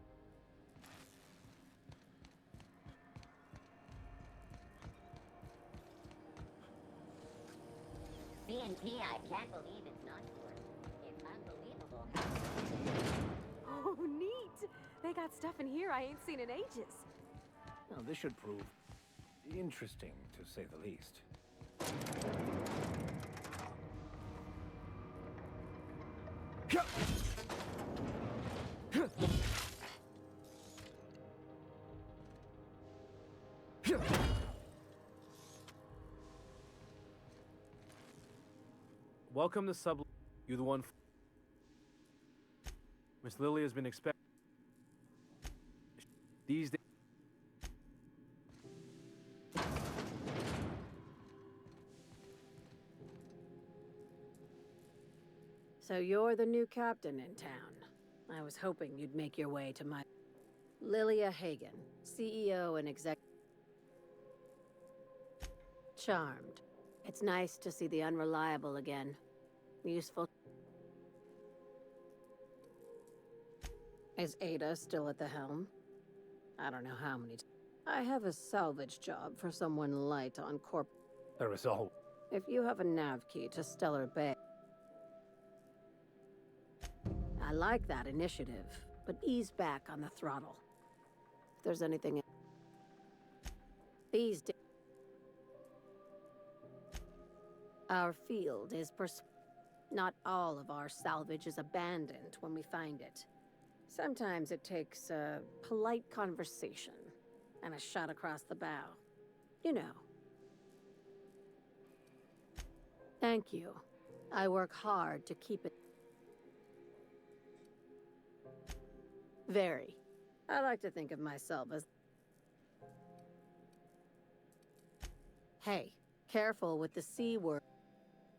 S4: TNT, I can't believe it's not yours. It's unbelievable.
S20: Oh, neat! They got stuff in here I ain't seen in ages.
S21: Now, this should prove interesting, to say the least.
S17: Welcome to Sub. You the one. Miss Lily has been expecting. These days.
S1: So you're the new captain in town. I was hoping you'd make your way to my... Lilia Hagen, CEO and exec... Charmed. It's nice to see the unreliable again. Useful. Is Ada still at the helm? I don't know how many... I have a salvage job for someone light on corp...
S21: There is all...
S1: If you have a nav key to Stellar Bay... I like that initiative, but ease back on the throttle. If there's anything... These days... Our field is not all of our salvage is abandoned when we find it. Sometimes it takes a polite conversation and a shot across the bow. You know. Thank you. I work hard to keep it... Very. I like to think of myself as... Hey, careful with the C word.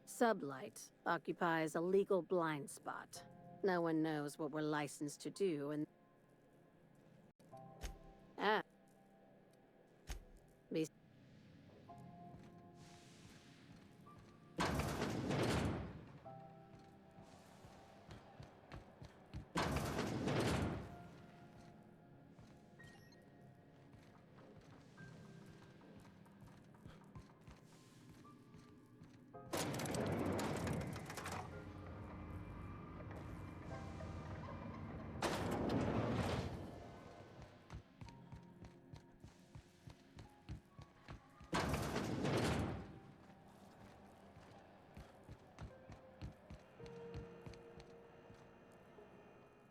S1: Sublight occupies a legal blind spot. No one knows what we're licensed to do, and... Ah. Be...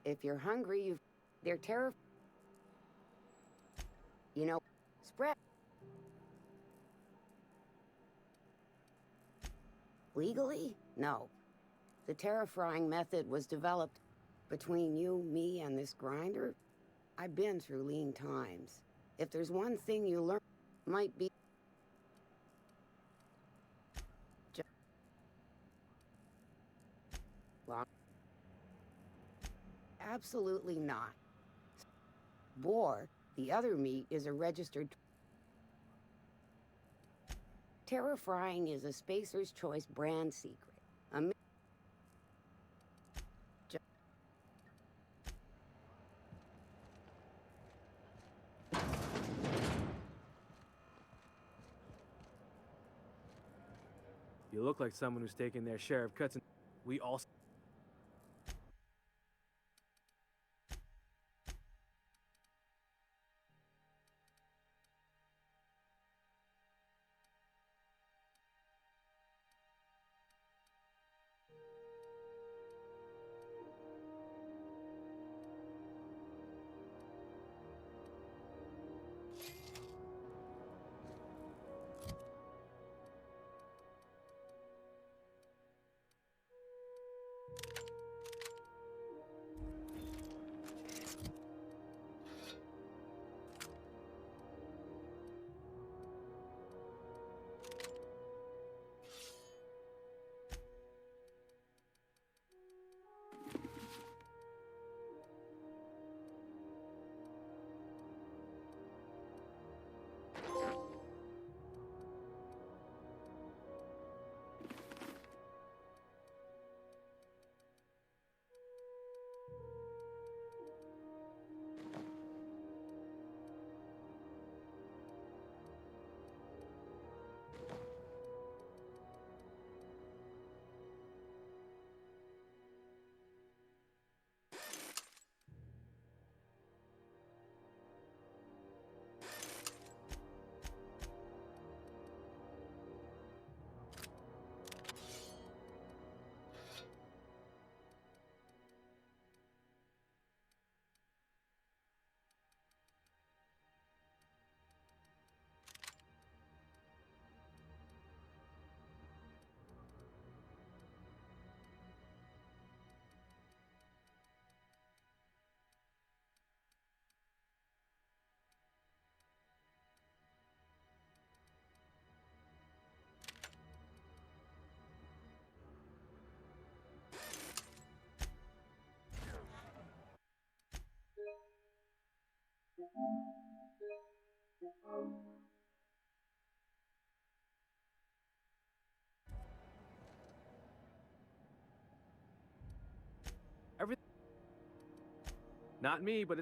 S3: If you're hungry, they're terrified. You know, spread. Legally? No. The terra-frying method was developed between you, me, and this grinder. I've been through lean times. If there's one thing you learn, might be... Well, absolutely not. Boar, the other meat, is a registered... Terra Frying is a Spacer's Choice brand secret.
S17: You look like someone who's taking their share of cuts, and we all... Not me, but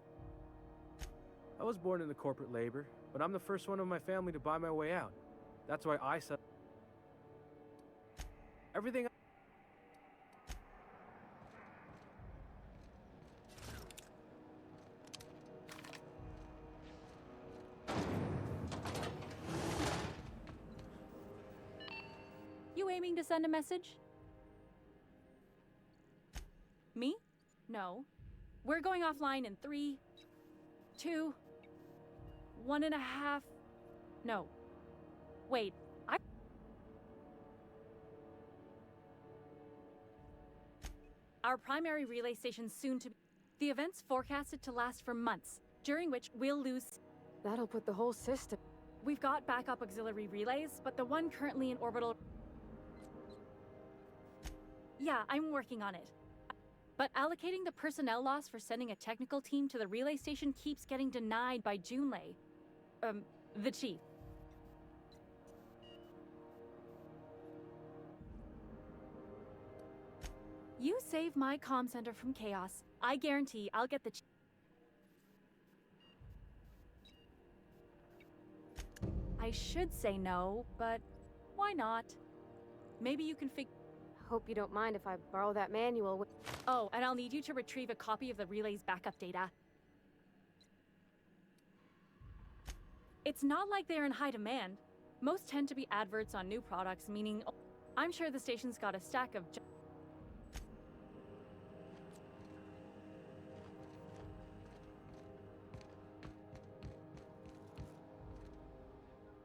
S17: I was born into corporate labor, but I'm the first one of my family to buy my way out. That's why I said everything.
S9: You aiming to send a message? Me? No. We're going offline in 3, 2, 1.5. No. Wait, Our primary relay station's soon to be. The event's forecasted to last for months, during which we'll lose.
S20: That'll put the whole system.
S9: We've got backup auxiliary relays, but the one currently in orbital. Yeah, I'm working on it. But allocating the personnel loss for sending a technical team to the relay station keeps getting denied by Junlei. The chief. You save my comm center from chaos. I guarantee I'll get the I should say no, but why not? Maybe you can
S20: Hope you don't mind if I borrow that manual.
S9: Oh, and I'll need you to retrieve a copy of the relay's backup data. It's not like they're in high demand. Most tend to be adverts on new products, meaning I'm sure the station's got a stack of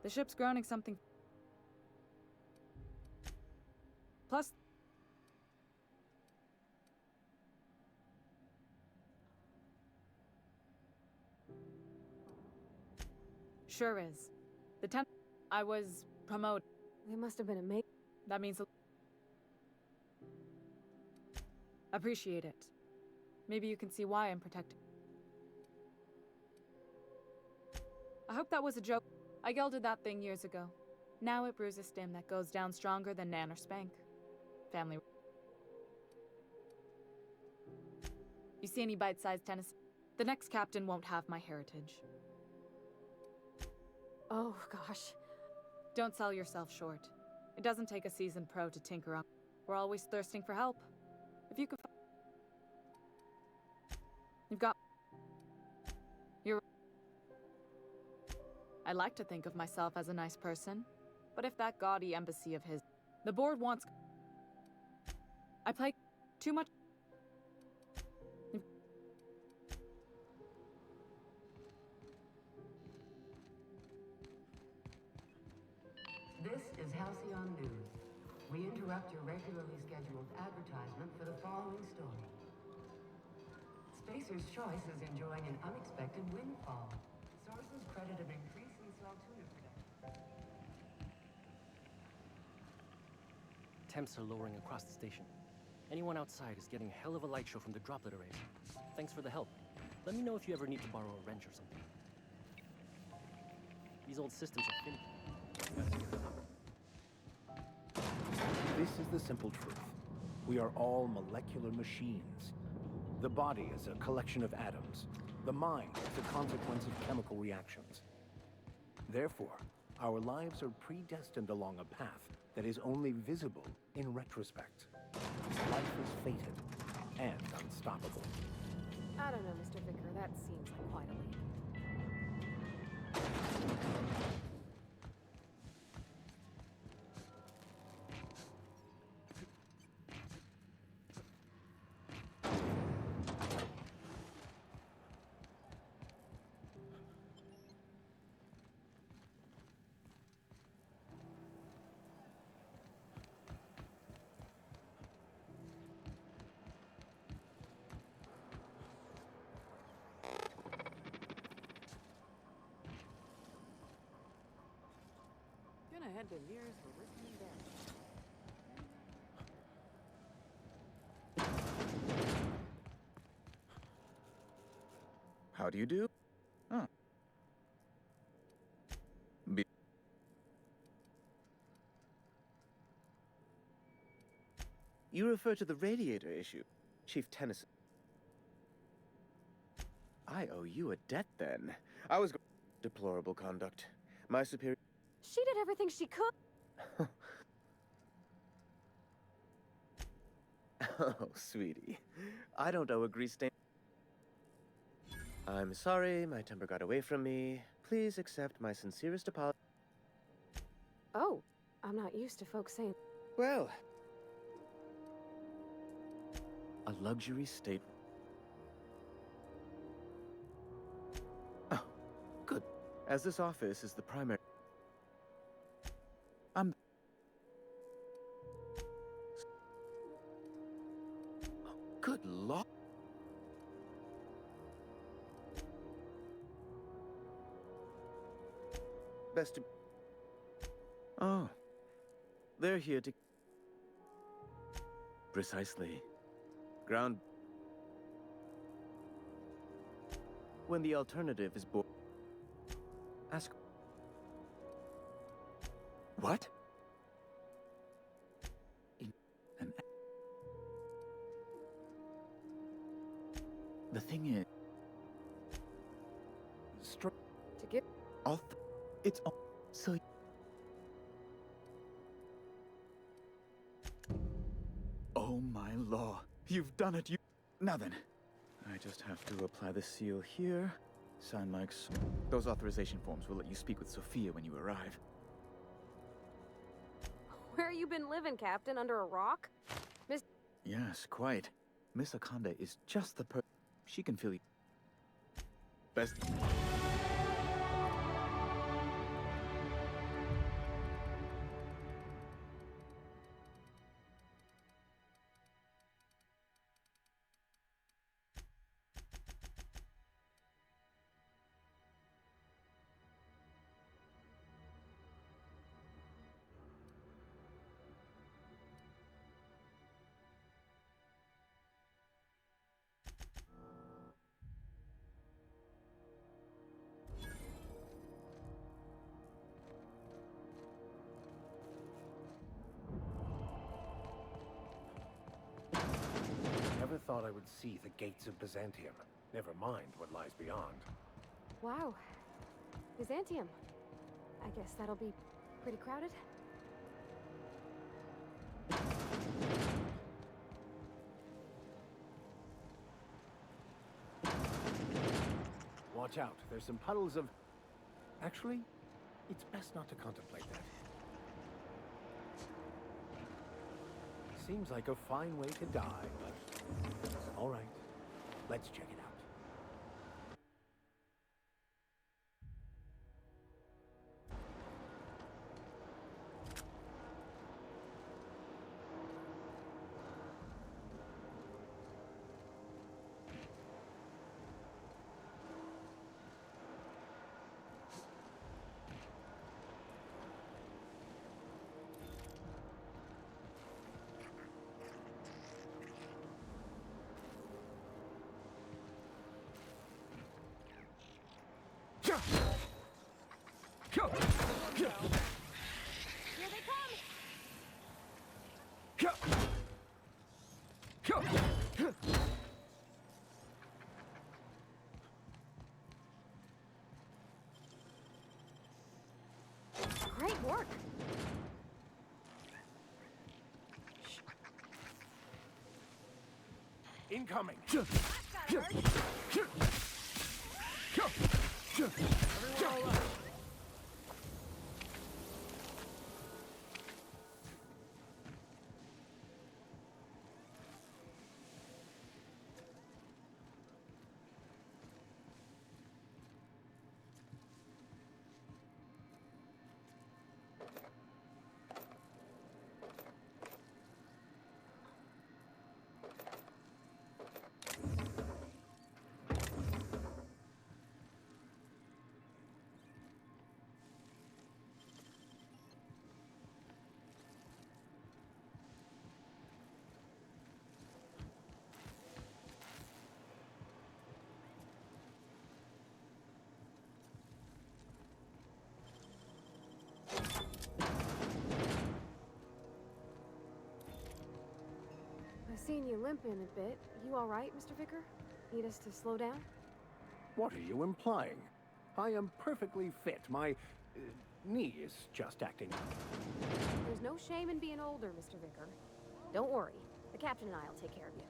S13: The ship's grounding something. Plus, sure is. The temp I was promoted.
S20: They must have been amazing.
S13: That means appreciate it. Maybe you can see why I'm protected. I hope that was a joke. I gelded that thing years ago. Now it brews a stem that goes down stronger than Nan or Spank. Family. You see any bite-sized tennis? The next captain won't have my heritage.
S20: Oh, gosh.
S13: Don't sell yourself short. It doesn't take a seasoned pro to tinker up. We're always thirsting for help. If you could... You've got... You're... I like to think of myself as a nice person, but if that gaudy embassy of his... The board wants... I play too much...
S5: This is Halcyon News. We interrupt your regularly scheduled advertisement for the following story. Spacer's Choice is enjoying an unexpected windfall. Sources credit an increase in swell tuna production.
S19: Temps are lowering across the station. Anyone outside is getting a hell of a light show from the droplet arrays. Thanks for the help. Let me know if you ever need to borrow a wrench or something. These old systems are finicky.
S21: This is the simple truth. We are all molecular machines. The body is a collection of atoms. The mind is a consequence of chemical reactions. Therefore, our lives are predestined along a path that is only visible in retrospect. Life is fated and unstoppable.
S20: I don't know, Mr. Vicker. That seems like quite a leap.
S11: Gonna head to Mirrors for Richmond Bay.
S14: How do you do? Oh,
S2: You refer to the radiator issue, Chief Tennyson. I owe you a debt then. I was deplorable conduct. My superior.
S20: She did everything she could.
S2: Oh, sweetie. I don't owe a grease stain. I'm sorry, my temper got away from me. Please accept my sincerest apology.
S20: Oh, I'm not used to folks saying.
S2: Well, a luxury state. Oh, good. As this office is the primary. I'm. Oh, good lord. Best to. Oh, they're here to. Precisely. Ground. When the alternative is born. Ask. What? In an. The thing is.
S20: To get.
S2: It's all. So. Oh my law. You've done it, you. Now then. I just have to apply the seal here. Sign Mike's. Those authorization forms will let you speak with Sophia when you arrive.
S20: Where you been living, Captain? Under a rock? Miss.
S2: Yes, quite. Miss Akonda is just the she can feel you. Best.
S21: Never thought I would see the gates of Byzantium. Never mind what lies beyond.
S20: Wow. Byzantium. I guess that'll be pretty crowded.
S21: Watch out, there's some puddles of... Actually, it's best not to contemplate that. Seems like a fine way to die, but... All right, let's check it out.
S20: Here they come! Great work!
S15: Incoming!
S20: seen you limping a bit. You all right, Mr. Vicar? Need us to slow down?
S21: What are you implying? I am perfectly fit. My knee is just acting up.
S20: There's no shame in being older, Mr. Vicar. Don't worry. The captain and I'll take care of you.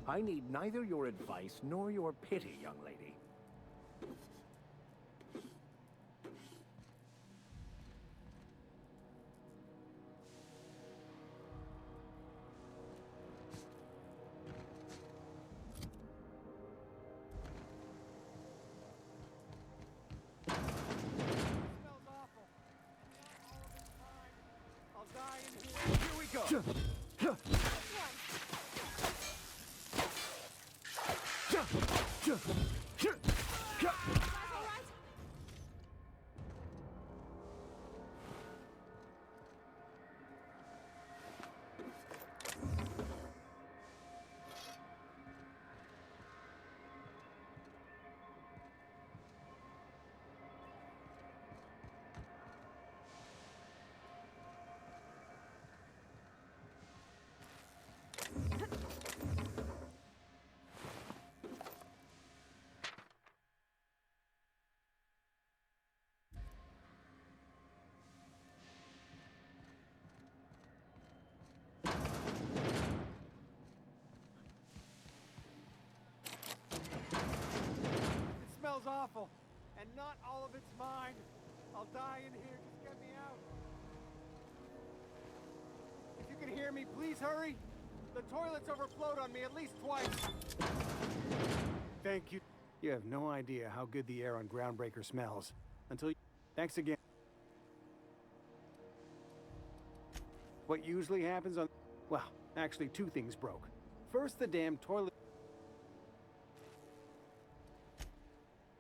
S21: I need neither your advice nor your pity, young lady.
S7: Smells awful, and not all of it's mine. I'll die in here. Just get me out. If you can hear me, please hurry. The toilets overflowed on me at least twice. Thank you. You have no idea how good the air on Groundbreaker smells. Until you... Thanks again. What usually happens on... Well, actually 2 things broke. First, the damn toilet...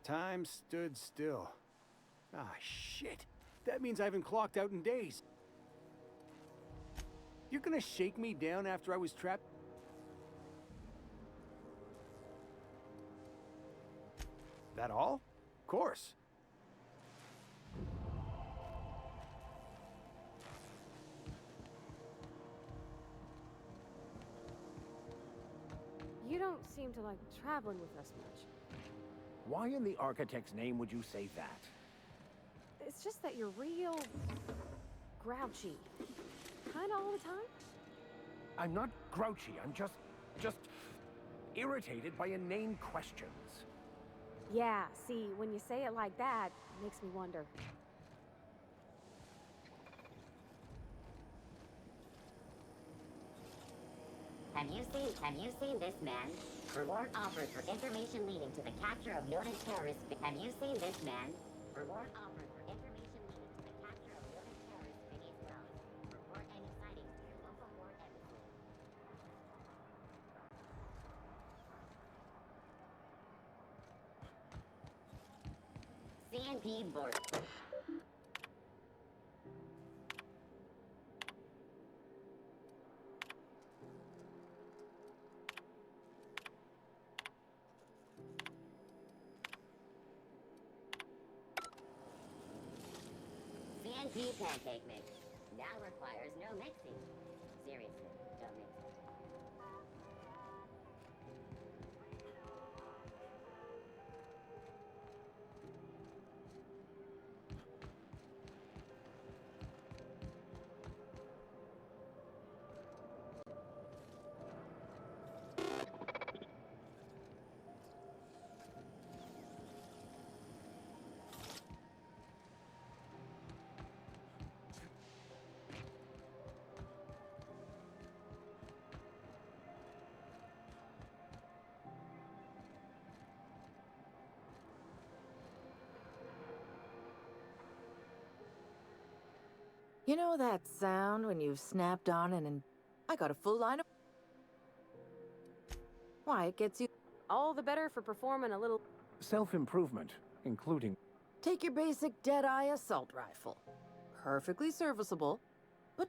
S7: Time stood still. Ah, shit. That means I haven't clocked out in days. You're gonna shake me down after I was trapped? That all? Of course.
S20: You don't seem to like traveling with us much.
S21: Why in the architect's name would you say that?
S20: It's just that you're real... grouchy. Kinda all the time?
S21: I'm not grouchy, I'm just irritated by inane questions.
S20: Yeah, see, when you say it like that, it makes me wonder.
S4: Have you seen this man? Reward offered for information leading to the capture of noted terrorists. Have you seen this man? Reward offered for information leading to the capture of noted terrorist Phineas Wells. Report any sightings to your local ward embassy. CNP board. CNP pancake mix. Now requires no mixing. Seriously, don't mix it.
S10: You know that sound when you've snapped on and I got a full line of... Why, it gets you...
S20: All the better for performing a little...
S21: Self-improvement, including...
S10: Take your basic Deadeye assault rifle. Perfectly serviceable. But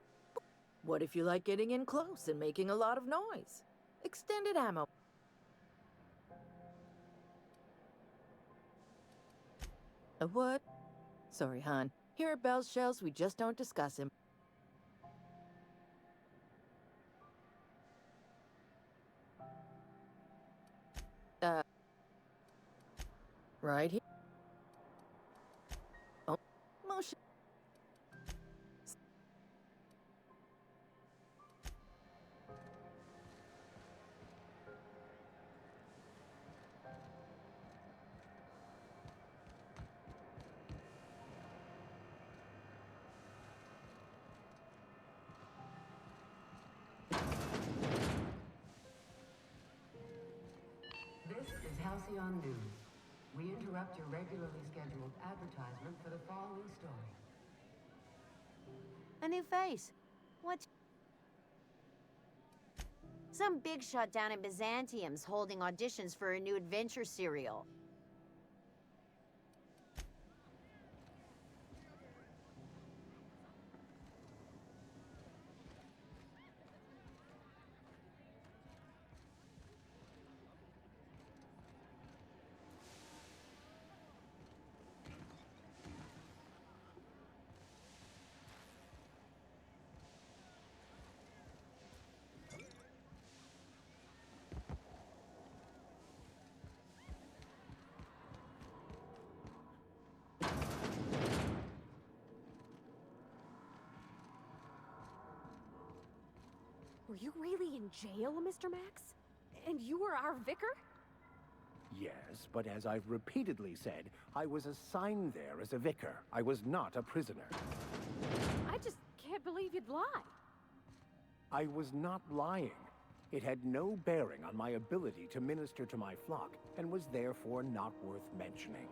S10: what if you like getting in close and making a lot of noise? Extended ammo. A what? Sorry, hon. Here at Bell's Shells, we just don't discuss him. Right here. Oh, motion.
S5: This is Halcyon News. We interrupt your regularly scheduled advertisement for the following story.
S12: A new face. What? Some big shot down in Byzantium's holding auditions for a new adventure serial.
S20: Were you really in jail, Mr. Max? And you were our vicar?
S21: Yes, but as I've repeatedly said, I was assigned there as a vicar. I was not a prisoner.
S20: I just can't believe you'd lie.
S21: I was not lying. It had no bearing on my ability to minister to my flock, and was therefore not worth mentioning.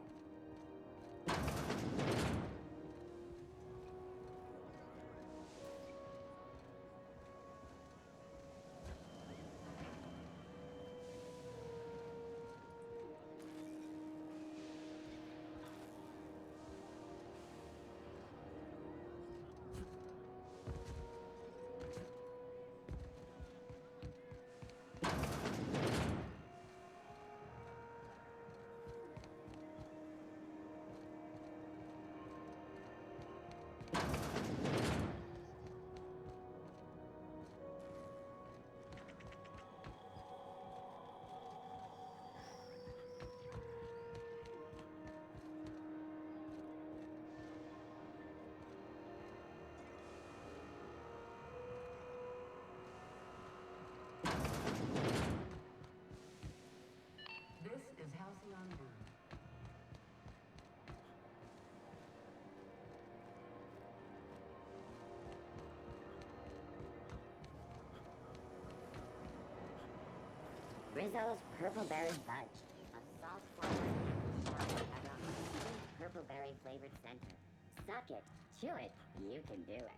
S5: This is Halcyon News.
S4: Rizzo's Purpleberry Fudge. A soft-flavored at a sweet purpleberry flavored center. Suck it, chew it, you can do it.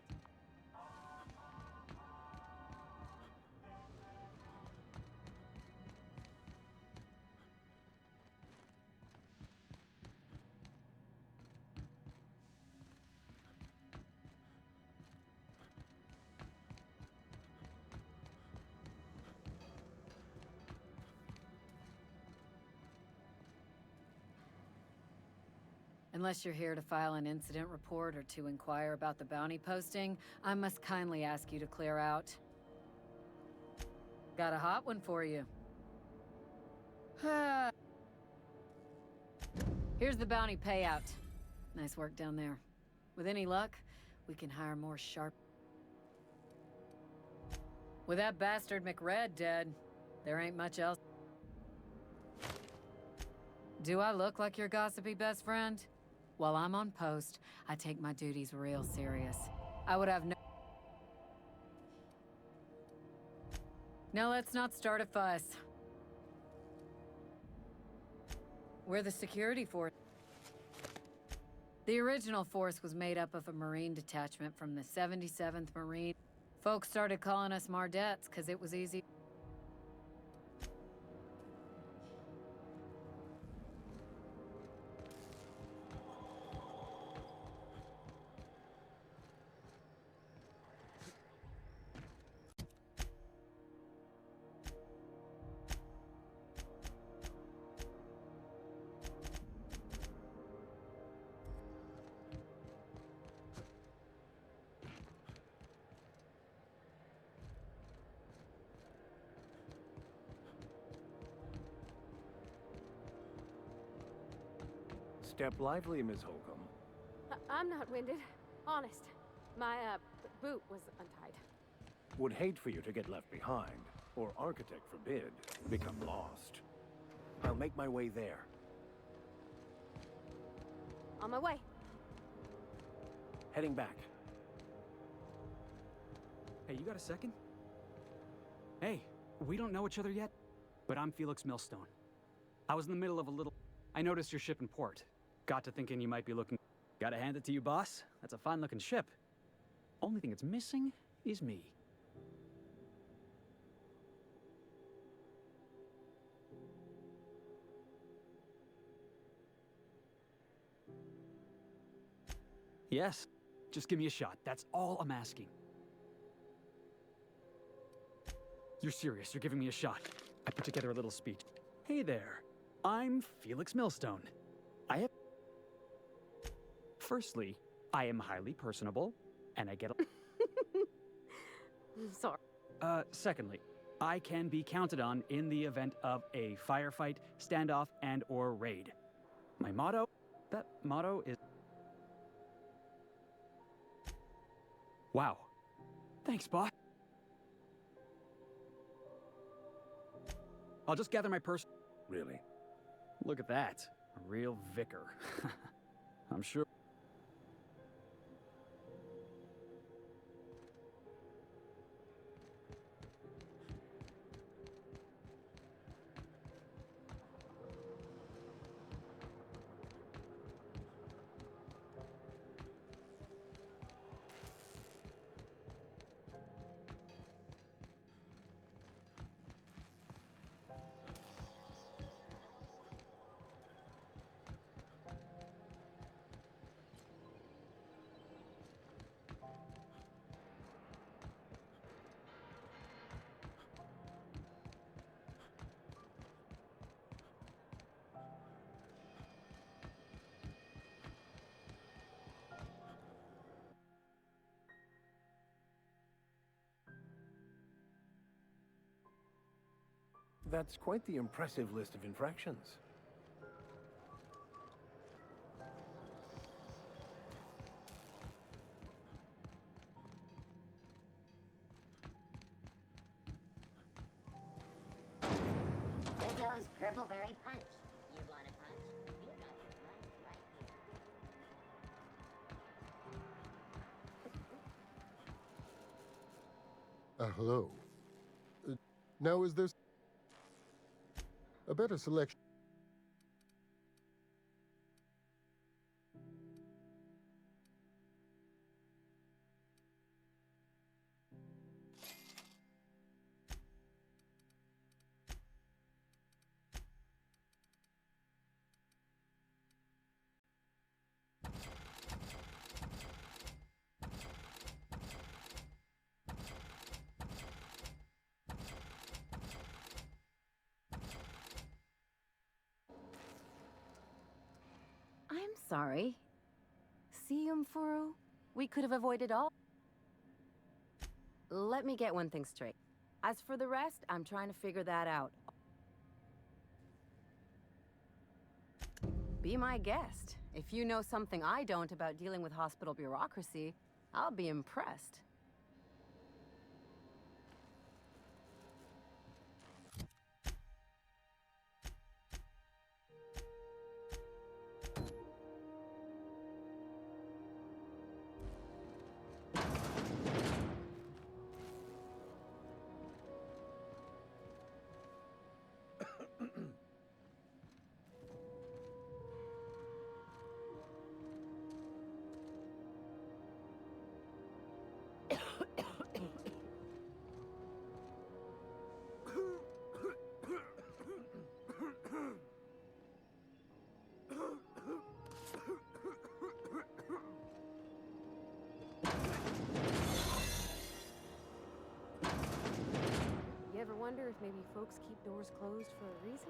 S16: Unless you're here to file an incident report or to inquire about the bounty posting, I must kindly ask you to clear out. Got a hot one for you. Here's the bounty payout. Nice work down there. With any luck, we can hire more sharp... With that bastard McRed dead, there ain't much else. Do I look like your gossipy best friend? While I'm on post, I take my duties real serious. I would have no... Now let's not start a fuss. We're the security force. The original force was made up of a Marine detachment from the 77th Marine. Folks started calling us Mardettes because it was easy.
S21: Step lively, Miss Holcomb.
S20: I'm not winded. Honest. My, boot was untied.
S21: Would hate for you to get left behind, or architect forbid, become lost. I'll make my way there.
S20: On my way.
S21: Heading back.
S15: Hey, you got a second? Hey, we don't know each other yet, but I'm Felix Millstone. I was in the middle of a little... I noticed your ship in port. Got to thinking you might be looking... Gotta hand it to you, boss. That's a fine-looking ship. Only thing it's missing is me. Yes, just give me a shot. That's all I'm asking. You're serious, you're giving me a shot. I put together a little speech. Hey there, I'm Felix Millstone. I have... Firstly, I am highly personable, and I get a...
S20: Sorry.
S15: Secondly, I can be counted on in the event of a firefight, standoff, and/or raid. My motto? That motto is... Wow. Thanks, boss. I'll just gather my purse.
S21: Really?
S15: Look at that. A real vicar. I'm sure...
S21: That's quite the impressive list of infractions.
S4: There goes Purpleberry Punch. You want a punch? You got your punch right here.
S8: Hello. Now, is there a better selection?
S24: I'm sorry. Furu? We could have avoided all. Let me get one thing straight. As for the rest, I'm trying to figure that out. Be my guest. If you know something I don't about dealing with hospital bureaucracy, I'll be impressed.
S20: You ever wonder if maybe folks keep doors closed for a reason?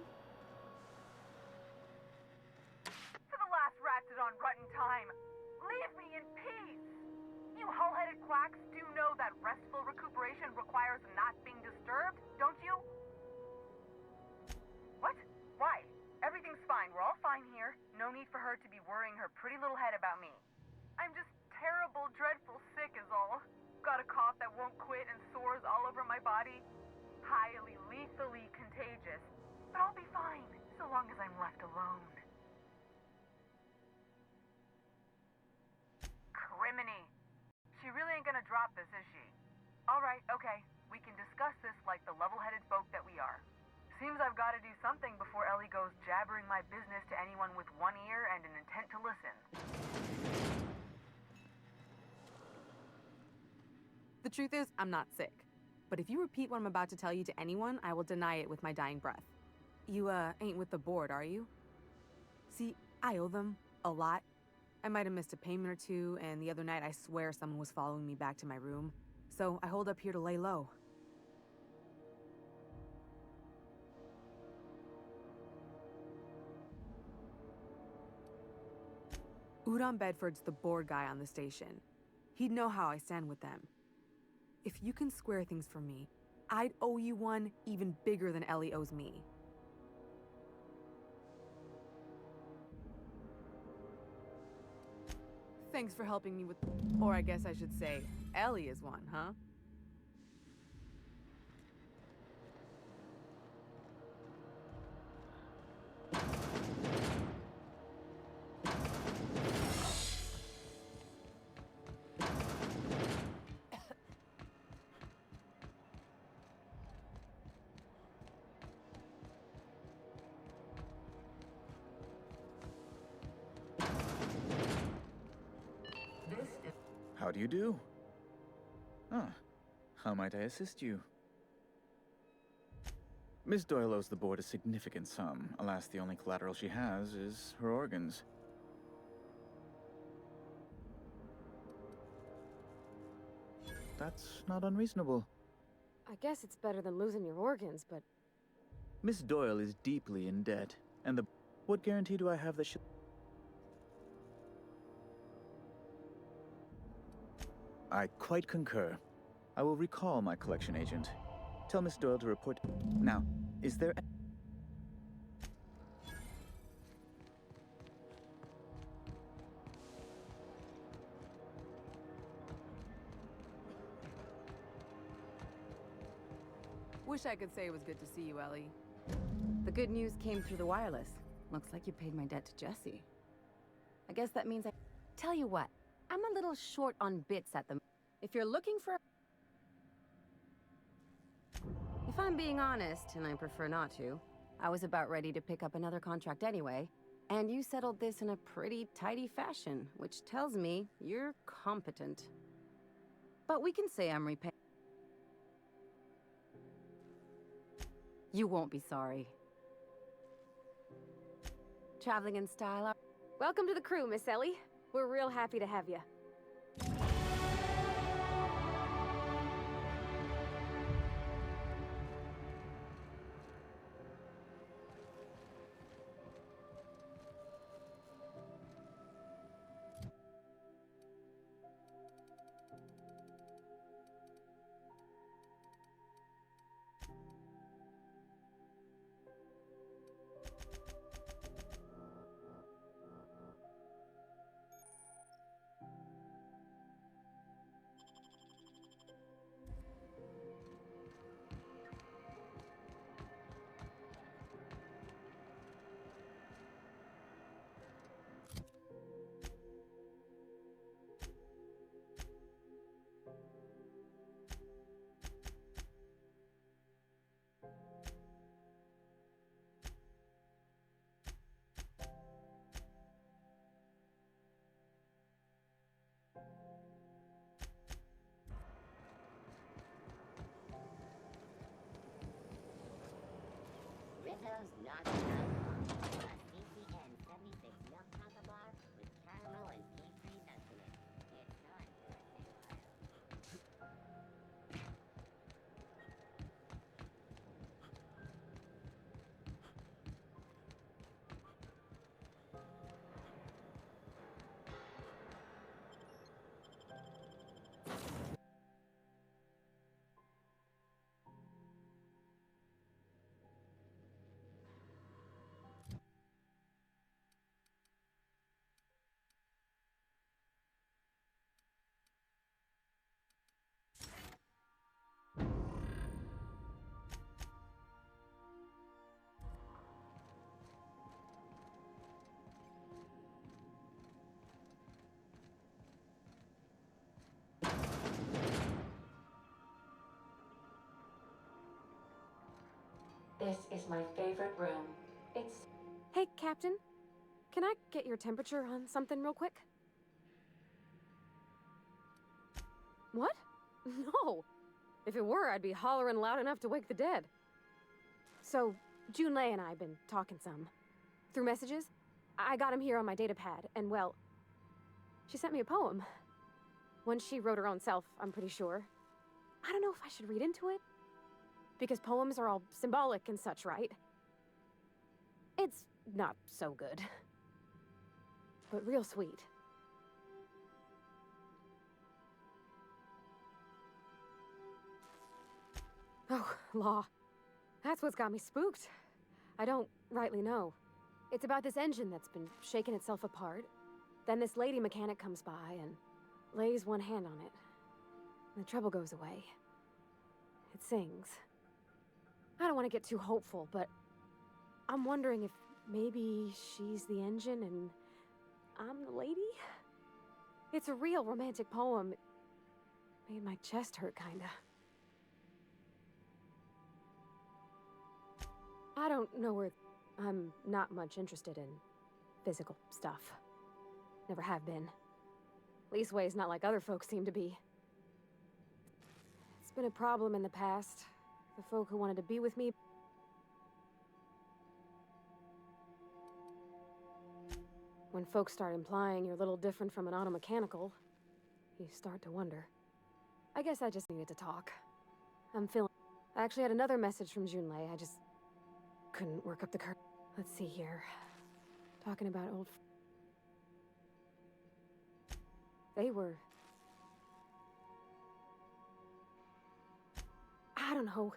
S18: To the last ratted on rotten time, leave me in peace! You hull-headed quacks do know that restful recuperation requires not being disturbed, don't you? What? Why? Everything's fine. mind. We're all fine here. No need for her to be worrying her pretty little head about me. I'm just terrible, dreadful sick is all. Got a cough that won't quit and sores all over my body. Highly, lethally contagious. But I'll be fine, so long as I'm left alone. Criminy. She really ain't gonna drop this, is she? Alright, okay. We can discuss this like the level-headed folk that we are. Seems I've got to do something before Ellie goes jabbering my business to anyone with one ear and an intent to listen.
S1: The truth is, I'm not sick. But if you repeat what I'm about to tell you to anyone, I will deny it with my dying breath. You, ain't with the board, are you? See, I owe them a lot. I might have missed a payment or two, and the other night I swear someone was following me back to my room. So I hold up here to lay low. Udon Bedford's the board guy on the station. He'd know how I stand with them. If you can square things for me, I'd owe you one even bigger than Ellie owes me. Thanks for helping me with... Or I guess I should say, Ellie is one, huh?
S2: How do you do? Ah, how might I assist you? Miss Doyle owes the board a significant sum. Alas, the only collateral she has is her organs. That's not unreasonable.
S20: I guess it's better than losing your organs, but...
S2: Miss Doyle is deeply in debt, and what guarantee do I have that she... I quite concur. I will recall my collection agent. Tell Miss Doyle to report... Now, is there...
S1: Wish I could say it was good to see you, Ellie.
S3: The good news came through the wireless. Looks like you paid my debt to Jesse. I guess that means I... Tell you what, I'm a little short on bits at the... If you're looking for... If I'm being honest, and I prefer not to, I was about ready to pick up another contract anyway, and you settled this in a pretty tidy fashion, which tells me you're competent. But we can say I'm repaying. You won't be sorry. Traveling in style.
S20: Welcome to the crew, Miss Ellie. We're real happy to have you.
S6: This is my favorite room. It's...
S20: Hey, Captain. Can I get your temperature on something real quick? What? No. If it were, I'd be hollering loud enough to wake the dead. So, Junlei and I have been talking some. Through messages. I got him here on my datapad, and well, she sent me a poem. One she wrote her own self, I'm pretty sure. I don't know if I should read into it. Because poems are all symbolic and such, right? It's not so good. But real sweet. Oh, law. That's what's got me spooked. I don't rightly know. It's about this engine that's been shaking itself apart. Then this lady mechanic comes by and lays one hand on it. And the trouble goes away. It sings. I don't want to get too hopeful, but I'm wondering if maybe she's the engine and I'm the lady? It's a real romantic poem. It made my chest hurt, kinda. I don't know where... I'm not much interested in physical stuff. Never have been. Leastways not like other folks seem to be. It's been a problem in the past. The folk who wanted to be with me... When folks start implying you're a little different from an automechanical, you start to wonder. I guess I just needed to talk. I'm feeling... I actually had another message from Junlei. I just couldn't work up the courage. Let's see here. Talking about old... They were... I don't know.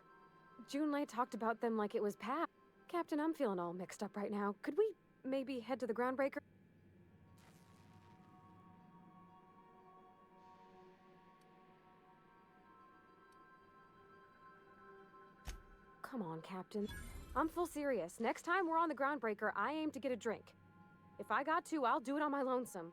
S20: Junlei talked about them like it was past. Captain, I'm feeling all mixed up right now. Could we maybe head to the Groundbreaker? Come on, Captain. I'm full serious. Next time we're on the Groundbreaker, I aim to get a drink. If I got to, I'll do it on my lonesome.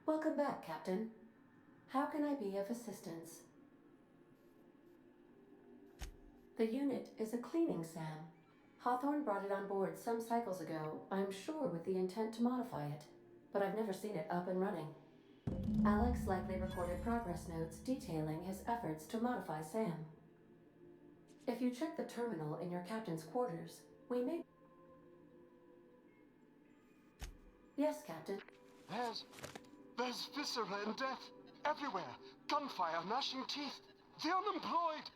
S6: Welcome back, Captain. How can I be of assistance? The unit is a cleaning SAM. Hawthorne brought it on board some cycles ago, I'm sure with the intent to modify it, but I've never seen it up and running. Alex likely recorded progress notes detailing his efforts to modify Sam. If you check the terminal in your captain's quarters, we may... Yes, Captain.
S9: There's viscera and death everywhere. Gunfire, gnashing teeth. The unemployed.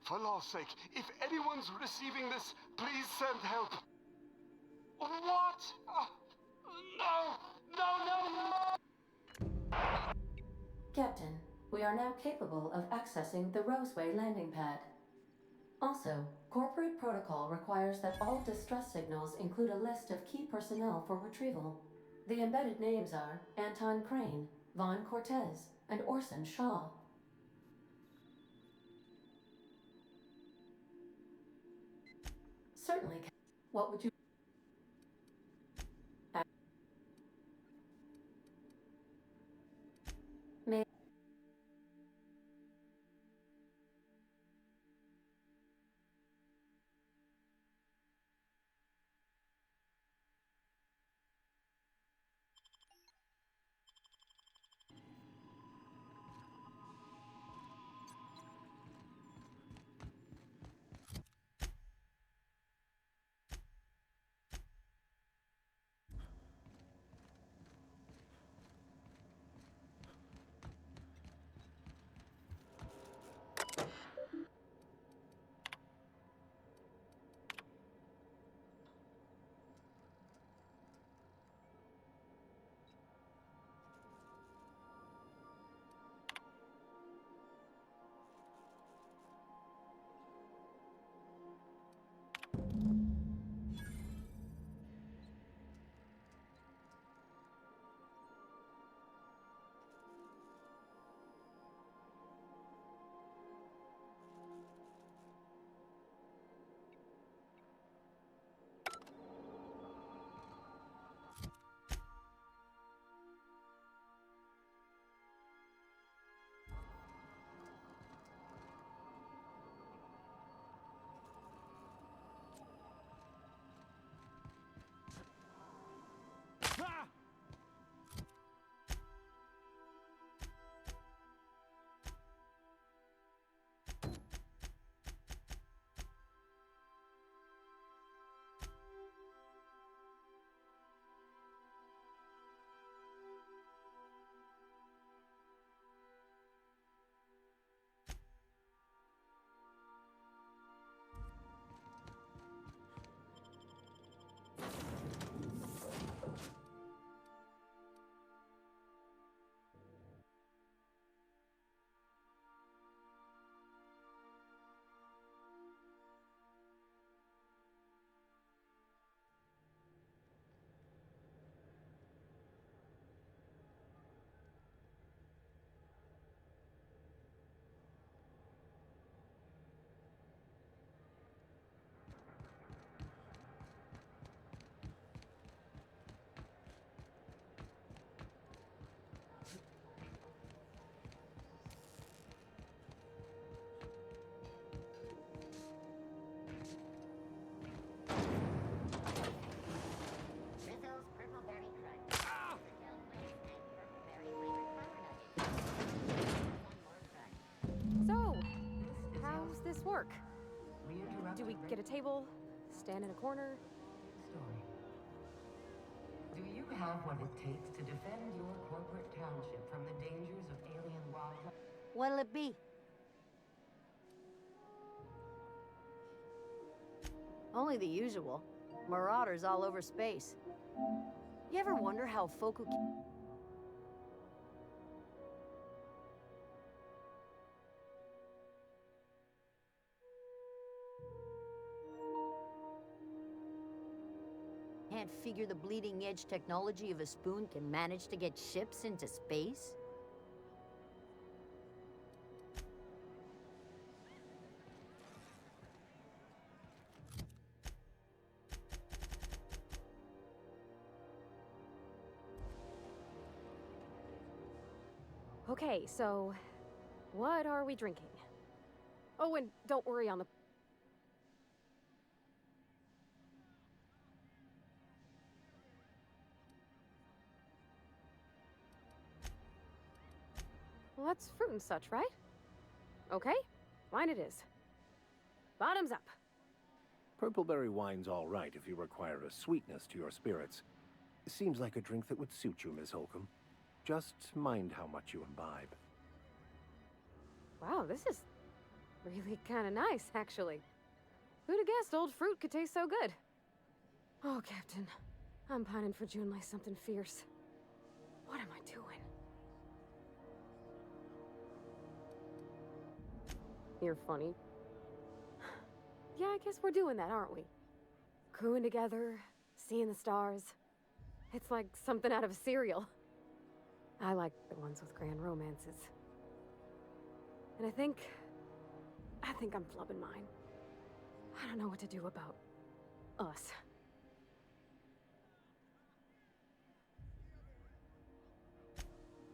S9: For law's sake, if anyone's receiving this, please send help. What? No!
S6: Captain, we are now capable of accessing the Roseway landing pad. Also, corporate protocol requires that all distress signals include a list of key personnel for retrieval. The embedded names are Anton Crane, Vaughn Cortez, and Orson Shaw. Certainly. What would you... May...
S20: Work. Do we get a table? Stand in a corner?
S5: Story. Do you have what it takes to defend your corporate township from the dangers of alien wildlife?
S12: What'll it be? Only the usual. Marauders all over space. You ever wonder how folk who... can't figure the bleeding edge technology of a spoon can manage to get ships into space?
S20: Okay, so what are we drinking? Oh, and don't worry on the... Well, that's fruit and such, right? Okay, wine it is. Bottoms up.
S21: Purpleberry wine's all right if you require a sweetness to your spirits. Seems like a drink that would suit you, Miss Holcomb. Just mind how much you imbibe.
S20: Wow, this is really kind of nice, actually. Who'd have guessed old fruit could taste so good? Oh, Captain, I'm pining for Junlei something fierce. What am I doing? You're funny. Yeah, I guess we're doing that, aren't we? Crewing together, seeing the stars. It's like something out of a serial. I like the ones with grand romances. And I think I'm flubbing mine. I don't know what to do about us.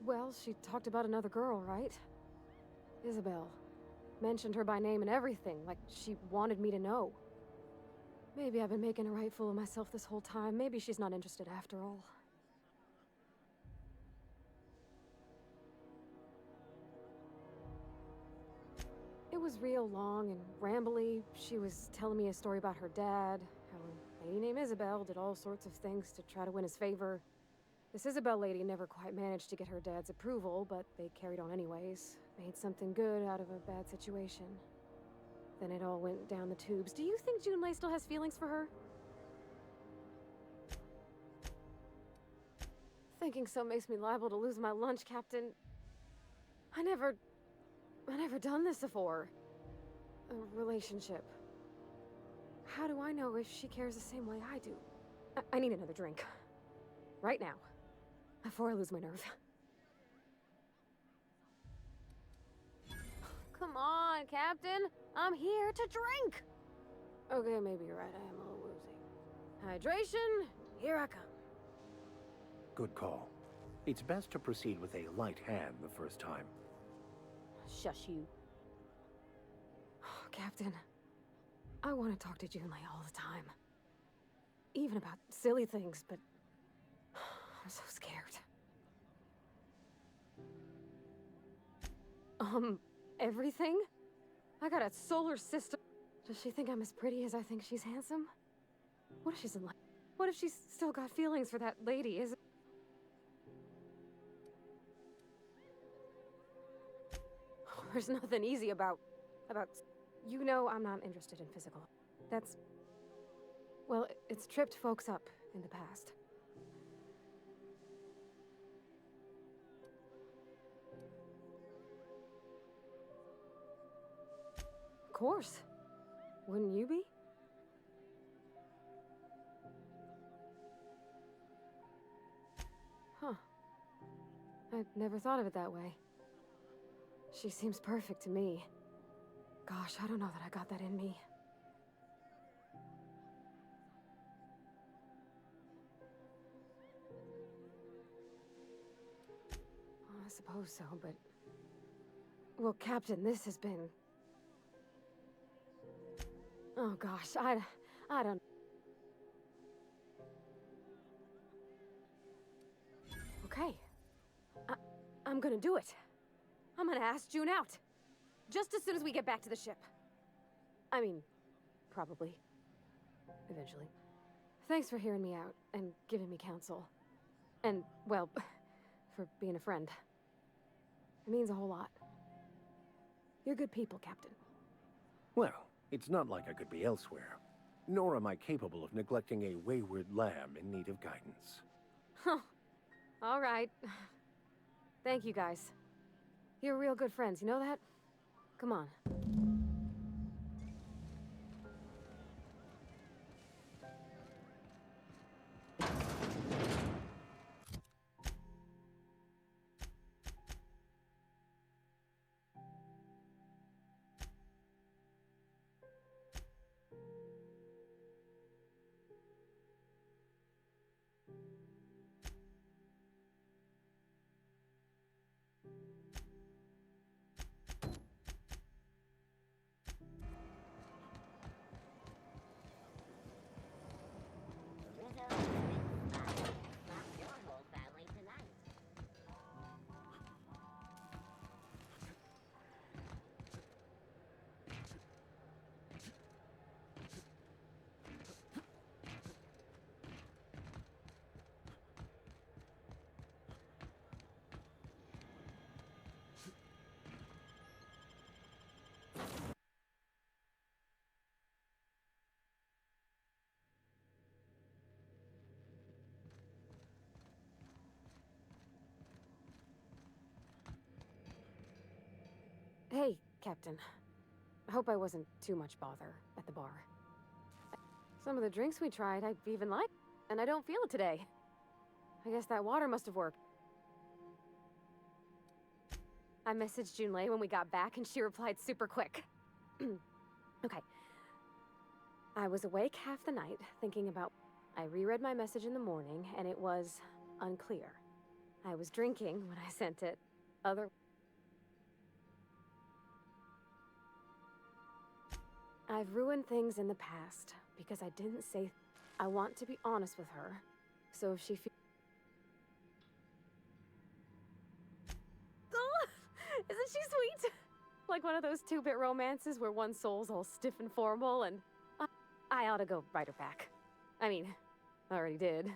S20: Well, she talked about another girl, right? Isabel. Mentioned her by name and everything, like she wanted me to know. Maybe I've been making a right fool of myself this whole time. Maybe she's not interested after all. It was real long and rambly. She was telling me a story about her dad, how a lady named Isabel did all sorts of things to try to win his favor. This Isabel lady never quite managed to get her dad's approval, but they carried on anyways. Made something good out of a bad situation. Then it all went down the tubes. Do you think Junlei still has feelings for her? Thinking so makes me liable to lose my lunch, Captain. I never done this before. A relationship. How do I know if she cares the same way I do? I need another drink. Right now. Before I lose my nerve. Come on, Captain. I'm here to drink. Okay, maybe you're right. I am a little woozy. Hydration, here I come.
S21: Good call. It's best to proceed with a light hand the first time.
S20: Shush you. Captain, I want to talk to Junlei all the time. Even about silly things, but I'm so scared. Everything? I got a solar system. Does she think I'm as pretty as I think she's handsome? What if she's in love? What if she's still got feelings for that lady? There's nothing easy about... You know I'm not interested in physical. That's... Well, it's tripped folks up in the past. Of course. Wouldn't you be? Huh. I'd never thought of it that way. She seems perfect to me. Gosh, I don't know that I got that in me. I suppose so, but... Well, Captain, this has been... Oh gosh, I don't... Okay. I'm gonna do it. I'm gonna ask June out. Just as soon as we get back to the ship. I mean, probably. Eventually. Thanks for hearing me out and giving me counsel. And, well, for being a friend. It means a whole lot. You're good people, Captain.
S21: Well, it's not like I could be elsewhere. Nor am I capable of neglecting a wayward lamb in need of guidance.
S20: Huh. All right. Thank you, guys. You're real good friends, you know that? Come on. Captain. I hope I wasn't too much bother at the bar. Some of the drinks we tried, I even liked, and I don't feel it today. I guess that water must have worked. I messaged Junlei when we got back, and she replied super quick. Okay. I was awake half the night, thinking about... I reread my message in the morning, and it was unclear. I was drinking when I sent it. I've ruined things in the past, because I didn't say... I want to be honest with her, so if she feels... Isn't she sweet? Like one of those 2-bit romances where one soul's all stiff and formal, and I ought to go write her back. I mean, I already did.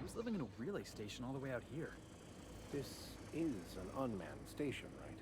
S15: Who's living in a relay station all the way out here?
S21: This is an unmanned station, right?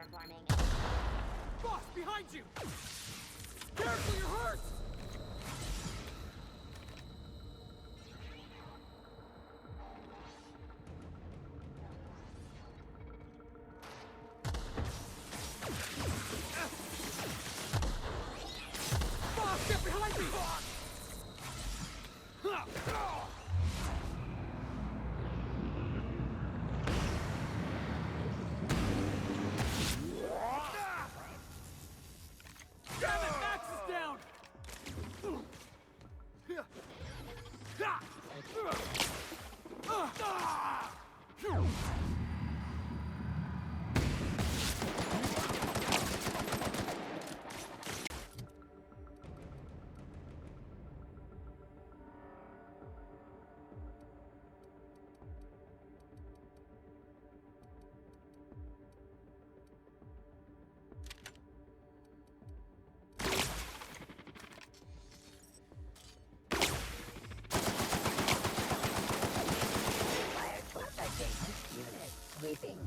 S4: terraforming.
S15: Boss, behind you! Careful, you're hurt! Boss, get behind me! Damn it, Max is down!
S4: Sweeping.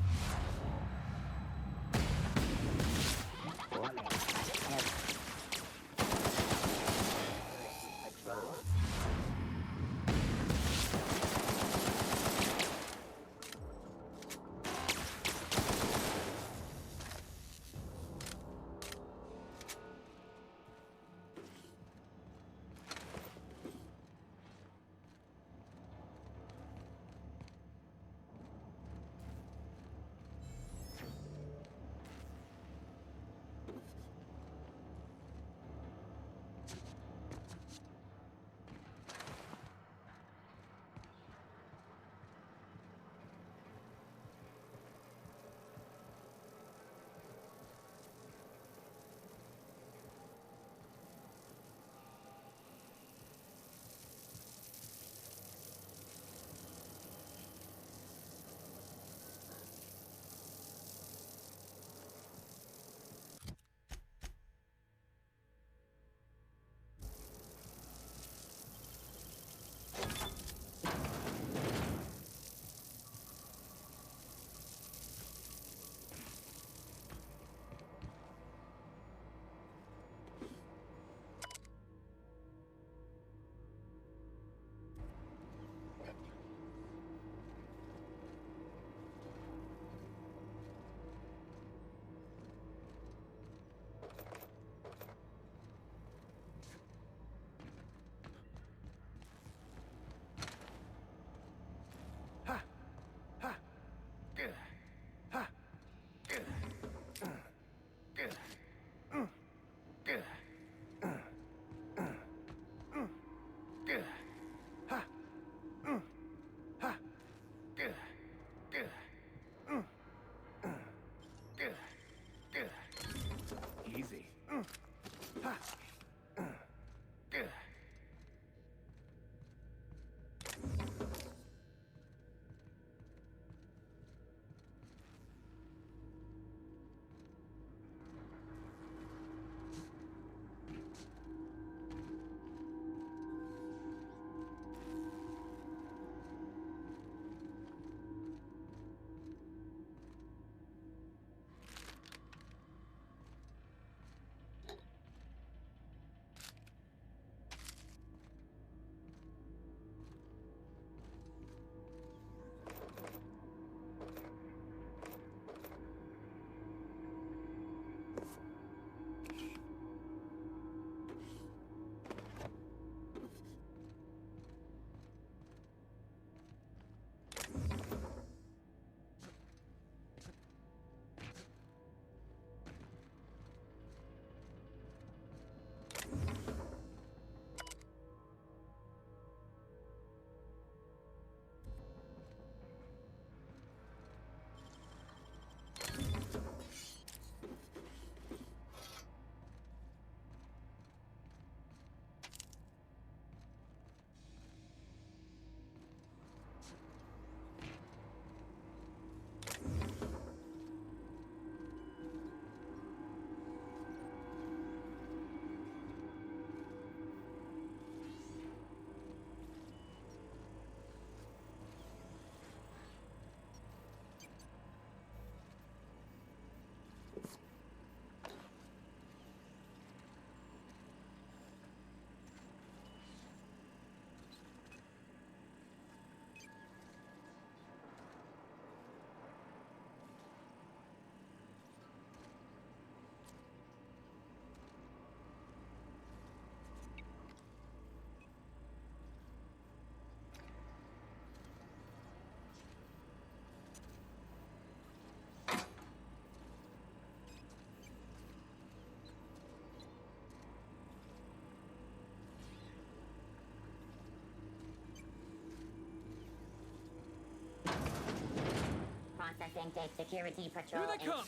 S4: Precinct 8 Security Patrol.
S15: Here they come!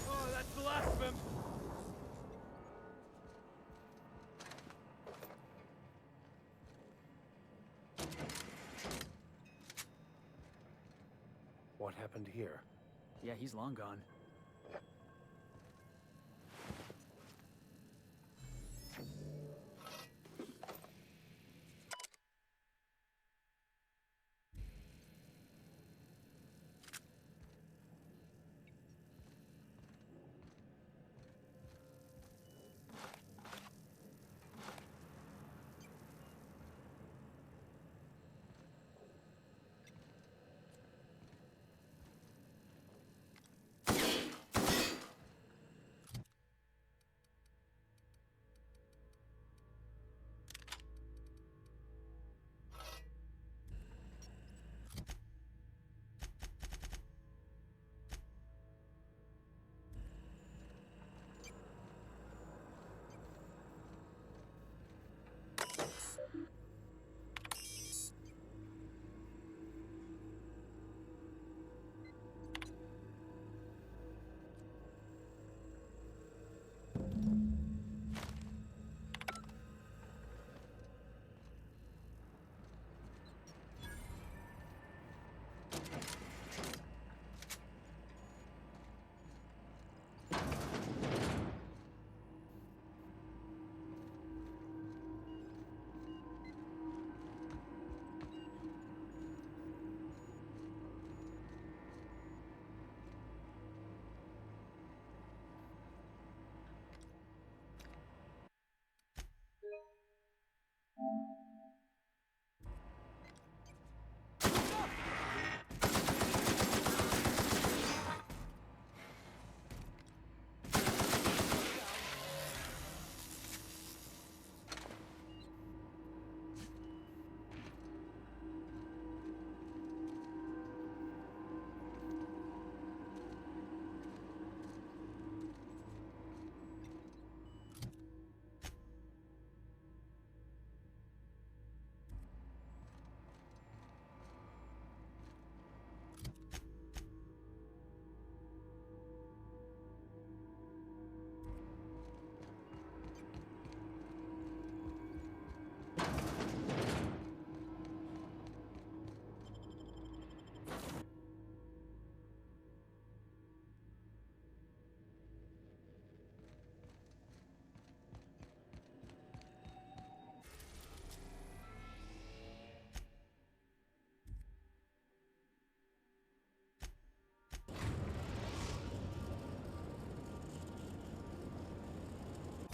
S7: Oh, that's the last of him.
S21: What happened here?
S15: Yeah, he's long gone.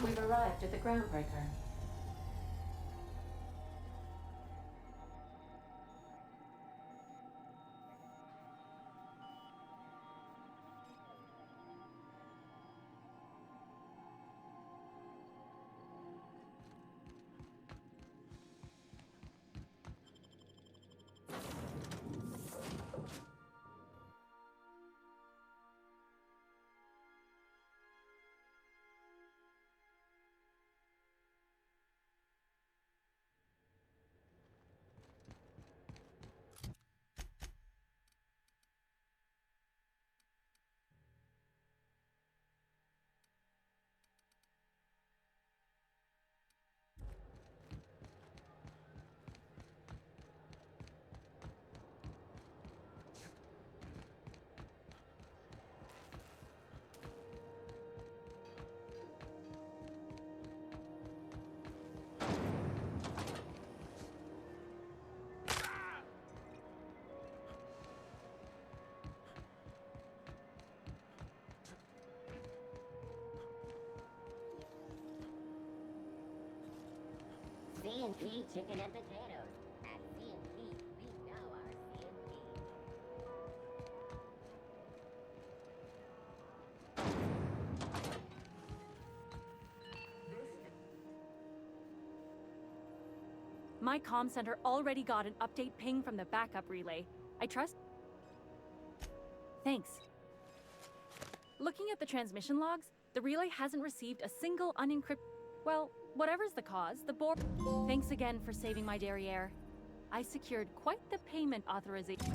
S6: We've arrived at the Groundbreaker.
S4: C&P chicken and potatoes. At C&P, we know our C&P.
S13: My comm center already got an update ping from the backup relay. I trust... Thanks. Looking at the transmission logs, the relay hasn't received a single unencrypted... Well, Whatever's the cause, the board. Thanks again for saving my derriere. I secured quite the payment authorization.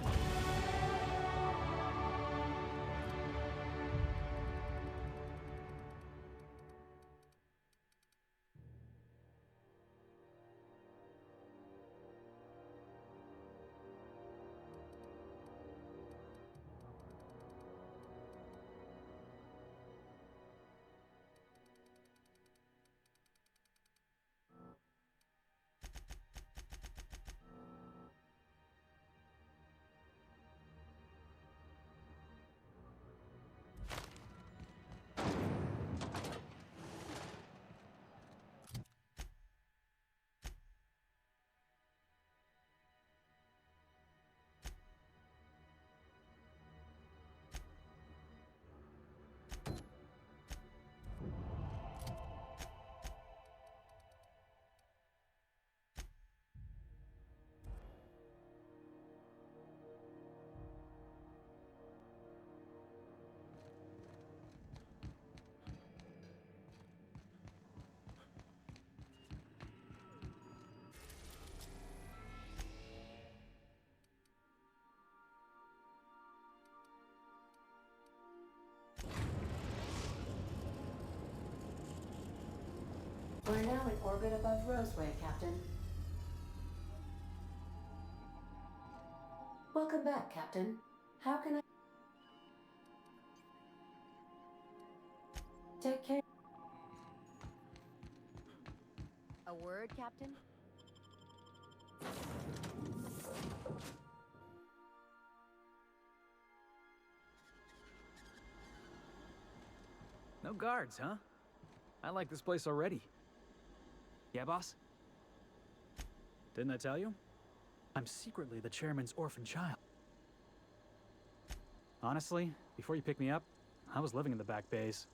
S6: We're now in orbit above Roseway, Captain. Welcome back, Captain. How can I... Take care.
S12: A word, Captain?
S15: No guards, huh? I like this place already. Yeah, boss? Didn't I tell you? I'm secretly the chairman's orphan child. Honestly, before you picked me up, I was living in the back bays.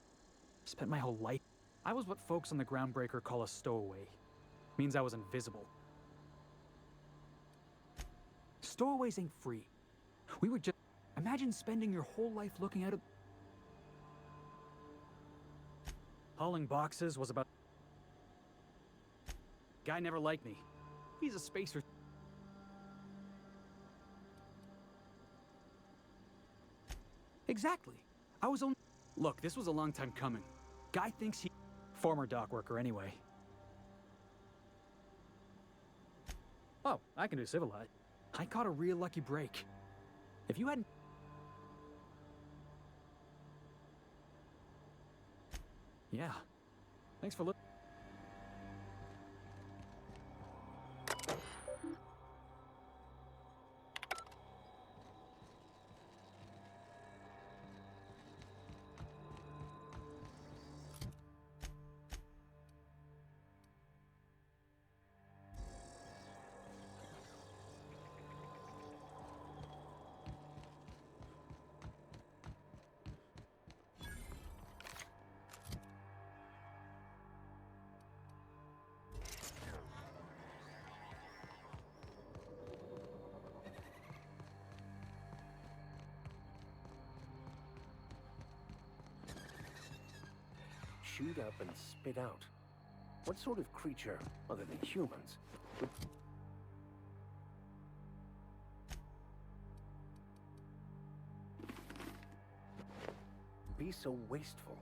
S15: Spent my whole life. I was what folks on the Groundbreaker call a stowaway. Means I was invisible. Stowaways ain't free. We were just... Imagine spending your whole life looking out of... Hauling boxes was about... Guy never liked me. He's a spacer. Exactly. I was only... Look, this was a long time coming. Guy thinks he... Former dock worker, anyway. Oh, I can do civilized. I caught a real lucky break. If you hadn't... Yeah. Thanks for looking.
S21: Shoot up and spit out. What sort of creature, other than humans, would be so wasteful?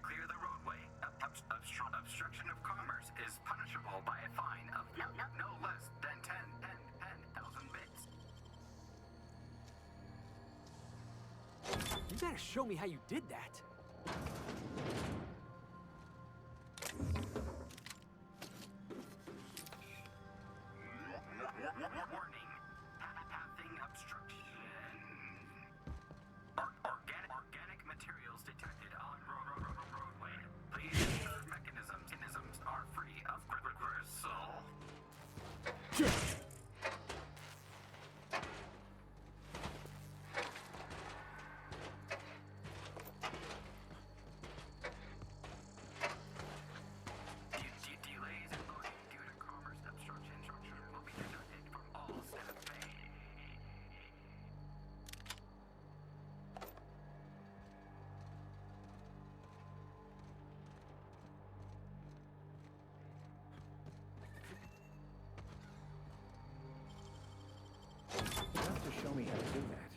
S17: Clear the roadway. Obstruction of commerce is punishable by a fine of no less than 10,000 bits.
S15: You gotta show me how you did that.
S17: Warning. Delays in loading due to commerce obstruction will be deducted from all staff pay.
S21: You have to show me how to do that.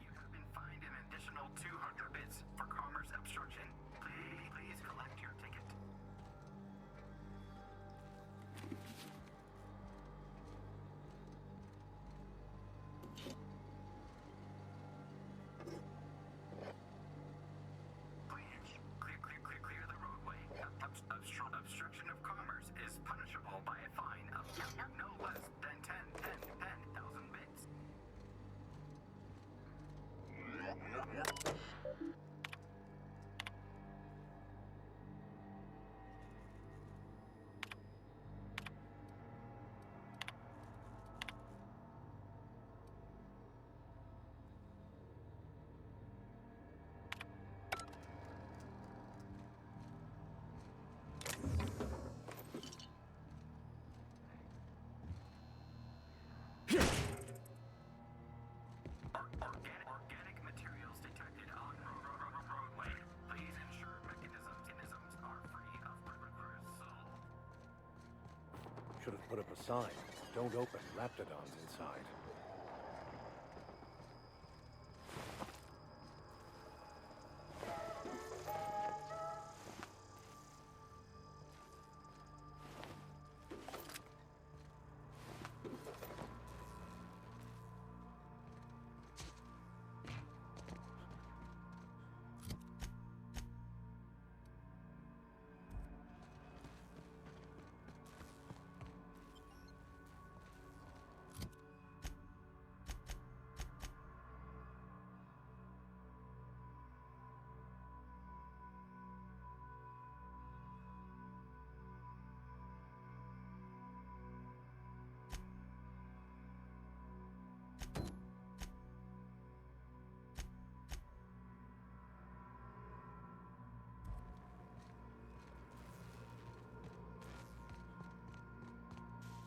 S17: You have been fined an additional 200 bits for commerce obstruction. Please collect your ticket. Please clear the roadway. Obstruction of commerce is punishable by a fine of no less than 10,000 bits. Organic materials detected on roadway. Please ensure mechanisms are free of reprisal.
S21: Should have put up a sign. Don't open. Raptidons inside.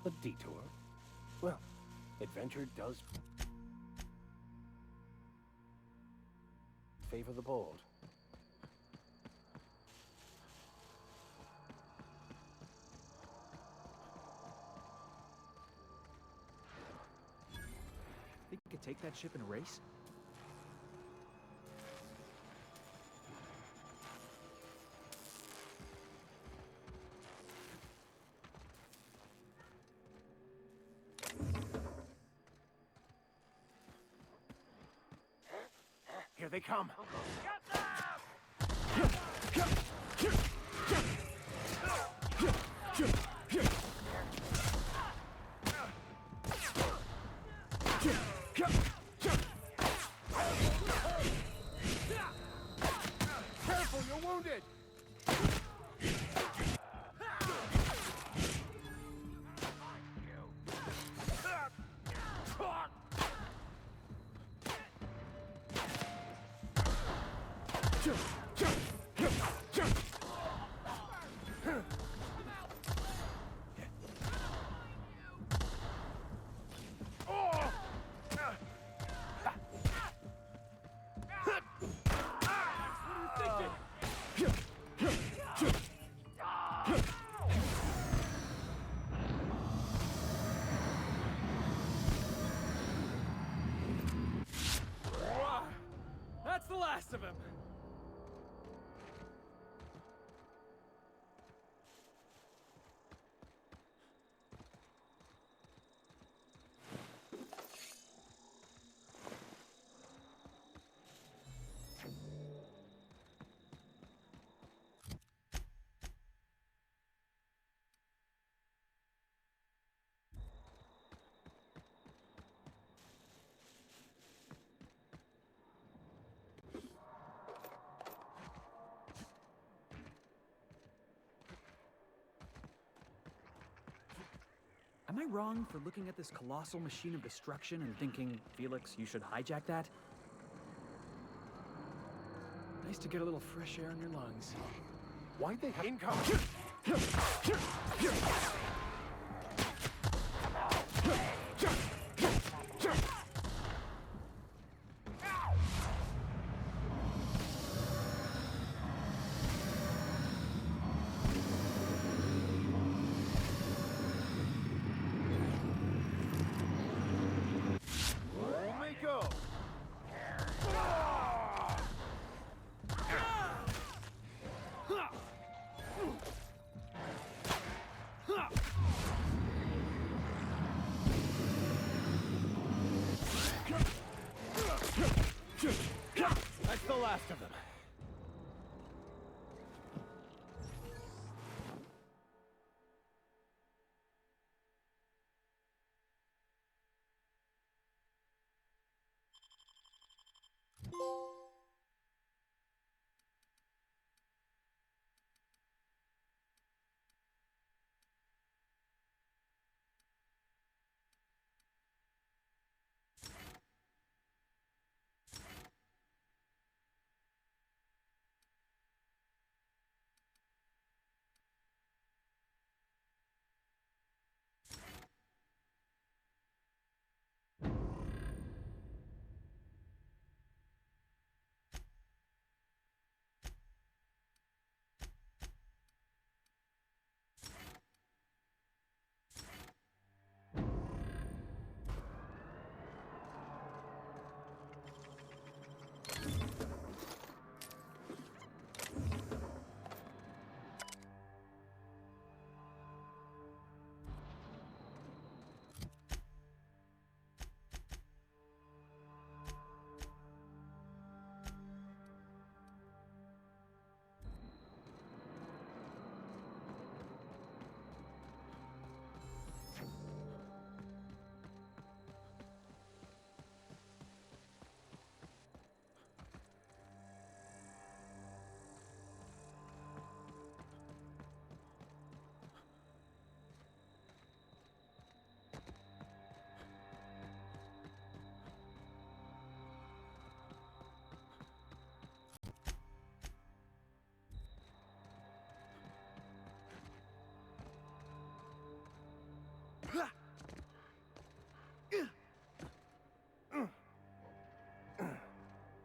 S21: A detour? Well, adventure does favor the bold.
S2: Think you could take that ship in a race?
S21: Here they come.
S7: Careful, you're wounded!
S15: That's the last of him! Am I wrong for looking at this colossal machine of destruction and thinking, Felix, you should hijack that? Nice to get a little fresh air in your lungs.
S21: Why'd they have income?
S11: That's the last of them.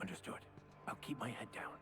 S21: Understood. I'll keep my head down.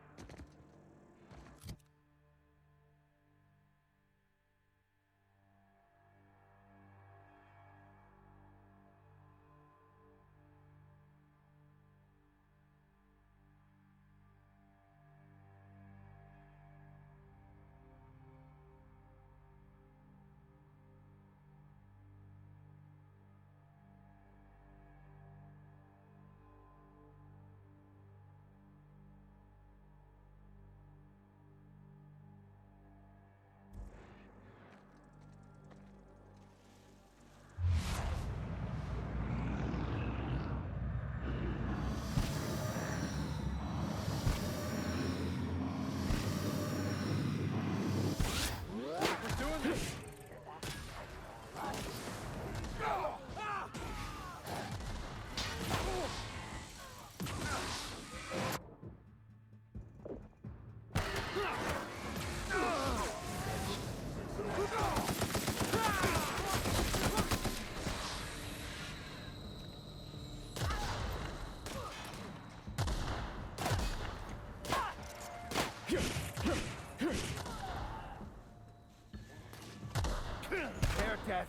S11: Their death,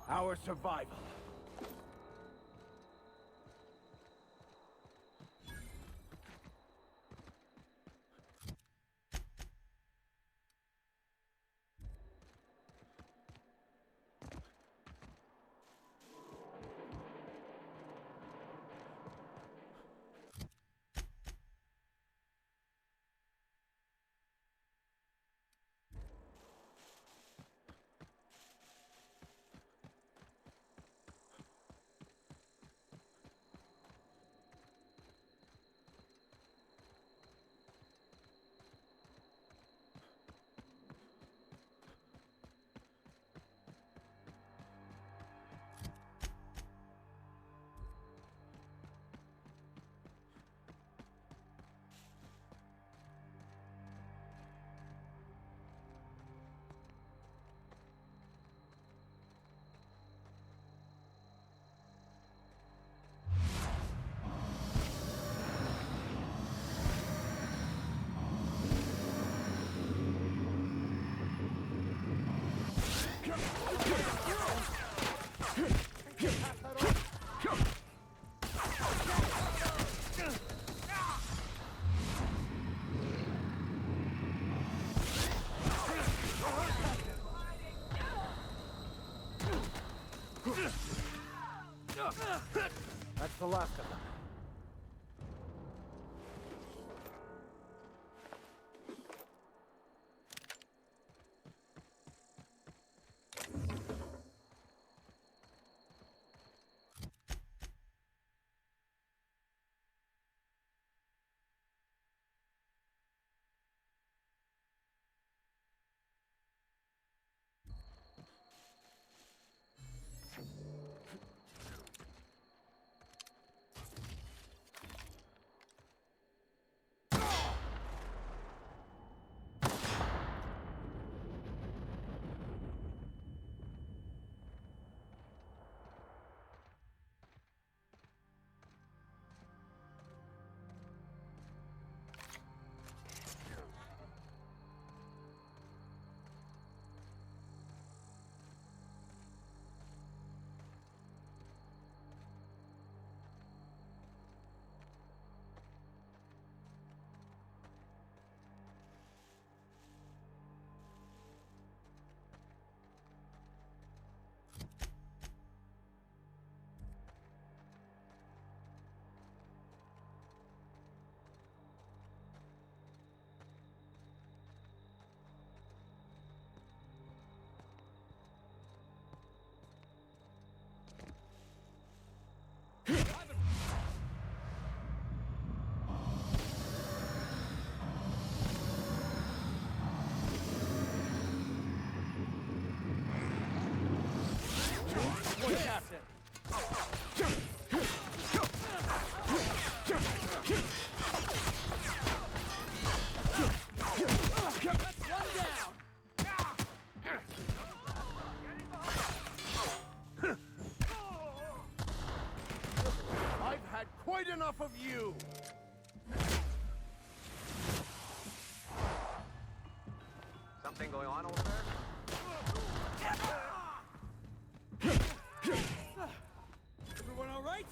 S11: our survival.
S7: the last of them.
S11: Enough of you!
S14: Something going on over there?
S11: Everyone all right?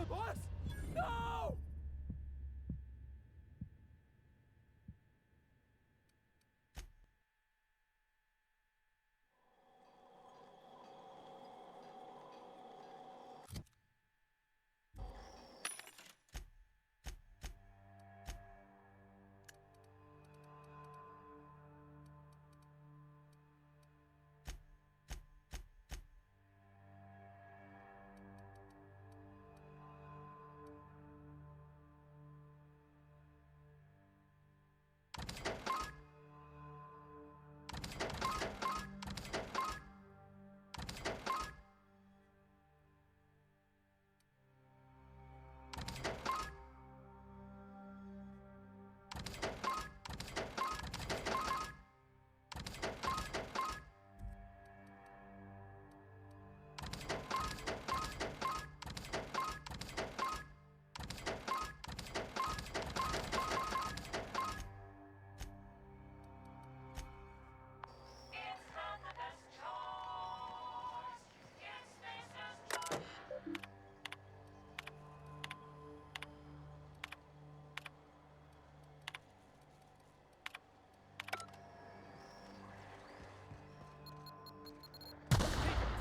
S11: Boss! No!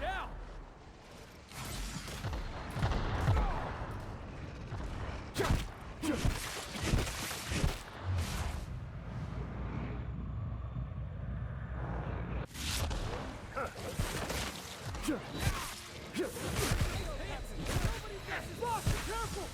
S11: Down! Boss, be careful!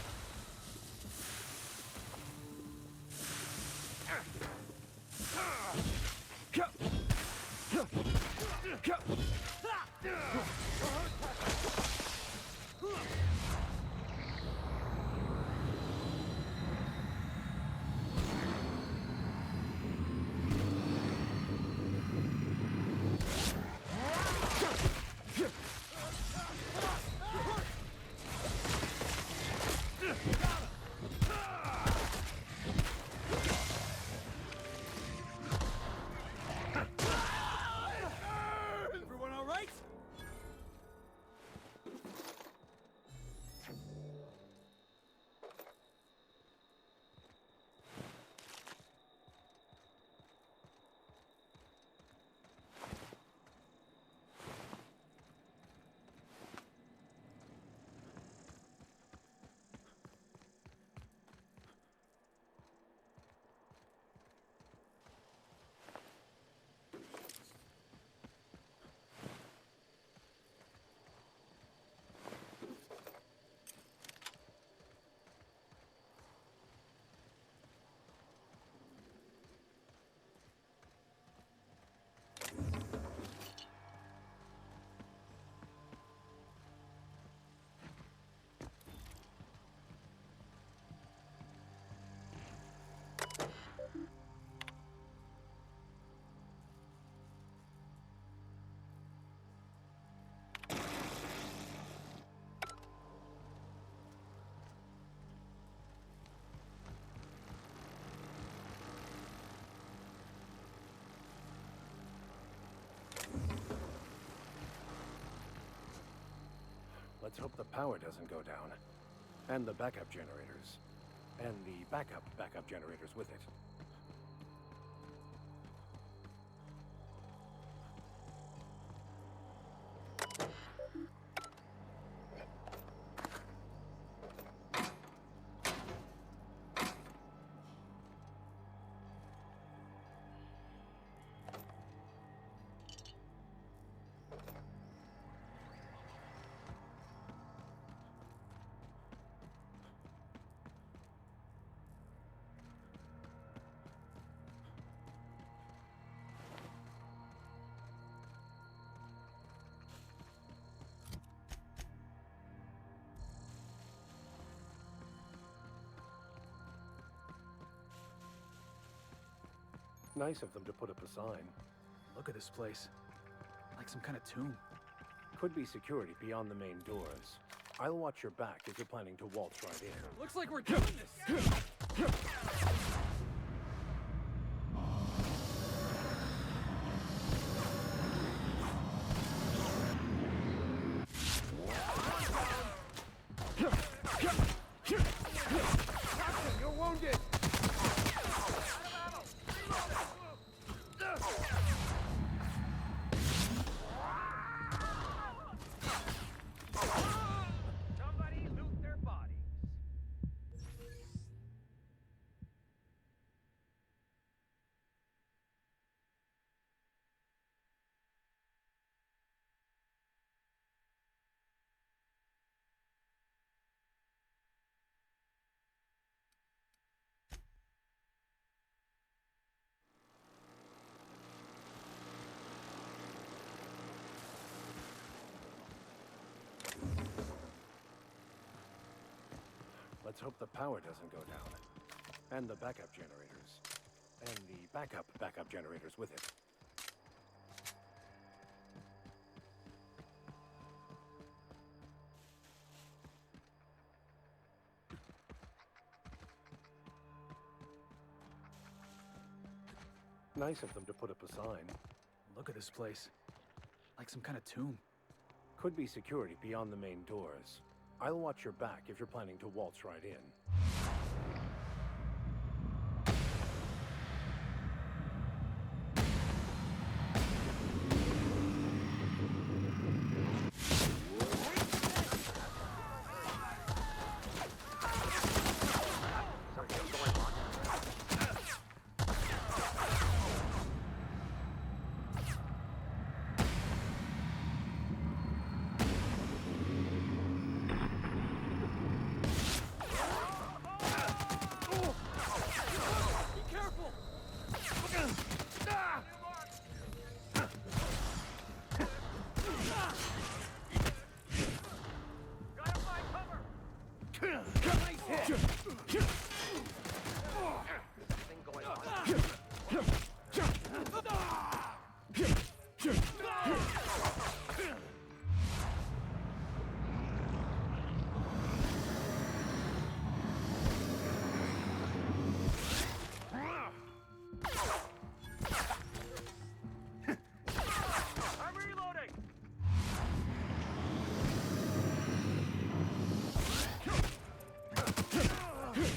S11: Everyone all right?
S21: Let's hope the power doesn't go down. And the backup generators. And the backup generators with it. Nice of them to put up a sign.
S15: Look at this place. Like some kind of tomb.
S21: Could be security beyond the main doors. I'll watch your back if you're planning to waltz right in.
S11: Looks like we're doing this!
S7: You're wounded!
S14: Somebody loot their bodies.
S21: Let's hope the power doesn't go down. And the backup generators. And the backup generators with it. Nice of them to put up a sign.
S15: Look at this place. Like some kind of tomb.
S21: Could be security beyond the main doors. I'll watch your back if you're planning to waltz right in.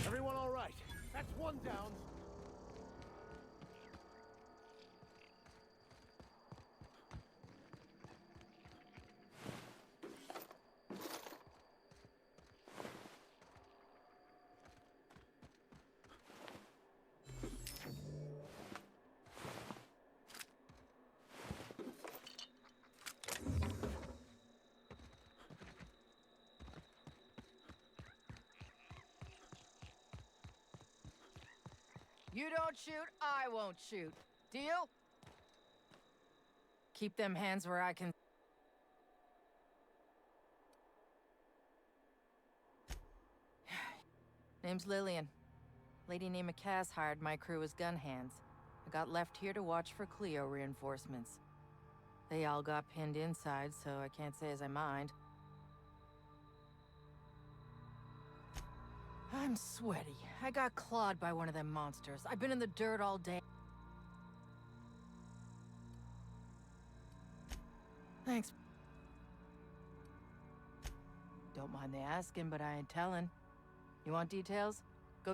S7: Everyone all right? That's one down.
S10: You don't shoot, I won't shoot. Deal? Keep them hands where I can... Name's Lillian. Lady named Cass hired my crew as gun hands. I got left here to watch for Cleo reinforcements. They all got pinned inside, so I can't say as I mind. I'm sweaty. I got clawed by one of them monsters. I've been in the dirt all day. Thanks. Don't mind the asking, but I ain't telling. You want details? Go.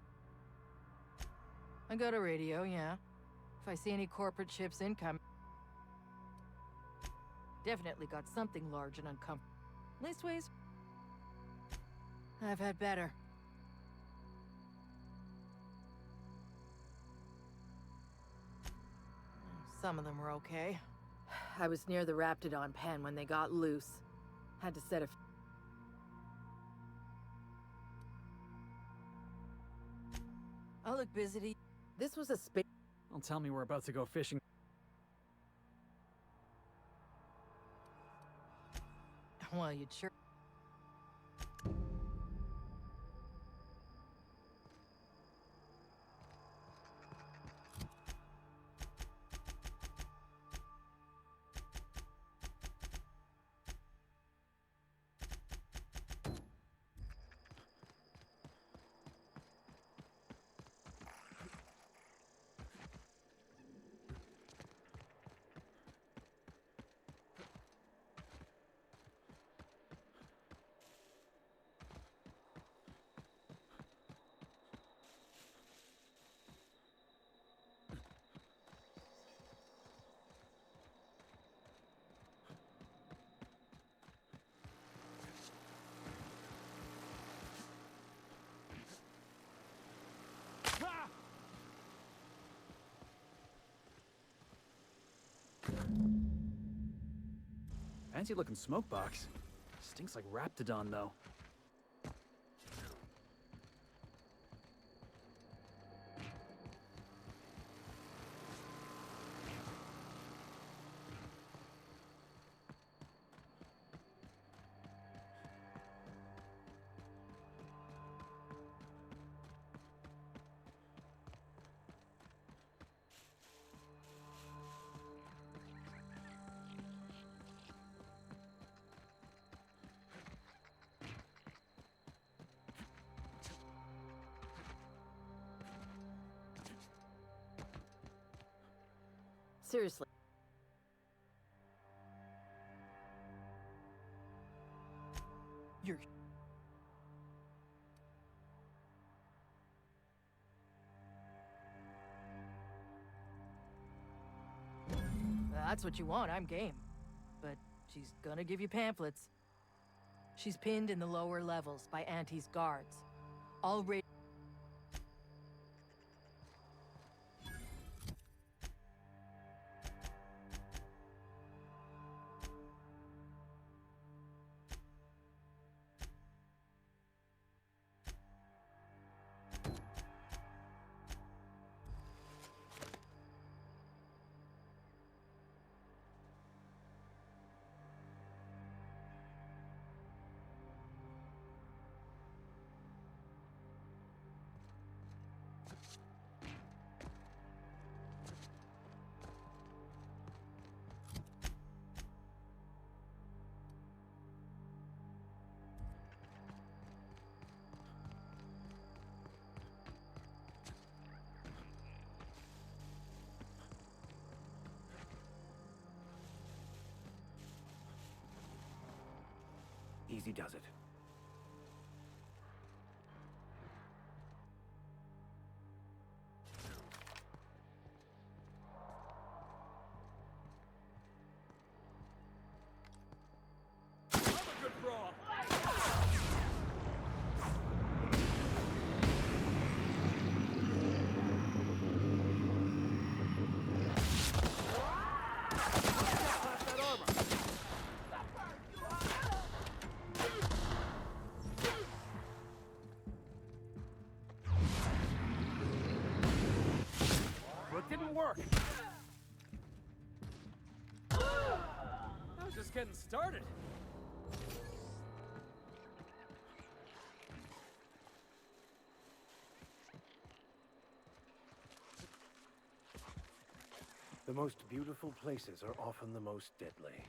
S10: I got a radio, yeah. If I see any corporate ships incoming. Definitely got something large and uncomfortable. Leastways, I've had better. Some of them were okay. I was near the Raptidon pen when they got loose. Had to set a... I'll look busy to... This was a space...
S15: Don't tell me we're about to go fishing.
S10: Well, you'd sure...
S15: Fancy looking smoke box. Stinks like Raptidon, though.
S12: Seriously.
S10: You're... That's what you want, I'm game. But she's gonna give you pamphlets. She's pinned in the lower levels by Auntie's guards. Already...
S21: Easy does it.
S11: I'm a good brawl.
S15: Didn't work. I was just getting started.
S21: The most beautiful places are often the most deadly.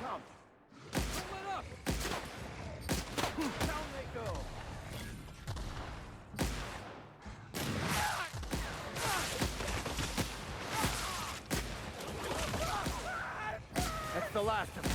S11: Come! Pull it up! Down they go!
S21: That's the last of them.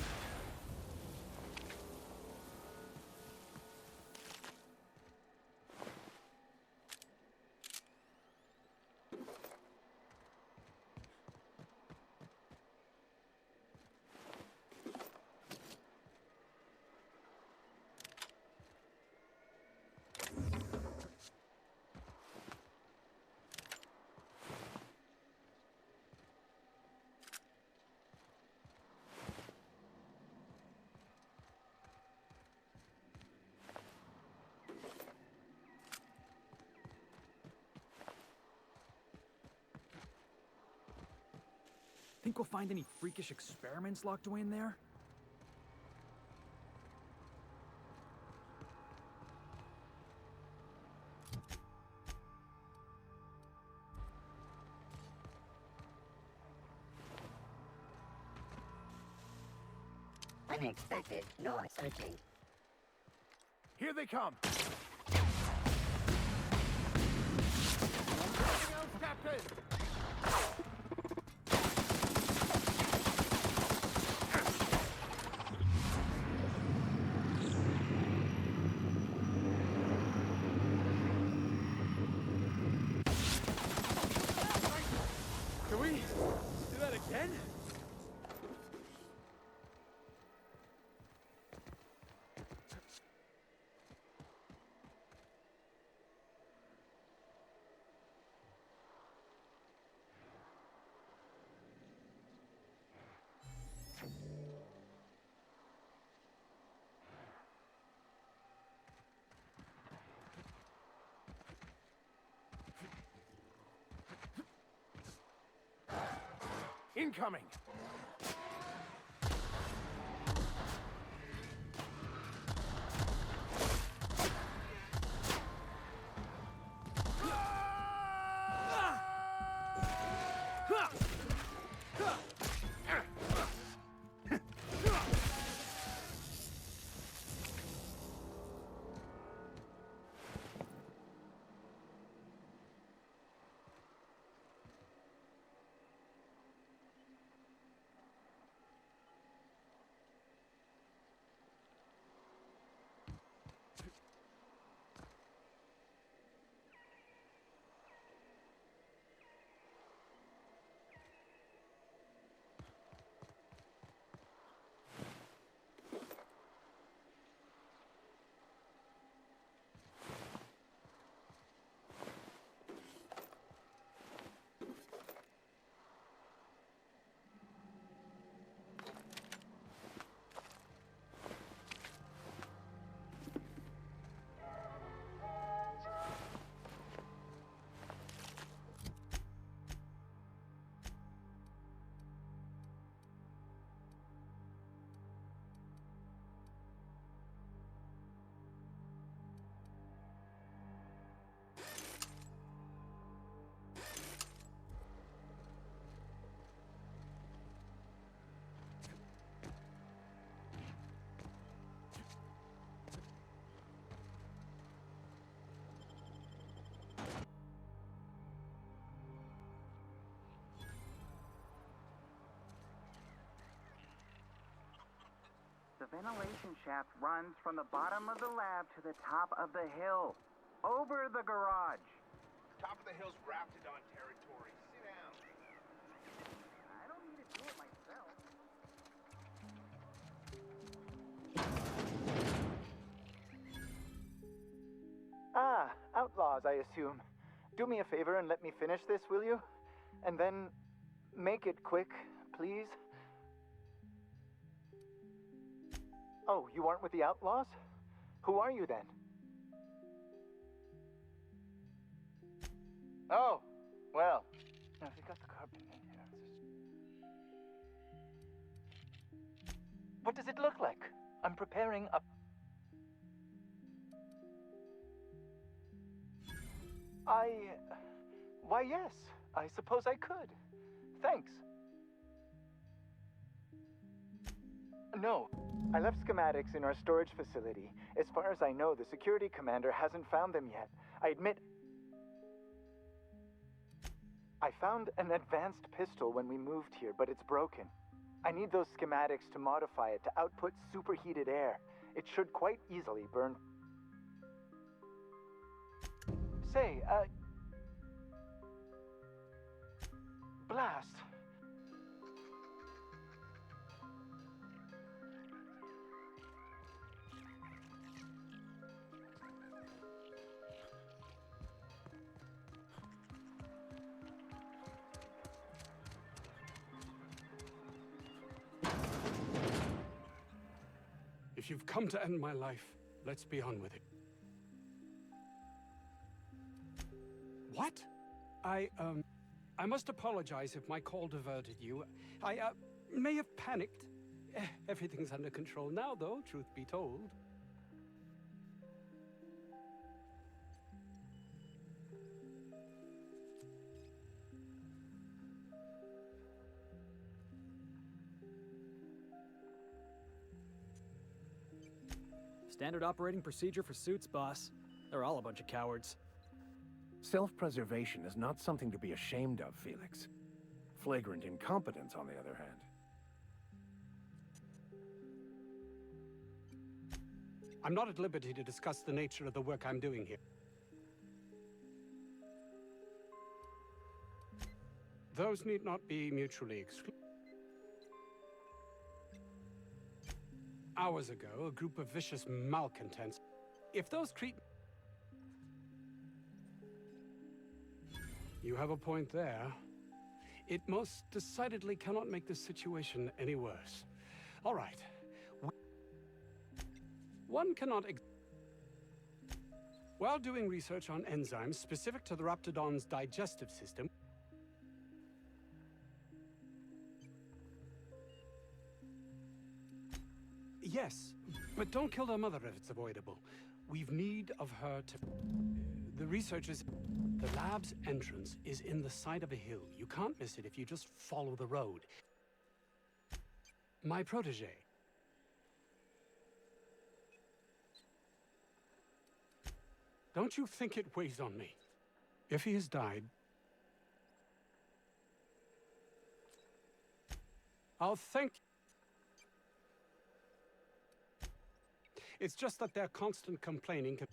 S15: Think we'll find any freakish experiments locked away in there?
S4: Unexpected noise searching.
S11: Here they come!
S7: Captain!
S11: Can we do that again? Incoming!
S16: The ventilation shaft runs from the bottom of the lab to the top of the hill, over the garage.
S14: Top of the hill's rafted on territory. Sit down.
S16: I don't need to do it myself.
S19: Ah, outlaws, I assume. Do me a favor and let me finish this, will you? And then make it quick, please. Oh, you aren't with the outlaws? Who are you then? Oh, well. Now, if you got the carbon in here. What does it look like? I'm preparing a... Why, yes. I suppose I could. Thanks. No. I left schematics in our storage facility. As far as I know, the security commander hasn't found them yet. I admit... I found an advanced pistol when we moved here, but it's broken. I need those schematics to modify it to output superheated air. It should quite easily burn... Say, Blast.
S22: If you've come to end my life, let's be on with it. I I must apologize if my call diverted you. I may have panicked. Everything's under control now, though, truth be told.
S15: Standard operating procedure for suits, boss. They're all a bunch of cowards.
S21: Self-preservation is not something to be ashamed of, Felix. Flagrant incompetence, on the other hand.
S22: I'm not at liberty to discuss the nature of the work I'm doing here. Those need not be mutually exclusive. Hours ago, a group of vicious malcontents. If those creep... You have a point there. It most decidedly cannot make the situation any worse. All right. One cannot... While doing research on enzymes specific to the Raptidon's digestive system, yes, but don't kill their mother if it's avoidable. We've need of her to... The researchers... The lab's entrance is in the side of a hill. You can't miss it if you just follow the road. My protege. Don't you think it weighs on me? If he has died, I'll thank... It's just that their constant complaining can...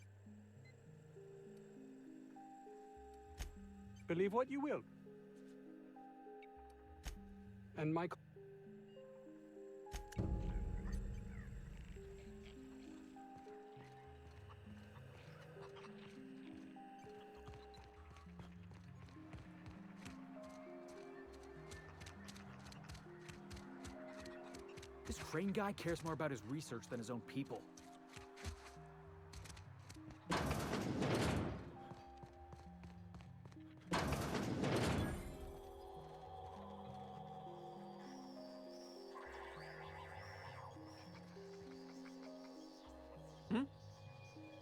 S22: Believe what you will. And my...
S15: This Crane guy cares more about his research than his own people.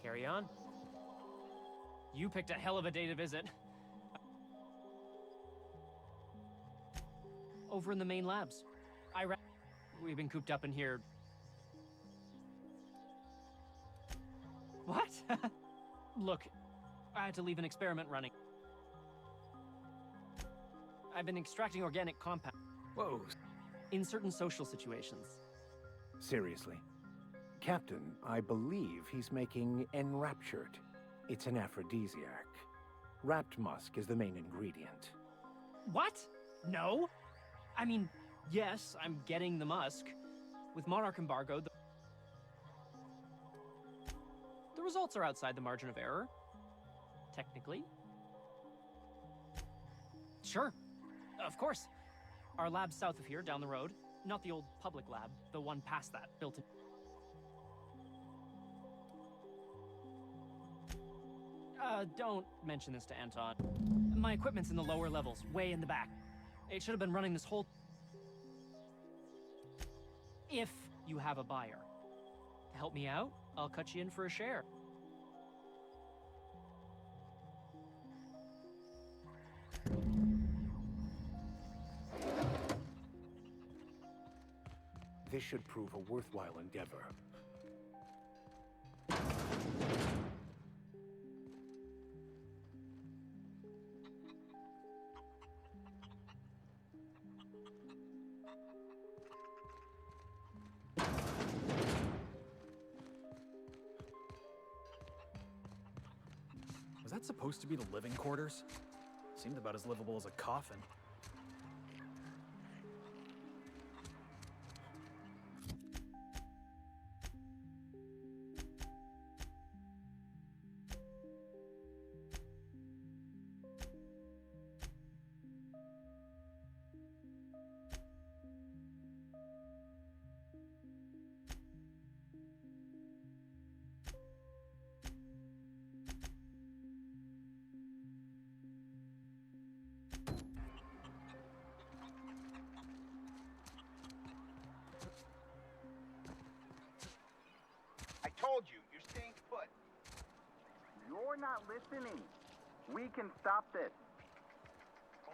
S8: Carry on. You picked a hell of a day to visit. Over in the main labs. We've been cooped up in here. What? Look, I had to leave an experiment running. I've been extracting organic compound.
S21: Whoa.
S8: In certain social situations.
S21: Seriously. Captain, I believe he's making Enraptured. It's an aphrodisiac. Wrapped musk is the main ingredient.
S8: What? No? I mean, yes, I'm getting the musk. With Monarch embargo, the results are outside the margin of error. Technically. Sure. Of course. Our lab's south of here, down the road. Not the old public lab, the one past that, built in... Don't mention this to Anton. My equipment's in the lower levels, way in the back. It should have been running this whole... If you have a buyer. To help me out, I'll cut you in for a share.
S21: This should prove a worthwhile endeavor.
S15: Was that supposed to be the living quarters? Seemed about as livable as a coffin.
S16: not listening. We can stop this.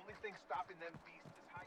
S14: Only thing stopping them beasts is high.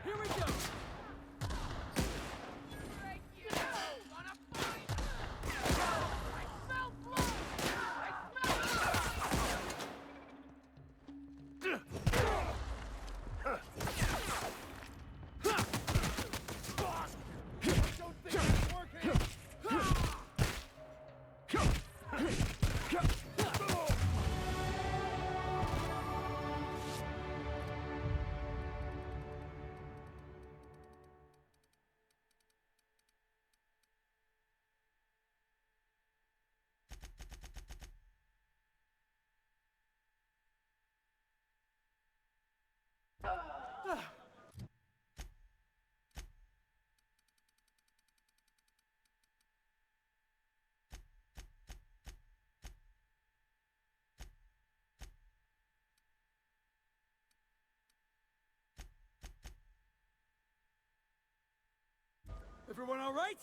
S11: Here we go! Everyone all right?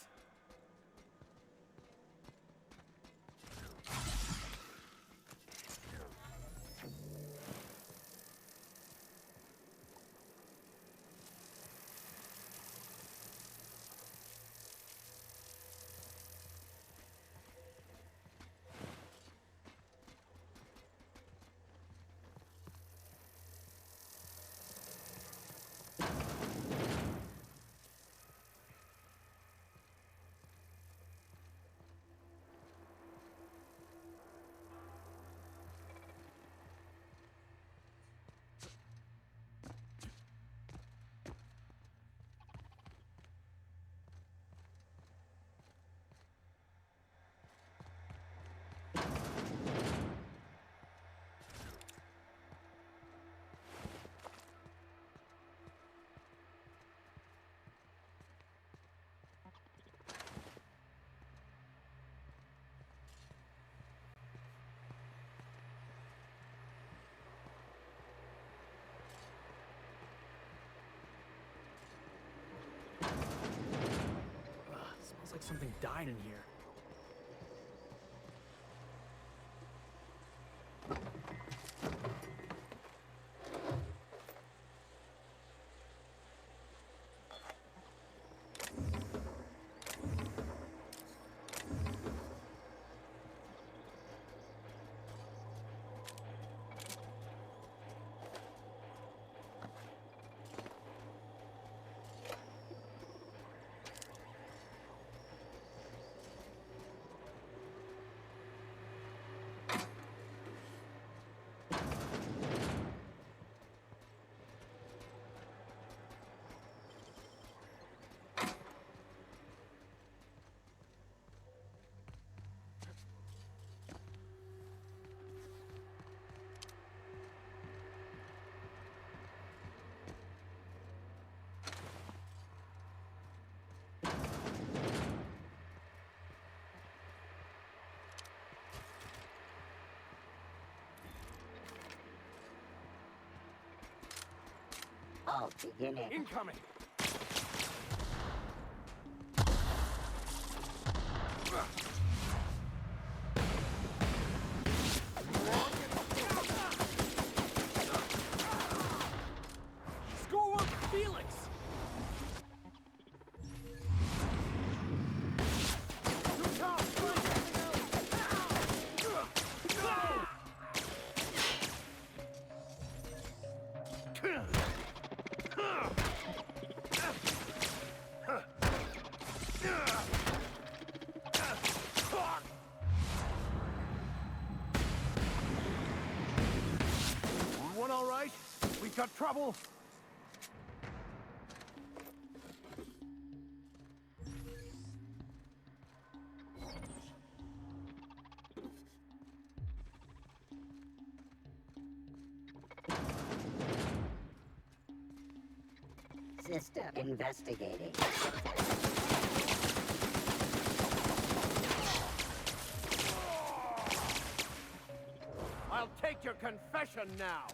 S8: like something died in here.
S4: All beginning.
S11: Incoming!
S8: Schoolwork, Felix!
S21: Everyone all right? We got trouble?
S4: System investigating.
S11: I'll take your confession now!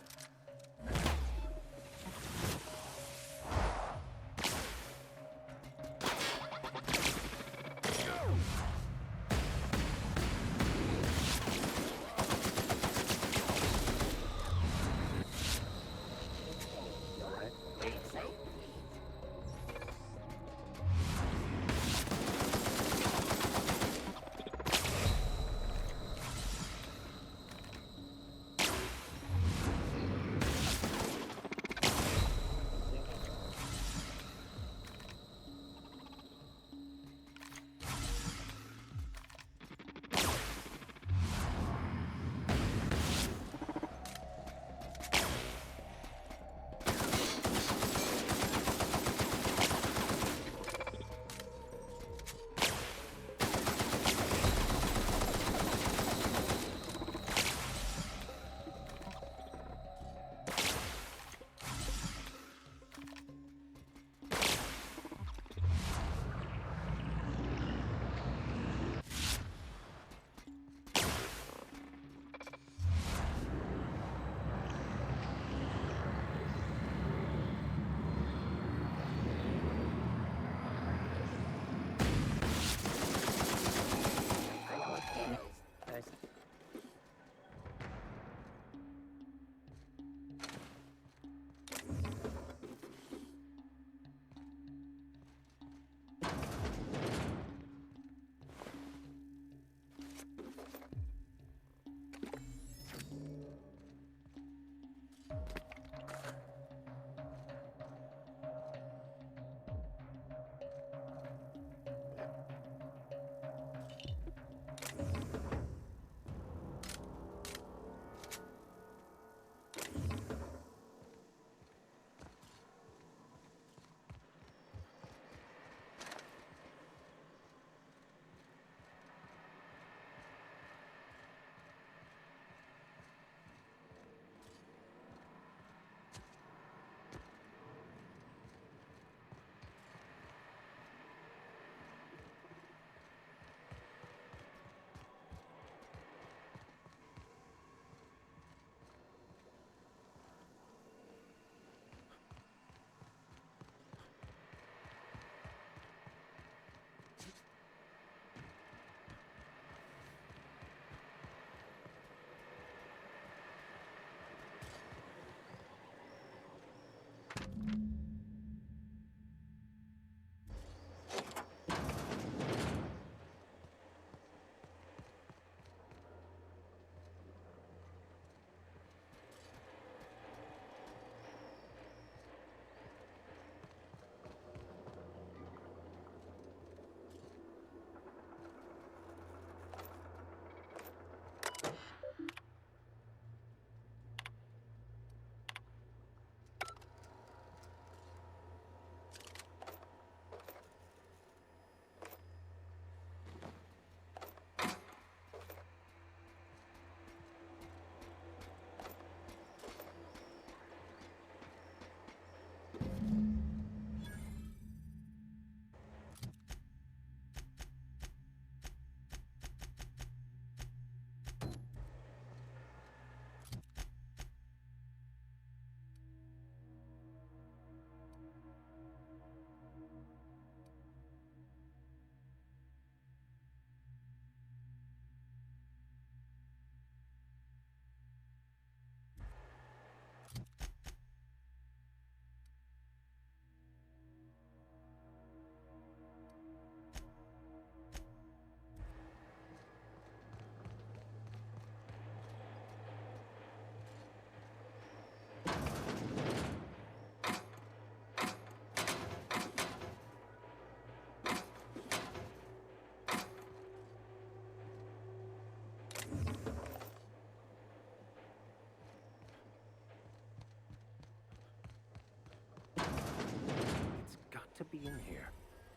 S21: be in here.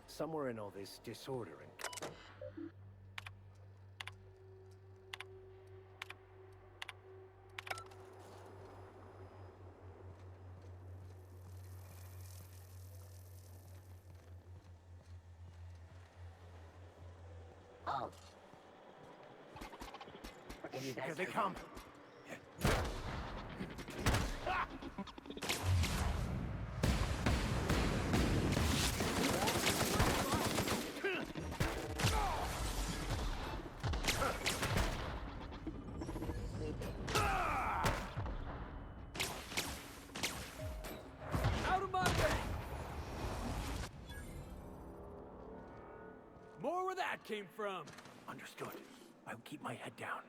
S21: Somewhere in all this disorder and...
S4: Oh.
S21: Here they come.
S15: Out of my way! More where that came from.
S21: Understood. I'll keep my head down.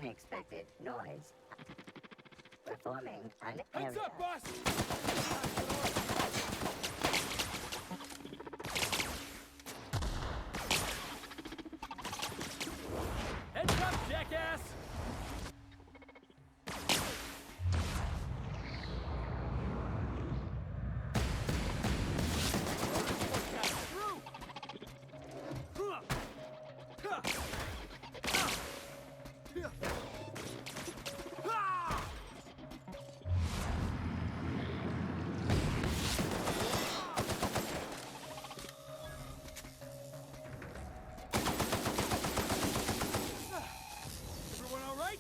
S4: unexpected noise. Performing an
S11: Heads
S4: area.
S11: up, boss! Heads up, jackass! Everyone all right?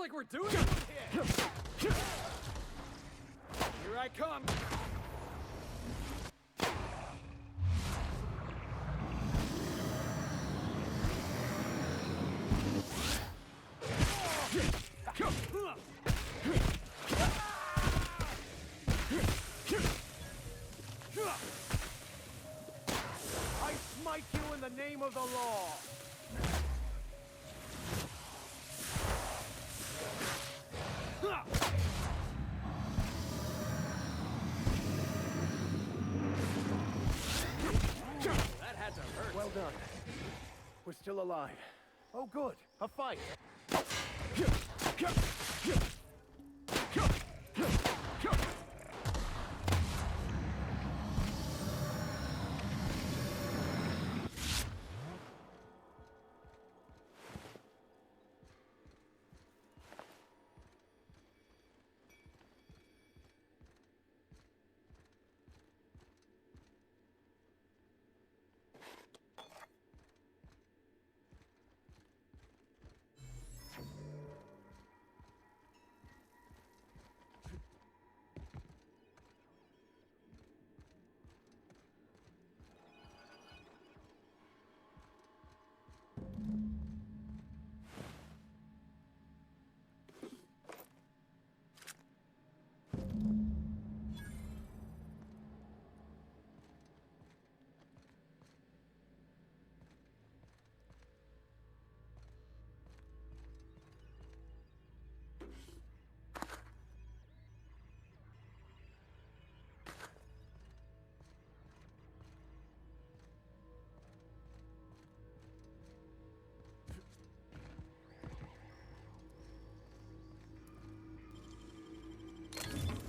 S11: like we're doing it here. Here I come.
S7: I smite you in the name of the law.
S11: That had to hurt.
S7: Well done. We're still alive. Oh, good. A fight.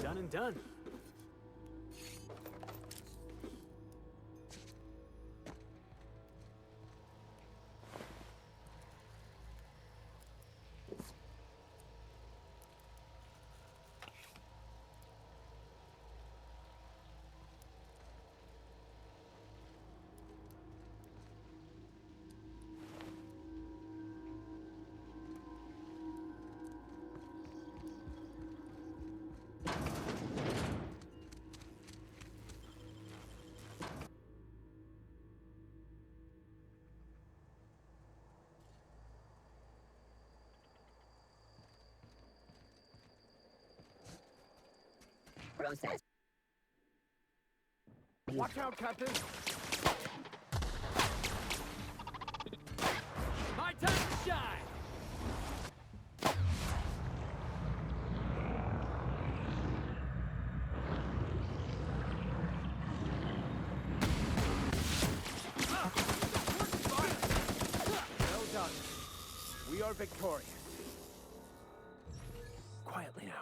S15: Done and done.
S3: Process.
S7: Watch out, Captain.
S11: My time to shine.
S7: Well done. We are victorious. Quietly now.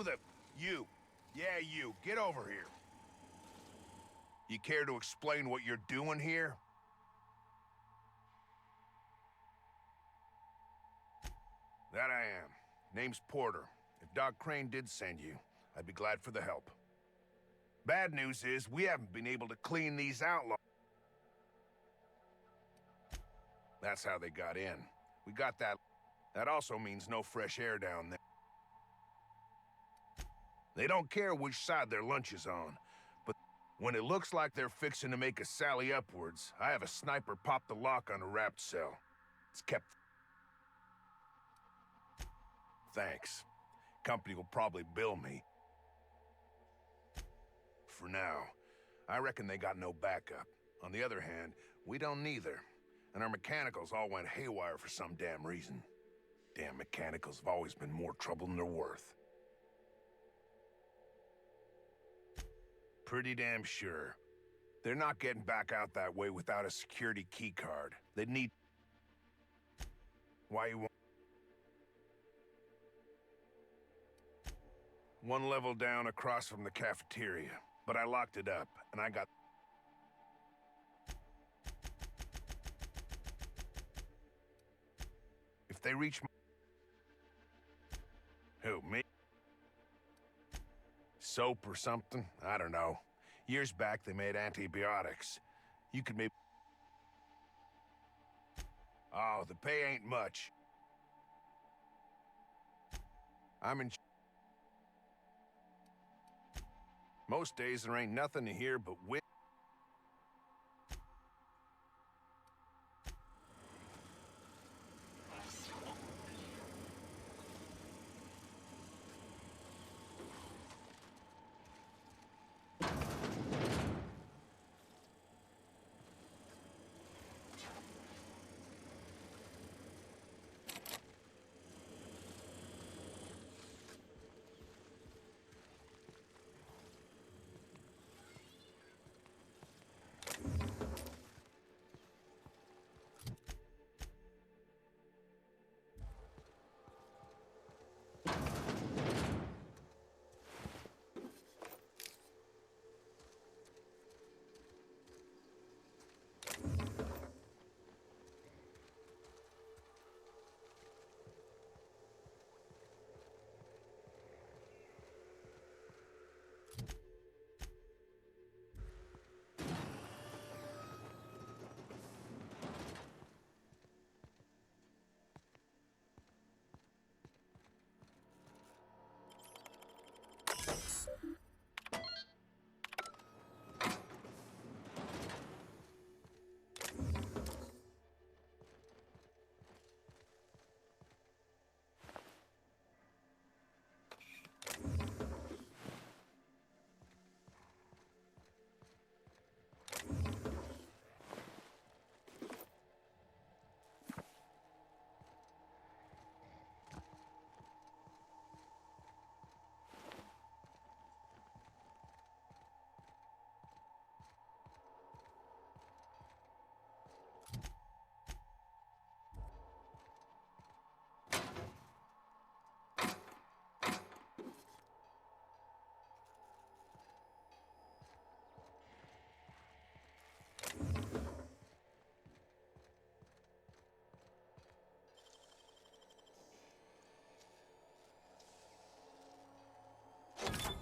S1: Who the... You. Yeah, you. Get over here. You care to explain what you're doing here? That I am. Name's Porter. If Doc Crane did send you, I'd be glad for the help. Bad news is, we haven't been able to clean these outlaws. That's how they got in. We got that. That also means no fresh air down there. They don't care which side their lunch is on, but when it looks like they're fixing to make a sally upwards, I have a sniper pop the lock on a wrapped cell. It's kept... Thanks. Company will probably bill me. For now, I reckon they got no backup. On the other hand, we don't neither. And our mechanicals all went haywire for some damn reason. Damn mechanicals have always been more trouble than they're worth. Pretty damn sure. They're not getting back out that way without a security key card. They'd need... Why you want... One level down across from the cafeteria. But I locked it up, and I got... If they reach... Who, me? Soap or something? I don't know. Years back, they made antibiotics. You could maybe... Oh, the pay ain't much. I'm in... Most days, there ain't nothing to hear but wind.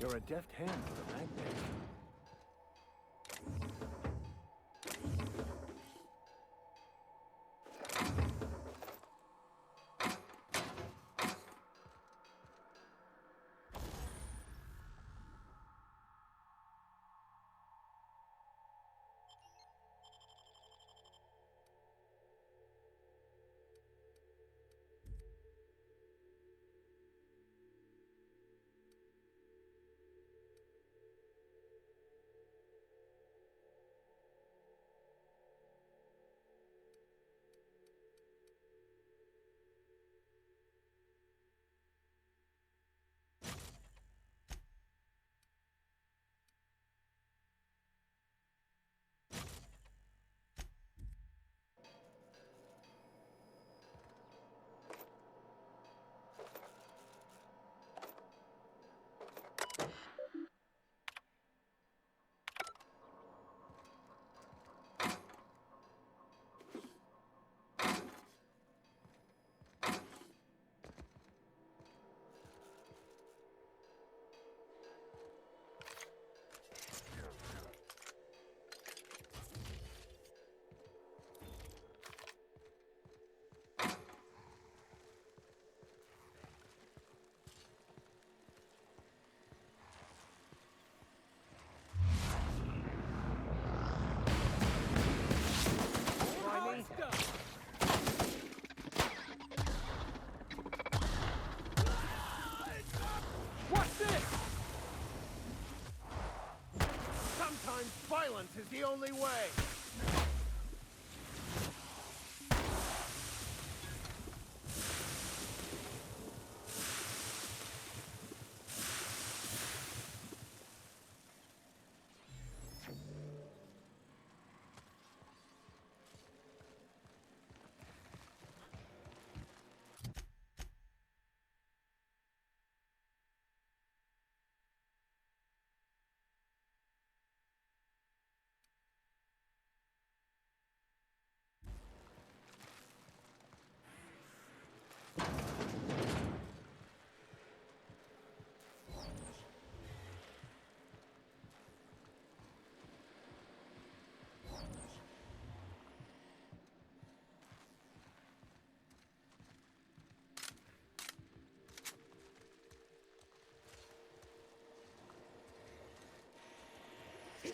S21: You're a deft hand with a magnet.
S7: violence is the only way!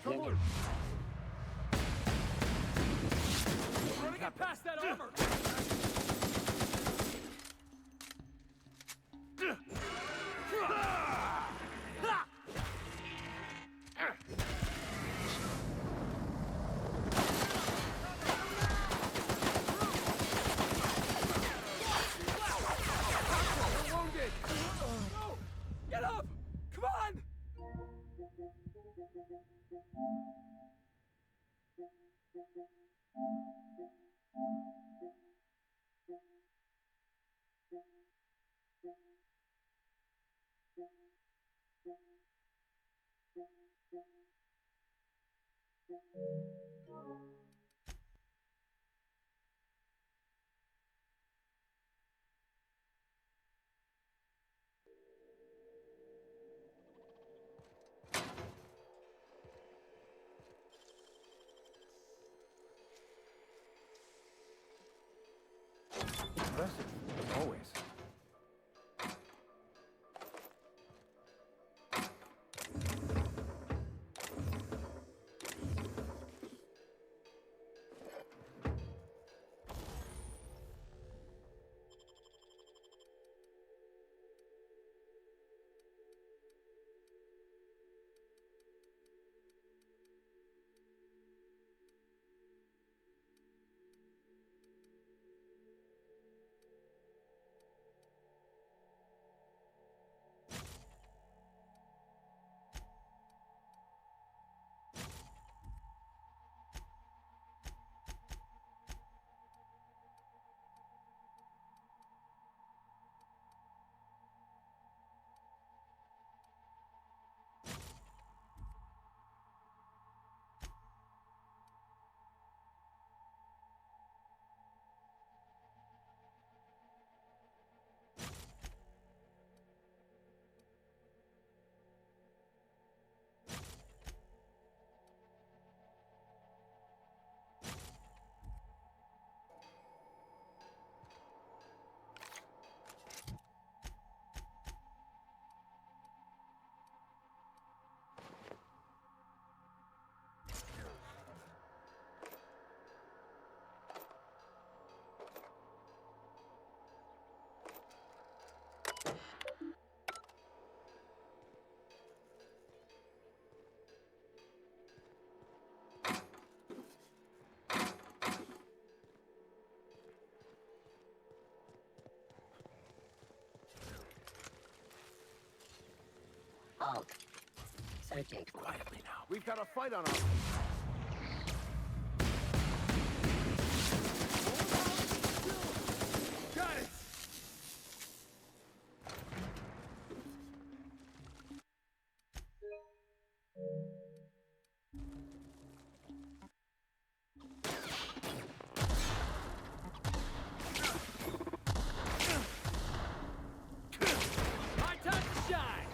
S11: Come on! We're gonna get past that armor! We're wounded! No! Get up! Come on!
S2: Impressive, as always.
S4: Hulk. Searching.
S7: Quietly now. We've got a fight on our... Got it!
S11: My time to shine!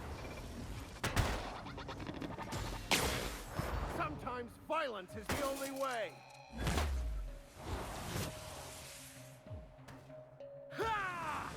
S7: Sometimes violence is the only way! Ha!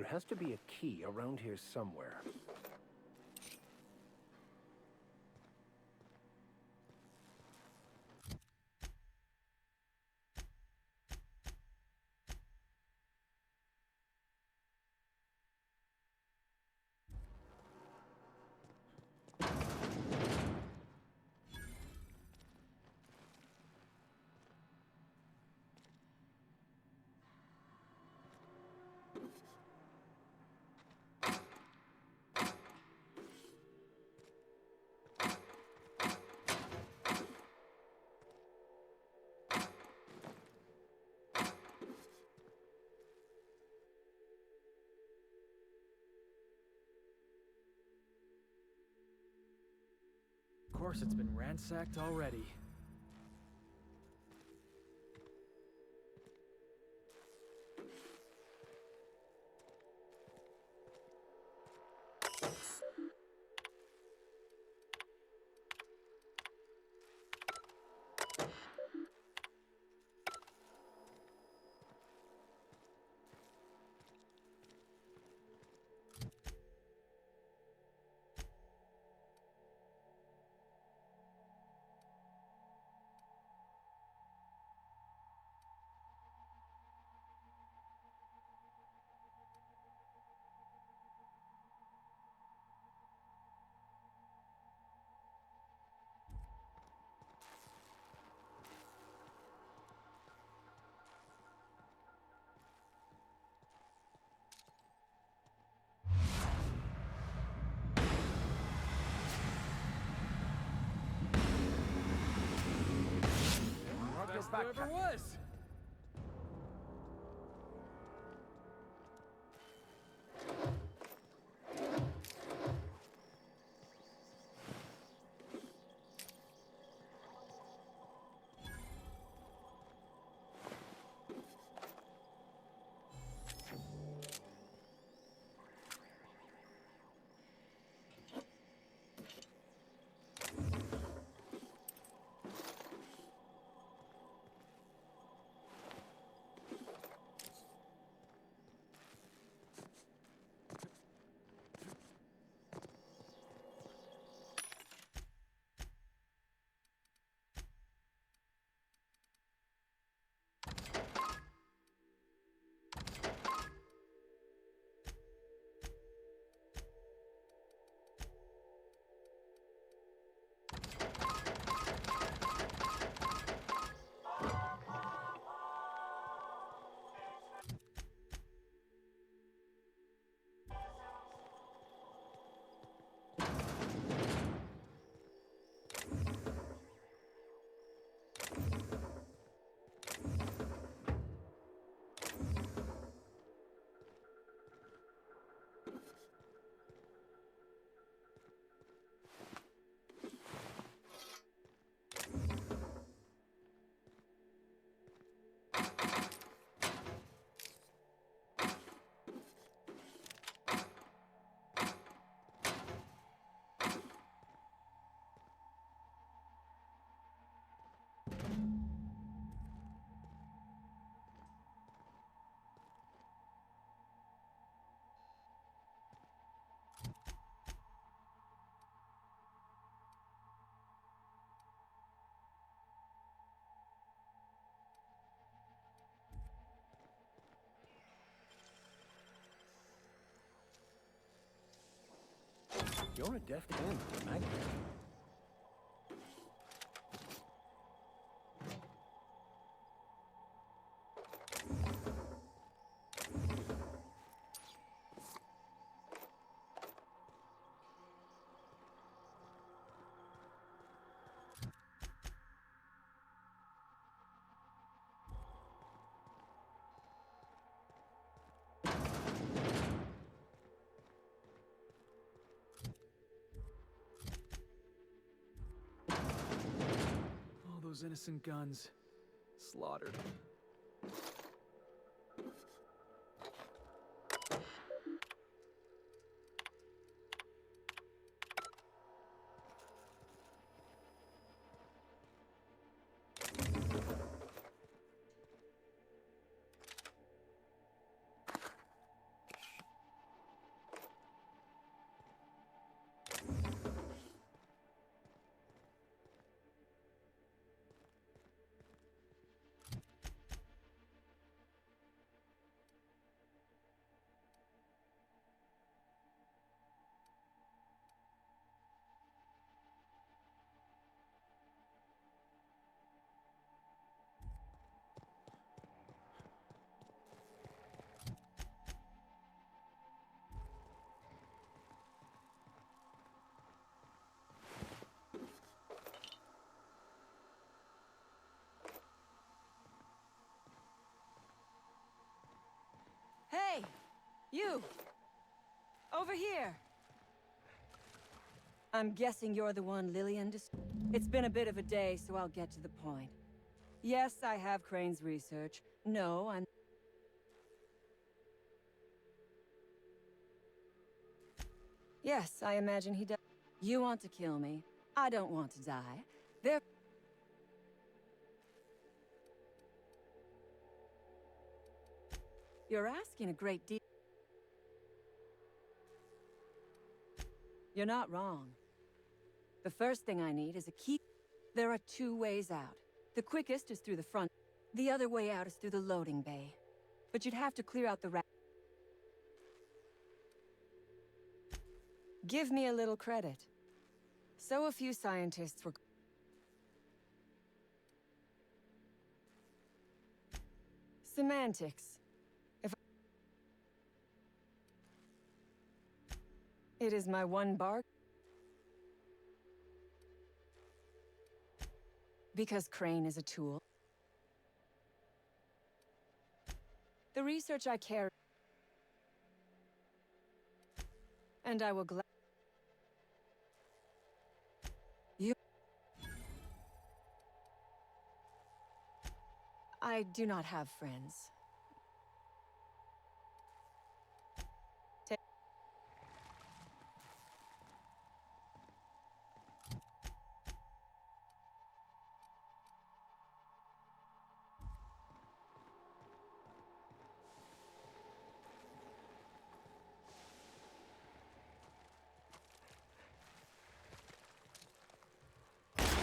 S21: There has to be a key around here somewhere.
S11: Of course, it's been ransacked already. Best there ever was!
S21: You're a deft hand with a magnet.
S11: Those innocent guns. Slaughtered.
S9: You! Over here! I'm guessing you're the one Lillian It's been a bit of a day, so I'll get to the point. Yes, I have Crane's research. No, I'm... Yes, I imagine he does. You want to kill me. I don't want to die. There... You're asking a great deal. You're not wrong. The first thing I need is a key. There are two ways out. The quickest is through the front. The other way out is through the loading bay. But you'd have to clear out the Give me a little credit. So a few scientists were... Semantics. It is my one bar. Because Crane is a tool. The research I carry. And I will You... I do not have friends.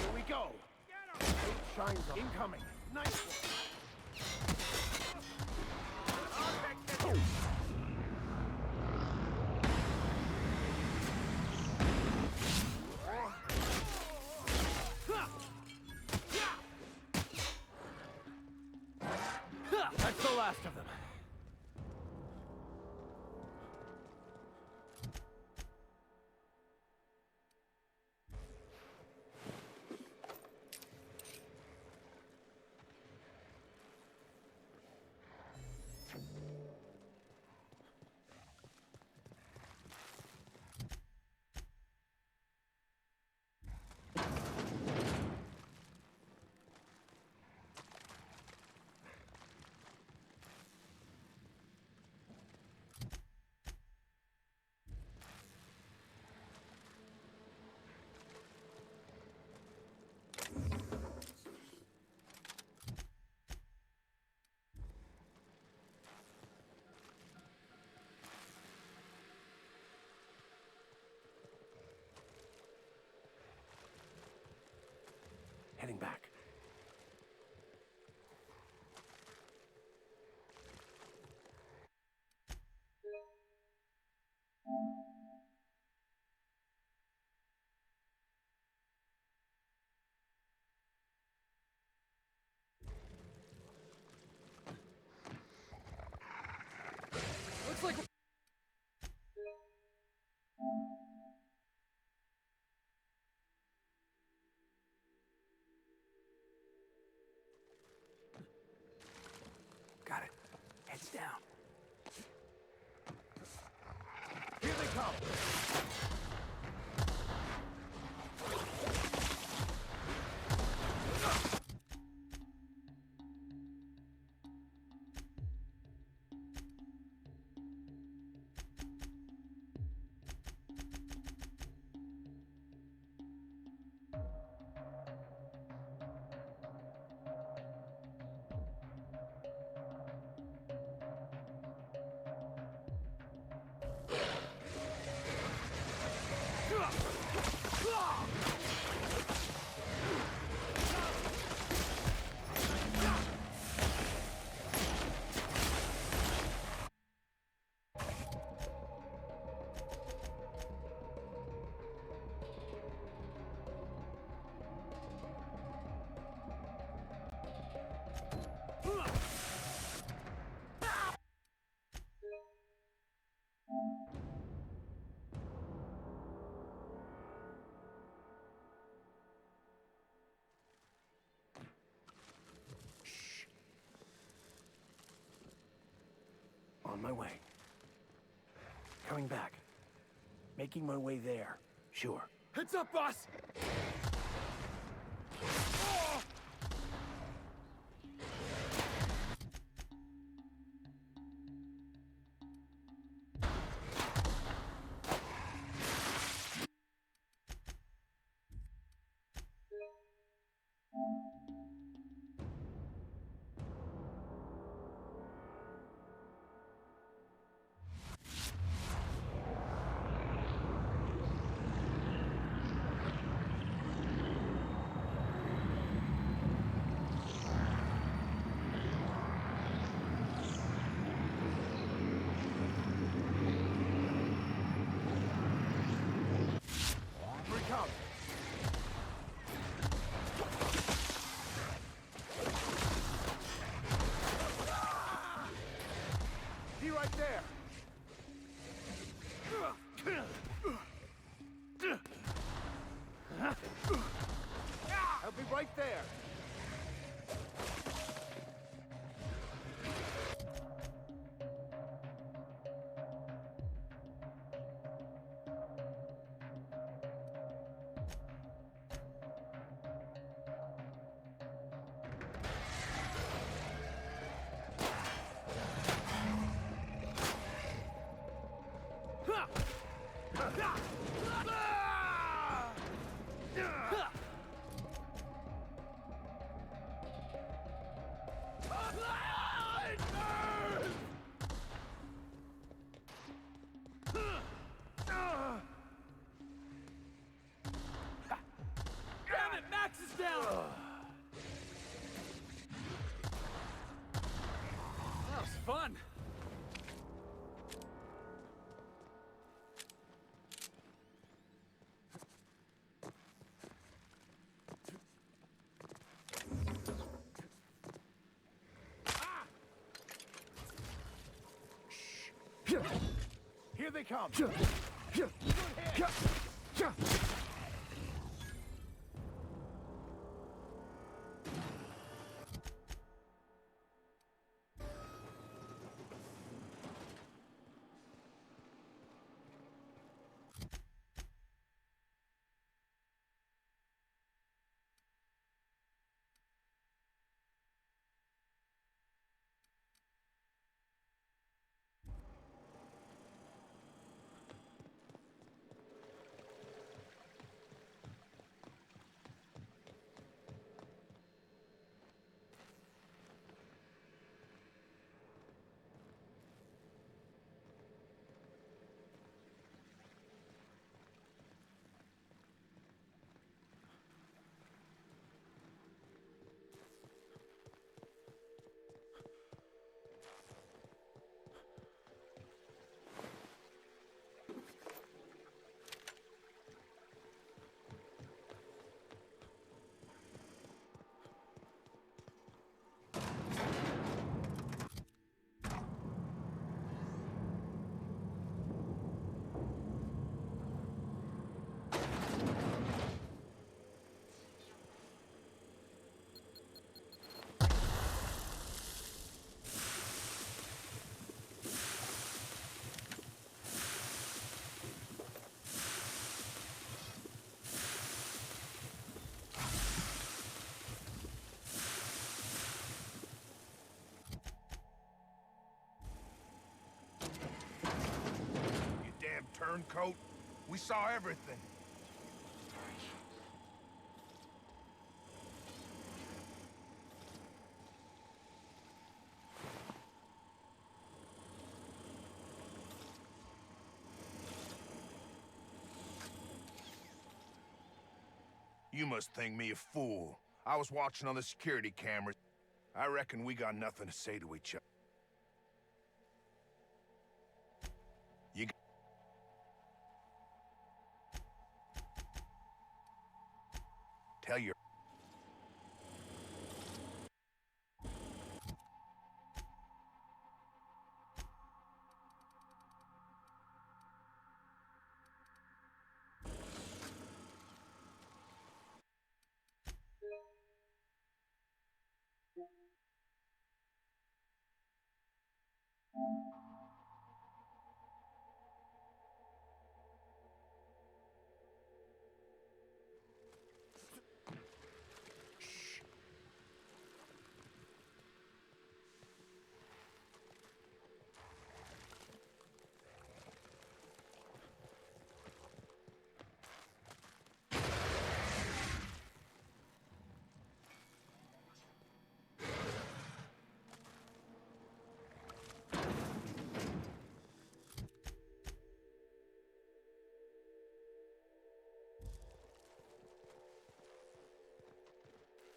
S1: Here we go. Eight shines on incoming. Nice one.
S11: That's the last of them.
S21: Heading back.
S11: Looks like...
S21: Got it. Heads down.
S11: Here they come!
S21: On my way. Coming back. Making my way there. Sure.
S11: Heads up, boss!
S21: Be right there. I'll be right there.
S11: Damn it, Max is down! That was fun.
S21: Here they come.
S1: Turncoat. We saw everything. You must think me a fool. I was watching on the security cameras. I reckon we got nothing to say to each other. Tell your...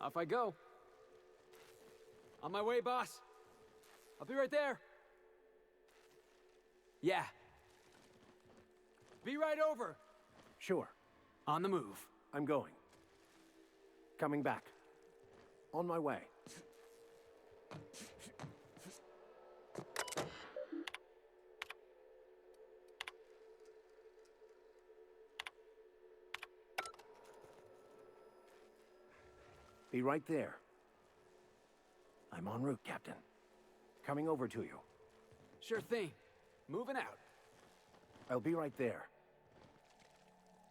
S15: Off I go. On my way, boss. I'll be right there. Yeah. Be right over.
S21: Sure.
S15: On the move.
S21: I'm going. Coming back. On my way. Be right there. I'm en route, Captain. Coming over to you.
S15: Sure thing. Moving out.
S21: I'll be right there.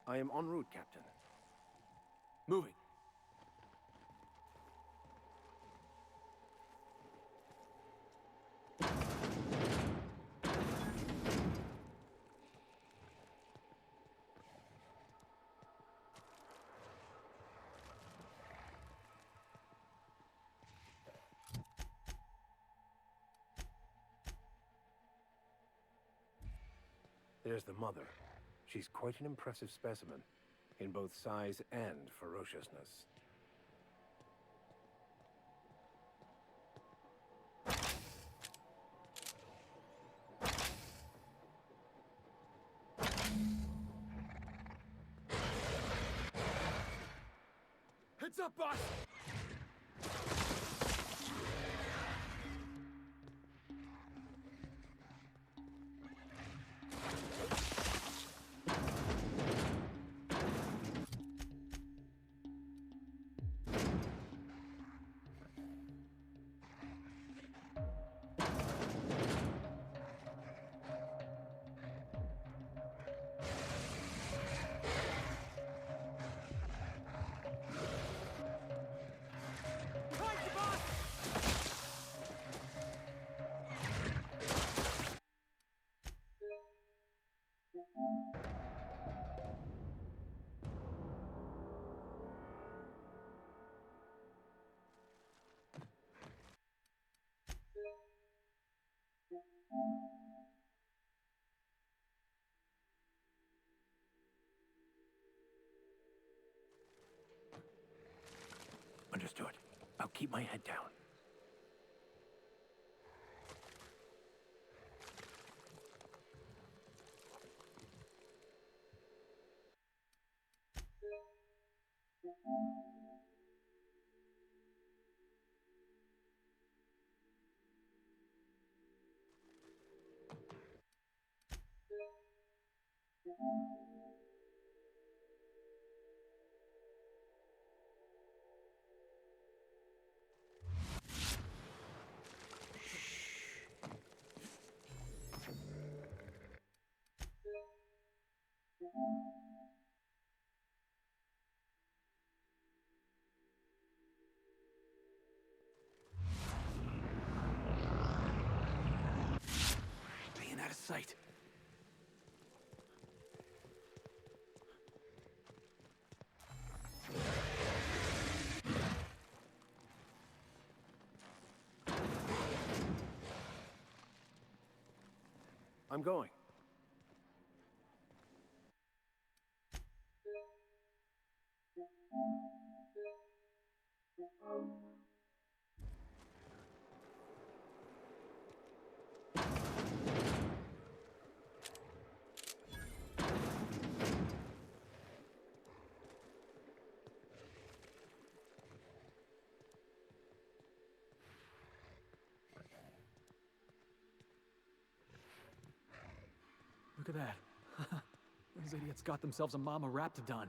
S21: I am en route, Captain.
S15: Moving.
S21: There's the mother. She's quite an impressive specimen, in both size and ferociousness.
S11: Heads up, boss!
S21: Understood. I'll keep my head down.
S15: Staying out of sight.
S21: I'm going.
S15: Look at that. Those idiots got themselves a mama raptidon.